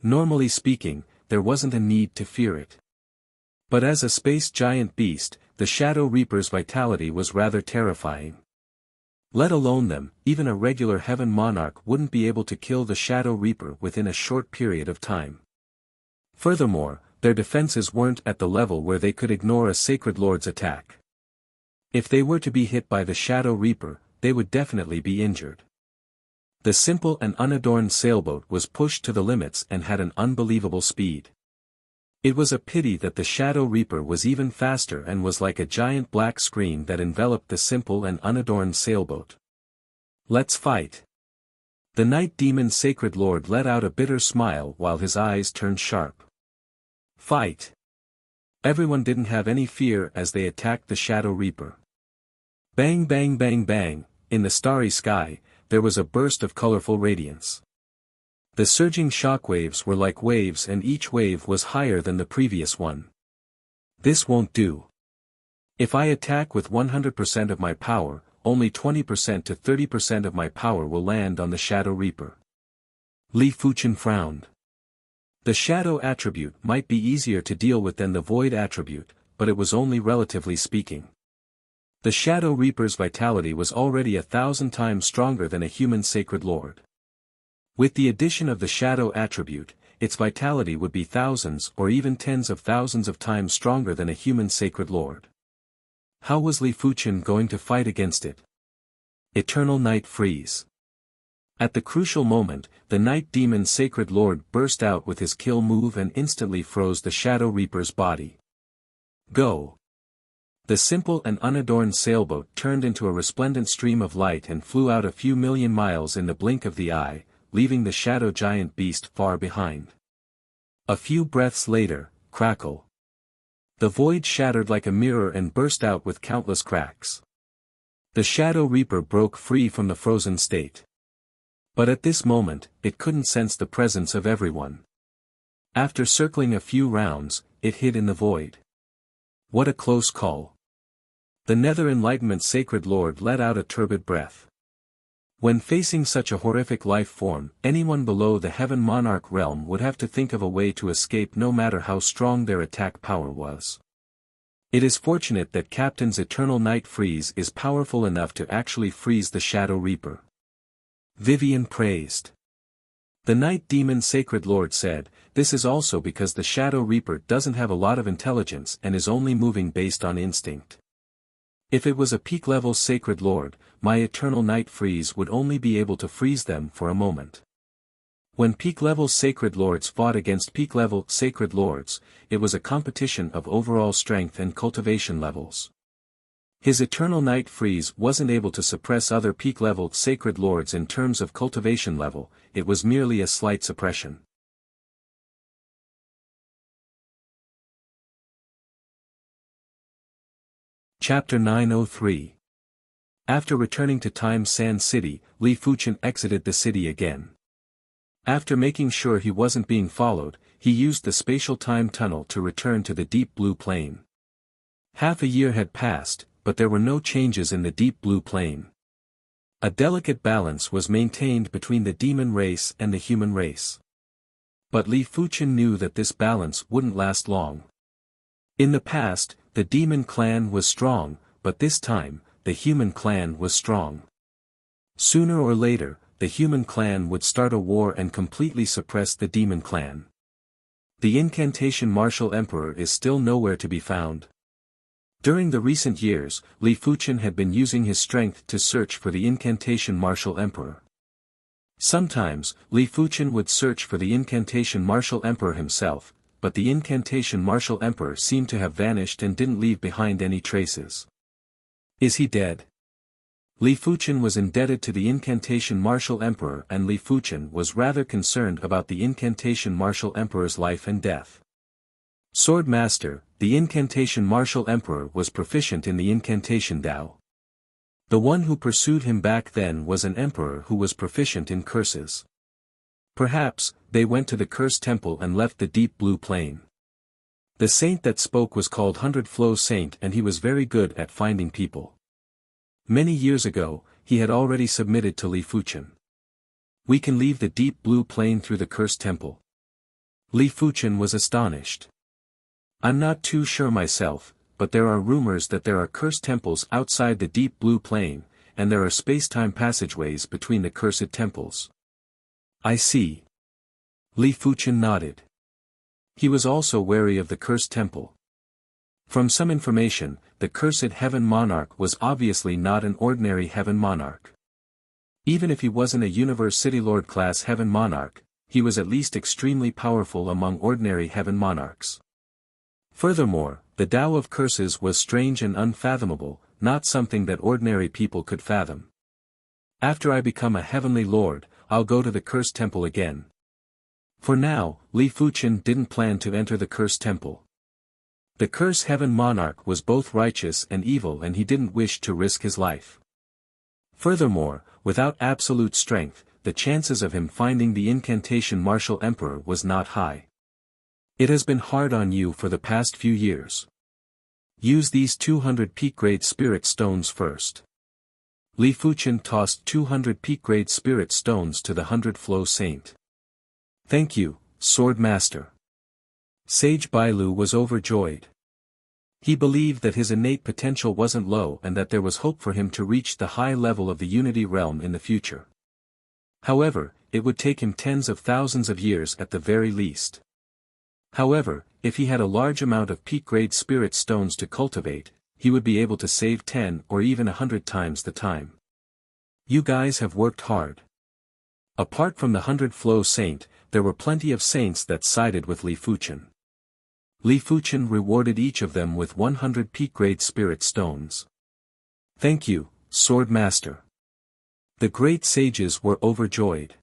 Normally speaking, there wasn't a need to fear it. But as a space giant beast, the Shadow Reaper's vitality was rather terrifying. Let alone them, even a regular Heaven Monarch wouldn't be able to kill the Shadow Reaper within a short period of time. Furthermore, their defenses weren't at the level where they could ignore a Sacred Lord's attack. If they were to be hit by the Shadow Reaper, they would definitely be injured. The simple and unadorned sailboat was pushed to the limits and had an unbelievable speed. It was a pity that the Shadow Reaper was even faster and was like a giant black screen that enveloped the simple and unadorned sailboat. Let's fight. The Night Demon Sacred Lord let out a bitter smile while his eyes turned sharp. Fight! Everyone didn't have any fear as they attacked the Shadow Reaper. Bang bang bang bang, in the starry sky, there was a burst of colorful radiance. The surging shockwaves were like waves and each wave was higher than the previous one. This won't do. If I attack with 100% of my power, only 20% to 30% of my power will land on the Shadow Reaper. Li Fuchen frowned. The Shadow attribute might be easier to deal with than the Void attribute, but it was only relatively speaking. The Shadow Reaper's vitality was already 1,000 times stronger than a human Sacred Lord. With the addition of the Shadow attribute, its vitality would be thousands or even tens of thousands of times stronger than a human Sacred Lord. How was Li Fuchen going to fight against it? Eternal Night Freeze. At the crucial moment, the Night Demon Sacred Lord burst out with his kill move and instantly froze the Shadow Reaper's body. Go! The simple and unadorned sailboat turned into a resplendent stream of light and flew out a few million miles in the blink of the eye, leaving the shadow giant beast far behind. A few breaths later, crackle. The void shattered like a mirror and burst out with countless cracks. The Shadow Reaper broke free from the frozen state. But at this moment, it couldn't sense the presence of everyone. After circling a few rounds, it hid in the void. What a close call. The Nether Enlightenment Sacred Lord let out a turbid breath. When facing such a horrific life form, anyone below the Heaven Monarch realm would have to think of a way to escape no matter how strong their attack power was. It is fortunate that Captain's Eternal Night Freeze is powerful enough to actually freeze the Shadow Reaper. Vivian praised. The Night Demon Sacred Lord said, "This is also because the Shadow Reaper doesn't have a lot of intelligence and is only moving based on instinct. If it was a peak-level Sacred Lord, my Eternal Night Freeze would only be able to freeze them for a moment." When peak-level Sacred Lords fought against peak-level Sacred Lords, it was a competition of overall strength and cultivation levels. His Eternal Night Freeze wasn't able to suppress other peak-level Sacred Lords in terms of cultivation level, it was merely a slight suppression. Chapter 903. After returning to Time Sand City, Li Fuchen exited the city again. After making sure he wasn't being followed, he used the spatial time tunnel to return to the Deep Blue Plain. Half a year had passed, but there were no changes in the Deep Blue Plain. A delicate balance was maintained between the demon race and the human race. But Li Fuchen knew that this balance wouldn't last long. In the past, the demon clan was strong, but this time, the human clan was strong. Sooner or later, the human clan would start a war and completely suppress the demon clan. The incantation martial emperor is still nowhere to be found. During the recent years, Li Fuchen had been using his strength to search for the incantation martial emperor. Sometimes, Li Fuchen would search for the incantation martial emperor himself, but the incantation martial emperor seemed to have vanished and didn't leave behind any traces. Is he dead? Li Fuchen was indebted to the incantation martial emperor, and Li Fuchen was rather concerned about the incantation martial emperor's life and death. Sword Master, the incantation martial emperor was proficient in the incantation Tao. The one who pursued him back then was an emperor who was proficient in curses. Perhaps, they went to the cursed temple and left the deep blue plain. The saint that spoke was called Hundred Flow Saint, and he was very good at finding people. Many years ago, he had already submitted to Li Fuchen. We can leave the deep blue plain through the cursed temple. Li Fuchen was astonished. I'm not too sure myself, but there are rumors that there are cursed temples outside the deep blue plain, and there are space-time passageways between the cursed temples. I see. Li Fuchen nodded. He was also wary of the cursed temple. From some information, the cursed heaven monarch was obviously not an ordinary heaven monarch. Even if he wasn't a Universe City Lord class heaven monarch, he was at least extremely powerful among ordinary heaven monarchs. Furthermore, the Tao of curses was strange and unfathomable, not something that ordinary people could fathom. After I become a heavenly lord, I'll go to the cursed temple again. For now, Li Fuchen didn't plan to enter the cursed temple. The cursed heaven monarch was both righteous and evil, and he didn't wish to risk his life. Furthermore, without absolute strength, the chances of him finding the incantation martial emperor was not high. It has been hard on you for the past few years. Use these 200 peak-grade spirit stones first. Li Fuchen tossed 200 peak-grade spirit stones to the 100 Flow Saint. Thank you, Sword Master. Sage Bailu was overjoyed. He believed that his innate potential wasn't low and that there was hope for him to reach the high level of the Unity Realm in the future. However, it would take him tens of thousands of years at the very least. However, if he had a large amount of peak-grade spirit stones to cultivate, he would be able to save 10 or even 100 times the time. You guys have worked hard. Apart from the 100 Flow Saint, there were plenty of saints that sided with Li Fuchen. Li Fuchen rewarded each of them with 100 peak-grade spirit stones. Thank you, Sword Master. The great sages were overjoyed.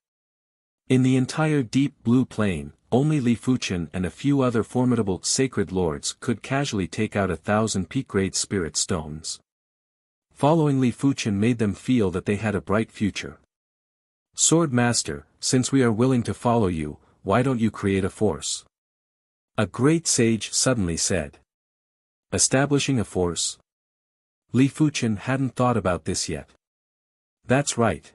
In the entire deep blue plain, only Li Fuchen and a few other formidable sacred lords could casually take out 1,000 peak-grade spirit stones. Following Li Fuchen made them feel that they had a bright future. Sword Master, since we are willing to follow you, why don't you create a force? A great sage suddenly said. Establishing a force? Li Fuchen hadn't thought about this yet. That's right.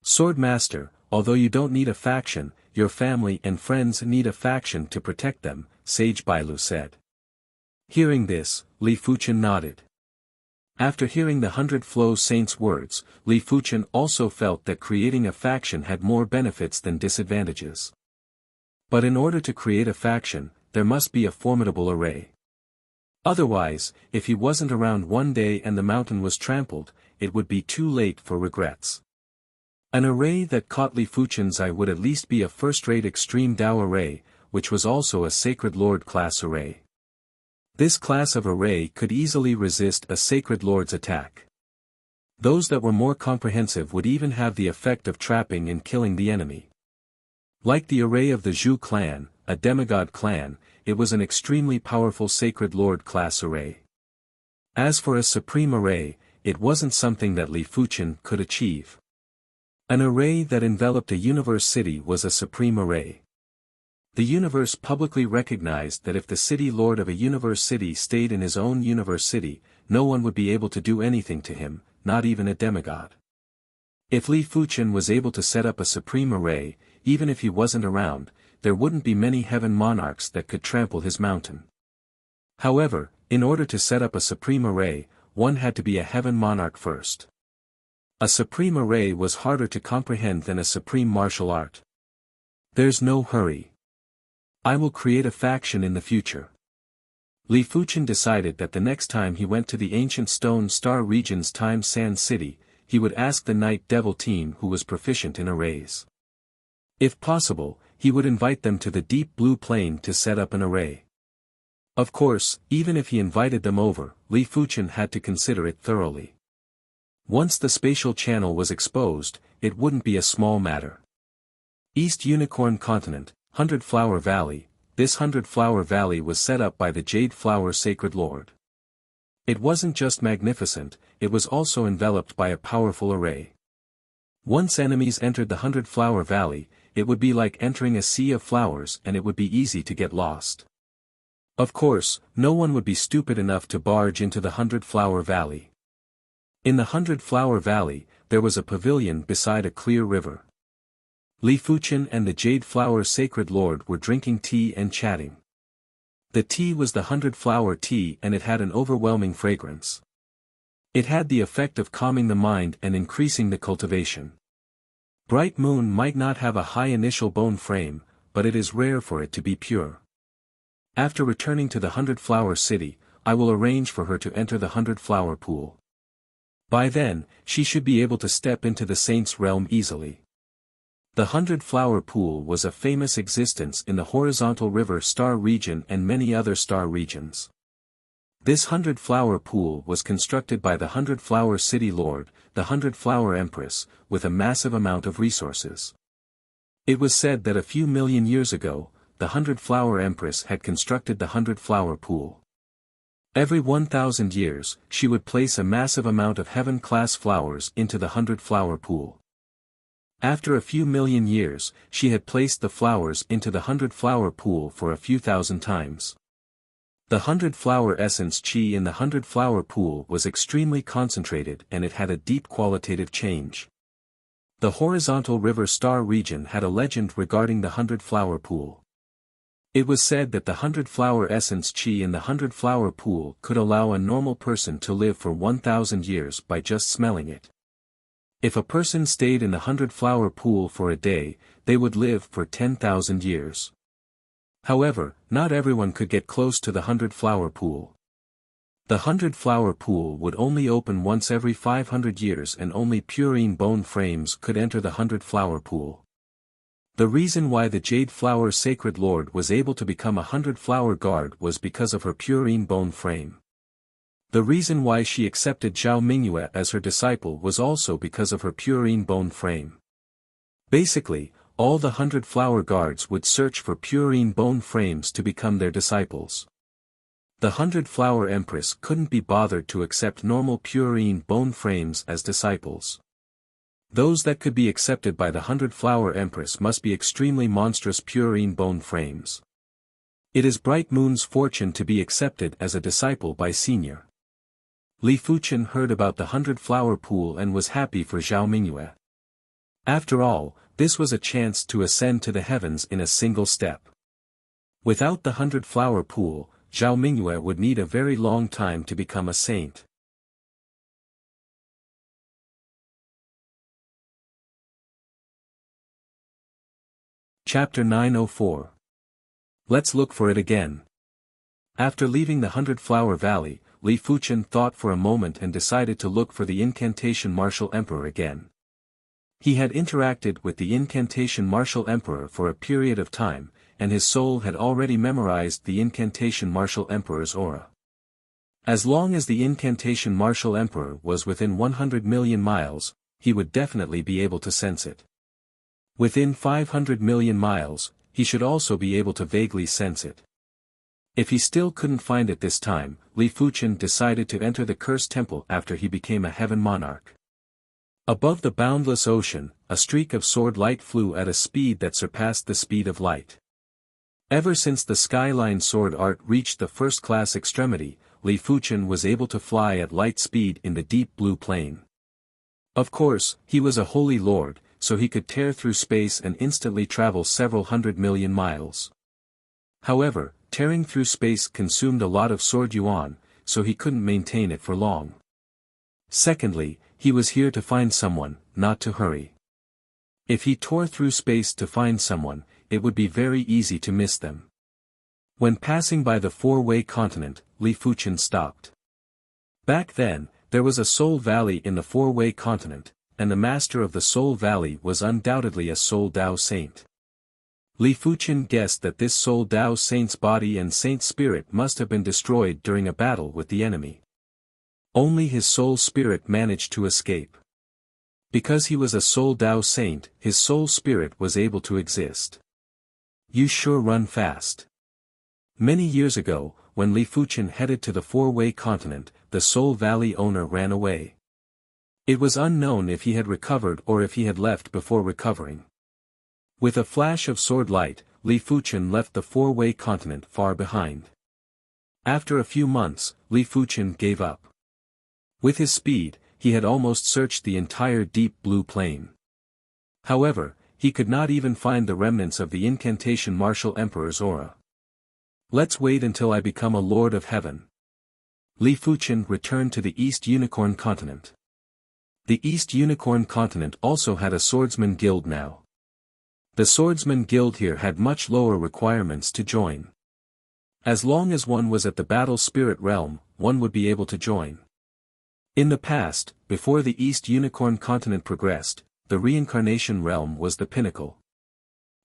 Sword Master, although you don't need a faction, your family and friends need a faction to protect them, Sage Bailu said. Hearing this, Li Fuchen nodded. After hearing the 100 Flow Saints' words, Li Fuchen also felt that creating a faction had more benefits than disadvantages. But in order to create a faction, there must be a formidable array. Otherwise, if he wasn't around one day and the mountain was trampled, it would be too late for regrets. An array that caught Li Fuchen's eye would at least be a first-rate extreme Tao array, which was also a Sacred Lord class array. This class of array could easily resist a Sacred Lord's attack. Those that were more comprehensive would even have the effect of trapping and killing the enemy. Like the array of the Zhu clan, a demigod clan, it was an extremely powerful Sacred Lord class array. As for a supreme array, it wasn't something that Li Fuchen could achieve. An array that enveloped a universe city was a supreme array. The universe publicly recognized that if the city lord of a universe city stayed in his own universe city, no one would be able to do anything to him, not even a demigod. If Li Fuchen was able to set up a supreme array, even if he wasn't around, there wouldn't be many heaven monarchs that could trample his mountain. However, in order to set up a supreme array, one had to be a heaven monarch first. A supreme array was harder to comprehend than a supreme martial art. There's no hurry. I will create a faction in the future. Li Fuchen decided that the next time he went to the ancient Stone Star region's Time Sand City, he would ask the Night Devil team who was proficient in arrays. If possible, he would invite them to the deep blue plain to set up an array. Of course, even if he invited them over, Li Fuchen had to consider it thoroughly. Once the spatial channel was exposed, it wouldn't be a small matter. East Unicorn Continent, 100 Flower Valley. This 100 Flower Valley was set up by the Jade Flower Sacred Lord. It wasn't just magnificent, it was also enveloped by a powerful array. Once enemies entered the 100 Flower Valley, it would be like entering a sea of flowers and it would be easy to get lost. Of course, no one would be stupid enough to barge into the 100 Flower Valley. In the 100 Flower Valley, there was a pavilion beside a clear river. Li Fuchen and the Jade Flower Sacred Lord were drinking tea and chatting. The tea was the 100 Flower tea and it had an overwhelming fragrance. It had the effect of calming the mind and increasing the cultivation. Bright Moon might not have a high initial bone frame, but it is rare for it to be pure. After returning to the 100 Flower City, I will arrange for her to enter the 100 Flower Pool. By then, she should be able to step into the Saint's realm easily. The 100 Flower Pool was a famous existence in the horizontal river star region and many other star regions. This 100 Flower Pool was constructed by the 100 Flower City Lord, the 100 Flower Empress, with a massive amount of resources. It was said that a few million years ago, the 100 Flower Empress had constructed the 100 Flower Pool. Every 1,000 years, she would place a massive amount of heaven-class flowers into the 100 Flower Pool. After a few million years, she had placed the flowers into the 100 Flower Pool for a few thousand times. The 100 Flower Essence Qi in the 100 Flower Pool was extremely concentrated and it had a deep qualitative change. The horizontal river star region had a legend regarding the 100 Flower Pool. It was said that the 100 Flower Essence Qi in the 100 Flower Pool could allow a normal person to live for 1,000 years by just smelling it. If a person stayed in the 100 Flower Pool for a day, they would live for 10,000 years. However, not everyone could get close to the 100 Flower Pool. The 100 Flower Pool would only open once every 500 years and only purine bone frames could enter the 100 Flower Pool. The reason why the Jade Flower Sacred Lord was able to become a 100 Flower Guard was because of her purine bone frame. The reason why she accepted Zhao Mingyue as her disciple was also because of her purine bone frame. Basically, all the 100 Flower Guards would search for purine bone frames to become their disciples. The 100 Flower Empress couldn't be bothered to accept normal purine bone frames as disciples. Those that could be accepted by the 100 Flower Empress must be extremely monstrous purine bone frames. It is Bright Moon's fortune to be accepted as a disciple by Senior. Li Fuchen heard about the 100 Flower Pool and was happy for Zhao Mingyue. After all, this was a chance to ascend to the heavens in a single step. Without the 100 Flower Pool, Zhao Mingyue would need a very long time to become a saint. Chapter 904. Let's look for it again. After leaving the 100 Flower Valley, Li Fuchen thought for a moment and decided to look for the Incantation Martial Emperor again. He had interacted with the Incantation Martial Emperor for a period of time, and his soul had already memorized the Incantation Martial Emperor's aura. As long as the Incantation Martial Emperor was within 100 million miles, he would definitely be able to sense it. Within 500 million miles, he should also be able to vaguely sense it. If he still couldn't find it this time, Li Fuchen decided to enter the Cursed Temple after he became a heaven monarch. Above the boundless ocean, a streak of sword light flew at a speed that surpassed the speed of light. Ever since the Skyline sword art reached the first-class extremity, Li Fuchen was able to fly at light speed in the deep blue plain. Of course, he was a holy lord, so he could tear through space and instantly travel several 100 million miles. However, tearing through space consumed a lot of sword yuan, so he couldn't maintain it for long. Secondly, he was here to find someone, not to hurry. If he tore through space to find someone, it would be very easy to miss them. When passing by the four-way continent, Li Fuchen stopped. Back then, there was a Soul Valley in the four-way continent, and the master of the Soul Valley was undoubtedly a Soul Dao saint. Li Fuchen guessed that this Soul Dao Saint's body and Saint spirit must have been destroyed during a battle with the enemy. Only his soul spirit managed to escape. Because he was a Soul Dao Saint, his soul spirit was able to exist. You sure run fast. Many years ago, when Li Fuchen headed to the Four-Way Continent, the Soul Valley owner ran away. It was unknown if he had recovered or if he had left before recovering. With a flash of sword light, Li Fuchen left the Four-Way Continent far behind. After a few months, Li Fuchen gave up. With his speed, he had almost searched the entire deep blue plain. However, he could not even find the remnants of the incantation Martial Emperor's aura. Let's wait until I become a Lord of Heaven. Li Fuchen returned to the East Unicorn Continent. The East Unicorn Continent also had a swordsman guild now. The swordsman guild here had much lower requirements to join. As long as one was at the battle spirit realm, one would be able to join. In the past, before the East Unicorn Continent progressed, the reincarnation realm was the pinnacle.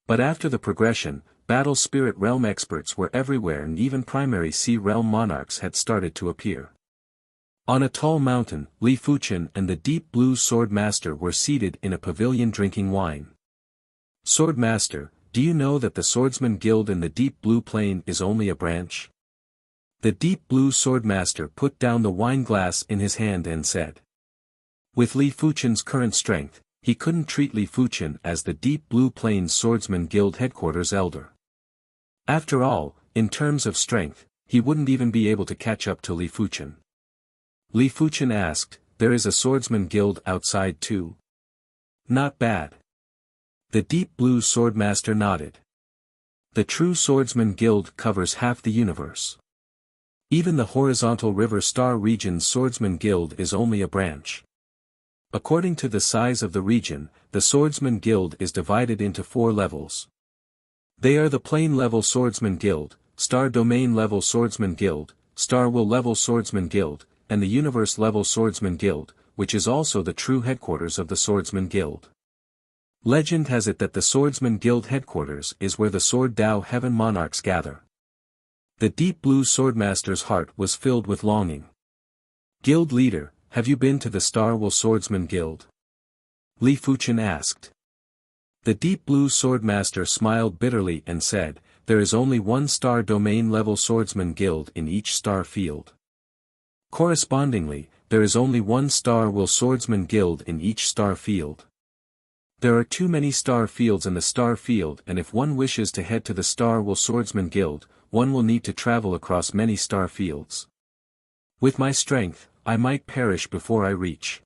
But after the progression, battle spirit realm experts were everywhere and even primary sea realm monarchs had started to appear. On a tall mountain, Li Fuchen and the Deep Blue Sword Master were seated in a pavilion drinking wine. Sword Master, do you know that the Swordsman Guild in the Deep Blue Plain is only a branch? The Deep Blue Sword Master put down the wine glass in his hand and said. With Li Fuchen's current strength, he couldn't treat Li Fuchen as the Deep Blue Plain Swordsman Guild headquarters elder. After all, in terms of strength, he wouldn't even be able to catch up to Li Fuchen. Li Fuchen asked, there is a Swordsman Guild outside too? Not bad. The Deep Blue Sword Master nodded. The true Swordsman Guild covers half the universe. Even the horizontal River Star region's Swordsman Guild is only a branch. According to the size of the region, the Swordsman Guild is divided into 4 levels. They are the Plane Level Swordsman Guild, Star Domain Level Swordsman Guild, Star Will Level Swordsman Guild, and the Universe Level Swordsman Guild, which is also the true headquarters of the Swordsman Guild. Legend has it that the Swordsman Guild headquarters is where the Sword Dao Heaven Monarchs gather. The Deep Blue Swordmaster's heart was filled with longing. Guild leader, have you been to the Star Will Swordsman Guild? Li Fuchen asked. The Deep Blue Swordmaster smiled bitterly and said, there is only one Star Domain Level Swordsman Guild in each star field. Correspondingly, there is only one Star Will Swordsman Guild in each star field. There are too many star fields in the star field, and if one wishes to head to the Star Will Swordsman Guild, one will need to travel across many star fields. With my strength, I might perish before I reach.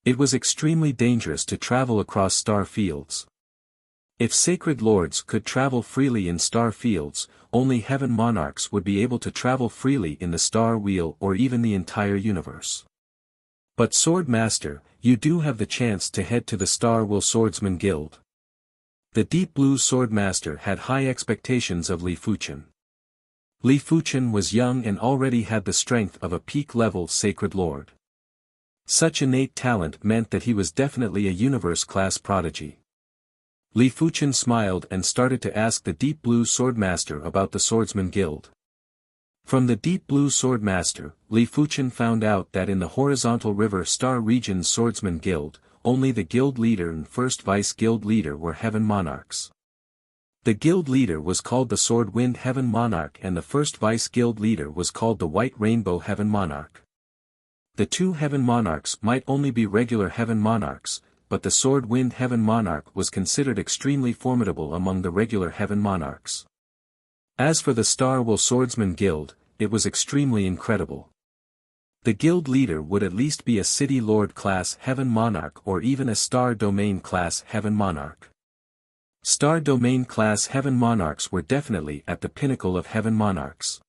It was extremely dangerous to travel across star fields. If sacred lords could travel freely in star fields, only heaven monarchs would be able to travel freely in the star wheel or even the entire universe. But Sword Master, you do have the chance to head to the Star Will Swordsman Guild. The Deep Blue Sword Master had high expectations of Li Fuchen. Li Fuchen was young and already had the strength of a peak-level sacred lord. Such innate talent meant that he was definitely a universe-class prodigy. Li Fuchen smiled and started to ask the Deep Blue Sword Master about the Swordsman Guild. From the Deep Blue Sword Master, Li Fuchen found out that in the horizontal River Star region's Swordsman Guild, only the guild leader and first vice guild leader were heaven monarchs. The guild leader was called the Sword Wind Heaven Monarch and the first vice guild leader was called the White Rainbow Heaven Monarch. The 2 heaven monarchs might only be regular heaven monarchs, but the Sword Wind Heaven Monarch was considered extremely formidable among the regular heaven monarchs. As for the Star Will Swordsman Guild, it was extremely incredible. The guild leader would at least be a City Lord class Heaven Monarch or even a Star Domain class Heaven Monarch. Star Domain class Heaven Monarchs were definitely at the pinnacle of Heaven Monarchs.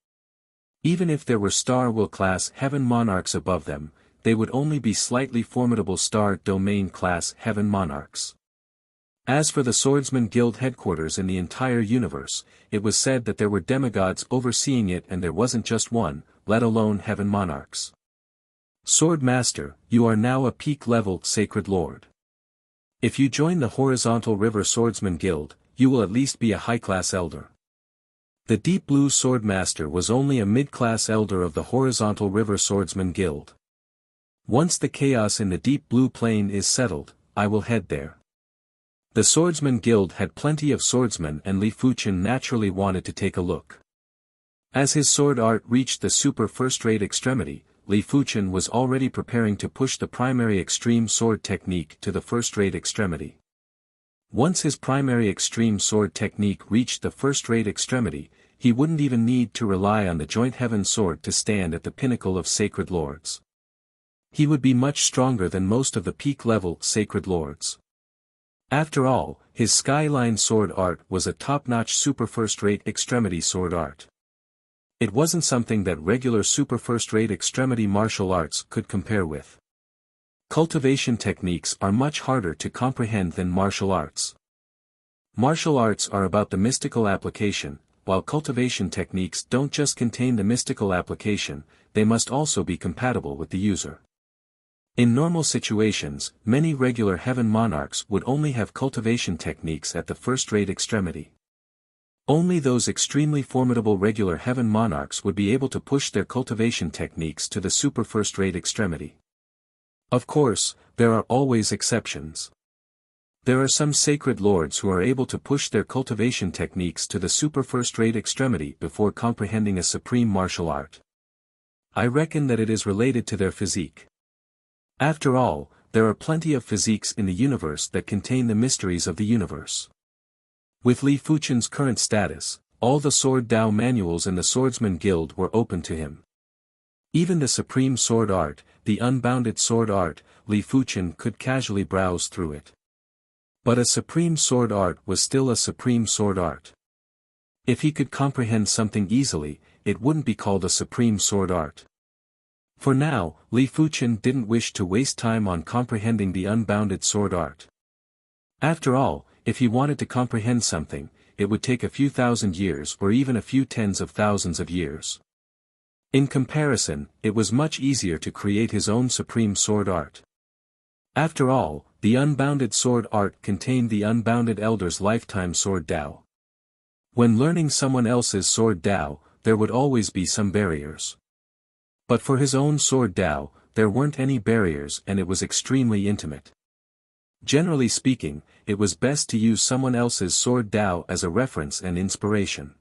Even if there were Star Will class Heaven Monarchs above them, they would only be slightly formidable Star Domain class Heaven Monarchs. As for the Swordsman Guild headquarters in the entire universe, it was said that there were demigods overseeing it and there wasn't just one, let alone heaven monarchs. Sword Master, you are now a peak-level sacred lord. If you join the horizontal River Swordsman Guild, you will at least be a high-class elder. The Deep Blue Sword Master was only a mid-class elder of the Horizontal River Swordsman Guild. Once the chaos in the Deep Blue Plain is settled, I will head there. The Swordsman Guild had plenty of swordsmen and Li Fuchen naturally wanted to take a look. As his sword art reached the super first-rate extremity, Li Fuchen was already preparing to push the primary extreme sword technique to the first-rate extremity. Once his primary extreme sword technique reached the first-rate extremity, he wouldn't even need to rely on the joint heaven sword to stand at the pinnacle of sacred lords. He would be much stronger than most of the peak-level sacred lords. After all, his skyline sword art was a top-notch super first-rate extremity sword art. It wasn't something that regular super first-rate extremity martial arts could compare with. Cultivation techniques are much harder to comprehend than martial arts. Martial arts are about the mystical application, while cultivation techniques don't just contain the mystical application, they must also be compatible with the user. In normal situations, many regular heaven monarchs would only have cultivation techniques at the first-rate extremity. Only those extremely formidable regular heaven monarchs would be able to push their cultivation techniques to the super first-rate extremity. Of course, there are always exceptions. There are some sacred lords who are able to push their cultivation techniques to the super first-rate extremity before comprehending a supreme martial art. I reckon that it is related to their physique. After all, there are plenty of physiques in the universe that contain the mysteries of the universe. With Li Fuchen's current status, all the Sword Dao manuals in the Swordsman Guild were open to him. Even the Supreme Sword Art, the Unbounded Sword Art, Li Fuchen could casually browse through it. But a Supreme Sword Art was still a Supreme Sword Art. If he could comprehend something easily, it wouldn't be called a Supreme Sword Art. For now, Li Fuchen didn't wish to waste time on comprehending the Unbounded Sword Art. After all, if he wanted to comprehend something, it would take a few thousand years or even a few tens of thousands of years. In comparison, it was much easier to create his own Supreme Sword Art. After all, the Unbounded Sword Art contained the Unbounded Elder's lifetime Sword Dao. When learning someone else's Sword Dao, there would always be some barriers. But for his own Sword Dao, there weren't any barriers and it was extremely intimate. Generally speaking, it was best to use someone else's Sword Dao as a reference and inspiration.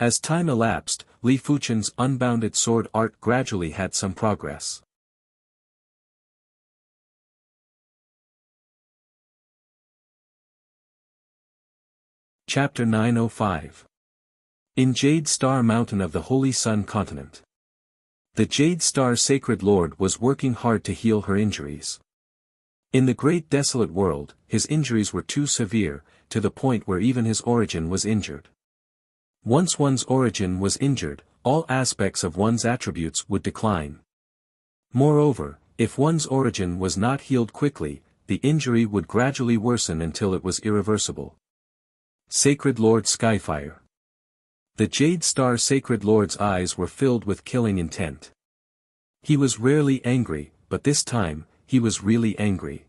As time elapsed, Li Fuchen's Unbounded Sword Art gradually had some progress. Chapter 905. In Jade Star Mountain of the Holy Sun Continent. The Jade Star Sacred Lord was working hard to heal her injuries. In the great desolate world, his injuries were too severe, to the point where even his origin was injured. Once one's origin was injured, all aspects of one's attributes would decline. Moreover, if one's origin was not healed quickly, the injury would gradually worsen until it was irreversible. Sacred Lord Skyfire. The Jade Star Sacred Lord's eyes were filled with killing intent. He was rarely angry, but this time, he was really angry.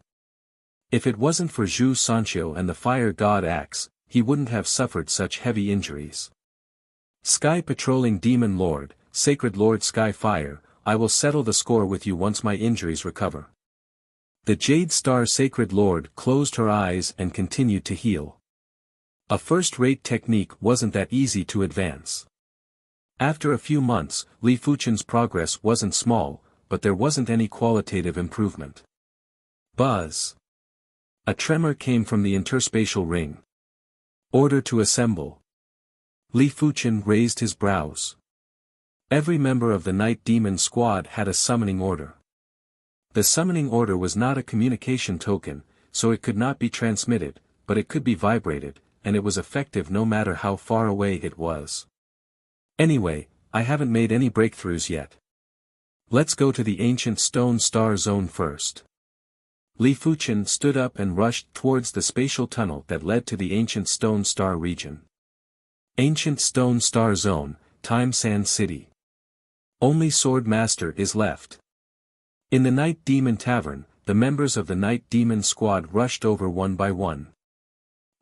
If it wasn't for Zhu Sanqiu and the Fire God Axe, he wouldn't have suffered such heavy injuries. Sky Patrolling Demon Lord, Sacred Lord Skyfire, I will settle the score with you once my injuries recover. The Jade Star Sacred Lord closed her eyes and continued to heal. A first-rate technique wasn't that easy to advance. After a few months, Li Fuchen's progress wasn't small, but there wasn't any qualitative improvement. Buzz. A tremor came from the interspatial ring. Order to assemble. Li Fuchen raised his brows. Every member of the Night Demon Squad had a summoning order. The summoning order was not a communication token, so it could not be transmitted, but it could be vibrated, and it was effective no matter how far away it was. Anyway, I haven't made any breakthroughs yet. Let's go to the Ancient Stone Star Zone first. Li Fuchen stood up and rushed towards the spatial tunnel that led to the Ancient Stone Star region. Ancient Stone Star Zone, Time Sand City. Only Sword Master is left. In the Night Demon Tavern, the members of the Night Demon Squad rushed over one by one.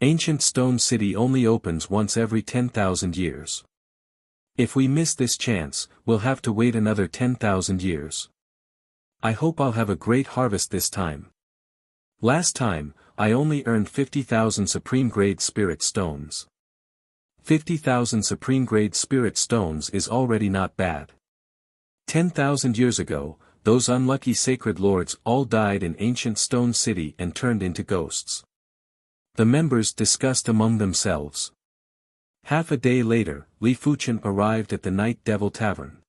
Ancient Stone City only opens once every 10,000 years. If we miss this chance, we'll have to wait another 10,000 years. I hope I'll have a great harvest this time. Last time, I only earned 50,000 Supreme Grade Spirit Stones. 50,000 Supreme Grade Spirit Stones is already not bad. 10,000 years ago, those unlucky Sacred Lords all died in Ancient Stone City and turned into ghosts. The members discussed among themselves. Half a day later, Li Fuchen arrived at the Night Devil Tavern.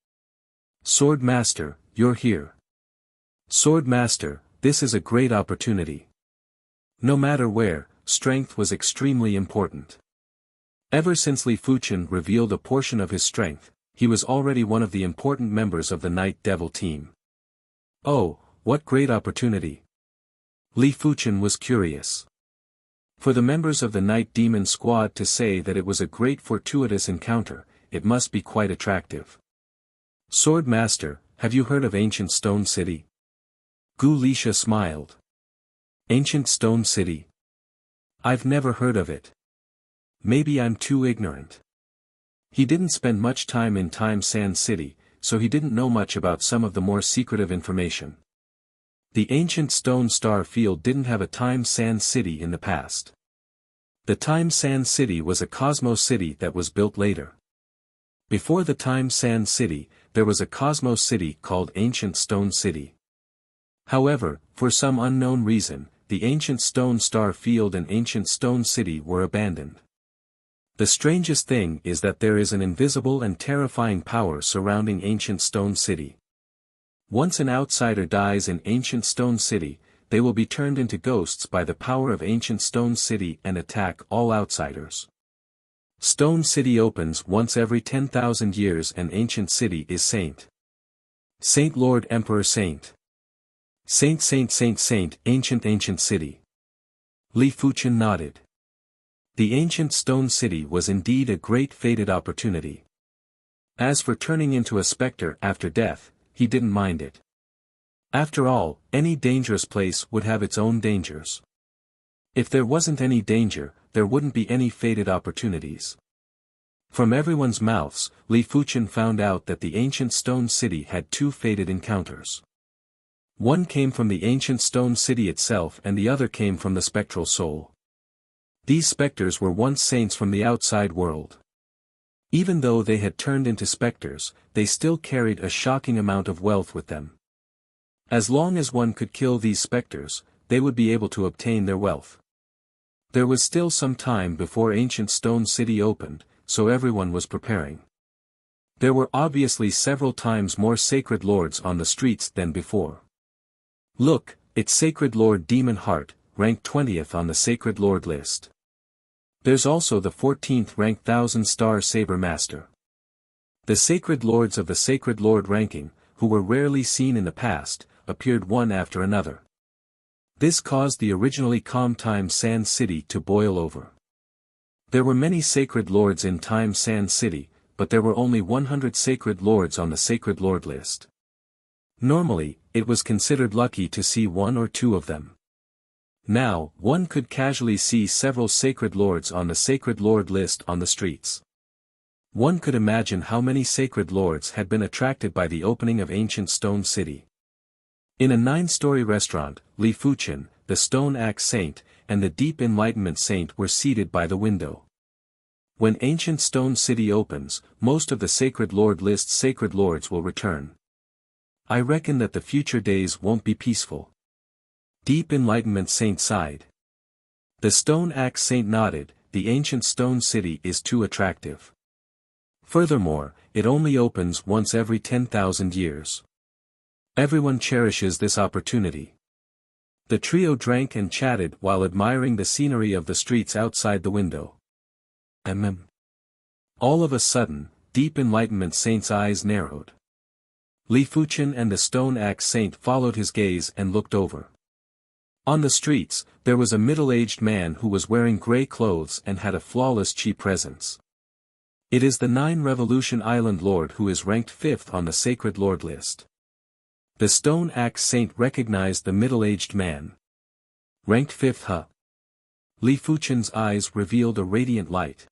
Sword Master, you're here. Sword Master, this is a great opportunity. No matter where, strength was extremely important. Ever since Li Fuchen revealed a portion of his strength, he was already one of the important members of the Night Devil team. Oh, what great opportunity! Li Fuchen was curious. For the members of the Night Demon Squad to say that it was a great fortuitous encounter, it must be quite attractive. Sword Master, have you heard of Ancient Stone City? Gu Lisha smiled. Ancient Stone City? I've never heard of it. Maybe I'm too ignorant. He didn't spend much time in Time Sand City, so he didn't know much about some of the more secretive information. The ancient Stone Star Field didn't have a Time Sand City in the past. The Time Sand City was a Cosmos City that was built later. Before the Time Sand City, there was a Cosmos City called Ancient Stone City. However, for some unknown reason, the ancient Stone Star Field and Ancient Stone City were abandoned. The strangest thing is that there is an invisible and terrifying power surrounding Ancient Stone City. Once an outsider dies in Ancient Stone City, they will be turned into ghosts by the power of Ancient Stone City and attack all outsiders. Stone City opens once every 10,000 years and Ancient City is Saint. Saint Lord Emperor Saint. Saint, Ancient City. Li Fuchen nodded. The Ancient Stone City was indeed a great fated opportunity. As for turning into a specter after death, he didn't mind it. After all, any dangerous place would have its own dangers. If there wasn't any danger, there wouldn't be any fated opportunities. From everyone's mouths, Li Fuchen found out that the Ancient Stone City had two fated encounters. One came from the Ancient Stone City itself and the other came from the spectral soul. These specters were once saints from the outside world. Even though they had turned into specters, they still carried a shocking amount of wealth with them. As long as one could kill these specters, they would be able to obtain their wealth. There was still some time before Ancient Stone City opened, so everyone was preparing. There were obviously several times more Sacred Lords on the streets than before. Look, it's Sacred Lord Demon Heart, ranked 20th on the Sacred Lord list. There's also the 14th ranked 1000-star Saber Master. The Sacred Lords of the Sacred Lord ranking, who were rarely seen in the past, appeared one after another. This caused the originally calm Time Sand City to boil over. There were many Sacred Lords in Time Sand City, but there were only 100 Sacred Lords on the Sacred Lord list. Normally, it was considered lucky to see one or two of them. Now, one could casually see several Sacred Lords on the Sacred Lord list on the streets. One could imagine how many Sacred Lords had been attracted by the opening of Ancient Stone City. In a 9-story restaurant, Li Fuchen, the Stone Axe Saint, and the Deep Enlightenment Saint were seated by the window. When Ancient Stone City opens, most of the Sacred Lord list's Sacred Lords will return. I reckon that the future days won't be peaceful. Deep Enlightenment Saint sighed. The Stone Axe Saint nodded, the Ancient Stone City is too attractive. Furthermore, it only opens once every 10,000 years. Everyone cherishes this opportunity. The trio drank and chatted while admiring the scenery of the streets outside the window. All of a sudden, Deep Enlightenment Saint's eyes narrowed. Li Fuchen and the Stone Axe Saint followed his gaze and looked over. On the streets, there was a middle-aged man who was wearing grey clothes and had a flawless chi presence. It is the 9 Revolution Island Lord who is ranked 5th on the Sacred Lord list. The Stone Axe Saint recognized the middle-aged man. Ranked 5th, huh? Li Fuchen's eyes revealed a radiant light.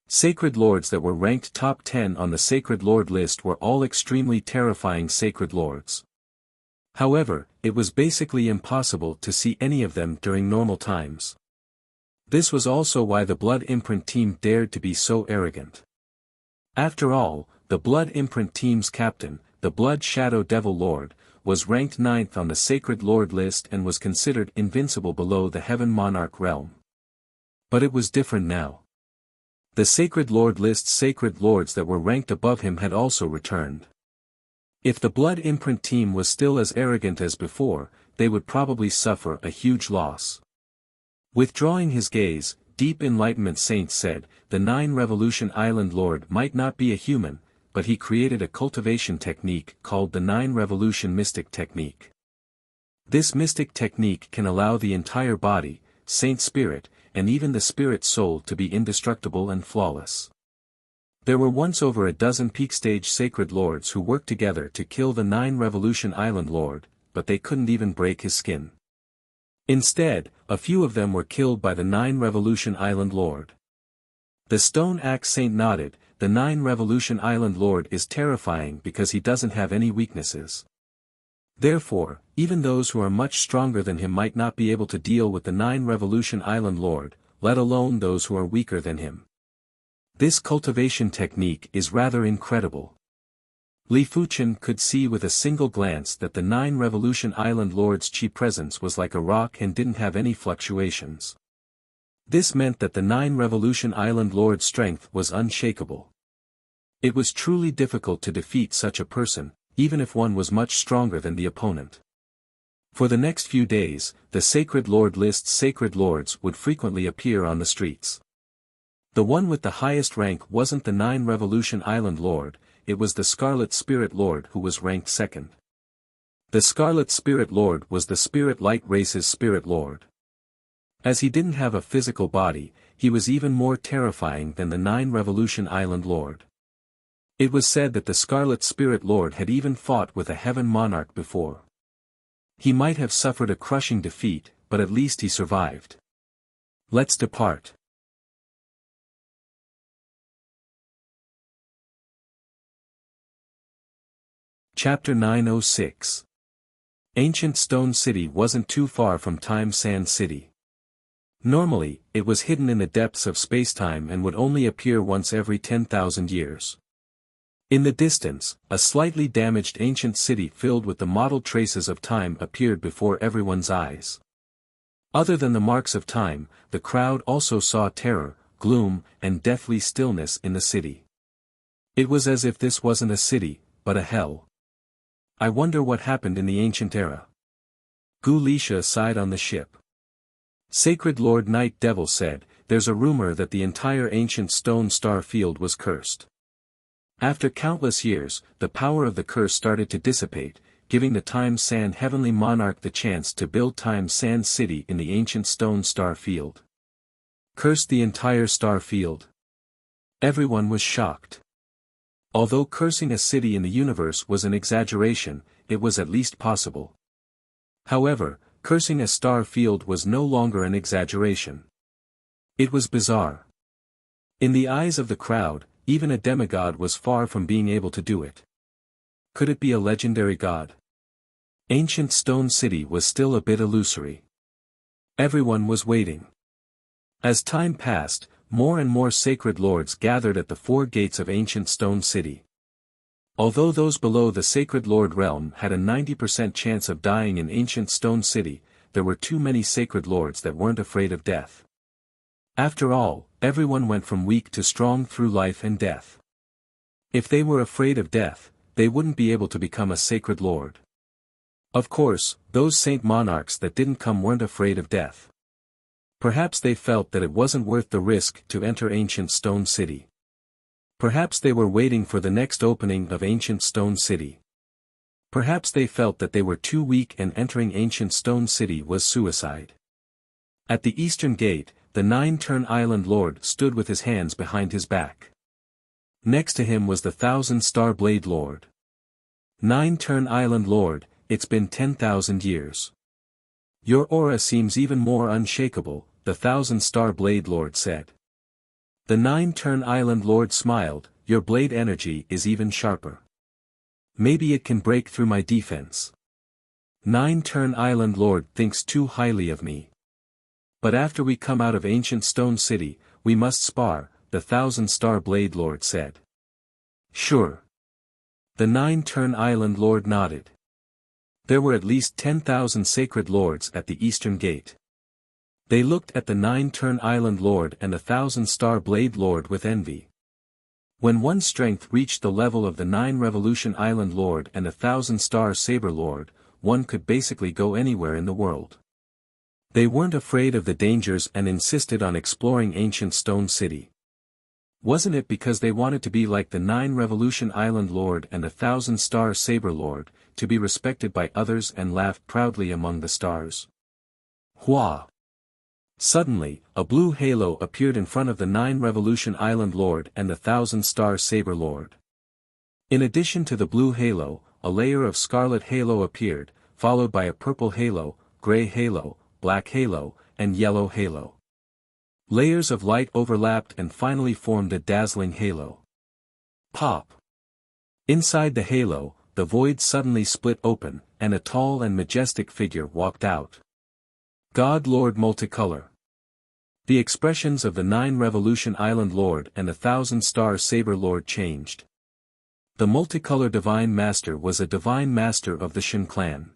Sacred lords that were ranked top 10 on the Sacred Lord list were all extremely terrifying sacred lords. However, it was basically impossible to see any of them during normal times. This was also why the Blood Imprint team dared to be so arrogant. After all, the Blood Imprint team's captain, the Blood Shadow Devil Lord, was ranked 9th on the Sacred Lord list and was considered invincible below the Heaven Monarch realm. But it was different now. The Sacred Lord list's sacred lords that were ranked above him had also returned. If the Blood Imprint team was still as arrogant as before, they would probably suffer a huge loss. Withdrawing his gaze, Deep Enlightenment Saint said, the 9 Revolution Island Lord might not be a human, but he created a cultivation technique called the 9 Revolution Mystic Technique. This mystic technique can allow the entire body, Saint Spirit, and even the spirit soul to be indestructible and flawless. There were once over a dozen peak stage sacred lords who worked together to kill the 9 Revolution Island Lord, but they couldn't even break his skin. Instead, a few of them were killed by the 9 Revolution Island Lord. The Stone Axe Saint nodded, the 9 Revolution Island Lord is terrifying because he doesn't have any weaknesses. Therefore, even those who are much stronger than him might not be able to deal with the 9 Revolution Island Lord, let alone those who are weaker than him. This cultivation technique is rather incredible. Li Fuchen could see with a single glance that the 9 Revolution Island Lord's chi presence was like a rock and didn't have any fluctuations. This meant that the 9 Revolution Island Lord's strength was unshakable. It was truly difficult to defeat such a person, even if one was much stronger than the opponent. For the next few days, the Sacred Lord list's sacred lords would frequently appear on the streets. The one with the highest rank wasn't the 9 Revolution Island Lord, it was the Scarlet Spirit Lord who was ranked 2nd. The Scarlet Spirit Lord was the Spirit Light Race's Spirit Lord. As he didn't have a physical body, he was even more terrifying than the 9 Revolution Island Lord. It was said that the Scarlet Spirit Lord had even fought with a Heaven Monarch before. He might have suffered a crushing defeat, but at least he survived. Let's depart. Chapter 906. Ancient Stone City wasn't too far from Time Sand City. Normally, it was hidden in the depths of spacetime and would only appear once every 10,000 years. In the distance, a slightly damaged ancient city filled with the mottled traces of time appeared before everyone's eyes. Other than the marks of time, the crowd also saw terror, gloom, and deathly stillness in the city. It was as if this wasn't a city, but a hell. I wonder what happened in the ancient era. Gu Lisha sighed on the ship. Sacred Lord Night Devil said, there's a rumor that the entire ancient stone star field was cursed. After countless years, the power of the curse started to dissipate, giving the Time Sand Heavenly Monarch the chance to build Time Sand City in the ancient stone star field. Cursed the entire star field. Everyone was shocked. Although cursing a city in the universe was an exaggeration, it was at least possible. However, cursing a star field was no longer an exaggeration. It was bizarre. In the eyes of the crowd, even a demigod was far from being able to do it. Could it be a legendary god? Ancient Stone City was still a bit illusory. Everyone was waiting. As time passed, more and more sacred lords gathered at the 4 gates of Ancient Stone City. Although those below the Sacred Lord realm had a 90% chance of dying in Ancient Stone City, there were too many sacred lords that weren't afraid of death. After all, everyone went from weak to strong through life and death. If they were afraid of death, they wouldn't be able to become a sacred lord. Of course, those saint monarchs that didn't come weren't afraid of death. Perhaps they felt that it wasn't worth the risk to enter Ancient Stone City. Perhaps they were waiting for the next opening of Ancient Stone City. Perhaps they felt that they were too weak and entering Ancient Stone City was suicide. At the eastern gate, the 9-turn Island Lord stood with his hands behind his back. Next to him was the 1,000-star Blade Lord. 9-turn Island Lord, it's been 10,000 years. Your aura seems even more unshakable, the Thousand-Star Blade Lord said. The Nine-Turn Island Lord smiled, your blade energy is even sharper. Maybe it can break through my defense. Nine-Turn Island Lord thinks too highly of me. But after we come out of Ancient Stone City, we must spar, the Thousand-Star Blade Lord said. Sure. The Nine-Turn Island Lord nodded. There were at least 10,000 sacred lords at the Eastern Gate. They looked at the Nine-Turn Island Lord and the Thousand-Star Blade Lord with envy. When one's strength reached the level of the Nine-Revolution Island Lord and the Thousand-Star Saber Lord, one could basically go anywhere in the world. They weren't afraid of the dangers and insisted on exploring Ancient Stone City. Wasn't it because they wanted to be like the Nine-Revolution Island Lord and the Thousand-Star Saber Lord, to be respected by others and laughed proudly among the stars? Hua! Suddenly, a blue halo appeared in front of the Nine-Revolution Island Lord and the Thousand-Star Saber Lord. In addition to the blue halo, a layer of scarlet halo appeared, followed by a purple halo, gray halo, black halo, and yellow halo. Layers of light overlapped and finally formed a dazzling halo. Pop! Inside the halo, the void suddenly split open, and a tall and majestic figure walked out. God Lord Multicolor. The expressions of the Nine-Revolution Island Lord and the Thousand-Star Saber Lord changed. The Multicolor Divine Master was a Divine Master of the Shin Clan.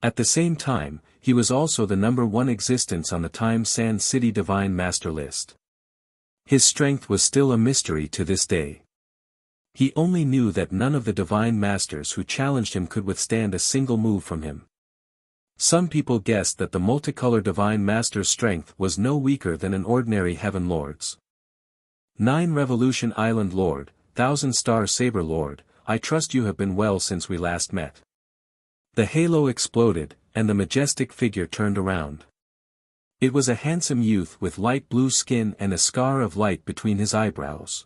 At the same time, he was also the #1 existence on the Time Sand City Divine Master list. His strength was still a mystery to this day. He only knew that none of the Divine Masters who challenged him could withstand a single move from him. Some people guessed that the Multicolor Divine Master's strength was no weaker than an ordinary Heaven Lord's. Nine-Revolution Island Lord, Thousand-Star Saber Lord, I trust you have been well since we last met. The halo exploded, and the majestic figure turned around. It was a handsome youth with light blue skin and a scar of light between his eyebrows.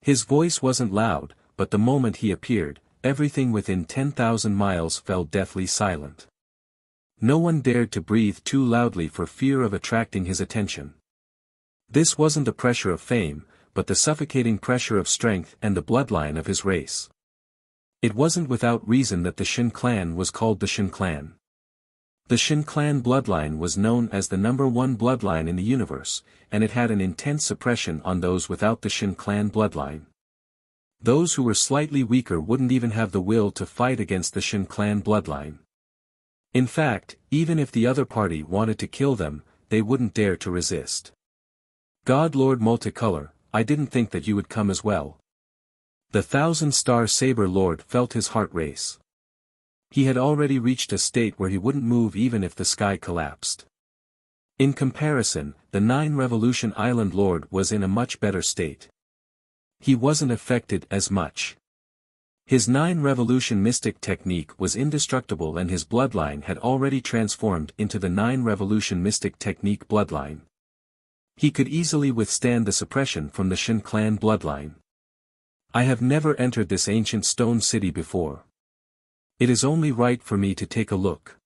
His voice wasn't loud, but the moment he appeared, everything within 10,000 miles fell deathly silent. No one dared to breathe too loudly for fear of attracting his attention. This wasn't the pressure of fame, but the suffocating pressure of strength and the bloodline of his race. It wasn't without reason that the Shin Clan was called the Shin Clan. The Shin Clan bloodline was known as the #1 bloodline in the universe, and it had an intense suppression on those without the Shin Clan bloodline. Those who were slightly weaker wouldn't even have the will to fight against the Shin Clan bloodline. In fact, even if the other party wanted to kill them, they wouldn't dare to resist. God Lord Multicolor, I didn't think that you would come as well. The Thousand-Star Saber Lord felt his heart race. He had already reached a state where he wouldn't move even if the sky collapsed. In comparison, the Nine-Revolution Island Lord was in a much better state. He wasn't affected as much. His Nine-Revolution mystic technique was indestructible and his bloodline had already transformed into the Nine-Revolution mystic technique bloodline. He could easily withstand the suppression from the Shin Clan bloodline. I have never entered this ancient stone city before. It is only right for me to take a look.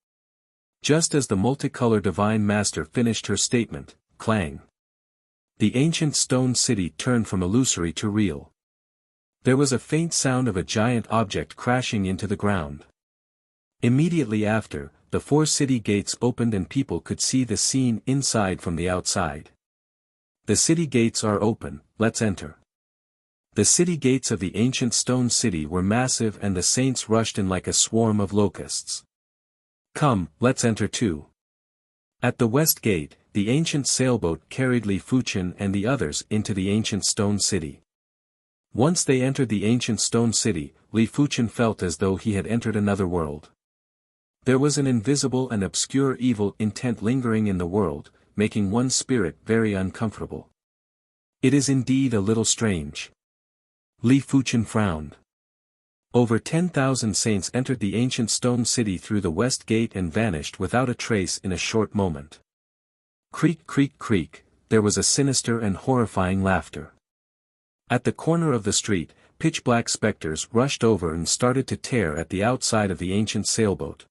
Just as the Multicolor Divine Master finished her statement, clang. The ancient stone city turned from illusory to real. There was a faint sound of a giant object crashing into the ground. Immediately after, the 4 city gates opened and people could see the scene inside from the outside. The city gates are open, let's enter. The city gates of the ancient stone city were massive and the saints rushed in like a swarm of locusts. Come, let's enter too. At the west gate, the ancient sailboat carried Li Fuchen and the others into the ancient stone city. Once they entered the ancient stone city, Li Fuchen felt as though he had entered another world. There was an invisible and obscure evil intent lingering in the world, making one's spirit very uncomfortable. It is indeed a little strange. Li Fuchen frowned. Over 10,000 saints entered the ancient stone city through the west gate and vanished without a trace in a short moment. Creak creak creak, there was a sinister and horrifying laughter. At the corner of the street, pitch-black specters rushed over and started to tear at the outside of the ancient sailboat.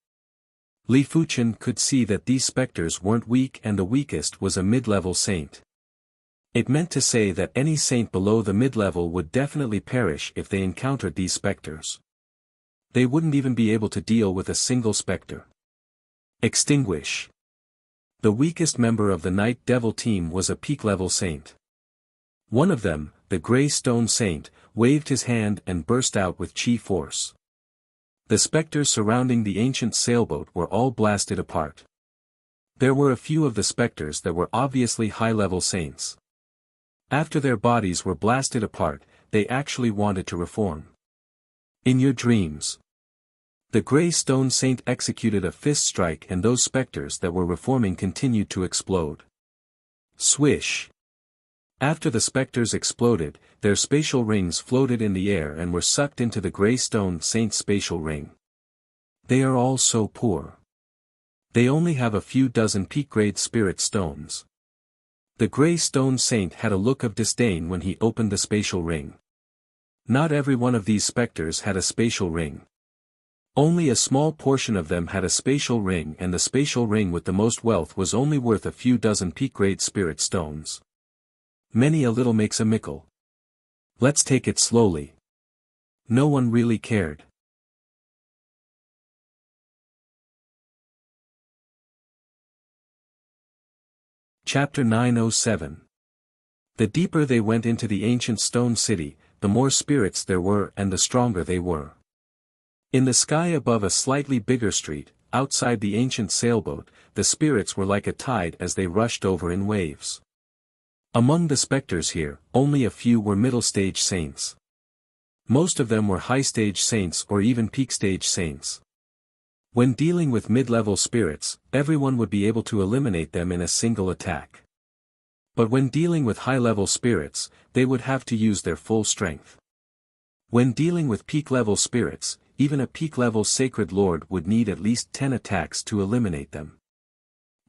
Li Fuchen could see that these specters weren't weak and the weakest was a mid-level saint. It meant to say that any saint below the mid-level would definitely perish if they encountered these specters. They wouldn't even be able to deal with a single specter. Extinguish. The weakest member of the Night Devil team was a peak-level saint. One of them, the Grey Stone Saint, waved his hand and burst out with chi force. The specters surrounding the ancient sailboat were all blasted apart. There were a few of the specters that were obviously high-level saints. After their bodies were blasted apart, they actually wanted to reform. In your dreams. The Grey Stone Saint executed a fist strike and those specters that were reforming continued to explode. Swish. After the specters exploded, their spatial rings floated in the air and were sucked into the Grey Stone Saint's spatial ring. They are all so poor. They only have a few dozen peak-grade spirit stones. The Grey Stone Saint had a look of disdain when he opened the spatial ring. Not every one of these specters had a spatial ring. Only a small portion of them had a spatial ring, and the spatial ring with the most wealth was only worth a few dozen peak-grade spirit stones. Many a little makes a mickle. Let's take it slowly. No one really cared. Chapter 907. The deeper they went into the ancient stone city, the more spirits there were and the stronger they were. In the sky above a slightly bigger street, outside the ancient sailboat, the spirits were like a tide as they rushed over in waves. Among the specters here, only a few were middle-stage saints. Most of them were high-stage saints or even peak-stage saints. When dealing with mid-level spirits, everyone would be able to eliminate them in a single attack. But when dealing with high-level spirits, they would have to use their full strength. When dealing with peak-level spirits, even a peak-level sacred lord would need at least 10 attacks to eliminate them.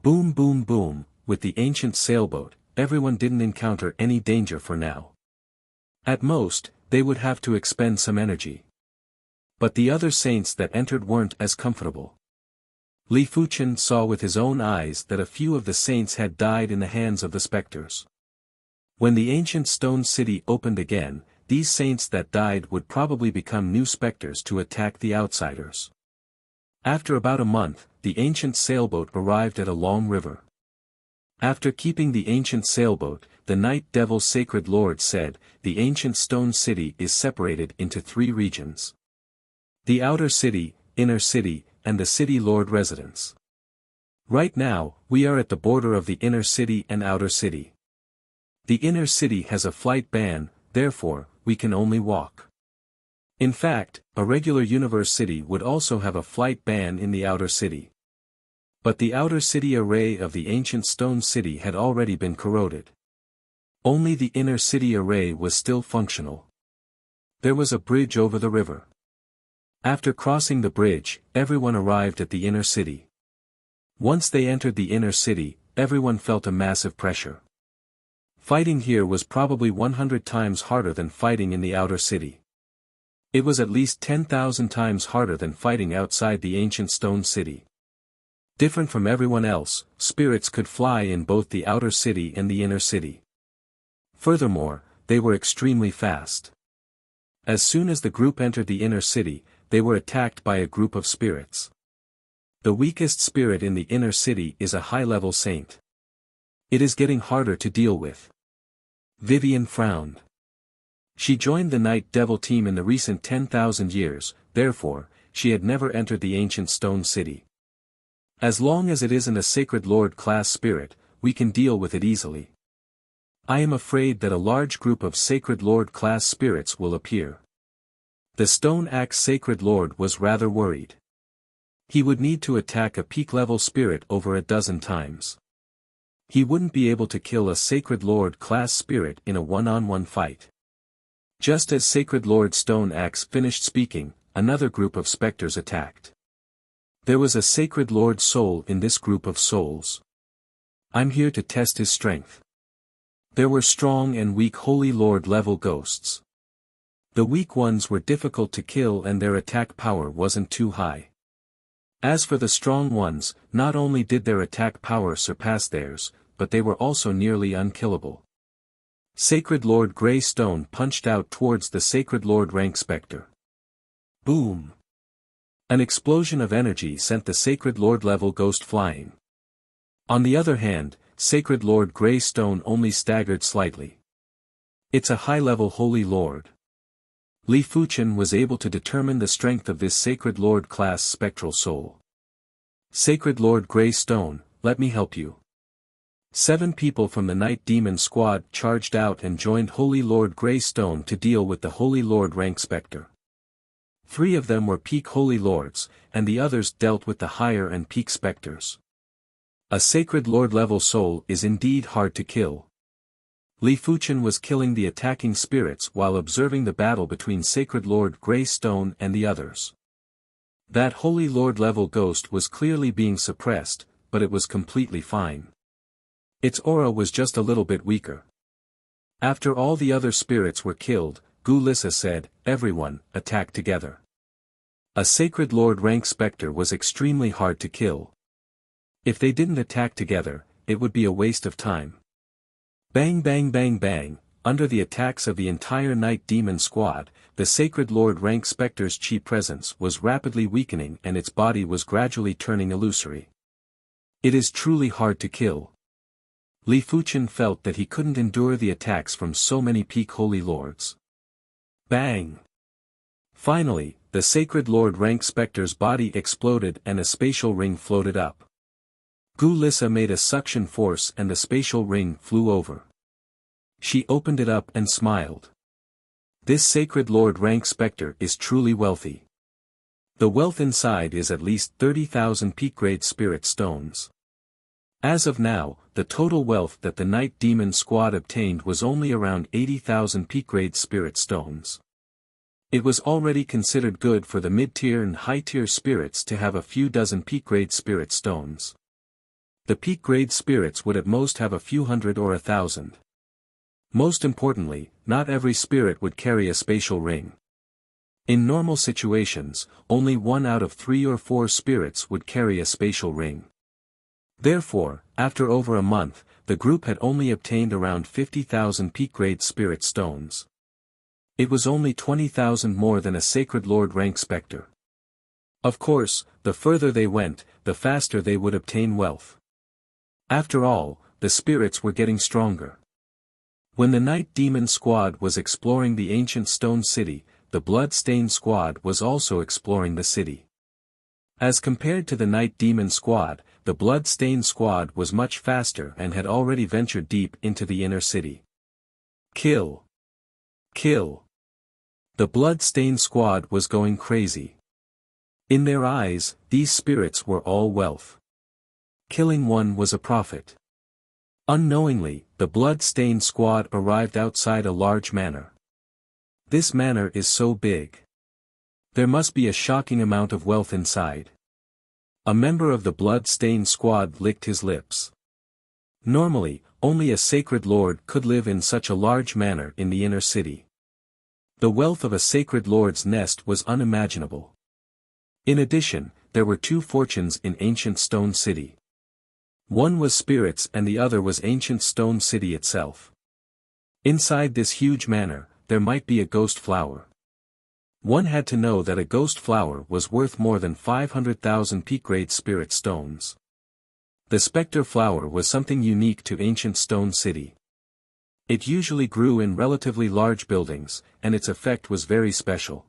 Boom boom boom, with the ancient sailboat, everyone didn't encounter any danger for now. At most, they would have to expend some energy. But the other saints that entered weren't as comfortable. Li Fuchen saw with his own eyes that a few of the saints had died in the hands of the specters. When the ancient stone city opened again, these saints that died would probably become new specters to attack the outsiders. After about a month, the ancient sailboat arrived at a long river. After keeping the ancient sailboat, the Night Devil's Sacred Lord said, the ancient stone city is separated into 3 regions. The outer city, inner city, and the city lord residence. Right now, we are at the border of the inner city and outer city. The inner city has a flight ban, therefore, we can only walk. In fact, a regular universe city would also have a flight ban in the outer city. But the outer city array of the ancient stone city had already been corroded. Only the inner city array was still functional. There was a bridge over the river. After crossing the bridge, everyone arrived at the inner city. Once they entered the inner city, everyone felt a massive pressure. Fighting here was probably 100 times harder than fighting in the outer city. It was at least 10,000 times harder than fighting outside the ancient stone city. Different from everyone else, spirits could fly in both the outer city and the inner city. Furthermore, they were extremely fast. As soon as the group entered the inner city, they were attacked by a group of spirits. The weakest spirit in the inner city is a high-level saint. It is getting harder to deal with. Vivian frowned. She joined the Night Devil team in the recent 10,000 years, therefore, she had never entered the ancient stone city. As long as it isn't a Sacred Lord class spirit, we can deal with it easily. I am afraid that a large group of Sacred Lord class spirits will appear. The Stone Axe Sacred Lord was rather worried. He would need to attack a peak-level spirit over a dozen times. He wouldn't be able to kill a Sacred Lord class spirit in a one-on-one fight. Just as Sacred Lord Stone Axe finished speaking, another group of specters attacked. There was a Sacred Lord soul in this group of souls. I'm here to test his strength. There were strong and weak Holy Lord level ghosts. The weak ones were difficult to kill and their attack power wasn't too high. As for the strong ones, not only did their attack power surpass theirs, but they were also nearly unkillable. Sacred Lord Grey Stone punched out towards the Sacred Lord Rank Spectre. Boom! An explosion of energy sent the Sacred Lord level ghost flying. On the other hand, Sacred Lord Grey Stone only staggered slightly. It's a high-level Holy Lord. Li Fuchen was able to determine the strength of this Sacred Lord class spectral soul. Sacred Lord Grey Stone, let me help you. 7 people from the Night Demon Squad charged out and joined Holy Lord Grey Stone to deal with the Holy Lord Rank Spectre. 3 of them were peak Holy Lords, and the others dealt with the higher and peak specters. A Sacred Lord level soul is indeed hard to kill. Li Fuchen was killing the attacking spirits while observing the battle between Sacred Lord Grey Stone and the others. That Holy Lord level ghost was clearly being suppressed, but it was completely fine. Its aura was just a little bit weaker. After all the other spirits were killed, Gu Lissa said, "Everyone, attack together." A Sacred Lord Rank Spectre was extremely hard to kill. If they didn't attack together, it would be a waste of time. Bang bang bang bang, under the attacks of the entire Night Demon Squad, the Sacred Lord Rank Spectre's chi presence was rapidly weakening and its body was gradually turning illusory. It is truly hard to kill. Li Fuchen felt that he couldn't endure the attacks from so many peak Holy Lords. Bang! Finally, the Sacred Lord Rank Spectre's body exploded and a spatial ring floated up. Gu Lissa made a suction force and the spatial ring flew over. She opened it up and smiled. This Sacred Lord Rank Spectre is truly wealthy. The wealth inside is at least 30,000 peak-grade spirit stones. As of now, the total wealth that the Night Demon Squad obtained was only around 80,000 peak-grade spirit stones. It was already considered good for the mid-tier and high-tier spirits to have a few dozen peak-grade spirit stones. The peak-grade spirits would at most have a few hundred or 1,000. Most importantly, not every spirit would carry a spatial ring. In normal situations, only 1 out of 3 or 4 spirits would carry a spatial ring. Therefore, after over a month, the group had only obtained around 50,000 peak-grade spirit stones. It was only 20,000 more than a Sacred Lord Rank Spectre. Of course, the further they went, the faster they would obtain wealth. After all, the spirits were getting stronger. When the Night Demon Squad was exploring the ancient stone city, the Blood-Stained Squad was also exploring the city. As compared to the Night Demon Squad, the Blood-Stained Squad was much faster and had already ventured deep into the inner city. Kill! Kill! The Blood-Stained Squad was going crazy. In their eyes, these spirits were all wealth. Killing one was a profit. Unknowingly, the Blood-Stained Squad arrived outside a large manor. This manor is so big. There must be a shocking amount of wealth inside. A member of the Blood-Stained Squad licked his lips. Normally, only a Sacred Lord could live in such a large manor in the inner city. The wealth of a Sacred Lord's nest was unimaginable. In addition, there were 2 fortunes in Ancient Stone City. One was spirits and the other was Ancient Stone City itself. Inside this huge manor, there might be a ghost flower. One had to know that a ghost flower was worth more than 500,000 peak-grade spirit stones. The spectre flower was something unique to Ancient Stone City. It usually grew in relatively large buildings, and its effect was very special.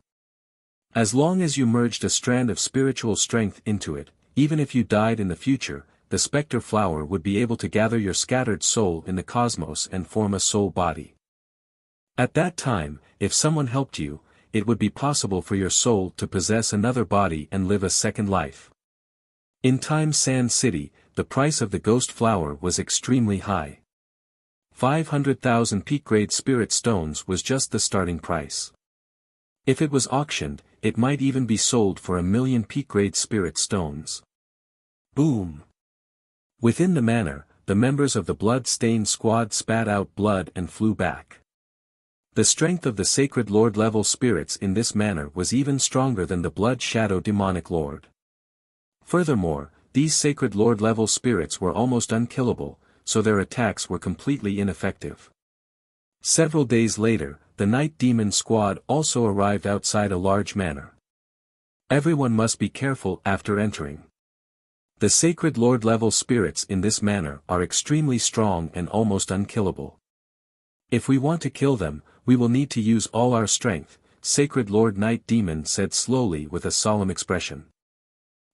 As long as you merged a strand of spiritual strength into it, even if you died in the future, the spectre flower would be able to gather your scattered soul in the cosmos and form a soul body. At that time, if someone helped you, it would be possible for your soul to possess another body and live a second life. In Time Sand City, the price of the ghost flower was extremely high. 500,000 peak-grade spirit stones was just the starting price. If it was auctioned, it might even be sold for 1,000,000 peak-grade spirit stones. Boom! Within the manor, the members of the Blood-Stained Squad spat out blood and flew back. The strength of the Sacred Lord level spirits in this manor was even stronger than the Blood Shadow Demonic Lord. Furthermore, these sacred lord-level spirits were almost unkillable, so their attacks were completely ineffective. Several days later, the night demon squad also arrived outside a large manor. Everyone must be careful after entering. The sacred lord-level spirits in this manor are extremely strong and almost unkillable. If we want to kill them, we will need to use all our strength, Sacred Lord Night Demon said slowly with a solemn expression.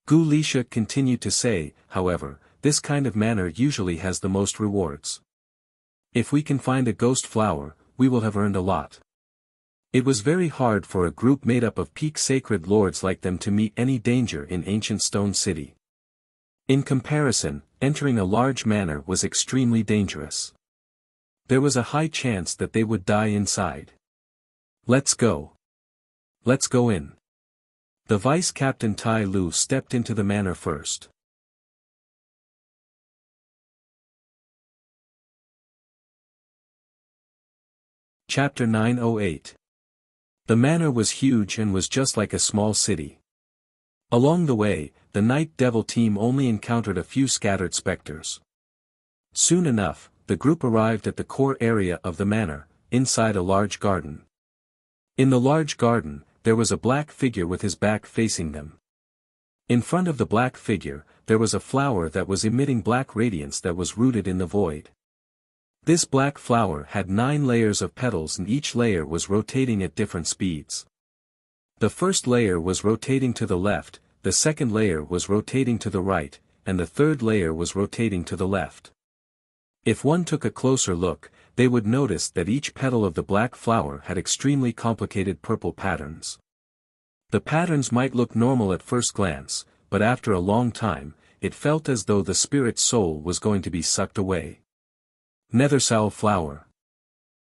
Gu Lisha continued to say, however, this kind of manor usually has the most rewards. If we can find a ghost flower, we will have earned a lot. It was very hard for a group made up of peak sacred lords like them to meet any danger in ancient Stone City. In comparison, entering a large manor was extremely dangerous. There was a high chance that they would die inside. Let's go. Let's go in. The Vice Captain Tai Lu stepped into the manor first. Chapter 908. The manor was huge and was just like a small city. Along the way, the Night Devil team only encountered a few scattered specters. Soon enough, the group arrived at the core area of the manor, inside a large garden. In the large garden, there was a black figure with his back facing them. In front of the black figure, there was a flower that was emitting black radiance that was rooted in the void. This black flower had 9 layers of petals and each layer was rotating at different speeds. The first layer was rotating to the left, the second layer was rotating to the right, and the third layer was rotating to the left. If one took a closer look, they would notice that each petal of the black flower had extremely complicated purple patterns. The patterns might look normal at first glance, but after a long time, it felt as though the spirit's soul was going to be sucked away. Nethersoul flower.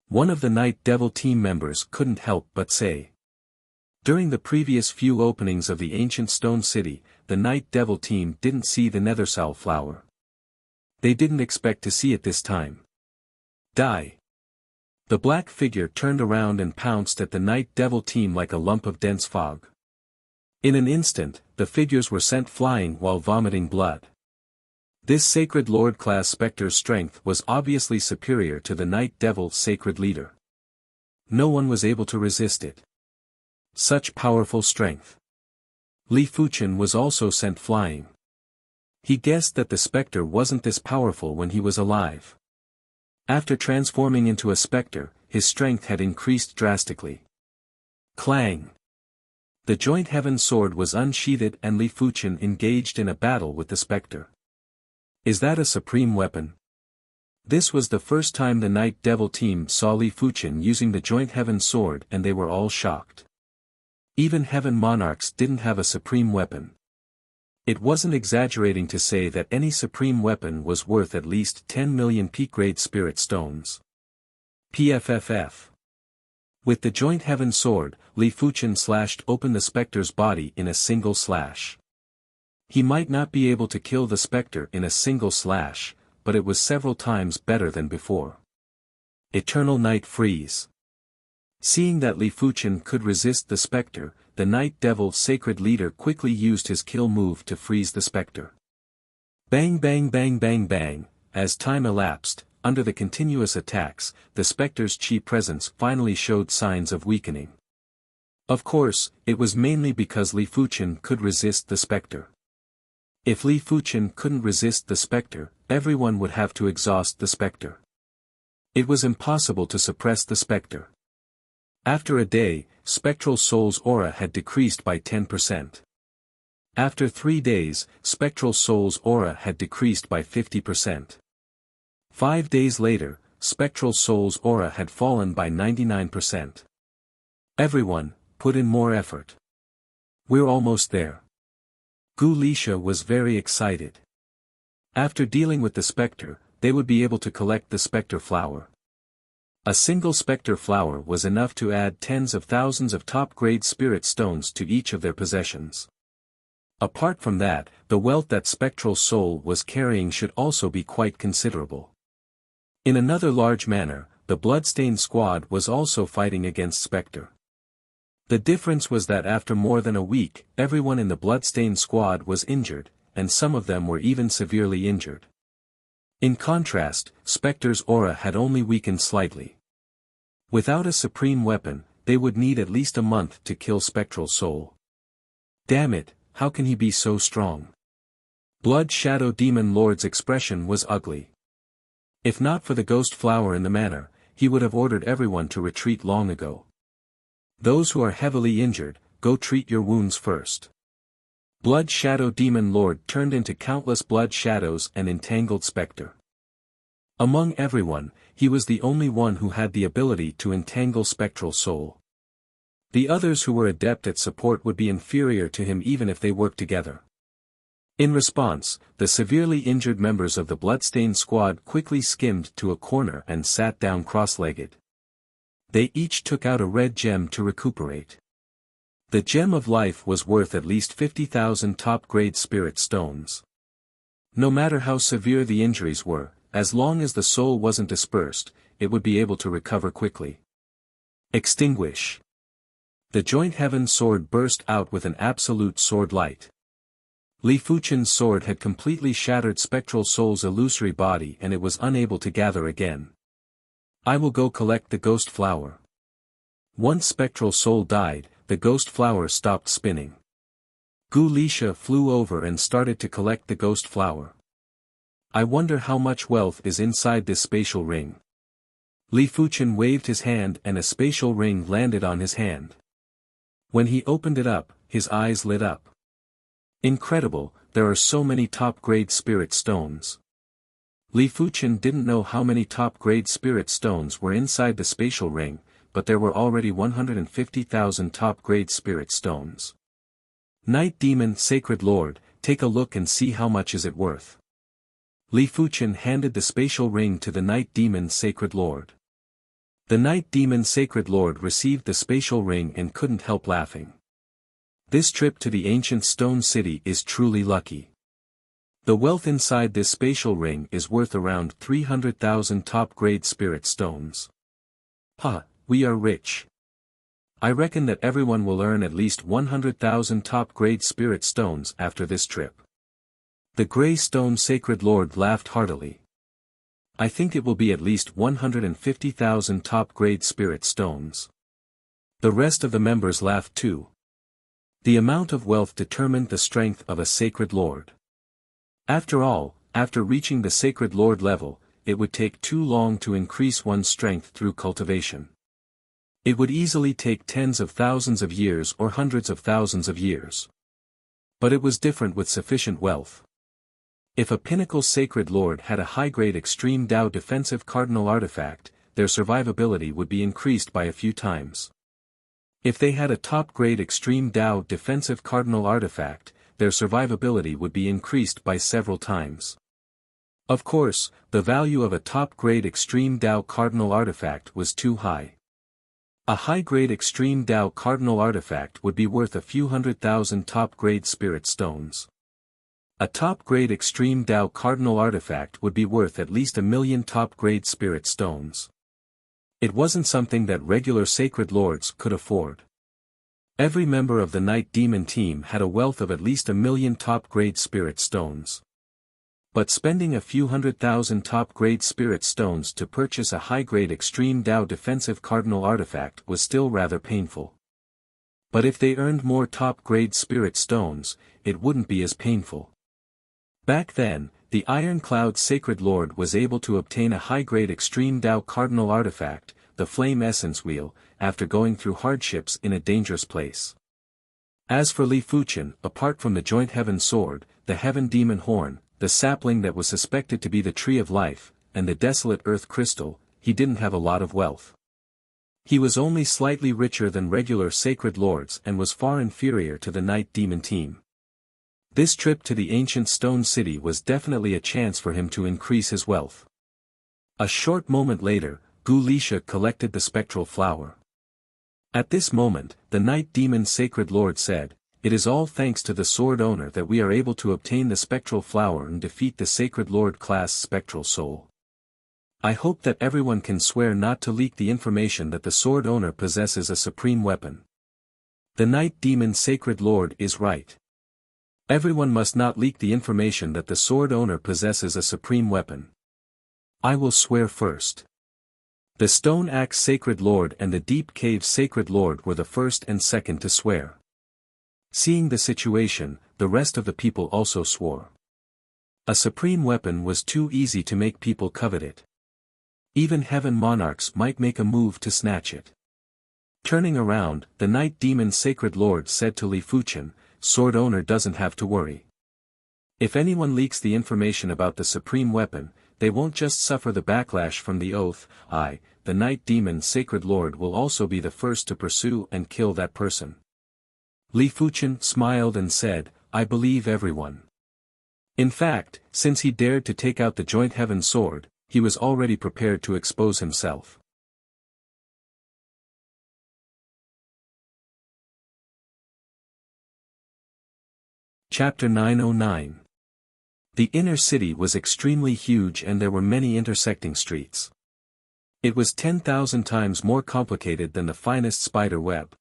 One of the Night Devil team members couldn't help but say. During the previous few openings of the ancient Stone City, the Night Devil team didn't see the Nethersoul flower. They didn't expect to see it this time. Die. The black figure turned around and pounced at the Night Devil team like a lump of dense fog. In an instant, the figures were sent flying while vomiting blood. This Sacred Lord-class Spectre's strength was obviously superior to the Night Devil's sacred leader. No one was able to resist it. Such powerful strength. Li Fuchen was also sent flying. He guessed that the Spectre wasn't this powerful when he was alive. After transforming into a spectre, his strength had increased drastically. Clang! The joint heaven sword was unsheathed and Li Fuchen engaged in a battle with the spectre. Is that a supreme weapon? This was the first time the Night Devil team saw Li Fuchen using the joint heaven sword and they were all shocked. Even heaven monarchs didn't have a supreme weapon. It wasn't exaggerating to say that any supreme weapon was worth at least 10 million peak-grade spirit stones. PFFF. With the joint heaven sword, Li Fuchen slashed open the spectre's body in a single slash. He might not be able to kill the spectre in a single slash, but it was several times better than before. Eternal Night Freeze. Seeing that Li Fuchen could resist the spectre, the Night Devil's sacred leader quickly used his kill move to freeze the spectre. Bang bang bang bang bang, as time elapsed, under the continuous attacks, the spectre's chi presence finally showed signs of weakening. Of course, it was mainly because Li Fuchen could resist the spectre. If Li Fuchen couldn't resist the spectre, everyone would have to exhaust the spectre. It was impossible to suppress the spectre. After a day, Spectral Soul's aura had decreased by 10%. After 3 days, Spectral Soul's aura had decreased by 50%. 5 days later, Spectral Soul's aura had fallen by 99%. Everyone, put in more effort. We're almost there. Gu Lisha was very excited. After dealing with the spectre, they would be able to collect the spectre flower. A single spectre flower was enough to add tens of thousands of top-grade spirit stones to each of their possessions. Apart from that, the wealth that Spectral Soul was carrying should also be quite considerable. In another large manor, the Bloodstained Squad was also fighting against Spectre. The difference was that after more than a week, everyone in the Bloodstained Squad was injured, and some of them were even severely injured. In contrast, Spectre's aura had only weakened slightly. Without a supreme weapon, they would need at least a month to kill Spectral Soul. Damn it, how can he be so strong? Blood Shadow Demon Lord's expression was ugly. If not for the ghost flower in the manor, he would have ordered everyone to retreat long ago. Those who are heavily injured, go treat your wounds first. Blood Shadow Demon Lord turned into countless blood shadows and entangled Spectre. Among everyone, he was the only one who had the ability to entangle Spectral Soul. The others who were adept at support would be inferior to him even if they worked together. In response, the severely injured members of the Bloodstained Squad quickly skimmed to a corner and sat down cross-legged. They each took out a red gem to recuperate. The Gem of Life was worth at least 50,000 top-grade spirit stones. No matter how severe the injuries were, as long as the soul wasn't dispersed, it would be able to recover quickly. Extinguish. The Joint Heaven sword burst out with an absolute sword light. Li Fuchen's sword had completely shattered Spectral Soul's illusory body and it was unable to gather again. I will go collect the ghost flower. Once Spectral Soul died, the ghost flower stopped spinning. Gu Lisha flew over and started to collect the ghost flower. I wonder how much wealth is inside this spatial ring. Li Fuchen waved his hand and a spatial ring landed on his hand. When he opened it up, his eyes lit up. Incredible, there are so many top-grade spirit stones. Li Fuchen didn't know how many top-grade spirit stones were inside the spatial ring, but there were already 150,000 top-grade spirit stones. Night Demon Sacred Lord, take a look and see how much is it worth. Li Fuchen handed the spatial ring to the Night Demon Sacred Lord. The Night Demon Sacred Lord received the spatial ring and couldn't help laughing. This trip to the ancient stone city is truly lucky. The wealth inside this spatial ring is worth around 300,000 top-grade spirit stones. Ha, we are rich. I reckon that everyone will earn at least 100,000 top-grade spirit stones after this trip. The Grey Stone Sacred Lord laughed heartily. I think it will be at least 150,000 top-grade spirit stones. The rest of the members laughed too. The amount of wealth determined the strength of a Sacred Lord. After all, after reaching the Sacred Lord level, it would take too long to increase one's strength through cultivation. It would easily take tens of thousands of years or hundreds of thousands of years. But it was different with sufficient wealth. If a pinnacle Sacred Lord had a high-grade Extreme Dao defensive cardinal artifact, their survivability would be increased by a few times. If they had a top-grade Extreme Dao defensive cardinal artifact, their survivability would be increased by several times. Of course, the value of a top-grade Extreme Dao cardinal artifact was too high. A high-grade Extreme Dao cardinal artifact would be worth a few 100,000 top-grade spirit stones. A top-grade Extreme Dao cardinal artifact would be worth at least 1,000,000 top-grade spirit stones. It wasn't something that regular Sacred Lords could afford. Every member of the Night Demon team had a wealth of at least 1,000,000 top-grade spirit stones. But spending a few 100,000 top-grade spirit stones to purchase a high-grade Extreme Dao defensive cardinal artifact was still rather painful. But if they earned more top-grade spirit stones, it wouldn't be as painful. Back then, the Ironcloud Sacred Lord was able to obtain a high-grade Extreme Dao cardinal artifact, the Flame Essence Wheel, after going through hardships in a dangerous place. As for Li Fuchen, apart from the Joint Heaven Sword, the Heaven Demon Horn, the sapling that was suspected to be the Tree of Life, and the Desolate Earth Crystal, he didn't have a lot of wealth. He was only slightly richer than regular Sacred Lords and was far inferior to the Night Demon team. This trip to the ancient stone city was definitely a chance for him to increase his wealth. A short moment later, Gu Lisha collected the spectral flower. At this moment, the Night Demon Sacred Lord said, "It is all thanks to the sword owner that we are able to obtain the spectral flower and defeat the Sacred Lord class Spectral Soul. I hope that everyone can swear not to leak the information that the sword owner possesses a supreme weapon." The Night Demon Sacred Lord is right. Everyone must not leak the information that the sword owner possesses a supreme weapon. I will swear first. The Stone Axe Sacred Lord and the Deep Cave Sacred Lord were the first and second to swear. Seeing the situation, the rest of the people also swore. A supreme weapon was too easy to make people covet it. Even heaven monarchs might make a move to snatch it. Turning around, the Night Demon Sacred Lord said to Li Fuchen, "Sword owner doesn't have to worry. If anyone leaks the information about the supreme weapon, they won't just suffer the backlash from the oath. I, the Night Demon Sacred Lord, will also be the first to pursue and kill that person." Li Fuchen smiled and said, "I believe everyone." In fact, since he dared to take out the joint heaven sword, he was already prepared to expose himself. Chapter 909. The inner city was extremely huge and there were many intersecting streets. It was 10,000 times more complicated than the finest spider web.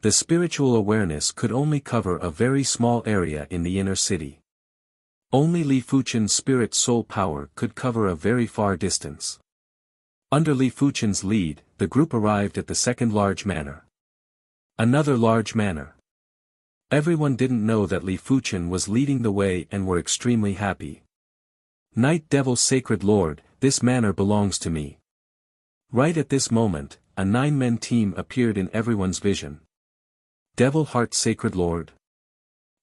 The spiritual awareness could only cover a very small area in the inner city. Only Li Fuchen's spirit soul power could cover a very far distance. Under Li Fuchen's lead, the group arrived at the second large manor. Another large manor. Everyone didn't know that Li Fuchen was leading the way and were extremely happy. Night Devil Sacred Lord, this manor belongs to me. Right at this moment, a 9-man team appeared in everyone's vision. Devil Heart Sacred Lord.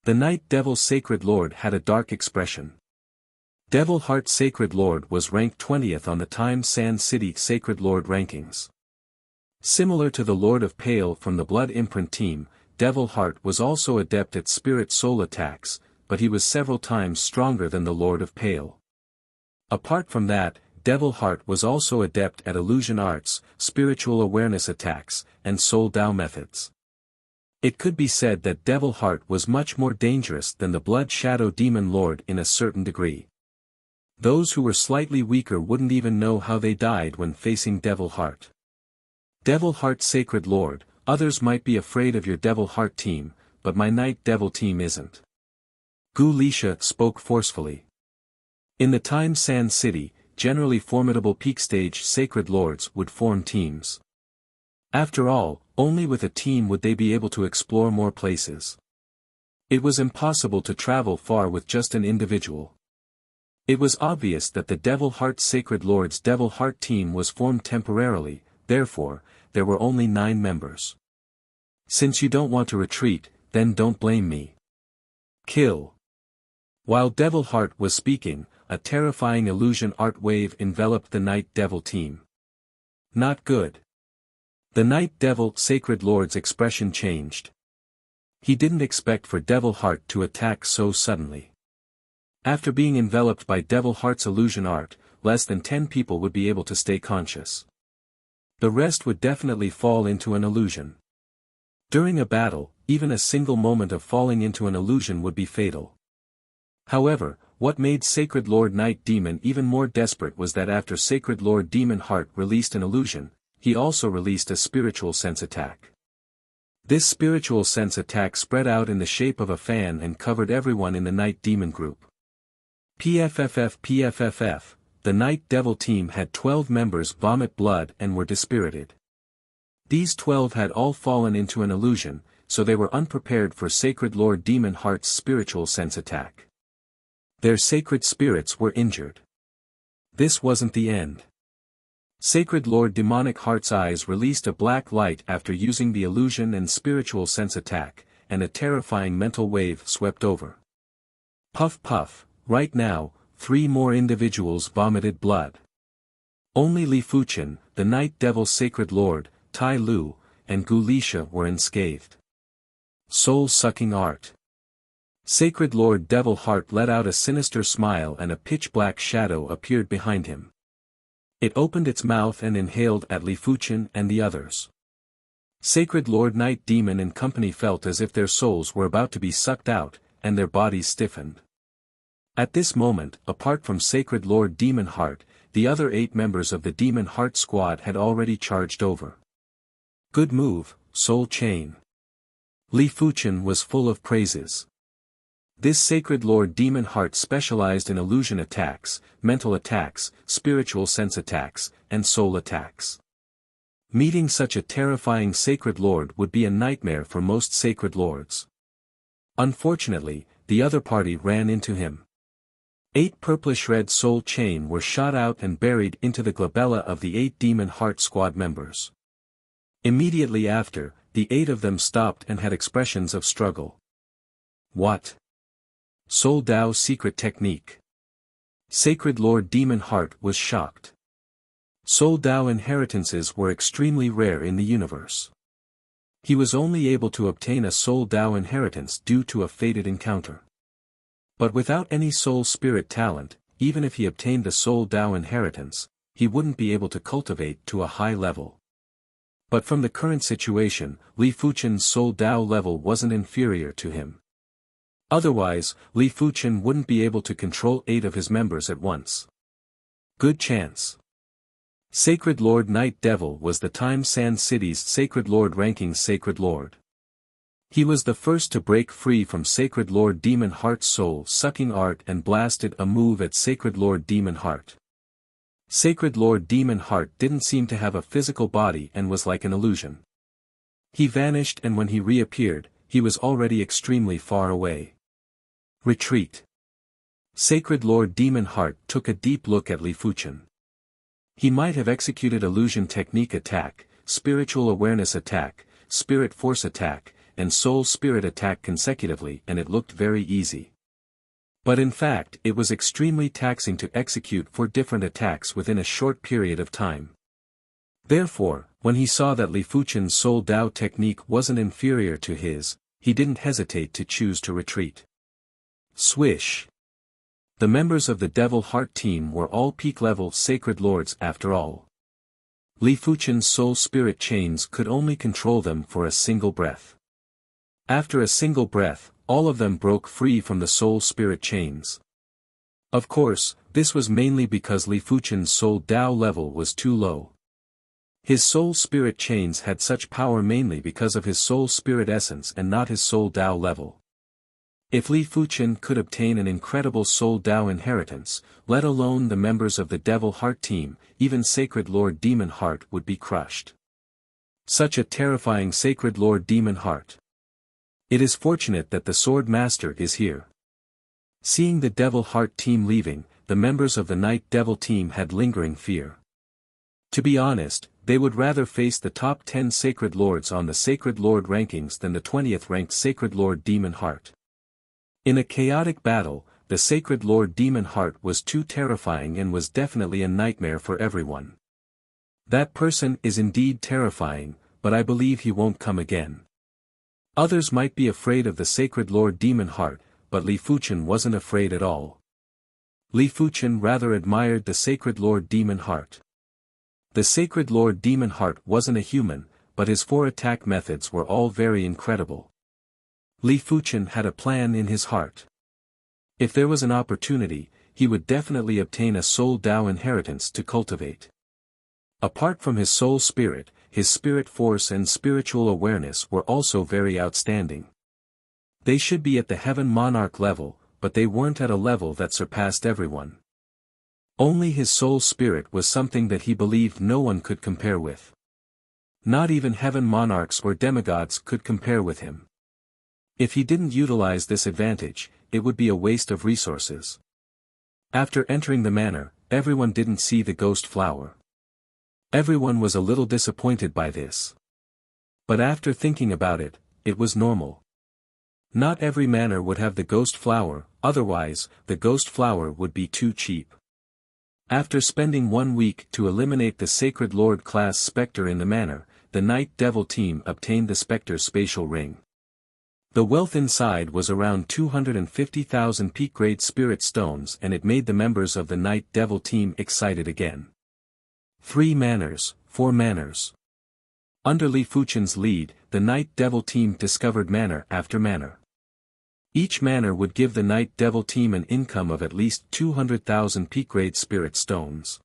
The Night Devil Sacred Lord had a dark expression. Devil Heart Sacred Lord was ranked 20th on the Time Sand City Sacred Lord rankings. Similar to the Lord of Pale from the Blood Imprint team, Devil Heart was also adept at spirit soul attacks, but he was several times stronger than the Lord of Pale. Apart from that, Devil Heart was also adept at illusion arts, spiritual awareness attacks, and soul Dao methods. It could be said that Devil Heart was much more dangerous than the Blood Shadow Demon Lord in a certain degree. Those who were slightly weaker wouldn't even know how they died when facing Devil Heart. Devil Heart Sacred Lord, others might be afraid of your Devil Heart team, but my Night Devil team isn't. Gu Lisha spoke forcefully. In the Time Sand City, generally formidable peak stage Sacred Lords would form teams. After all, only with a team would they be able to explore more places. It was impossible to travel far with just an individual. It was obvious that the Devil Heart Sacred Lord's Devil Heart team was formed temporarily, therefore, there were only 9 members. Since you don't want to retreat, then don't blame me. Kill. While Devil Heart was speaking, a terrifying illusion art wave enveloped the Night Devil team. Not good. The Night Devil Sacred Lord's expression changed. He didn't expect for Devil Heart to attack so suddenly. After being enveloped by Devil Heart's illusion art, less than 10 people would be able to stay conscious. The rest would definitely fall into an illusion. During a battle, even a single moment of falling into an illusion would be fatal. However, what made Sacred Lord Night Demon even more desperate was that after Sacred Lord Demon Heart released an illusion, he also released a spiritual sense attack. This spiritual sense attack spread out in the shape of a fan and covered everyone in the Night Demon group. PFFF. The Night Devil team had 12 members vomit blood and were dispirited. These 12 had all fallen into an illusion, so they were unprepared for Sacred Lord Demon Heart's spiritual sense attack. Their sacred spirits were injured. This wasn't the end. Sacred Lord Demonic Heart's eyes released a black light after using the illusion and spiritual sense attack, and a terrifying mental wave swept over. Puff puff, right now, 3 more individuals vomited blood. Only Li Fuchen, the Night Devil Sacred Lord, Tai Lu, and Gu Lisha were unscathed. Soul-sucking art. Sacred Lord Devil Heart let out a sinister smile and a pitch-black shadow appeared behind him. It opened its mouth and inhaled at Li Fuchen and the others. Sacred Lord Night Demon and company felt as if their souls were about to be sucked out, and their bodies stiffened. At this moment, apart from Sacred Lord Demon Heart, the other 8 members of the Demon Heart squad had already charged over. Good move, Soul Chain. Li Fuchen was full of praises. This sacred lord demon heart specialized in illusion attacks, mental attacks, spiritual sense attacks, and soul attacks. Meeting such a terrifying sacred lord would be a nightmare for most sacred lords. Unfortunately, the other party ran into him. 8 purplish-red soul chain were shot out and buried into the glabella of the 8 demon heart squad members. Immediately after, the 8 of them stopped and had expressions of struggle. What? Soul Dao secret technique. Sacred Lord Demon Heart was shocked. Soul Dao inheritances were extremely rare in the universe. He was only able to obtain a Soul Dao inheritance due to a fated encounter. But without any soul spirit talent, even if he obtained a Soul Dao inheritance, he wouldn't be able to cultivate to a high level. But from the current situation, Li Fuchen's Soul Dao level wasn't inferior to him. Otherwise, Li Fuchen wouldn't be able to control 8 of his members at once. Good chance. Sacred Lord Night Devil was the Time Sand City's Sacred Lord ranking Sacred Lord. He was the first to break free from Sacred Lord Demon Heart's soul-sucking art and blasted a move at Sacred Lord Demon Heart. Sacred Lord Demon Heart didn't seem to have a physical body and was like an illusion. He vanished, and when he reappeared, he was already extremely far away. Retreat. Sacred Lord Demon Heart took a deep look at Li Fuchen. He might have executed illusion technique attack, spiritual awareness attack, spirit force attack, and soul spirit attack consecutively, and it looked very easy. But in fact, it was extremely taxing to execute 4 different attacks within a short period of time. Therefore, when he saw that Li Fuchen's Soul Dao technique wasn't inferior to his, he didn't hesitate to choose to retreat. Swish. The members of the Devil Heart team were all peak-level Sacred Lords after all. Li Fuchen's soul spirit chains could only control them for a single breath. After a single breath, all of them broke free from the soul spirit chains. Of course, this was mainly because Li Fuchen's Soul Dao level was too low. His soul spirit chains had such power mainly because of his soul spirit essence and not his Soul Dao level. If Li Fuchen could obtain an incredible Soul Dao inheritance, let alone the members of the Devil Heart team, even Sacred Lord Demon Heart would be crushed. Such a terrifying Sacred Lord Demon Heart. It is fortunate that the Sword Master is here. Seeing the Devil Heart team leaving, the members of the Night Devil team had lingering fear. To be honest, they would rather face the top 10 Sacred Lords on the Sacred Lord rankings than the 20th ranked Sacred Lord Demon Heart. In a chaotic battle, the Sacred Lord Demon Heart was too terrifying and was definitely a nightmare for everyone. That person is indeed terrifying, but I believe he won't come again. Others might be afraid of the Sacred Lord Demon Heart, but Li Fuchen wasn't afraid at all. Li Fuchen rather admired the Sacred Lord Demon Heart. The Sacred Lord Demon Heart wasn't a human, but his 4 attack methods were all very incredible. Li Fuchen had a plan in his heart. If there was an opportunity, he would definitely obtain a Soul Dao inheritance to cultivate. Apart from his soul spirit, his spirit force and spiritual awareness were also very outstanding. They should be at the Heaven Monarch level, but they weren't at a level that surpassed everyone. Only his soul spirit was something that he believed no one could compare with. Not even Heaven Monarchs or demigods could compare with him. If he didn't utilize this advantage, it would be a waste of resources. After entering the manor, everyone didn't see the ghost flower. Everyone was a little disappointed by this. But after thinking about it, it was normal. Not every manor would have the ghost flower, otherwise, the ghost flower would be too cheap. After spending 1 week to eliminate the Sacred Lord class Spectre in the manor, the Night Devil team obtained the Spectre's spatial ring. The wealth inside was around 250,000 peak-grade spirit stones, and it made the members of the Night Devil team excited again. 3 manors, 4 manors. Under Li Fuchen's lead, the Night Devil team discovered manor after manor. Each manor would give the Night Devil team an income of at least 200,000 peak-grade spirit stones.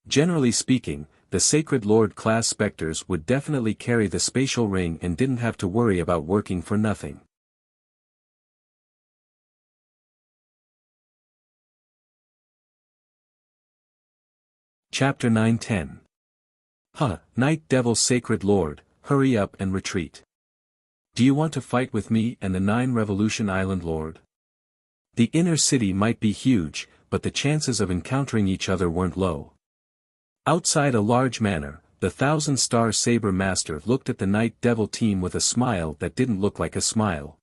Generally speaking, the Sacred Lord class specters would definitely carry the spatial ring and didn't have to worry about working for nothing. Chapter 9-10. Night Devil Sacred Lord, hurry up and retreat. Do you want to fight with me and the 9 Revolution Island Lord? The inner city might be huge, but the chances of encountering each other weren't low. Outside a large manor, the 1000-star Saber Master looked at the Night Devil team with a smile that didn't look like a smile.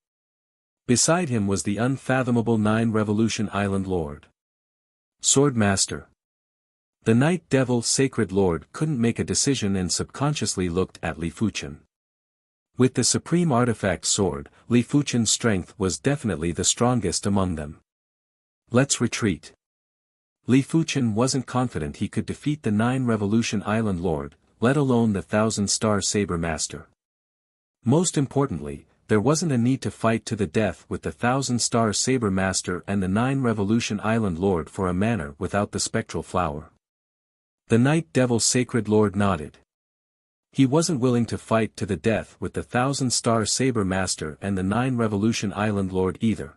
Beside him was the unfathomable 9 Revolution Island Lord. Sword Master. The Night Devil Sacred Lord couldn't make a decision and subconsciously looked at Li Fuchen. With the supreme artifact sword, Li Fuchen's strength was definitely the strongest among them. Let's retreat. Li Fuchen wasn't confident he could defeat the 9 Revolution Island Lord, let alone the 1000-star Saber Master. Most importantly, there wasn't a need to fight to the death with the 1000-star Saber Master and the 9 Revolution Island Lord for a manor without the spectral flower. The Night Devil Sacred Lord nodded. He wasn't willing to fight to the death with the 1000-star Saber Master and the 9 Revolution Island Lord either.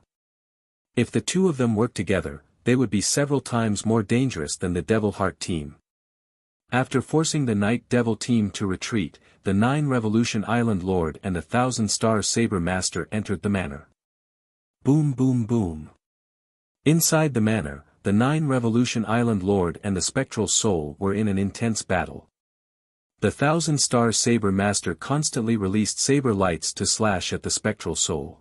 If the two of them worked together, they would be several times more dangerous than the Devil Heart team. After forcing the Night Devil team to retreat, the 9 Revolution Island Lord and the 1000-star Saber Master entered the manor. Boom boom boom. Inside the manor, the 9 Revolution Island Lord and the Spectral Soul were in an intense battle. The 1000-star Saber Master constantly released saber lights to slash at the Spectral Soul.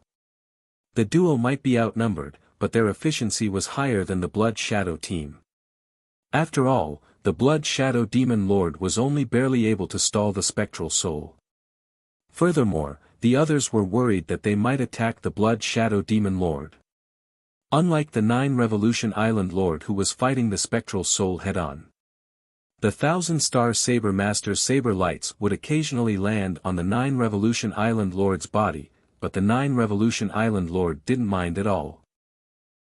The duo might be outnumbered, but their efficiency was higher than the Blood Shadow team. After all, the Blood Shadow Demon Lord was only barely able to stall the Spectral Soul. Furthermore, the others were worried that they might attack the Blood Shadow Demon Lord. Unlike the 9 Revolution Island Lord who was fighting the Spectral Soul head-on. The 1000-star Saber Master's saber lights would occasionally land on the 9 Revolution Island Lord's body, but the 9 Revolution Island Lord didn't mind at all.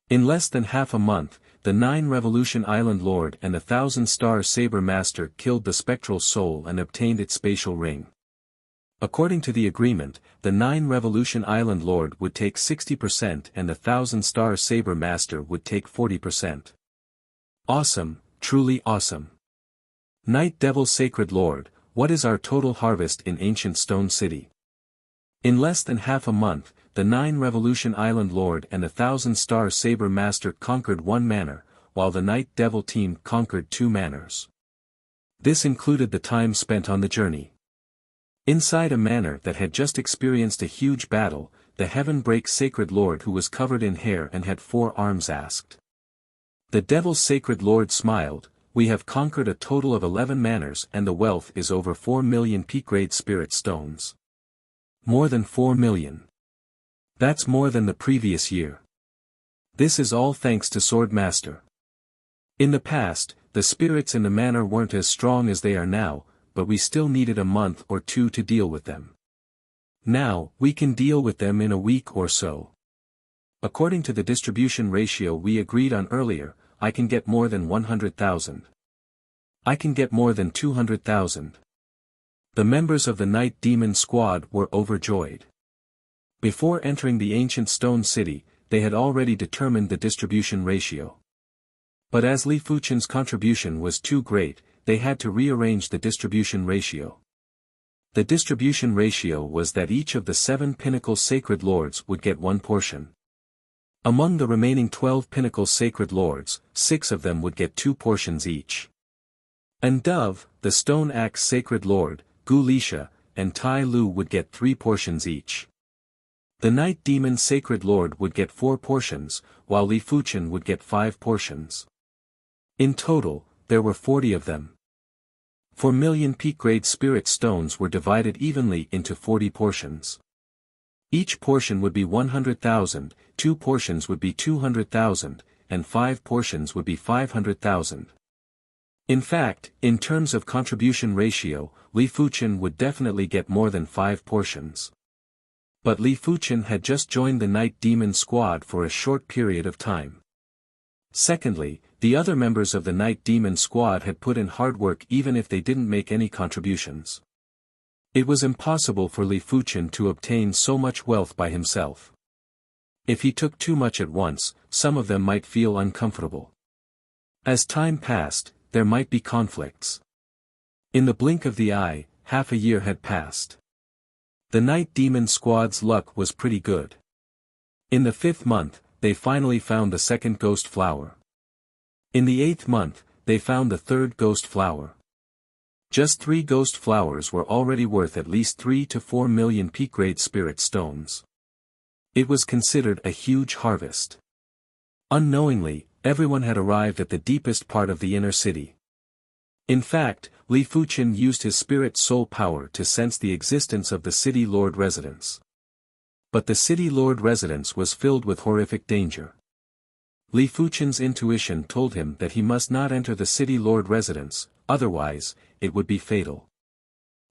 In less than half a month, the 9 Revolution Island Lord and the 1000-star Saber Master killed the Spectral Soul and obtained its spatial ring. According to the agreement, the 9 Revolution Island Lord would take 60% and the 1000-star Saber Master would take 40%. Awesome, truly awesome. Night Devil Sacred Lord, what is our total harvest in Ancient Stone City? In less than half a month, the 9 Revolution Island Lord and the 1000-star Saber Master conquered 1 manor, while the Night Devil team conquered 2 manors. This included the time spent on the journey. Inside a manor that had just experienced a huge battle, the Heavenbreak Sacred Lord who was covered in hair and had 4 arms asked. The Devil's Sacred Lord smiled, we have conquered a total of 11 manors and the wealth is over 4 million peak-grade spirit stones. More than 4 million. That's more than the previous year. This is all thanks to Sword Master. In the past, the spirits in the manor weren't as strong as they are now, but we still needed a month or 2 to deal with them. Now, we can deal with them in a week or so. According to the distribution ratio we agreed on earlier, I can get more than 100,000. I can get more than 200,000. The members of the Night Demon Squad were overjoyed. Before entering the ancient stone city, they had already determined the distribution ratio. But as Li Fuchen's contribution was too great, they had to rearrange the distribution ratio. The distribution ratio was that each of the 7 Pinnacle Sacred Lords would get 1 portion. Among the remaining 12 Pinnacle Sacred Lords, 6 of them would get 2 portions each. And Dove, the Stone Axe Sacred Lord, Gu Lisha, and Tai Lu would get 3 portions each. The Night Demon Sacred Lord would get 4 portions, while Li Fuchen would get 5 portions. In total, there were 40 of them. 4 million peak-grade spirit stones were divided evenly into 40 portions. Each portion would be 100,000, 2 portions would be 200,000, and 5 portions would be 500,000. In fact, in terms of contribution ratio, Li Fuchen would definitely get more than 5 portions. But Li Fuchen had just joined the Night Demon Squad for a short period of time. Secondly, the other members of the Night Demon Squad had put in hard work even if they didn't make any contributions. It was impossible for Li Fuchen to obtain so much wealth by himself. If he took too much at once, some of them might feel uncomfortable. As time passed, there might be conflicts. In the blink of the eye, half a year had passed. The Night Demon Squad's luck was pretty good. In the 5th month, they finally found the 2nd ghost flower. In the 8th month, they found the 3rd ghost flower. Just 3 ghost flowers were already worth at least 3 to 4 million peak-grade spirit stones. It was considered a huge harvest. Unknowingly, everyone had arrived at the deepest part of the inner city. In fact, Li Fuchen used his spirit soul power to sense the existence of the city lord residence. But the city lord residence was filled with horrific danger. Li Fuchen's intuition told him that he must not enter the city lord residence, otherwise, it would be fatal.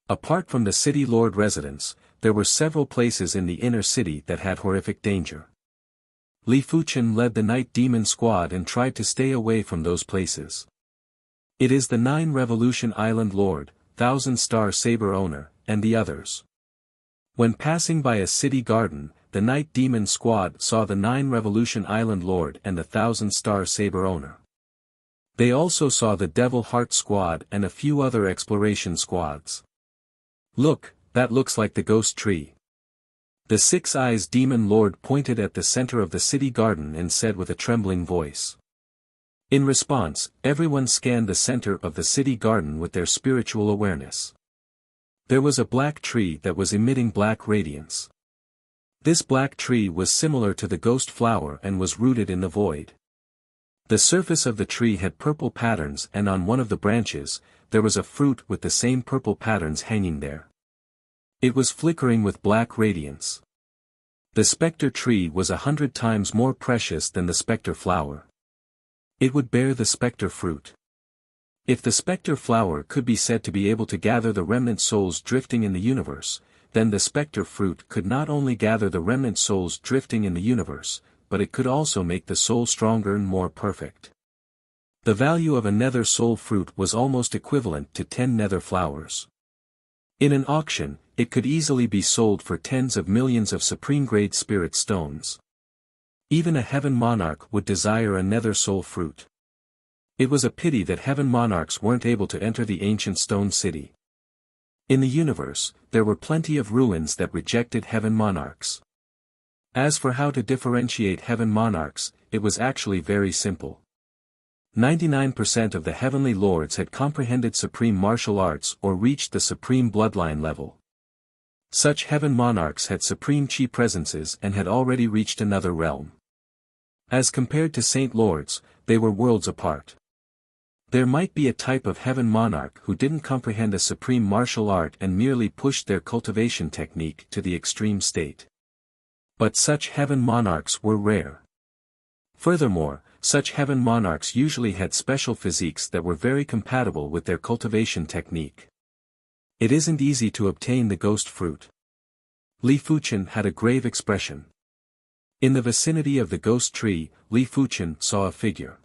Apart from the city lord residence, there were several places in the inner city that had horrific danger. Li Fuchen led the Night Demon Squad and tried to stay away from those places. It is the 9 Revolution Island Lord, 1000-star Saber Owner, and the others. When passing by a city garden, the Night Demon Squad saw the 9 Revolution Island Lord and the 1000-star Saber Owner. They also saw the Devil Heart Squad and a few other exploration squads. "Look, that looks like the ghost tree." The 6 Eyes Demon Lord pointed at the center of the city garden and said with a trembling voice. In response, everyone scanned the center of the city garden with their spiritual awareness. There was a black tree that was emitting black radiance. This black tree was similar to the ghost flower and was rooted in the void. The surface of the tree had purple patterns and on one of the branches, there was a fruit with the same purple patterns hanging there. It was flickering with black radiance. The spectre tree was 100 times more precious than the spectre flower. It would bear the spectre fruit. If the spectre flower could be said to be able to gather the remnant souls drifting in the universe, then the spectre fruit could not only gather the remnant souls drifting in the universe, but it could also make the soul stronger and more perfect. The value of a nether soul fruit was almost equivalent to 10 nether flowers. In an auction, it could easily be sold for tens of millions of supreme-grade spirit stones. Even a heaven monarch would desire a nether soul fruit. It was a pity that heaven monarchs weren't able to enter the ancient stone city. In the universe, there were plenty of ruins that rejected heaven monarchs. As for how to differentiate heaven monarchs, it was actually very simple. 99% of the heavenly lords had comprehended supreme martial arts or reached the supreme bloodline level. Such heaven monarchs had supreme chi presences and had already reached another realm. As compared to saint lords, they were worlds apart. There might be a type of heaven monarch who didn't comprehend a supreme martial art and merely pushed their cultivation technique to the extreme state. But such heaven monarchs were rare. Furthermore, such heaven monarchs usually had special physiques that were very compatible with their cultivation technique. It isn't easy to obtain the ghost fruit. Li Fuchen had a grave expression. In the vicinity of the ghost tree, Li Fuchen saw a figure.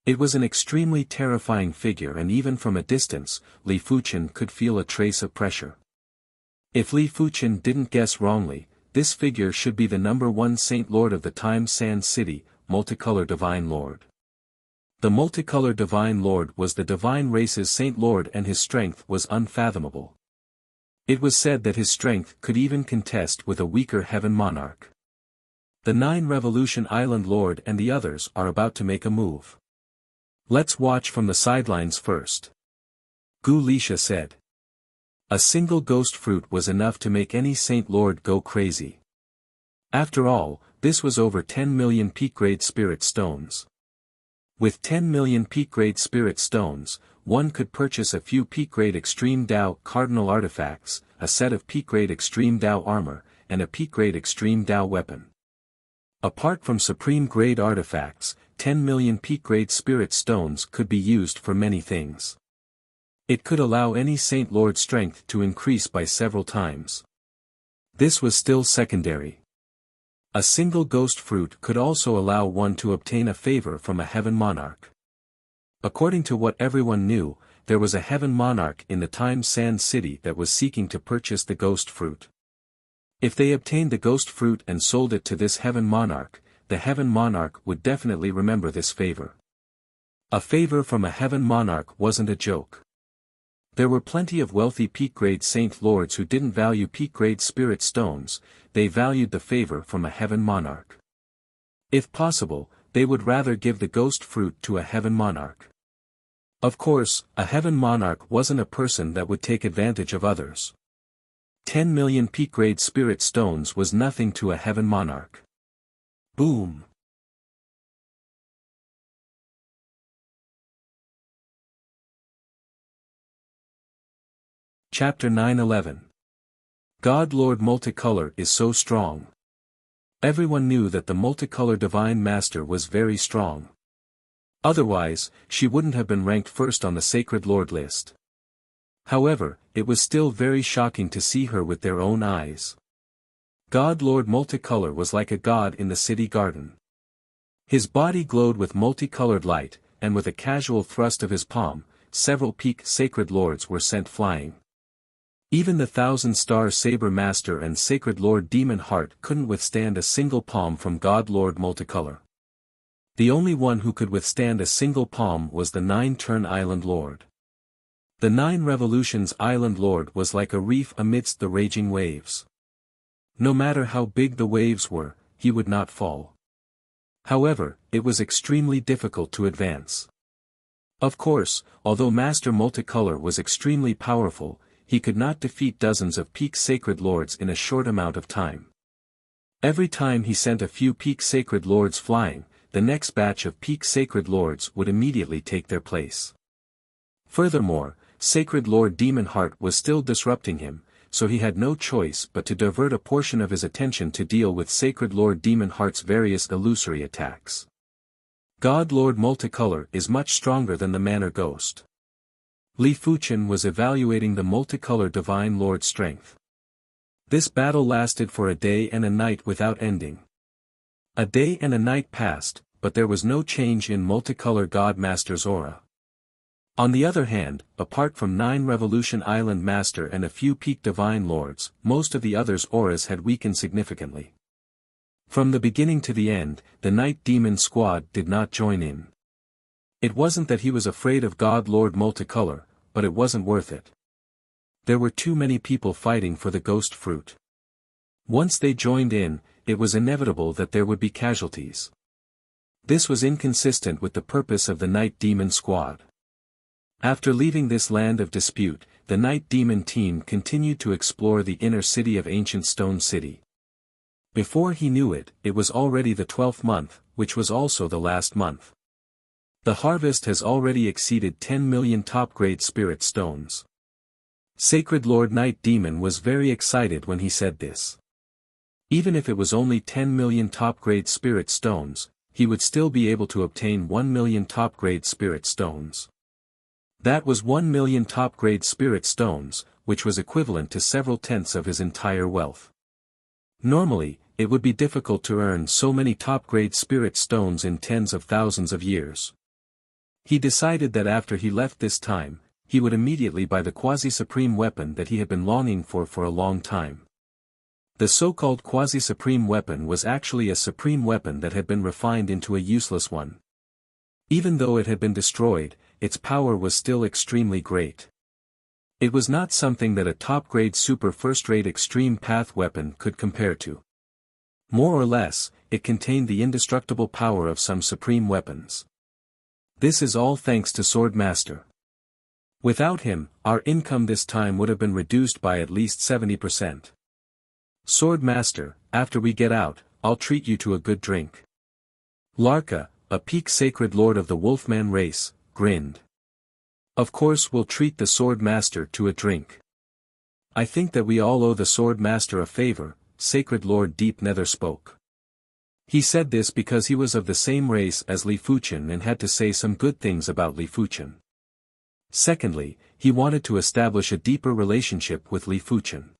It was an extremely terrifying figure and even from a distance, Li Fuchen could feel a trace of pressure. If Li Fuchen didn't guess wrongly, this figure should be the #1 Saint Lord of the Time Sand City, Multicolor Divine Lord. The Multicolor Divine Lord was the divine race's Saint Lord and his strength was unfathomable. It was said that his strength could even contest with a weaker heaven monarch. The 9 Revolution Island Lord and the others are about to make a move. Let's watch from the sidelines first. Gu Lisha said. A single ghost fruit was enough to make any Saint Lord go crazy. After all, this was over 10 million peak-grade spirit stones. With 10 million peak-grade spirit stones, one could purchase a few peak-grade Extreme Dao cardinal artifacts, a set of peak-grade Extreme Dao armor, and a peak-grade Extreme Dao weapon. Apart from supreme-grade artifacts, 10 million peak-grade spirit stones could be used for many things. It could allow any Saint Lord's strength to increase by several times. This was still secondary. A single ghost fruit could also allow one to obtain a favor from a heaven monarch. According to what everyone knew, there was a heaven monarch in the Time Sand City that was seeking to purchase the ghost fruit. If they obtained the ghost fruit and sold it to this heaven monarch, the heaven monarch would definitely remember this favor. A favor from a heaven monarch wasn't a joke. There were plenty of wealthy peak-grade saint lords who didn't value peak-grade spirit stones, they valued the favor from a heaven monarch. If possible, they would rather give the ghost fruit to a heaven monarch. Of course, a heaven monarch wasn't a person that would take advantage of others. 10 million peak-grade spirit stones was nothing to a heaven monarch. Boom! Chapter 9:11. God Lord Multicolor is so strong. Everyone knew that the multicolor Divine Master was very strong. Otherwise, she wouldn't have been ranked first on the Sacred Lord list. However, it was still very shocking to see her with their own eyes. God Lord Multicolor was like a god in the city garden. His body glowed with multicolored light, and with a casual thrust of his palm, several peak Sacred Lords were sent flying. Even the 1,000-star Saber Master and Sacred Lord Demon Heart couldn't withstand a single palm from God Lord Multicolor. The only one who could withstand a single palm was the 9-turn Island Lord. The 9 Revolutions Island Lord was like a reef amidst the raging waves. No matter how big the waves were, he would not fall. However, it was extremely difficult to advance. Of course, although Master Multicolor was extremely powerful, he could not defeat dozens of peak Sacred Lords in a short amount of time. Every time he sent a few peak Sacred Lords flying, the next batch of peak Sacred Lords would immediately take their place. Furthermore, Sacred Lord Demon Heart was still disrupting him, so he had no choice but to divert a portion of his attention to deal with Sacred Lord Demon Heart's various illusory attacks. God Lord Multicolor is much stronger than the Manor Ghost. Li Fuchen was evaluating the multicolor Divine Lord's strength. This battle lasted for a day and a night without ending. A day and a night passed, but there was no change in Multicolor God Master's aura. On the other hand, apart from 9 Revolution Island Master and a few peak Divine Lords, most of the others' auras had weakened significantly. From the beginning to the end, the Night Demon Squad did not join in. It wasn't that he was afraid of God Lord Multicolor, but it wasn't worth it. There were too many people fighting for the ghost fruit. Once they joined in, it was inevitable that there would be casualties. This was inconsistent with the purpose of the Night Demon Squad. After leaving this land of dispute, the Night Demon team continued to explore the inner city of Ancient Stone City. Before he knew it, it was already the 12th month, which was also the last month. The harvest has already exceeded 10 million top-grade spirit stones. Sacred Lord Night Demon was very excited when he said this. Even if it was only 10 million top-grade spirit stones, he would still be able to obtain 1 million top-grade spirit stones. That was 1 million top-grade spirit stones, which was equivalent to several tenths of his entire wealth. Normally, it would be difficult to earn so many top-grade spirit stones in tens of thousands of years. He decided that after he left this time, he would immediately buy the quasi-supreme weapon that he had been longing for a long time. The so-called quasi-supreme weapon was actually a supreme weapon that had been refined into a useless one. Even though it had been destroyed, its power was still extremely great. It was not something that a top-grade super first-rate extreme path weapon could compare to. More or less, it contained the indestructible power of some supreme weapons. This is all thanks to Sword Master. Without him, our income this time would have been reduced by at least 70%. Sword Master, after we get out, I'll treat you to a good drink. Larka, a peak Sacred Lord of the Wolfman race, grinned. Of course we'll treat the Sword Master to a drink. I think that we all owe the Sword Master a favor, Sacred Lord Deep Nether spoke. He said this because he was of the same race as Li Fuchen and had to say some good things about Li Fuchen. Secondly, he wanted to establish a deeper relationship with Li Fuchen.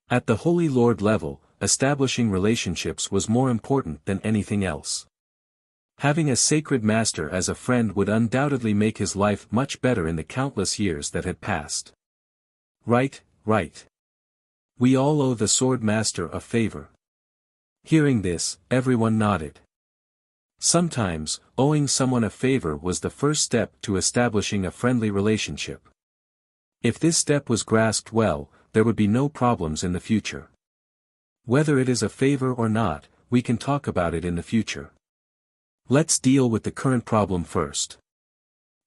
At the Holy Lord level, establishing relationships was more important than anything else. Having a sacred master as a friend would undoubtedly make his life much better in the countless years that had passed. Right, right. We all owe the sword master a favor. Hearing this, everyone nodded. Sometimes, owing someone a favor was the first step to establishing a friendly relationship. If this step was grasped well, there would be no problems in the future. Whether it is a favor or not, we can talk about it in the future. Let's deal with the current problem first.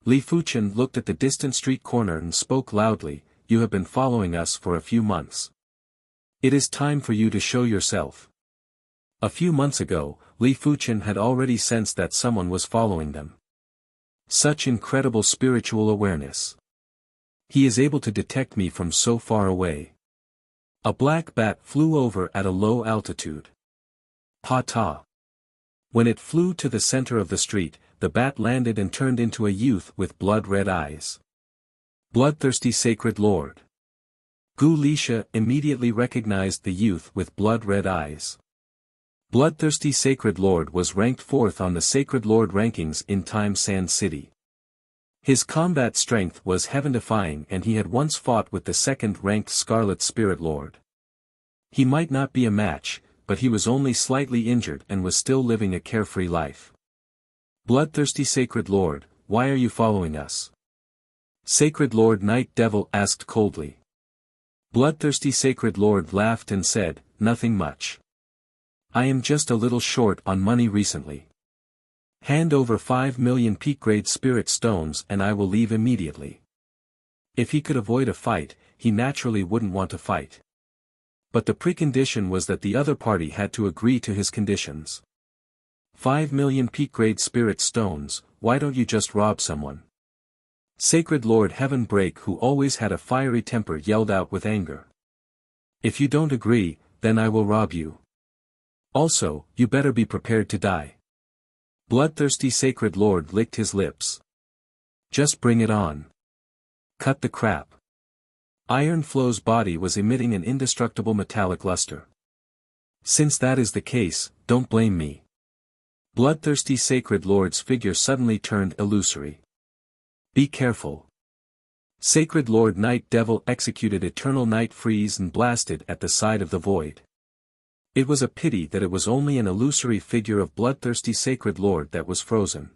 Li Fuchen looked at the distant street corner and spoke loudly, "You have been following us for a few months. It is time for you to show yourself." A few months ago, Li Fuchen had already sensed that someone was following them. Such incredible spiritual awareness. He is able to detect me from so far away. A black bat flew over at a low altitude. Pa-ta. When it flew to the center of the street, the bat landed and turned into a youth with blood-red eyes. Bloodthirsty Sacred Lord. Gu Lisha immediately recognized the youth with blood-red eyes. Bloodthirsty Sacred Lord was ranked 4th on the Sacred Lord rankings in Time Sand City. His combat strength was heaven-defying and he had once fought with the 2nd-ranked Scarlet Spirit Lord. He might not be a match, but he was only slightly injured and was still living a carefree life. Bloodthirsty Sacred Lord, why are you following us? Sacred Lord Night Devil asked coldly. Bloodthirsty Sacred Lord laughed and said, "Nothing much. I am just a little short on money recently. Hand over 5 million peak-grade spirit stones and I will leave immediately." If he could avoid a fight, he naturally wouldn't want to fight. But the precondition was that the other party had to agree to his conditions. 5 million peak-grade spirit stones, why don't you just rob someone? Sacred Lord Heaven Break, who always had a fiery temper, yelled out with anger. If you don't agree, then I will rob you. Also, you better be prepared to die. Bloodthirsty Sacred Lord licked his lips. Just bring it on. Cut the crap. Iron Flow's body was emitting an indestructible metallic luster. Since that is the case, don't blame me. Bloodthirsty Sacred Lord's figure suddenly turned illusory. Be careful. Sacred Lord Night Devil executed Eternal Night Freeze and blasted at the side of the void. It was a pity that it was only an illusory figure of Bloodthirsty Sacred Lord that was frozen.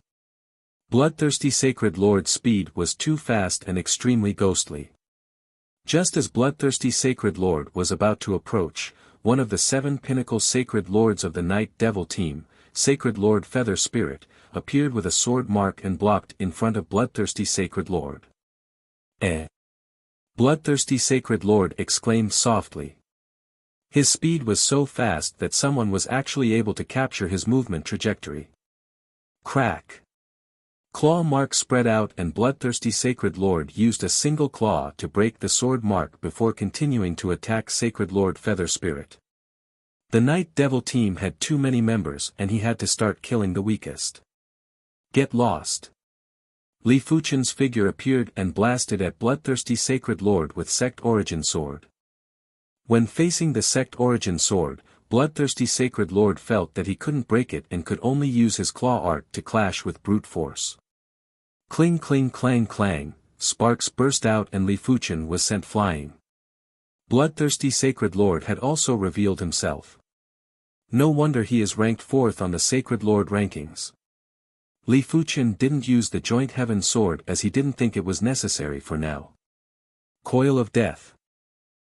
Bloodthirsty Sacred Lord's speed was too fast and extremely ghostly. Just as Bloodthirsty Sacred Lord was about to approach, one of the 7 pinnacle Sacred Lords of the Night Devil team, Sacred Lord Feather Spirit, appeared with a sword mark and blocked in front of Bloodthirsty Sacred Lord. Eh? Bloodthirsty Sacred Lord exclaimed softly. His speed was so fast that someone was actually able to capture his movement trajectory. Crack! Claw mark spread out and Bloodthirsty Sacred Lord used a single claw to break the sword mark before continuing to attack Sacred Lord Feather Spirit. The Night Devil team had too many members and he had to start killing the weakest. Get lost. Li Fuchen's figure appeared and blasted at Bloodthirsty Sacred Lord with Sect Origin Sword. When facing the Sect Origin Sword, Bloodthirsty Sacred Lord felt that he couldn't break it and could only use his claw art to clash with brute force. Cling cling clang clang, sparks burst out and Li Fuchen was sent flying. Bloodthirsty Sacred Lord had also revealed himself. No wonder he is ranked 4th on the Sacred Lord rankings. Li Fuchen didn't use the Joint Heaven Sword as he didn't think it was necessary for now. Coil of Death.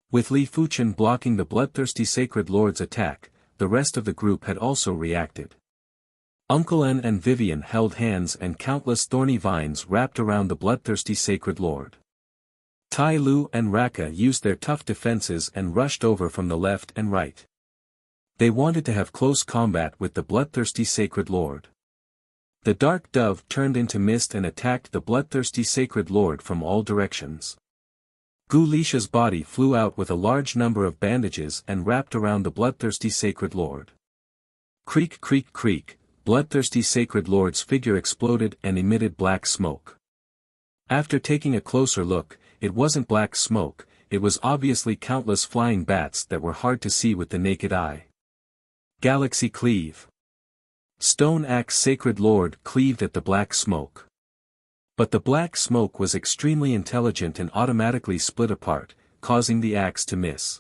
With Li Fuchen blocking the Bloodthirsty Sacred Lord's attack, the rest of the group had also reacted. Uncle N and Vivian held hands and countless thorny vines wrapped around the Bloodthirsty Sacred Lord. Tai Lu and Raka used their tough defenses and rushed over from the left and right. They wanted to have close combat with the Bloodthirsty Sacred Lord. The Dark Dove turned into mist and attacked the Bloodthirsty Sacred Lord from all directions. Gu Lisha's body flew out with a large number of bandages and wrapped around the Bloodthirsty Sacred Lord. Creak creak creak, Bloodthirsty Sacred Lord's figure exploded and emitted black smoke. After taking a closer look, it wasn't black smoke, it was obviously countless flying bats that were hard to see with the naked eye. Galaxy Cleave. Stone Axe Sacred Lord cleaved at the black smoke. But the black smoke was extremely intelligent and automatically split apart, causing the axe to miss.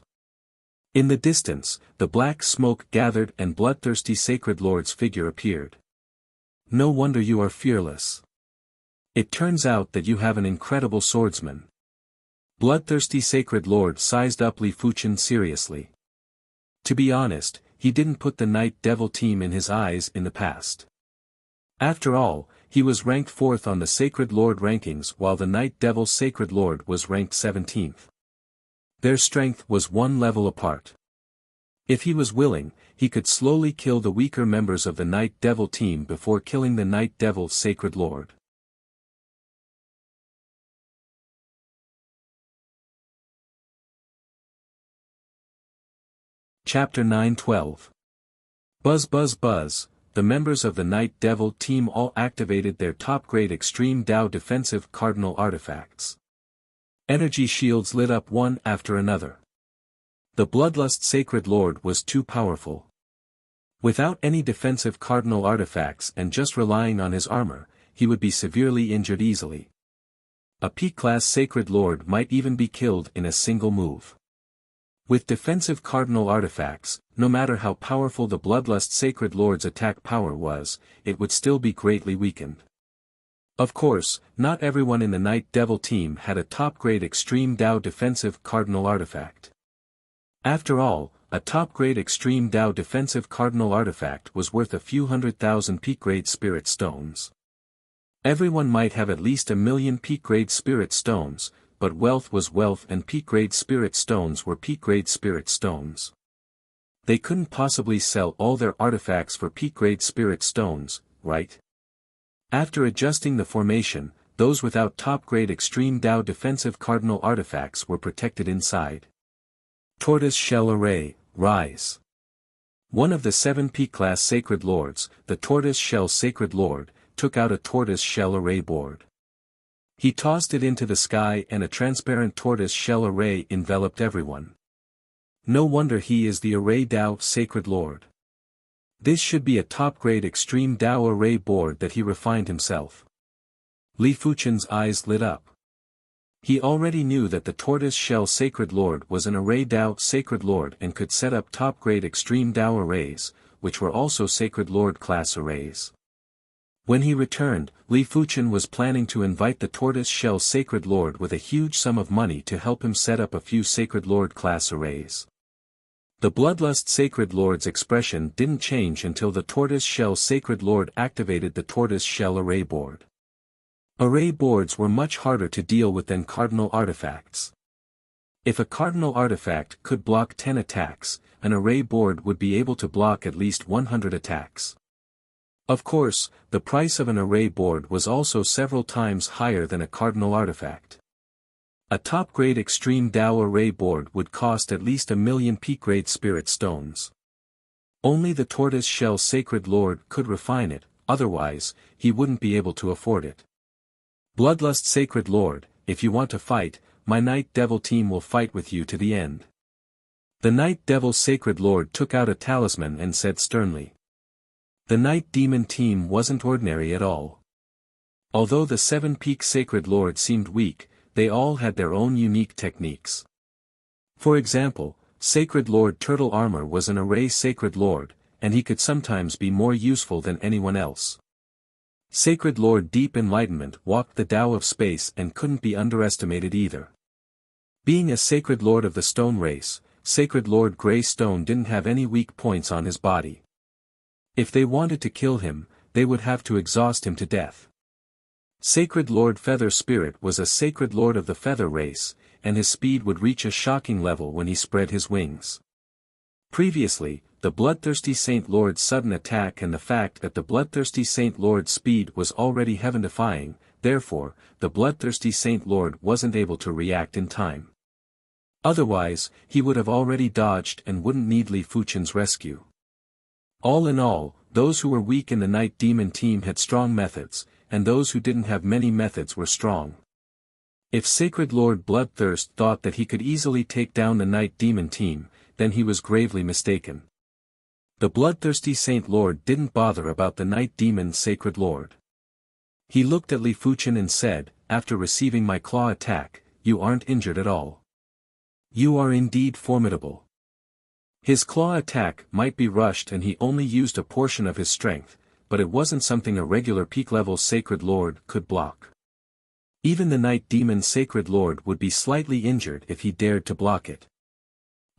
In the distance, the black smoke gathered and bloodthirsty Sacred Lord's figure appeared. No wonder you are fearless. It turns out that you have an incredible swordsman. Bloodthirsty Sacred Lord sized up Li Fuchen seriously. To be honest, he didn't put the Night Devil team in his eyes in the past. After all, he was ranked 4th on the Sacred Lord rankings while the Night Devil Sacred Lord was ranked 17th. Their strength was one level apart. If he was willing, he could slowly kill the weaker members of the Night Devil team before killing the Night Devil Sacred Lord. Chapter 9:12. Buzz Buzz Buzz, the members of the Night Devil team all activated their top-grade Extreme Dao defensive cardinal artifacts. Energy shields lit up one after another. The Bloodlust Sacred Lord was too powerful. Without any defensive cardinal artifacts and just relying on his armor, he would be severely injured easily. A P-class Sacred Lord might even be killed in a single move. With defensive cardinal artifacts, no matter how powerful the Bloodlust Sacred Lord's attack power was, it would still be greatly weakened. Of course, not everyone in the Night Devil team had a top-grade Extreme Dao defensive cardinal artifact. After all, a top-grade Extreme Dao defensive cardinal artifact was worth a few 100,000 peak-grade spirit stones. Everyone might have at least 1,000,000 peak-grade spirit stones, but wealth was wealth and peak-grade spirit stones were peak-grade spirit stones. They couldn't possibly sell all their artifacts for peak-grade spirit stones, right? After adjusting the formation, those without top-grade Extreme Dao defensive cardinal artifacts were protected inside. Tortoise Shell Array, Rise. One of the 7 P-class Sacred Lords, the Tortoise Shell Sacred Lord, took out a Tortoise Shell Array board. He tossed it into the sky and a transparent tortoise shell array enveloped everyone. No wonder he is the Array Dao Sacred Lord. This should be a top-grade Extreme Dao array board that he refined himself. Li Fuchen's eyes lit up. He already knew that the Tortoise Shell Sacred Lord was an Array Dao Sacred Lord and could set up top-grade Extreme Dao arrays, which were also Sacred Lord class arrays. When he returned, Li Fuchen was planning to invite the Tortoise Shell Sacred Lord with a huge sum of money to help him set up a few Sacred Lord class arrays. The Bloodlust Sacred Lord's expression didn't change until the Tortoise Shell Sacred Lord activated the Tortoise Shell Array board. Array boards were much harder to deal with than cardinal artifacts. If a cardinal artifact could block 10 attacks, an array board would be able to block at least 100 attacks. Of course, the price of an array board was also several times higher than a cardinal artifact. A top-grade Extreme Dao array board would cost at least 1,000,000 peak-grade spirit stones. Only the Tortoise Shell Sacred Lord could refine it, otherwise, he wouldn't be able to afford it. Bloodlust Sacred Lord, if you want to fight, my Night Devil team will fight with you to the end. The Night Devil Sacred Lord took out a talisman and said sternly. The Night Demon team wasn't ordinary at all. Although the 7 Peak Sacred Lord seemed weak, they all had their own unique techniques. For example, Sacred Lord Turtle Armor was an array Sacred Lord, and he could sometimes be more useful than anyone else. Sacred Lord Deep Enlightenment walked the Tao of space and couldn't be underestimated either. Being a Sacred Lord of the Stone race, Sacred Lord Grey Stone didn't have any weak points on his body. If they wanted to kill him, they would have to exhaust him to death. Sacred Lord Feather Spirit was a Sacred Lord of the Feather race, and his speed would reach a shocking level when he spread his wings. Previously, the Bloodthirsty Saint Lord's sudden attack and the fact that the Bloodthirsty Saint Lord's speed was already heaven-defying, therefore, the Bloodthirsty Saint Lord wasn't able to react in time. Otherwise, he would have already dodged and wouldn't need Li Fuchen's rescue. All in all, those who were weak in the Night Demon team had strong methods, and those who didn't have many methods were strong. If Sacred Lord Bloodthirst thought that he could easily take down the Night Demon team, then he was gravely mistaken. The bloodthirsty Saint Lord didn't bother about the Night Demon's Sacred Lord. He looked at Li Fuchen and said, "After receiving my claw attack, you aren't injured at all. You are indeed formidable." His claw attack might be rushed and he only used a portion of his strength, but it wasn't something a regular peak-level Sacred Lord could block. Even the Night Demon's Sacred Lord would be slightly injured if he dared to block it.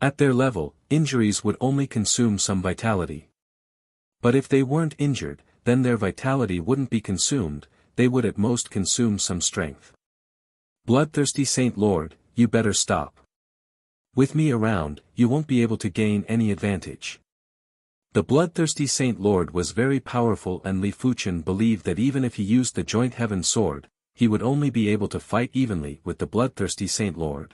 At their level, injuries would only consume some vitality. But if they weren't injured, then their vitality wouldn't be consumed, they would at most consume some strength. Bloodthirsty Saint Lord, you better stop. With me around, you won't be able to gain any advantage. The bloodthirsty Saint Lord was very powerful and Li Fuchen believed that even if he used the Joint Heaven Sword, he would only be able to fight evenly with the bloodthirsty Saint Lord.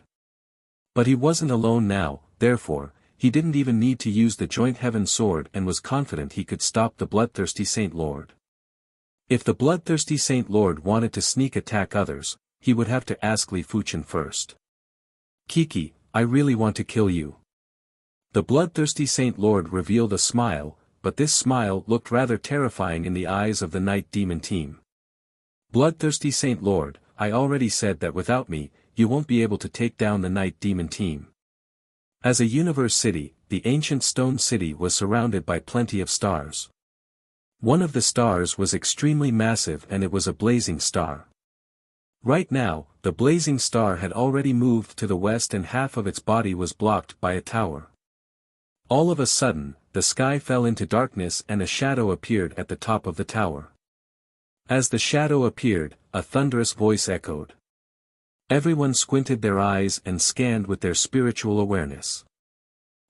But he wasn't alone now, therefore, he didn't even need to use the Joint Heaven Sword and was confident he could stop the bloodthirsty Saint Lord. If the bloodthirsty Saint Lord wanted to sneak attack others, he would have to ask Li Fuchen first. "Kiki, I really want to kill you." The bloodthirsty Saint Lord revealed a smile, but this smile looked rather terrifying in the eyes of the Night Demon team. "Bloodthirsty Saint Lord, I already said that without me, you won't be able to take down the Night Demon team." As a universe city, the ancient stone city was surrounded by plenty of stars. One of the stars was extremely massive and it was a blazing star. Right now, the blazing star had already moved to the west and half of its body was blocked by a tower. All of a sudden, the sky fell into darkness and a shadow appeared at the top of the tower. As the shadow appeared, a thunderous voice echoed. Everyone squinted their eyes and scanned with their spiritual awareness.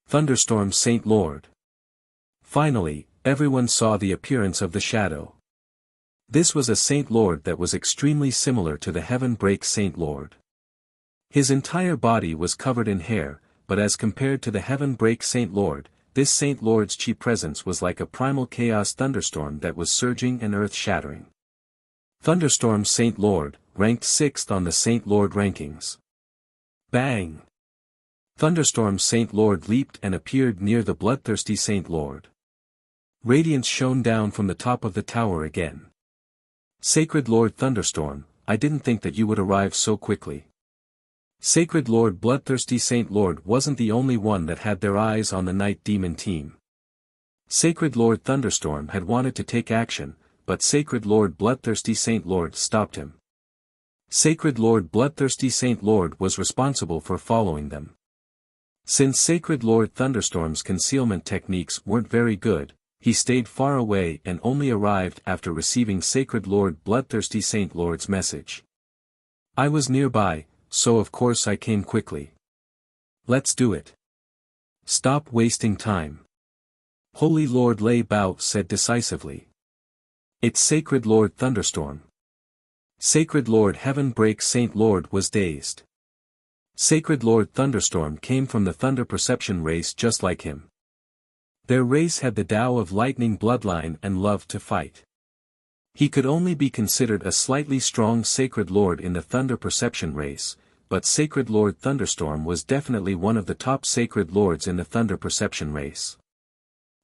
"Thunderstorm Saint Lord." Finally, everyone saw the appearance of the shadow. This was a Saint Lord that was extremely similar to the Heaven Break Saint Lord. His entire body was covered in hair, but as compared to the Heaven Break Saint Lord, this Saint Lord's chi presence was like a primal chaos thunderstorm that was surging and earth-shattering. Thunderstorm Saint Lord, ranked 6th on the Saint Lord rankings. Bang! Thunderstorm Saint Lord leaped and appeared near the bloodthirsty Saint Lord. Radiance shone down from the top of the tower again. "Sacred Lord Thunderstorm, I didn't think that you would arrive so quickly." Sacred Lord Bloodthirsty Saint Lord wasn't the only one that had their eyes on the Night Demon team. Sacred Lord Thunderstorm had wanted to take action, but Sacred Lord Bloodthirsty Saint Lord stopped him. Sacred Lord Bloodthirsty Saint Lord was responsible for following them. Since Sacred Lord Thunderstorm's concealment techniques weren't very good, he stayed far away and only arrived after receiving Sacred Lord Bloodthirsty Saint Lord's message. "I was nearby, so of course I came quickly. Let's do it. Stop wasting time." Holy Lord Lei Bao said decisively. "It's Sacred Lord Thunderstorm." Sacred Lord Heaven Break Saint Lord was dazed. Sacred Lord Thunderstorm came from the Thunder Perception race just like him. Their race had the Tao of Lightning bloodline and loved to fight. He could only be considered a slightly strong Sacred Lord in the Thunder Perception race, but Sacred Lord Thunderstorm was definitely one of the top Sacred Lords in the Thunder Perception race.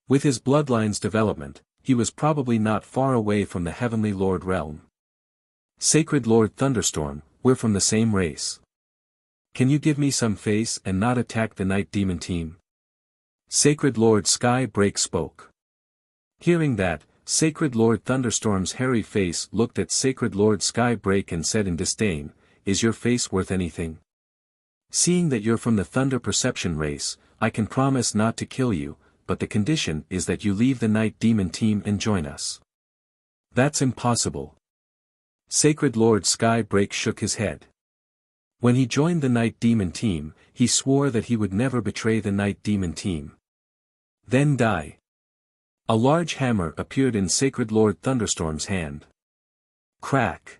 With his bloodline's development, he was probably not far away from the Heavenly Lord realm. "Sacred Lord Thunderstorm, we're from the same race. Can you give me some face and not attack the Night Demon team?" Sacred Lord Sky Break spoke. Hearing that, Sacred Lord Thunderstorm's hairy face looked at Sacred Lord Sky Break and said in disdain, "Is your face worth anything? Seeing that you're from the Thunder Perception race, I can promise not to kill you, but the condition is that you leave the Night Demon team and join us." "That's impossible." Sacred Lord Sky Break shook his head. When he joined the Night Demon team, he swore that he would never betray the Night Demon team. Then die. A large hammer appeared in Sacred Lord Thunderstorm's hand. Crack.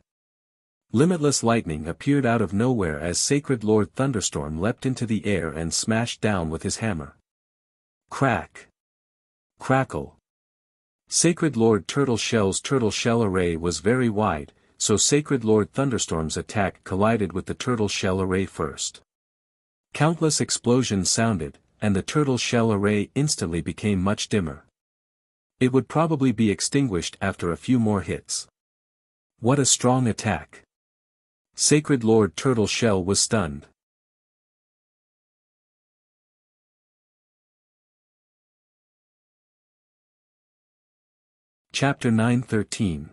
Limitless lightning appeared out of nowhere as Sacred Lord Thunderstorm leapt into the air and smashed down with his hammer. Crack. Crackle. Sacred Lord Turtle Shell's turtle shell array was very wide, so Sacred Lord Thunderstorm's attack collided with the turtle shell array first. Countless explosions sounded, and the turtle shell array instantly became much dimmer. It would probably be extinguished after a few more hits. What a strong attack! Sacred Lord Turtle Shell was stunned. Chapter 9:13.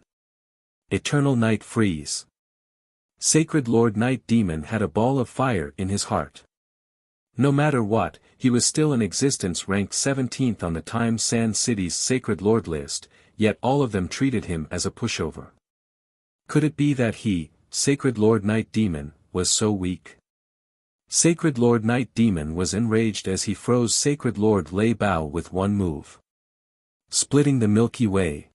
Eternal Night Freeze. Sacred Lord Night Demon had a ball of fire in his heart. No matter what, he was still in existence, ranked 17th on the Time Sand City's Sacred Lord list, yet all of them treated him as a pushover. Could it be that he, Sacred Lord Night Demon, was so weak? Sacred Lord Night Demon was enraged as he froze Sacred Lord Lei Bao with one move. Splitting the Milky Way.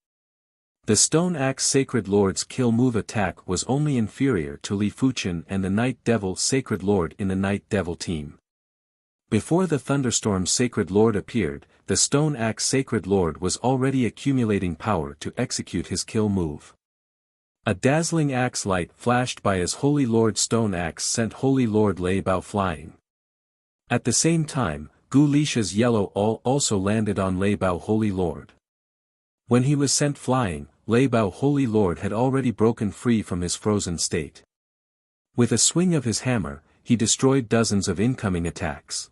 The Stone Axe Sacred Lord's kill move attack was only inferior to Li Fuchen and the Night Devil Sacred Lord in the Night Devil team. Before the Thunderstorm Sacred Lord appeared, the Stone Axe Sacred Lord was already accumulating power to execute his kill move. A dazzling axe light flashed by as Holy Lord Stone Axe sent Holy Lord Lei Bao flying. At the same time, Gu Lisha's yellow awl also landed on Lei Bao Holy Lord. When he was sent flying, Lei Bao Holy Lord had already broken free from his frozen state. With a swing of his hammer, he destroyed dozens of incoming attacks.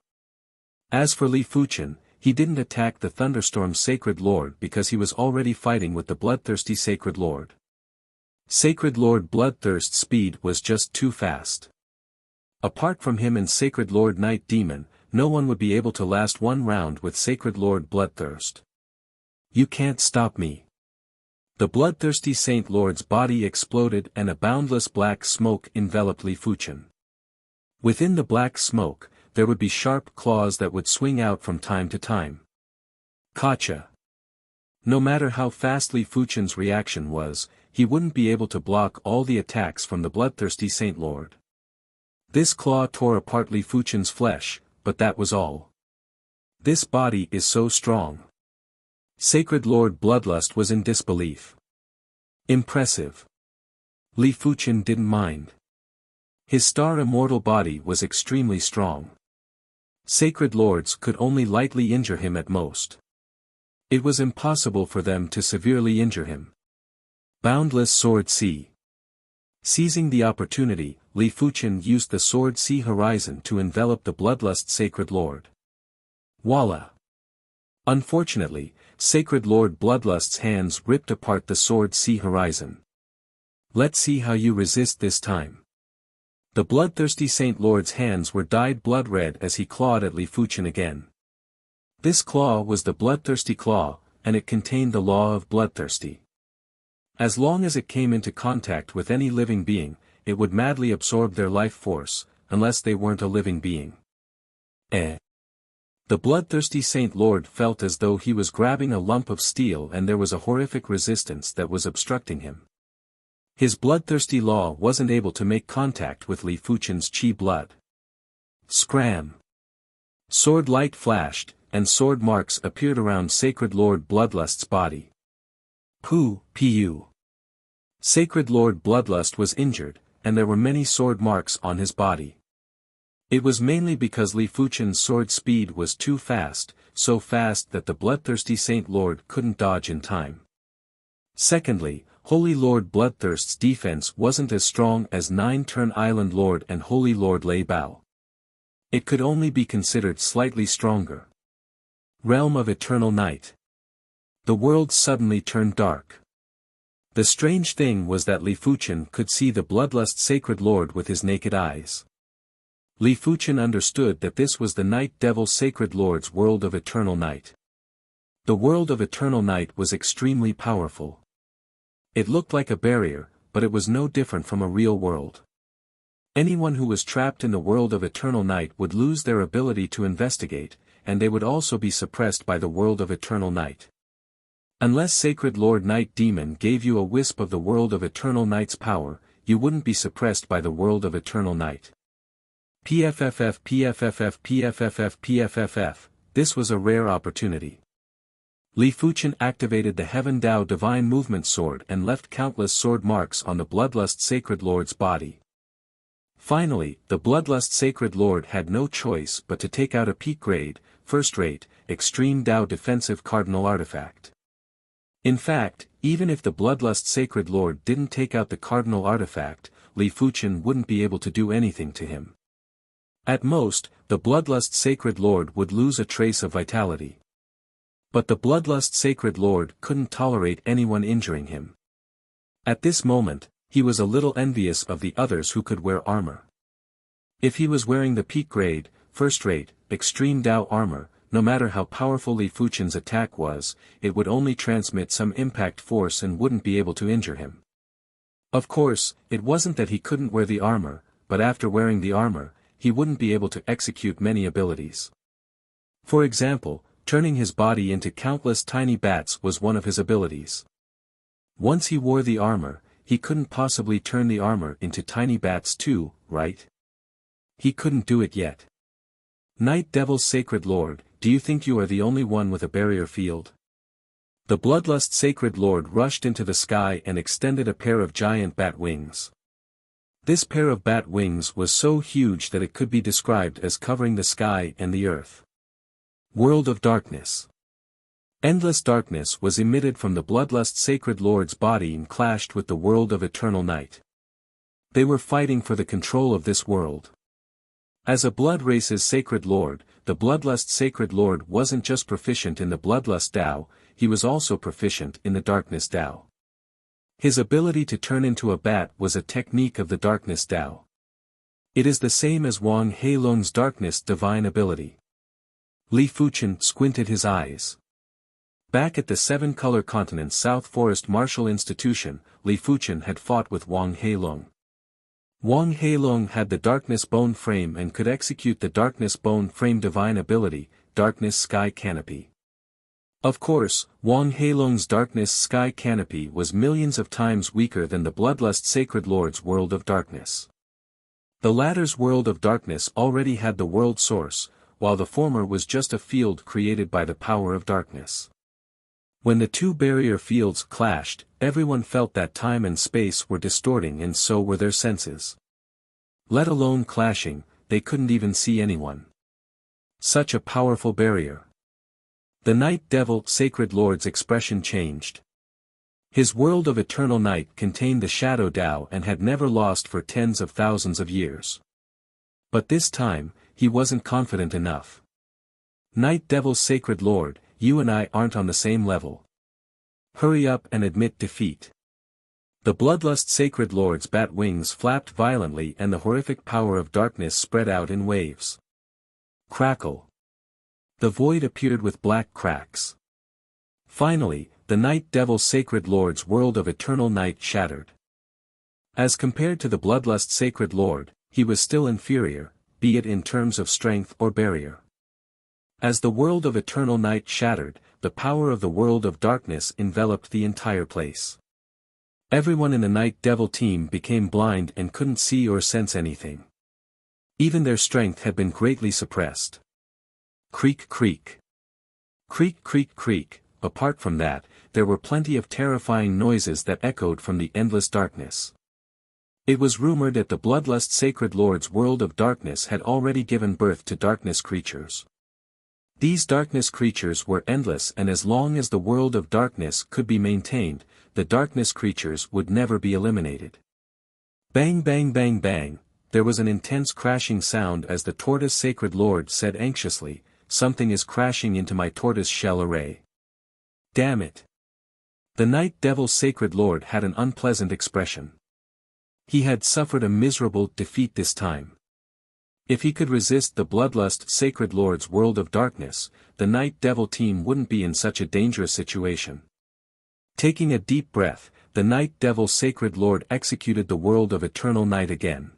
As for Li Fuchen, he didn't attack the Thunderstorm Sacred Lord because he was already fighting with the Bloodthirsty Sacred Lord. Sacred Lord Bloodthirst's speed was just too fast. Apart from him and Sacred Lord Night Demon, no one would be able to last one round with Sacred Lord Bloodthirst. You can't stop me. The Bloodthirsty Saint Lord's body exploded and a boundless black smoke enveloped Li Fuchen. Within the black smoke, there would be sharp claws that would swing out from time to time. Gotcha! No matter how fast Li Fuchen's reaction was, he wouldn't be able to block all the attacks from the Bloodthirsty Saint Lord. This claw tore apart Li Fuchen's flesh, but that was all. This body is so strong. Sacred Lord Bloodlust was in disbelief. Impressive. Li Fuchen didn't mind. His star immortal body was extremely strong. Sacred Lords could only lightly injure him at most. It was impossible for them to severely injure him. Boundless Sword Sea. Seizing the opportunity, Li Fuchen used the Sword Sea Horizon to envelop the Bloodlust Sacred Lord. Voila! Unfortunately, Sacred Lord Bloodlust's hands ripped apart the Sword Sea Horizon. Let's see how you resist this time. The Bloodthirsty Saint Lord's hands were dyed blood red as he clawed at Li Fuchen again. This claw was the Bloodthirsty Claw, and it contained the law of Bloodthirsty. As long as it came into contact with any living being, it would madly absorb their life force, unless they weren't a living being. The Bloodthirsty Saint Lord felt as though he was grabbing a lump of steel and there was a horrific resistance that was obstructing him. His bloodthirsty law wasn't able to make contact with Li Fuchen's chi blood. Scram! Sword light flashed, and sword marks appeared around Sacred Lord Bloodlust's body. Pu. Sacred Lord Bloodlust was injured, and there were many sword marks on his body. It was mainly because Li Fuchen's sword speed was too fast, so fast that the Bloodthirsty Saint Lord couldn't dodge in time. Secondly, Holy Lord Bloodthirst's defense wasn't as strong as Nine-Turn Island Lord and Holy Lord Lei Bao. It could only be considered slightly stronger. Realm of Eternal Night. The world suddenly turned dark. The strange thing was that Li Fuchen could see the Bloodlust Sacred Lord with his naked eyes. Li Fuchen understood that this was the Night Devil Sacred Lord's world of Eternal Night. The world of Eternal Night was extremely powerful. It looked like a barrier, but it was no different from a real world. Anyone who was trapped in the world of Eternal Night would lose their ability to investigate, and they would also be suppressed by the world of Eternal Night. Unless Sacred Lord Night Demon gave you a wisp of the world of Eternal Night's power, you wouldn't be suppressed by the world of Eternal Night. PFFF, this was a rare opportunity. Li Fuchen activated the Heaven Dao Divine Movement Sword and left countless sword marks on the Bloodlust Sacred Lord's body. Finally, the Bloodlust Sacred Lord had no choice but to take out a peak-grade, first-rate, Extreme Dao defensive cardinal artifact. In fact, even if the Bloodlust Sacred Lord didn't take out the cardinal artifact, Li Fuchen wouldn't be able to do anything to him. At most, the Bloodlust Sacred Lord would lose a trace of vitality. But the Bloodlust Sacred Lord couldn't tolerate anyone injuring him. At this moment, he was a little envious of the others who could wear armor. If he was wearing the peak-grade, first-rate, Extreme Dao armor, no matter how powerful Li Fuchen's attack was, it would only transmit some impact force and wouldn't be able to injure him. Of course, it wasn't that he couldn't wear the armor, but after wearing the armor, he wouldn't be able to execute many abilities. For example, turning his body into countless tiny bats was one of his abilities. Once he wore the armor, he couldn't possibly turn the armor into tiny bats too, right? He couldn't do it yet. Night Devil's Sacred Lord, do you think you are the only one with a barrier field? The Bloodlust Sacred Lord rushed into the sky and extended a pair of giant bat wings. This pair of bat wings was so huge that it could be described as covering the sky and the earth. World of Darkness. Endless darkness was emitted from the Bloodlust Sacred Lord's body and clashed with the world of eternal night. They were fighting for the control of this world. As a Blood Race's Sacred Lord, the Bloodlust Sacred Lord wasn't just proficient in the Bloodlust Dao, he was also proficient in the Darkness Dao. His ability to turn into a bat was a technique of the Darkness Dao. It is the same as Wang Heilong's Darkness Divine ability. Li Fuchen squinted his eyes. Back at the Seven Color Continent's South Forest Martial Institution, Li Fuchen had fought with Wang Heilong. Wang Heilong had the Darkness Bone Frame and could execute the Darkness Bone Frame Divine ability, Darkness Sky Canopy. Of course, Wang Heilong's Darkness Sky Canopy was millions of times weaker than the Bloodlust Sacred Lord's World of Darkness. The latter's World of Darkness already had the World Source, while the former was just a field created by the power of darkness. When the two barrier fields clashed, everyone felt that time and space were distorting and so were their senses. Let alone clashing, they couldn't even see anyone. Such a powerful barrier. The Night Devil Sacred Lord's expression changed. His world of eternal night contained the Shadow Dao and had never lost for tens of thousands of years. But this time, he wasn't confident enough. Night Devil Sacred Lord, you and I aren't on the same level. Hurry up and admit defeat. The Bloodlust Sacred Lord's bat wings flapped violently and the horrific power of darkness spread out in waves. Crackle. The void appeared with black cracks. Finally, the Night Devil Sacred Lord's world of eternal night shattered. As compared to the Bloodlust Sacred Lord, he was still inferior, be it in terms of strength or barrier. As the world of eternal night shattered, the power of the world of darkness enveloped the entire place. Everyone in the Night Devil team became blind and couldn't see or sense anything. Even their strength had been greatly suppressed. Creak creak. Creak creak creak. Apart from that, there were plenty of terrifying noises that echoed from the endless darkness. It was rumored that the Bloodlust Sacred Lord's world of darkness had already given birth to darkness creatures. These darkness creatures were endless, and as long as the world of darkness could be maintained, the darkness creatures would never be eliminated. Bang bang bang bang, there was an intense crashing sound as the Tortoise Sacred Lord said anxiously, "Something is crashing into my tortoise shell array. Damn it." The Night Devil Sacred Lord had an unpleasant expression. He had suffered a miserable defeat this time. If he could resist the Bloodlust Sacred Lord's world of darkness, the Night Devil team wouldn't be in such a dangerous situation. Taking a deep breath, the Night Devil Sacred Lord executed the world of eternal night again.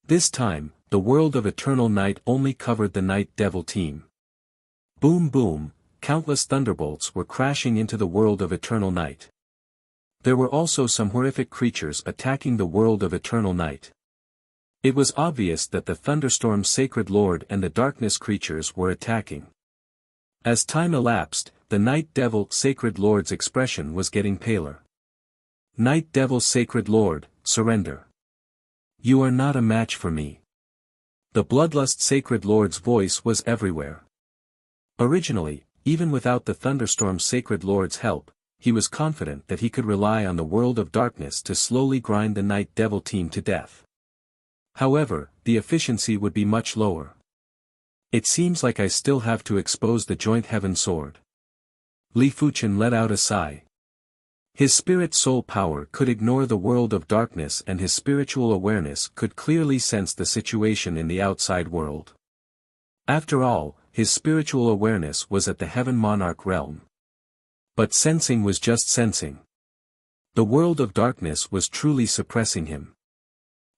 This time, the world of eternal night only covered the Night Devil team. Boom boom, countless thunderbolts were crashing into the world of eternal night. There were also some horrific creatures attacking the world of eternal night. It was obvious that the Thunderstorm Sacred Lord and the darkness creatures were attacking. As time elapsed, the Night Devil Sacred Lord's expression was getting paler. Night Devil Sacred Lord, surrender. You are not a match for me. The Bloodlust Sacred Lord's voice was everywhere. Originally, even without the Thunderstorm Sacred Lord's help, he was confident that he could rely on the World of Darkness to slowly grind the Night Devil team to death. However, the efficiency would be much lower. It seems like I still have to expose the Joint Heaven Sword. Li Fuchen let out a sigh. His spirit soul power could ignore the world of darkness, and his spiritual awareness could clearly sense the situation in the outside world. After all, his spiritual awareness was at the Heaven Monarch realm. But sensing was just sensing. The world of darkness was truly suppressing him.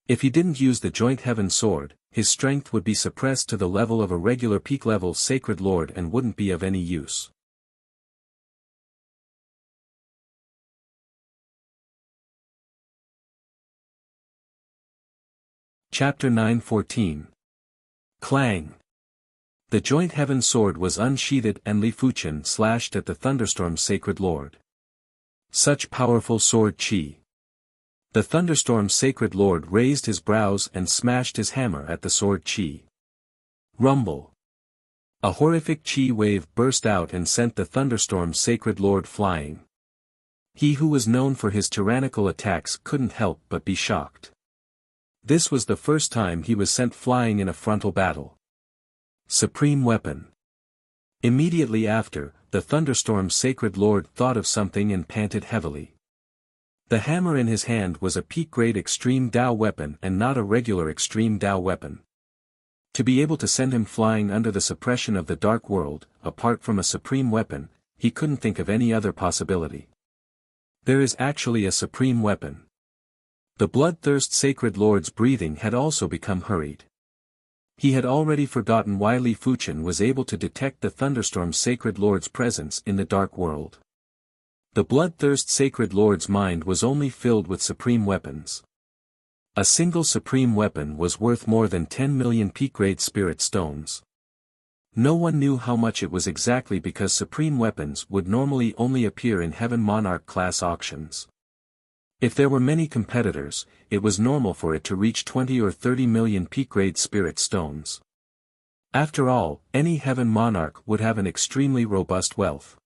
If he didn't use the Joint Heaven Sword, his strength would be suppressed to the level of a regular peak-level Sacred Lord and wouldn't be of any use. Chapter 9:14. Clang. The Joint Heaven Sword was unsheathed and Li Fuchen slashed at the Thunderstorm Sacred Lord. Such powerful sword chi. The Thunderstorm Sacred Lord raised his brows and smashed his hammer at the sword chi. Rumble. A horrific chi wave burst out and sent the Thunderstorm Sacred Lord flying. He who was known for his tyrannical attacks couldn't help but be shocked. This was the first time he was sent flying in a frontal battle. Supreme weapon. Immediately after, the Thunderstorm Sacred Lord thought of something and panted heavily. The hammer in his hand was a peak-grade Extreme Dao weapon and not a regular Extreme Dao weapon. To be able to send him flying under the suppression of the Dark World, apart from a supreme weapon, he couldn't think of any other possibility. There is actually a supreme weapon. The Bloodthirst Sacred Lord's breathing had also become hurried. He had already forgotten why Li Fuchen was able to detect the Thunderstorm Sacred Lord's presence in the Dark World. The Bloodthirst Sacred Lord's mind was only filled with supreme weapons. A single supreme weapon was worth more than 10 million peak-grade spirit stones. No one knew how much it was exactly because supreme weapons would normally only appear in Heaven Monarch class auctions. If there were many competitors, it was normal for it to reach 20 or 30 million peak-grade spirit stones. After all, any Heaven Monarch would have an extremely robust wealth.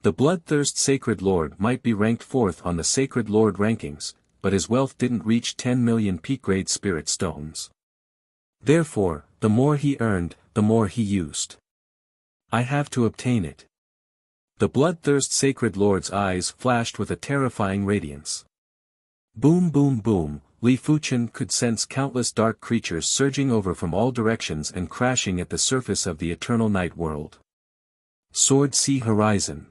The Bloodthirst Sacred Lord might be ranked 4th on the Sacred Lord rankings, but his wealth didn't reach 10 million peak-grade spirit stones. Therefore, the more he earned, the more he used. I have to obtain it. The Bloodthirst Sacred Lord's eyes flashed with a terrifying radiance. Boom boom boom, Li Fuchen could sense countless dark creatures surging over from all directions and crashing at the surface of the Eternal Night World. Sword Sea Horizon.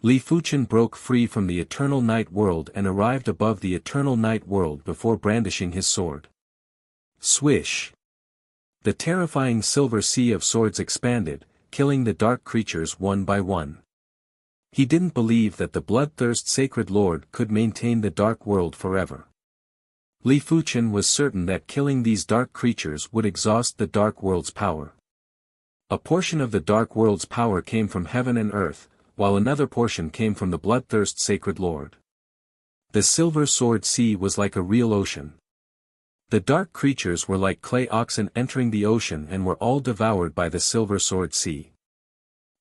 Li Fuchen broke free from the Eternal Night World and arrived above the Eternal Night World before brandishing his sword. Swish! The terrifying silver sea of swords expanded, killing the dark creatures one by one. He didn't believe that the Bloodthirst Sacred Lord could maintain the Dark World forever. Li Fuchen was certain that killing these dark creatures would exhaust the Dark World's power. A portion of the Dark World's power came from heaven and earth, while another portion came from the Bloodthirst Sacred Lord. The Silver Sword Sea was like a real ocean. The dark creatures were like clay oxen entering the ocean and were all devoured by the Silver Sword Sea.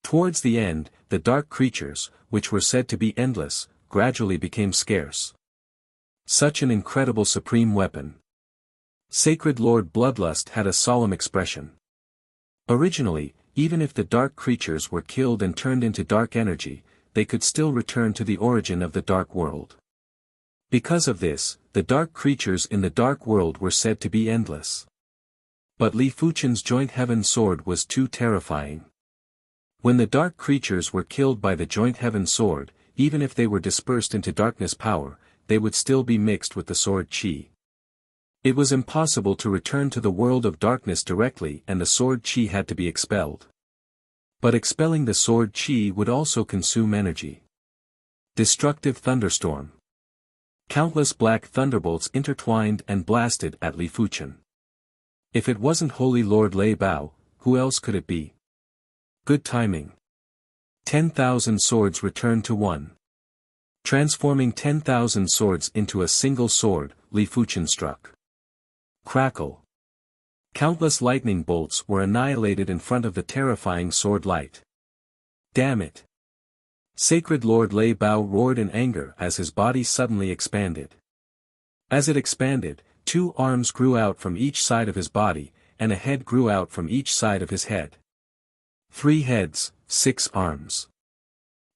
Towards the end, the dark creatures, which were said to be endless, gradually became scarce. Such an incredible supreme weapon. Sacred Lord Bloodlust had a solemn expression. Originally, even if the dark creatures were killed and turned into dark energy, they could still return to the origin of the Dark World. Because of this, the dark creatures in the Dark World were said to be endless. But Li Fuchen's Joint Heaven Sword was too terrifying. When the dark creatures were killed by the Joint Heaven Sword, even if they were dispersed into darkness power, they would still be mixed with the sword chi. It was impossible to return to the world of darkness directly and the sword chi had to be expelled. But expelling the sword chi would also consume energy. Destructive thunderstorm. Countless black thunderbolts intertwined and blasted at Li Fuchen. If it wasn't Holy Lord Lei Bao, who else could it be? Good timing. 10,000 swords returned to one. Transforming 10,000 swords into a single sword, Li Fuchen struck. Crackle. Countless lightning bolts were annihilated in front of the terrifying sword light. Damn it! Sacred Lord Lei Bao roared in anger as his body suddenly expanded. As it expanded, 2 arms grew out from each side of his body, and a head grew out from each side of his head. 3 heads, 6 arms.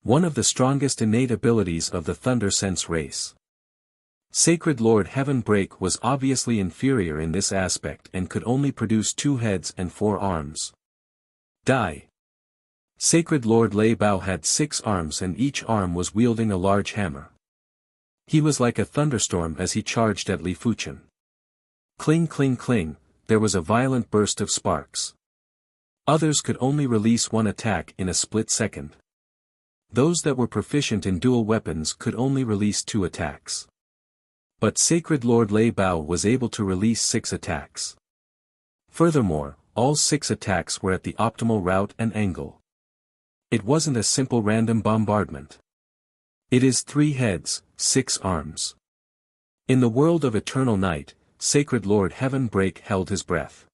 One of the strongest innate abilities of the Thunder Sense race. Sacred Lord Heaven Break was obviously inferior in this aspect and could only produce 2 heads and 4 arms. Die. Sacred Lord Lei Bao had 6 arms and each arm was wielding a large hammer. He was like a thunderstorm as he charged at Li Fuchen. Cling cling cling, there was a violent burst of sparks. Others could only release 1 attack in a split second. Those that were proficient in dual weapons could only release 2 attacks. But Sacred Lord Lei Bao was able to release 6 attacks. Furthermore, all 6 attacks were at the optimal route and angle. It wasn't a simple random bombardment. It is 3 heads, 6 arms. In the world of eternal night, Sacred Lord Heaven Break held his breath.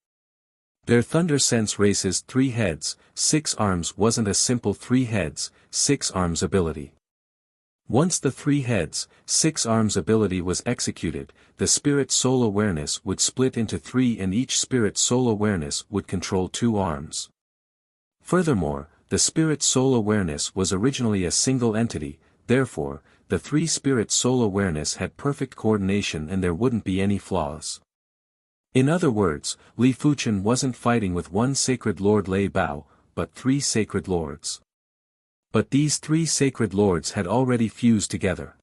Their Thunder Sense race's 3 heads, 6 arms wasn't a simple 3 heads, 6 arms ability. Once the 3 heads, 6 arms ability was executed, the Spirit Soul Awareness would split into 3 and each Spirit Soul Awareness would control 2 arms. Furthermore, the Spirit Soul Awareness was originally a single entity, therefore, the 3 Spirit Soul Awareness had perfect coordination and there wouldn't be any flaws. In other words, Li Fuchen wasn't fighting with 1 Sacred Lord Lei Bao, but 3 Sacred Lords. But these 3 Sacred Lords had already fused together.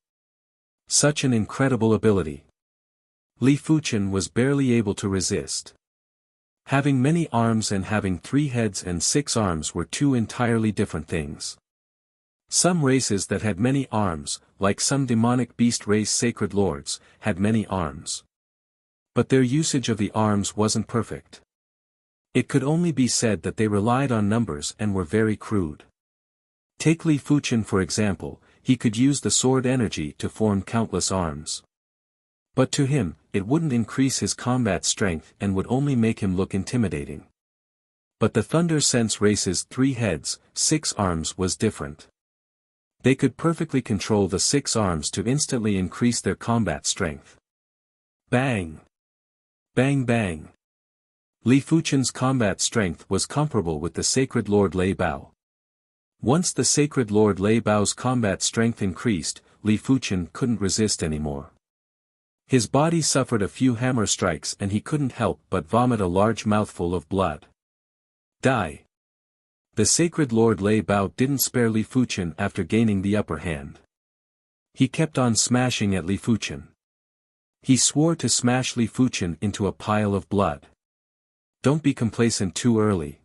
Such an incredible ability. Li Fuchen was barely able to resist. Having many arms and having 3 heads and 6 arms were 2 entirely different things. Some races that had many arms, like some demonic beast race Sacred Lords, had many arms. But their usage of the arms wasn't perfect. It could only be said that they relied on numbers and were very crude. Take Li Fuchen for example, he could use the sword energy to form countless arms. But to him, it wouldn't increase his combat strength and would only make him look intimidating. But the Thunder Sense race's 3 heads, 6 arms was different. They could perfectly control the 6 arms to instantly increase their combat strength. Bang! Bang bang! Li Fuchen's combat strength was comparable with the Sacred Lord Lei Bao. Once the Sacred Lord Lei Bao's combat strength increased, Li Fuchen couldn't resist anymore. His body suffered a few hammer strikes and he couldn't help but vomit a large mouthful of blood. Die! The Sacred Lord Lei Bao didn't spare Li Fuchen after gaining the upper hand. He kept on smashing at Li Fuchen. He swore to smash Li Fuchen into a pile of blood. Don't be complacent too early.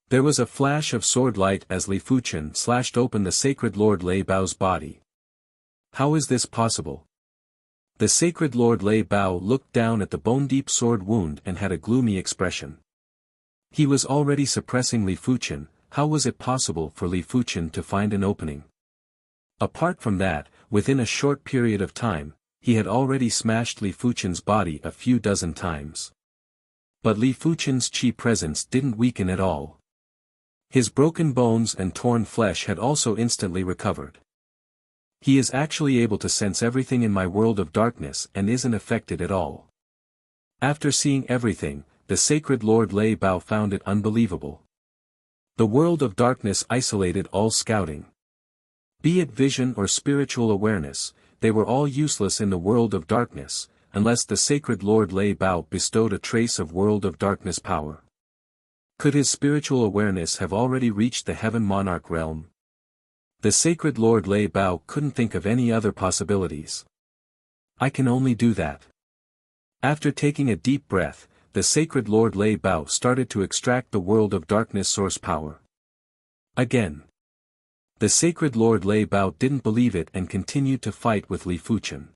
There was a flash of sword light as Li Fuchen slashed open the Sacred Lord Lei Bao's body. How is this possible? The Sacred Lord Lei Bao looked down at the bone-deep sword wound and had a gloomy expression. He was already suppressing Li Fuchen, how was it possible for Li Fuchen to find an opening? Apart from that, within a short period of time, he had already smashed Li Fuchen's body a few dozen times. But Li Fuchen's qi presence didn't weaken at all. His broken bones and torn flesh had also instantly recovered. He is actually able to sense everything in my world of darkness and isn't affected at all. After seeing everything, the Sacred Lord Lei Bao found it unbelievable. The world of darkness isolated all scouting. Be it vision or spiritual awareness, they were all useless in the world of darkness, unless the Sacred Lord Lei Bao bestowed a trace of world of darkness power. Could his spiritual awareness have already reached the Heaven Monarch realm? The Sacred Lord Lei Bao couldn't think of any other possibilities. I can only do that. After taking a deep breath, the Sacred Lord Lei Bao started to extract the world of darkness source power. Again. The Sacred Lord Lei Bao didn't believe it and continued to fight with Li Fuchen.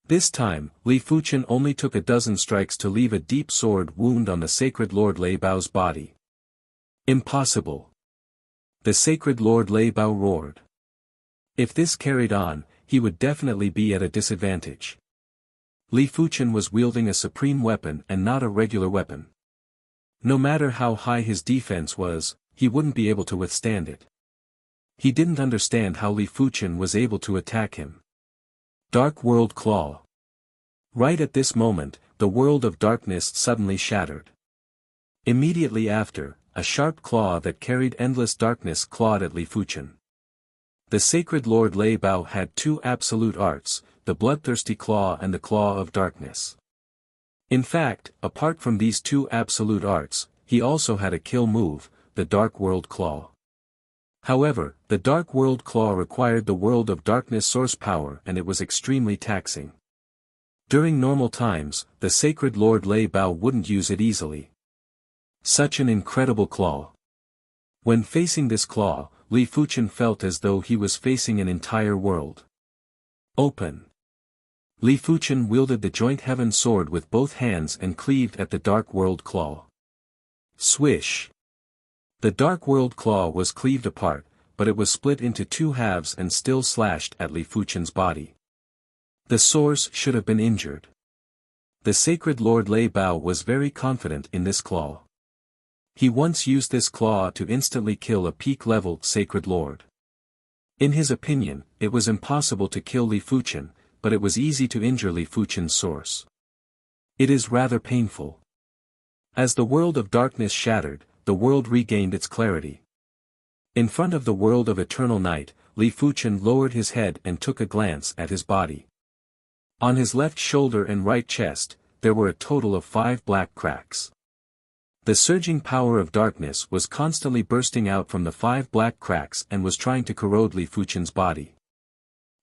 This time, Li Fuchen only took a dozen strikes to leave a deep sword wound on the Sacred Lord Lei Bao's body. Impossible. The sacred Lord Lei Bao roared. If this carried on, he would definitely be at a disadvantage. Li Fuchen was wielding a supreme weapon and not a regular weapon. No matter how high his defense was, he wouldn't be able to withstand it. He didn't understand how Li Fuchen was able to attack him. Dark World Claw. Right at this moment, the world of darkness suddenly shattered. Immediately after, a sharp claw that carried endless darkness clawed at Li Fuchen. The sacred Lord Lei Bao had two absolute arts, the bloodthirsty claw and the claw of darkness. In fact, apart from these two absolute arts, he also had a kill move, the Dark World Claw. However, the Dark World Claw required the world of darkness source power and it was extremely taxing. During normal times, the sacred Lord Lei Bao wouldn't use it easily. Such an incredible claw. When facing this claw, Li Fuchen felt as though he was facing an entire world. Open. Li Fuchen wielded the joint heaven sword with both hands and cleaved at the Dark World Claw. Swish. The Dark World Claw was cleaved apart, but it was split into two halves and still slashed at Li Fuchen's body. The source should have been injured. The sacred Lord Lei Bao was very confident in this claw. He once used this claw to instantly kill a peak-level sacred lord. In his opinion, it was impossible to kill Li Fuchen, but it was easy to injure Li Fuchen's source. It is rather painful. As the world of darkness shattered, the world regained its clarity. In front of the world of eternal night, Li Fuchen lowered his head and took a glance at his body. On his left shoulder and right chest, there were a total of 5 black cracks. The surging power of darkness was constantly bursting out from the 5 black cracks and was trying to corrode Li Fuchen's body.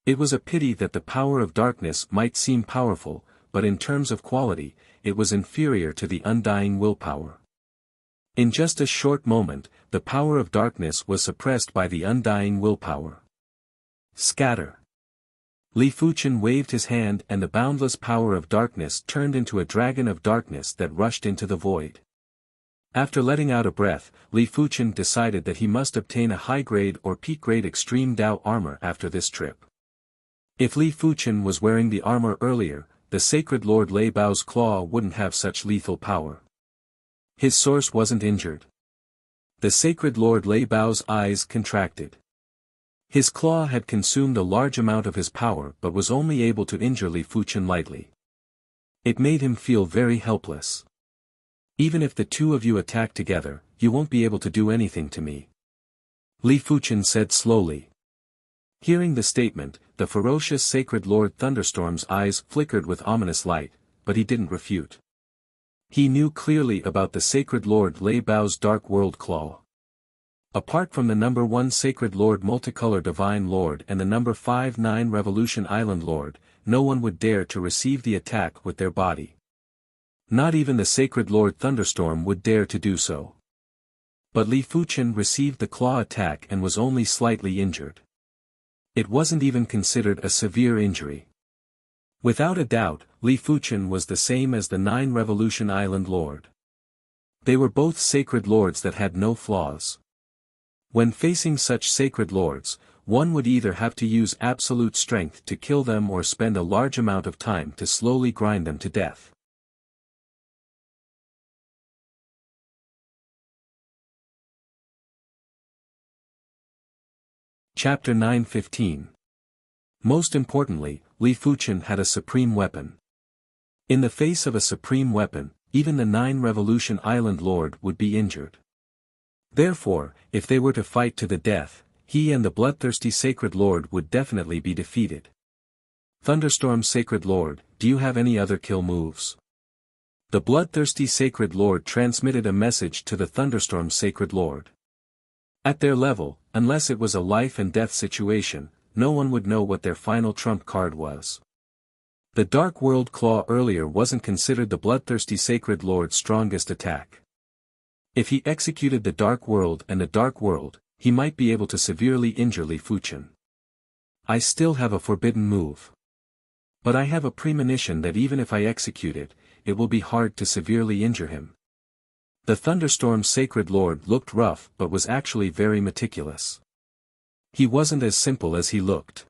It was a pity that the power of darkness might seem powerful, but in terms of quality, it was inferior to the undying willpower. In just a short moment, the power of darkness was suppressed by the undying willpower. Scatter. Li Fuchen waved his hand and the boundless power of darkness turned into a dragon of darkness that rushed into the void. After letting out a breath, Li Fuchen decided that he must obtain a high-grade or peak-grade extreme Dao armor after this trip. If Li Fuchen was wearing the armor earlier, the sacred Lord Lei Bao's claw wouldn't have such lethal power. His source wasn't injured. The sacred Lord Lei Bao's eyes contracted. His claw had consumed a large amount of his power but was only able to injure Li Fuchen lightly. It made him feel very helpless. Even if the two of you attack together, you won't be able to do anything to me. Li Fuchen said slowly. Hearing the statement, the ferocious sacred Lord Thunderstorm's eyes flickered with ominous light, but he didn't refute. He knew clearly about the sacred Lord Lei Bao's Dark World Claw. Apart from the number 1 Sacred Lord Multicolor Divine Lord and the number 5-9 Revolution Island Lord, no one would dare to receive the attack with their body. Not even the sacred Lord Thunderstorm would dare to do so. But Li Fuchen received the claw attack and was only slightly injured. It wasn't even considered a severe injury. Without a doubt, Li Fuchen was the same as the 9 Revolution Island Lord. They were both sacred lords that had no flaws. When facing such sacred lords, one would either have to use absolute strength to kill them or spend a large amount of time to slowly grind them to death. Chapter 9:15. Most importantly, Li Fuchen had a supreme weapon. In the face of a supreme weapon, even the 9 Revolution Island Lord would be injured. Therefore, if they were to fight to the death, he and the bloodthirsty Sacred Lord would definitely be defeated. Thunderstorm Sacred Lord, do you have any other kill moves? The bloodthirsty Sacred Lord transmitted a message to the Thunderstorm Sacred Lord. At their level, unless it was a life and death situation, no one would know what their final trump card was. The Dark World Claw earlier wasn't considered the bloodthirsty Sacred Lord's strongest attack. If he executed the Dark World and the Dark World, he might be able to severely injure Li Fuchen. I still have a forbidden move. But I have a premonition that even if I execute it, it will be hard to severely injure him. The thunderstorm's sacred lord looked rough but was actually very meticulous. He wasn't as simple as he looked.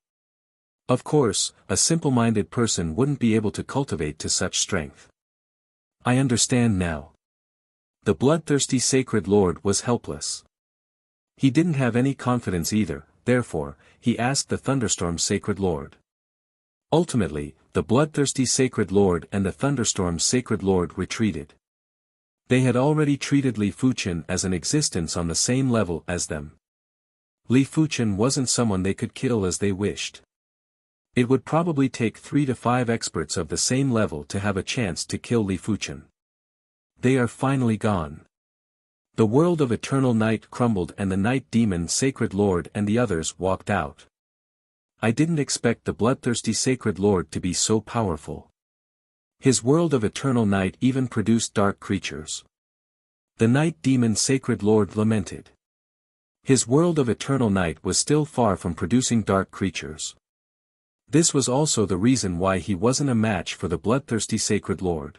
Of course, a simple-minded person wouldn't be able to cultivate to such strength. I understand now. The bloodthirsty sacred lord was helpless. He didn't have any confidence either, therefore, he asked the thunderstorm's sacred lord. Ultimately, the bloodthirsty sacred lord and the thunderstorm's sacred lord retreated. They had already treated Li Fuchen as an existence on the same level as them. Li Fuchen wasn't someone they could kill as they wished. It would probably take 3 to 5 experts of the same level to have a chance to kill Li Fuchen. They are finally gone. The world of eternal night crumbled and the night demon sacred lord and the others walked out. I didn't expect the bloodthirsty sacred lord to be so powerful. His world of eternal night even produced dark creatures. The night demon sacred lord lamented. His world of eternal night was still far from producing dark creatures. This was also the reason why he wasn't a match for the bloodthirsty sacred lord.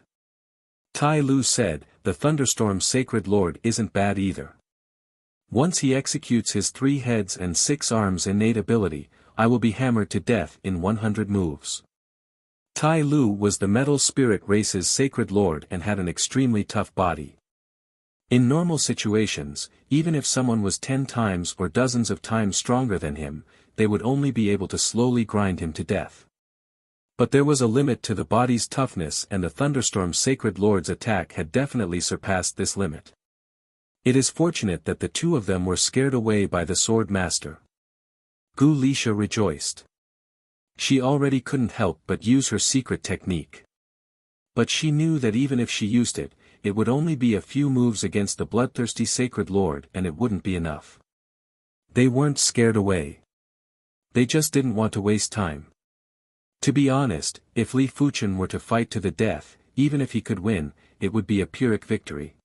Tai Lu said, the thunderstorm's sacred lord isn't bad either. Once he executes his 3 heads and 6 arms innate ability, I will be hammered to death in 100 moves. Tai Lu was the metal spirit race's sacred lord and had an extremely tough body. In normal situations, even if someone was 10 times or dozens of times stronger than him, they would only be able to slowly grind him to death. But there was a limit to the body's toughness and the thunderstorm's sacred lord's attack had definitely surpassed this limit. It is fortunate that the 2 of them were scared away by the sword master. Gu Lisha rejoiced. She already couldn't help but use her secret technique. But she knew that even if she used it, it would only be a few moves against the bloodthirsty sacred lord and it wouldn't be enough. They weren't scared away. They just didn't want to waste time. To be honest, if Li Fuchen were to fight to the death, even if he could win, it would be a Pyrrhic victory.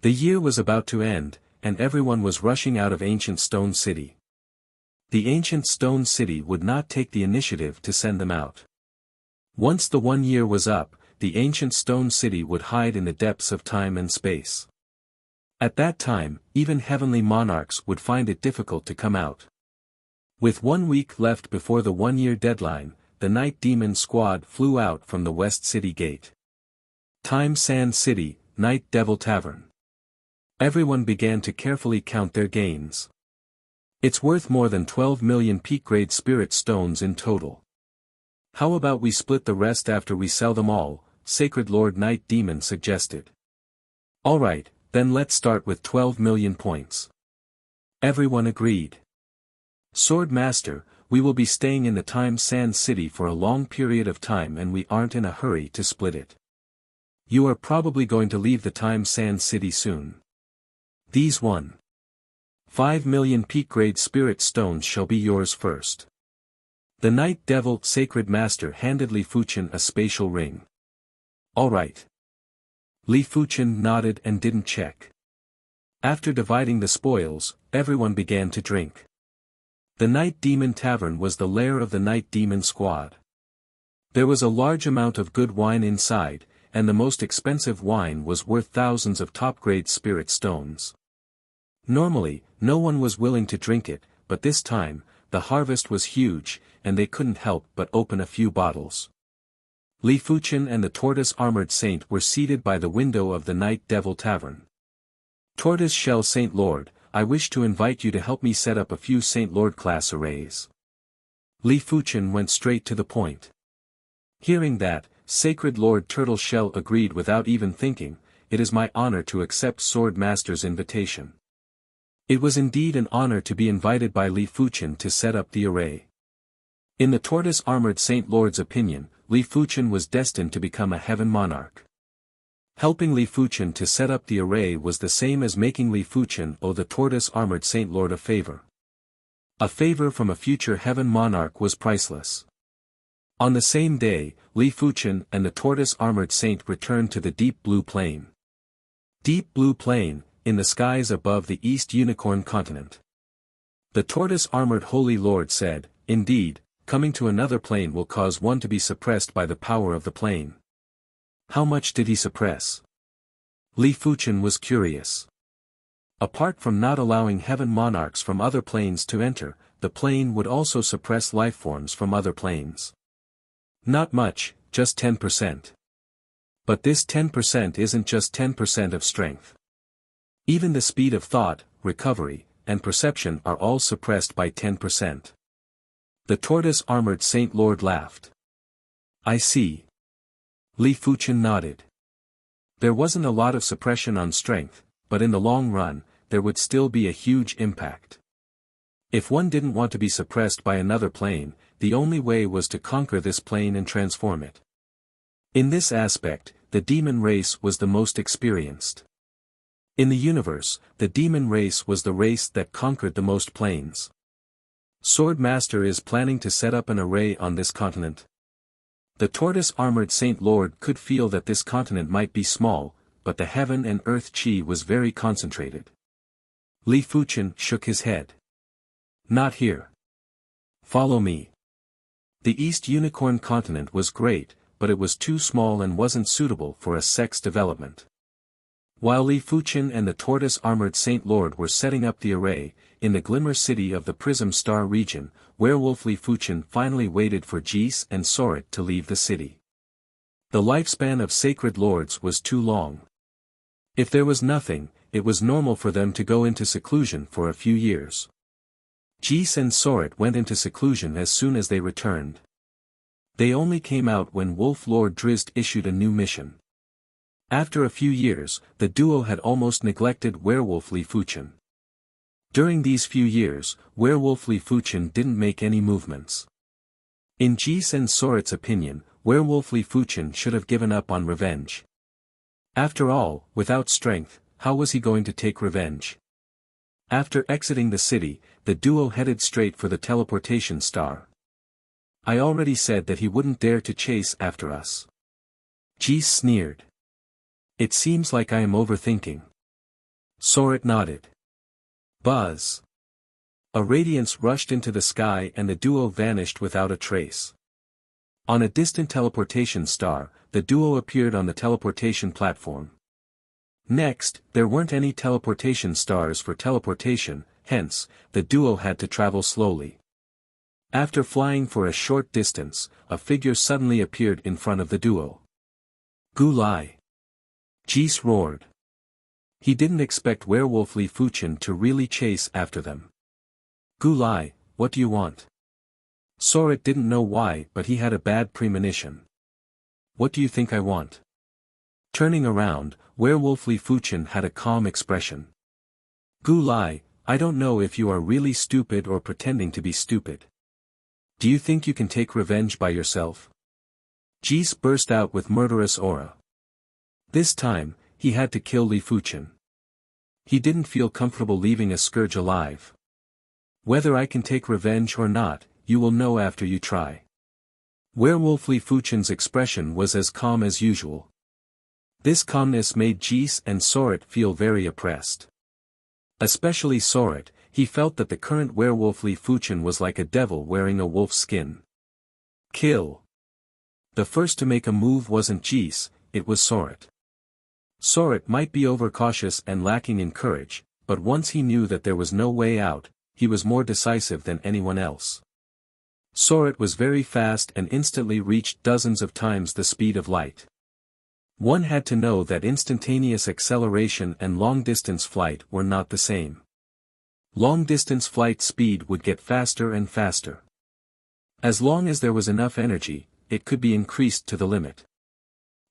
The year was about to end, and everyone was rushing out of Ancient Stone City. The Ancient Stone City would not take the initiative to send them out. Once the 1 year was up, the Ancient Stone City would hide in the depths of time and space. At that time, even heavenly monarchs would find it difficult to come out. With 1 week left before the 1-year deadline, the Night Demon Squad flew out from the West City Gate. Time Sand City, Night Devil Tavern. Everyone began to carefully count their gains. It's worth more than 12 million peak-grade spirit stones in total. How about we split the rest after we sell them all, Sacred Lord Night Demon suggested. Alright, then let's start with 12 million points. Everyone agreed. Sword Master, we will be staying in the Time Sand City for a long period of time and we aren't in a hurry to split it. You are probably going to leave the Time Sand City soon. These 1.5 million peak-grade spirit stones shall be yours first. The Night Devil Sacred Master handed Li Fuchen a spatial ring. Alright. Li Fuchen nodded and didn't check. After dividing the spoils, everyone began to drink. The Night Demon Tavern was the lair of the Night Demon Squad. There was a large amount of good wine inside, and the most expensive wine was worth thousands of top-grade spirit stones. Normally, no one was willing to drink it, but this time, the harvest was huge, and they couldn't help but open a few bottles. Li Fuchen and the Tortoise-Armored Saint were seated by the window of the Night Devil Tavern. Tortoise Shell Saint Lord, I wish to invite you to help me set up a few Saint Lord class arrays. Li Fuchen went straight to the point. Hearing that, Sacred Lord Turtle Shell agreed without even thinking, it is my honor to accept Sword Master's invitation. It was indeed an honor to be invited by Li Fuchen to set up the array. In the Tortoise-Armored Saint Lord's opinion, Li Fuchen was destined to become a heaven monarch. Helping Li Fuchen to set up the array was the same as making Li Fuchen owe the Tortoise-Armored Saint Lord a favor. A favor from a future heaven monarch was priceless. On the same day, Li Fuchen and the Tortoise-Armored Saint returned to the Deep Blue Plain. Deep Blue Plain, in the skies above the East Unicorn continent. The Tortoise-Armored Holy Lord said, indeed, coming to another plane will cause one to be suppressed by the power of the plane. How much did he suppress? Li Fuchen was curious. Apart from not allowing heaven monarchs from other planes to enter, the plane would also suppress lifeforms from other planes. Not much, just 10%. But this 10% isn't just 10% of strength. Even the speed of thought, recovery, and perception are all suppressed by 10%. The tortoise-armored Saint Lord laughed. I see. Li Fuchen nodded. There wasn't a lot of suppression on strength, but in the long run, there would still be a huge impact. If one didn't want to be suppressed by another plane, the only way was to conquer this plane and transform it. In this aspect, the demon race was the most experienced. In the universe, the demon race was the race that conquered the most planes. Sword Master is planning to set up an array on this continent. The tortoise-armored Saint Lord could feel that this continent might be small, but the heaven and earth chi was very concentrated. Li Fuchen shook his head. Not here. Follow me. The East Unicorn continent was great, but it was too small and wasn't suitable for a sex development. While Li Fuchen and the tortoise-armored Saint Lord were setting up the array, in the Glimmer City of the Prism Star region, Werewolf Li Fuchen finally waited for Jis and Sorit to leave the city. The lifespan of sacred lords was too long. If there was nothing, it was normal for them to go into seclusion for a few years. Jis and Sorit went into seclusion as soon as they returned. They only came out when Wolf Lord Drizzt issued a new mission. After a few years, the duo had almost neglected Werewolf Li Fuchen. During these few years, Werewolf Li Fuchen didn't make any movements. In Jis and Sorit's opinion, Werewolf Li Fuchen should have given up on revenge. After all, without strength, how was he going to take revenge? After exiting the city, the duo headed straight for the teleportation star. I already said that he wouldn't dare to chase after us. Jis sneered. It seems like I am overthinking. Sorit nodded. Buzz. A radiance rushed into the sky and the duo vanished without a trace. On a distant teleportation star, the duo appeared on the teleportation platform. Next, there weren't any teleportation stars for teleportation, hence, the duo had to travel slowly. After flying for a short distance, a figure suddenly appeared in front of the duo. Gu Lai. Jis roared. He didn't expect Werewolf Li Fuchen to really chase after them. Gu Lai, what do you want? Sorit didn't know why, but he had a bad premonition. What do you think I want? Turning around, Werewolf Li Fuchen had a calm expression. Gu Lai, I don't know if you are really stupid or pretending to be stupid. Do you think you can take revenge by yourself? Jis burst out with murderous aura. This time, he had to kill Li Fuchen. He didn't feel comfortable leaving a scourge alive. Whether I can take revenge or not, you will know after you try. Werewolf Li Fuchen's expression was as calm as usual. This calmness made Jis and Sorit feel very oppressed. Especially Sorit, he felt that the current Werewolf Li Fuchen was like a devil wearing a wolf's skin. Kill. The first to make a move wasn't Jis, it was Sorit. Sorit might be overcautious and lacking in courage, but once he knew that there was no way out, he was more decisive than anyone else. Sorit was very fast and instantly reached dozens of times the speed of light. One had to know that instantaneous acceleration and long-distance flight were not the same. Long-distance flight speed would get faster and faster. As long as there was enough energy, it could be increased to the limit.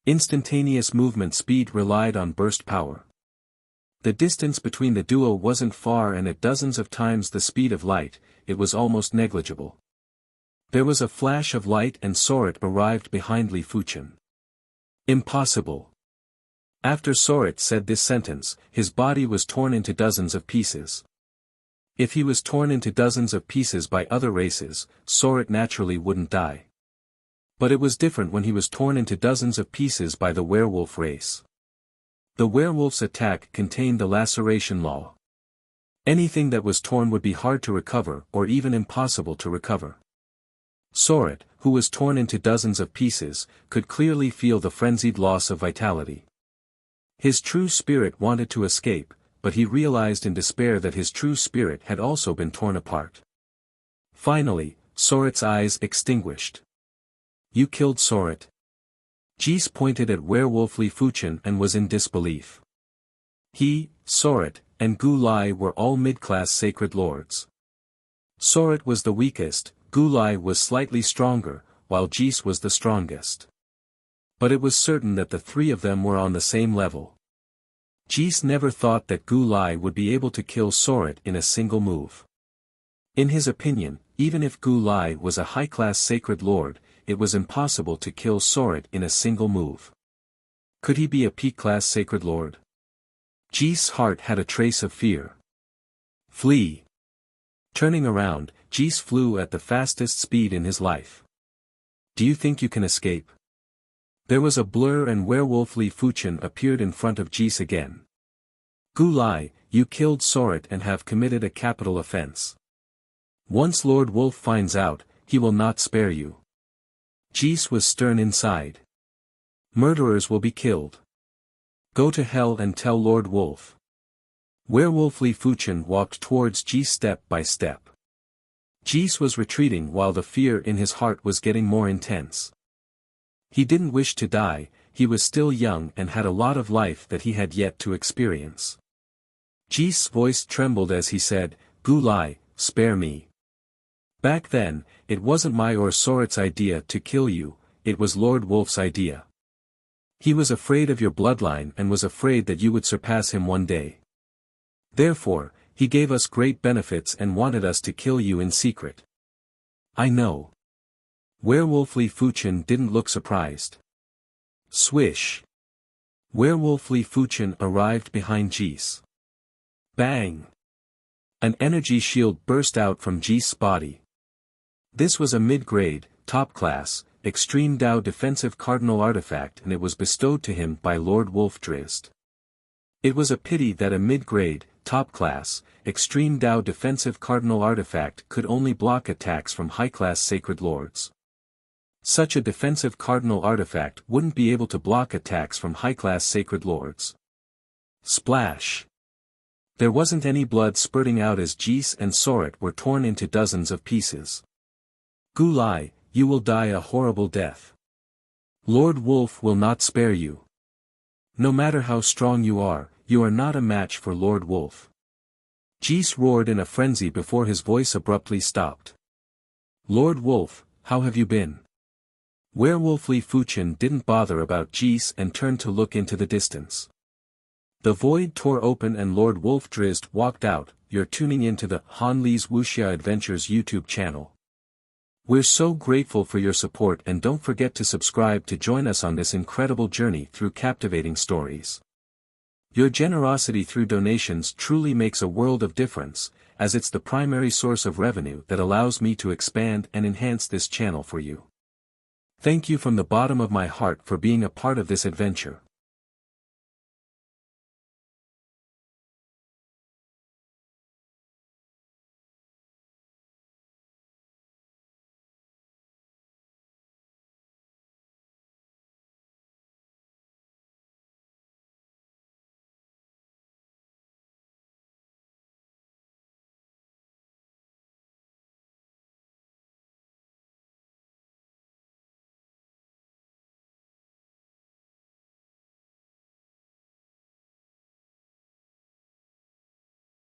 Instantaneous movement speed relied on burst power. The distance between the duo wasn't far and at dozens of times the speed of light, it was almost negligible. There was a flash of light and Sorit arrived behind Li Fuchen. Impossible. After Sorit said this sentence, his body was torn into dozens of pieces. If he was torn into dozens of pieces by other races, Sorit naturally wouldn't die. But it was different when he was torn into dozens of pieces by the werewolf race. The werewolf's attack contained the laceration law. Anything that was torn would be hard to recover or even impossible to recover. Sorit, who was torn into dozens of pieces, could clearly feel the frenzied loss of vitality. His true spirit wanted to escape, but he realized in despair that his true spirit had also been torn apart. Finally, Sorit's eyes extinguished. You killed Sorit? Jis pointed at Werewolf Li Fuchen and was in disbelief. He, Sorit, and Gu Lai were all mid-class sacred lords. Sorit was the weakest, Gu Lai was slightly stronger, while Jis was the strongest. But it was certain that the three of them were on the same level. Jis never thought that Gu Lai would be able to kill Sorit in a single move. In his opinion, even if Gu Lai was a high-class sacred lord, it was impossible to kill Sorit in a single move. Could he be a peak-class sacred lord? Jis' heart had a trace of fear. Flee! Turning around, Jis flew at the fastest speed in his life. Do you think you can escape? There was a blur and Werewolf Li Fuchen appeared in front of Jis again. Gu Lai, you killed Sorit and have committed a capital offense. Once Lord Wolf finds out, he will not spare you. Jis was stern inside. Murderers will be killed. Go to hell and tell Lord Wolf. Werewolf Li Fuchen walked towards Jis step by step. Jis was retreating while the fear in his heart was getting more intense. He didn't wish to die, he was still young and had a lot of life that he had yet to experience. Jis' voice trembled as he said, Gu Lai, spare me. Back then, it wasn't my or Sorit's idea to kill you, it was Lord Wolf's idea. He was afraid of your bloodline and was afraid that you would surpass him one day. Therefore, he gave us great benefits and wanted us to kill you in secret. I know. Werewolf Li Fuchen didn't look surprised. Swish. Werewolf Li Fuchen arrived behind Jis. Bang! An energy shield burst out from Jis' body. This was a mid-grade, top-class, Extreme Dao defensive cardinal artifact and it was bestowed to him by Lord Wolf Drizzt. It was a pity that a mid-grade, top-class, Extreme Dao defensive cardinal artifact could only block attacks from high-class sacred lords. Such a defensive cardinal artifact wouldn't be able to block attacks from high-class sacred lords. Splash! There wasn't any blood spurting out as Jis and Sorit were torn into dozens of pieces. Gu Lai, you will die a horrible death. Lord Wolf will not spare you. No matter how strong you are not a match for Lord Wolf. Jis roared in a frenzy before his voice abruptly stopped. Lord Wolf, how have you been? Werewolf Li Fuchen didn't bother about Jis and turned to look into the distance. The void tore open and Lord Wolf Drizzt walked out. You're tuning into the Han Li's Wuxia Adventures YouTube channel. We're so grateful for your support and don't forget to subscribe to join us on this incredible journey through captivating stories. Your generosity through donations truly makes a world of difference, as it's the primary source of revenue that allows me to expand and enhance this channel for you. Thank you from the bottom of my heart for being a part of this adventure.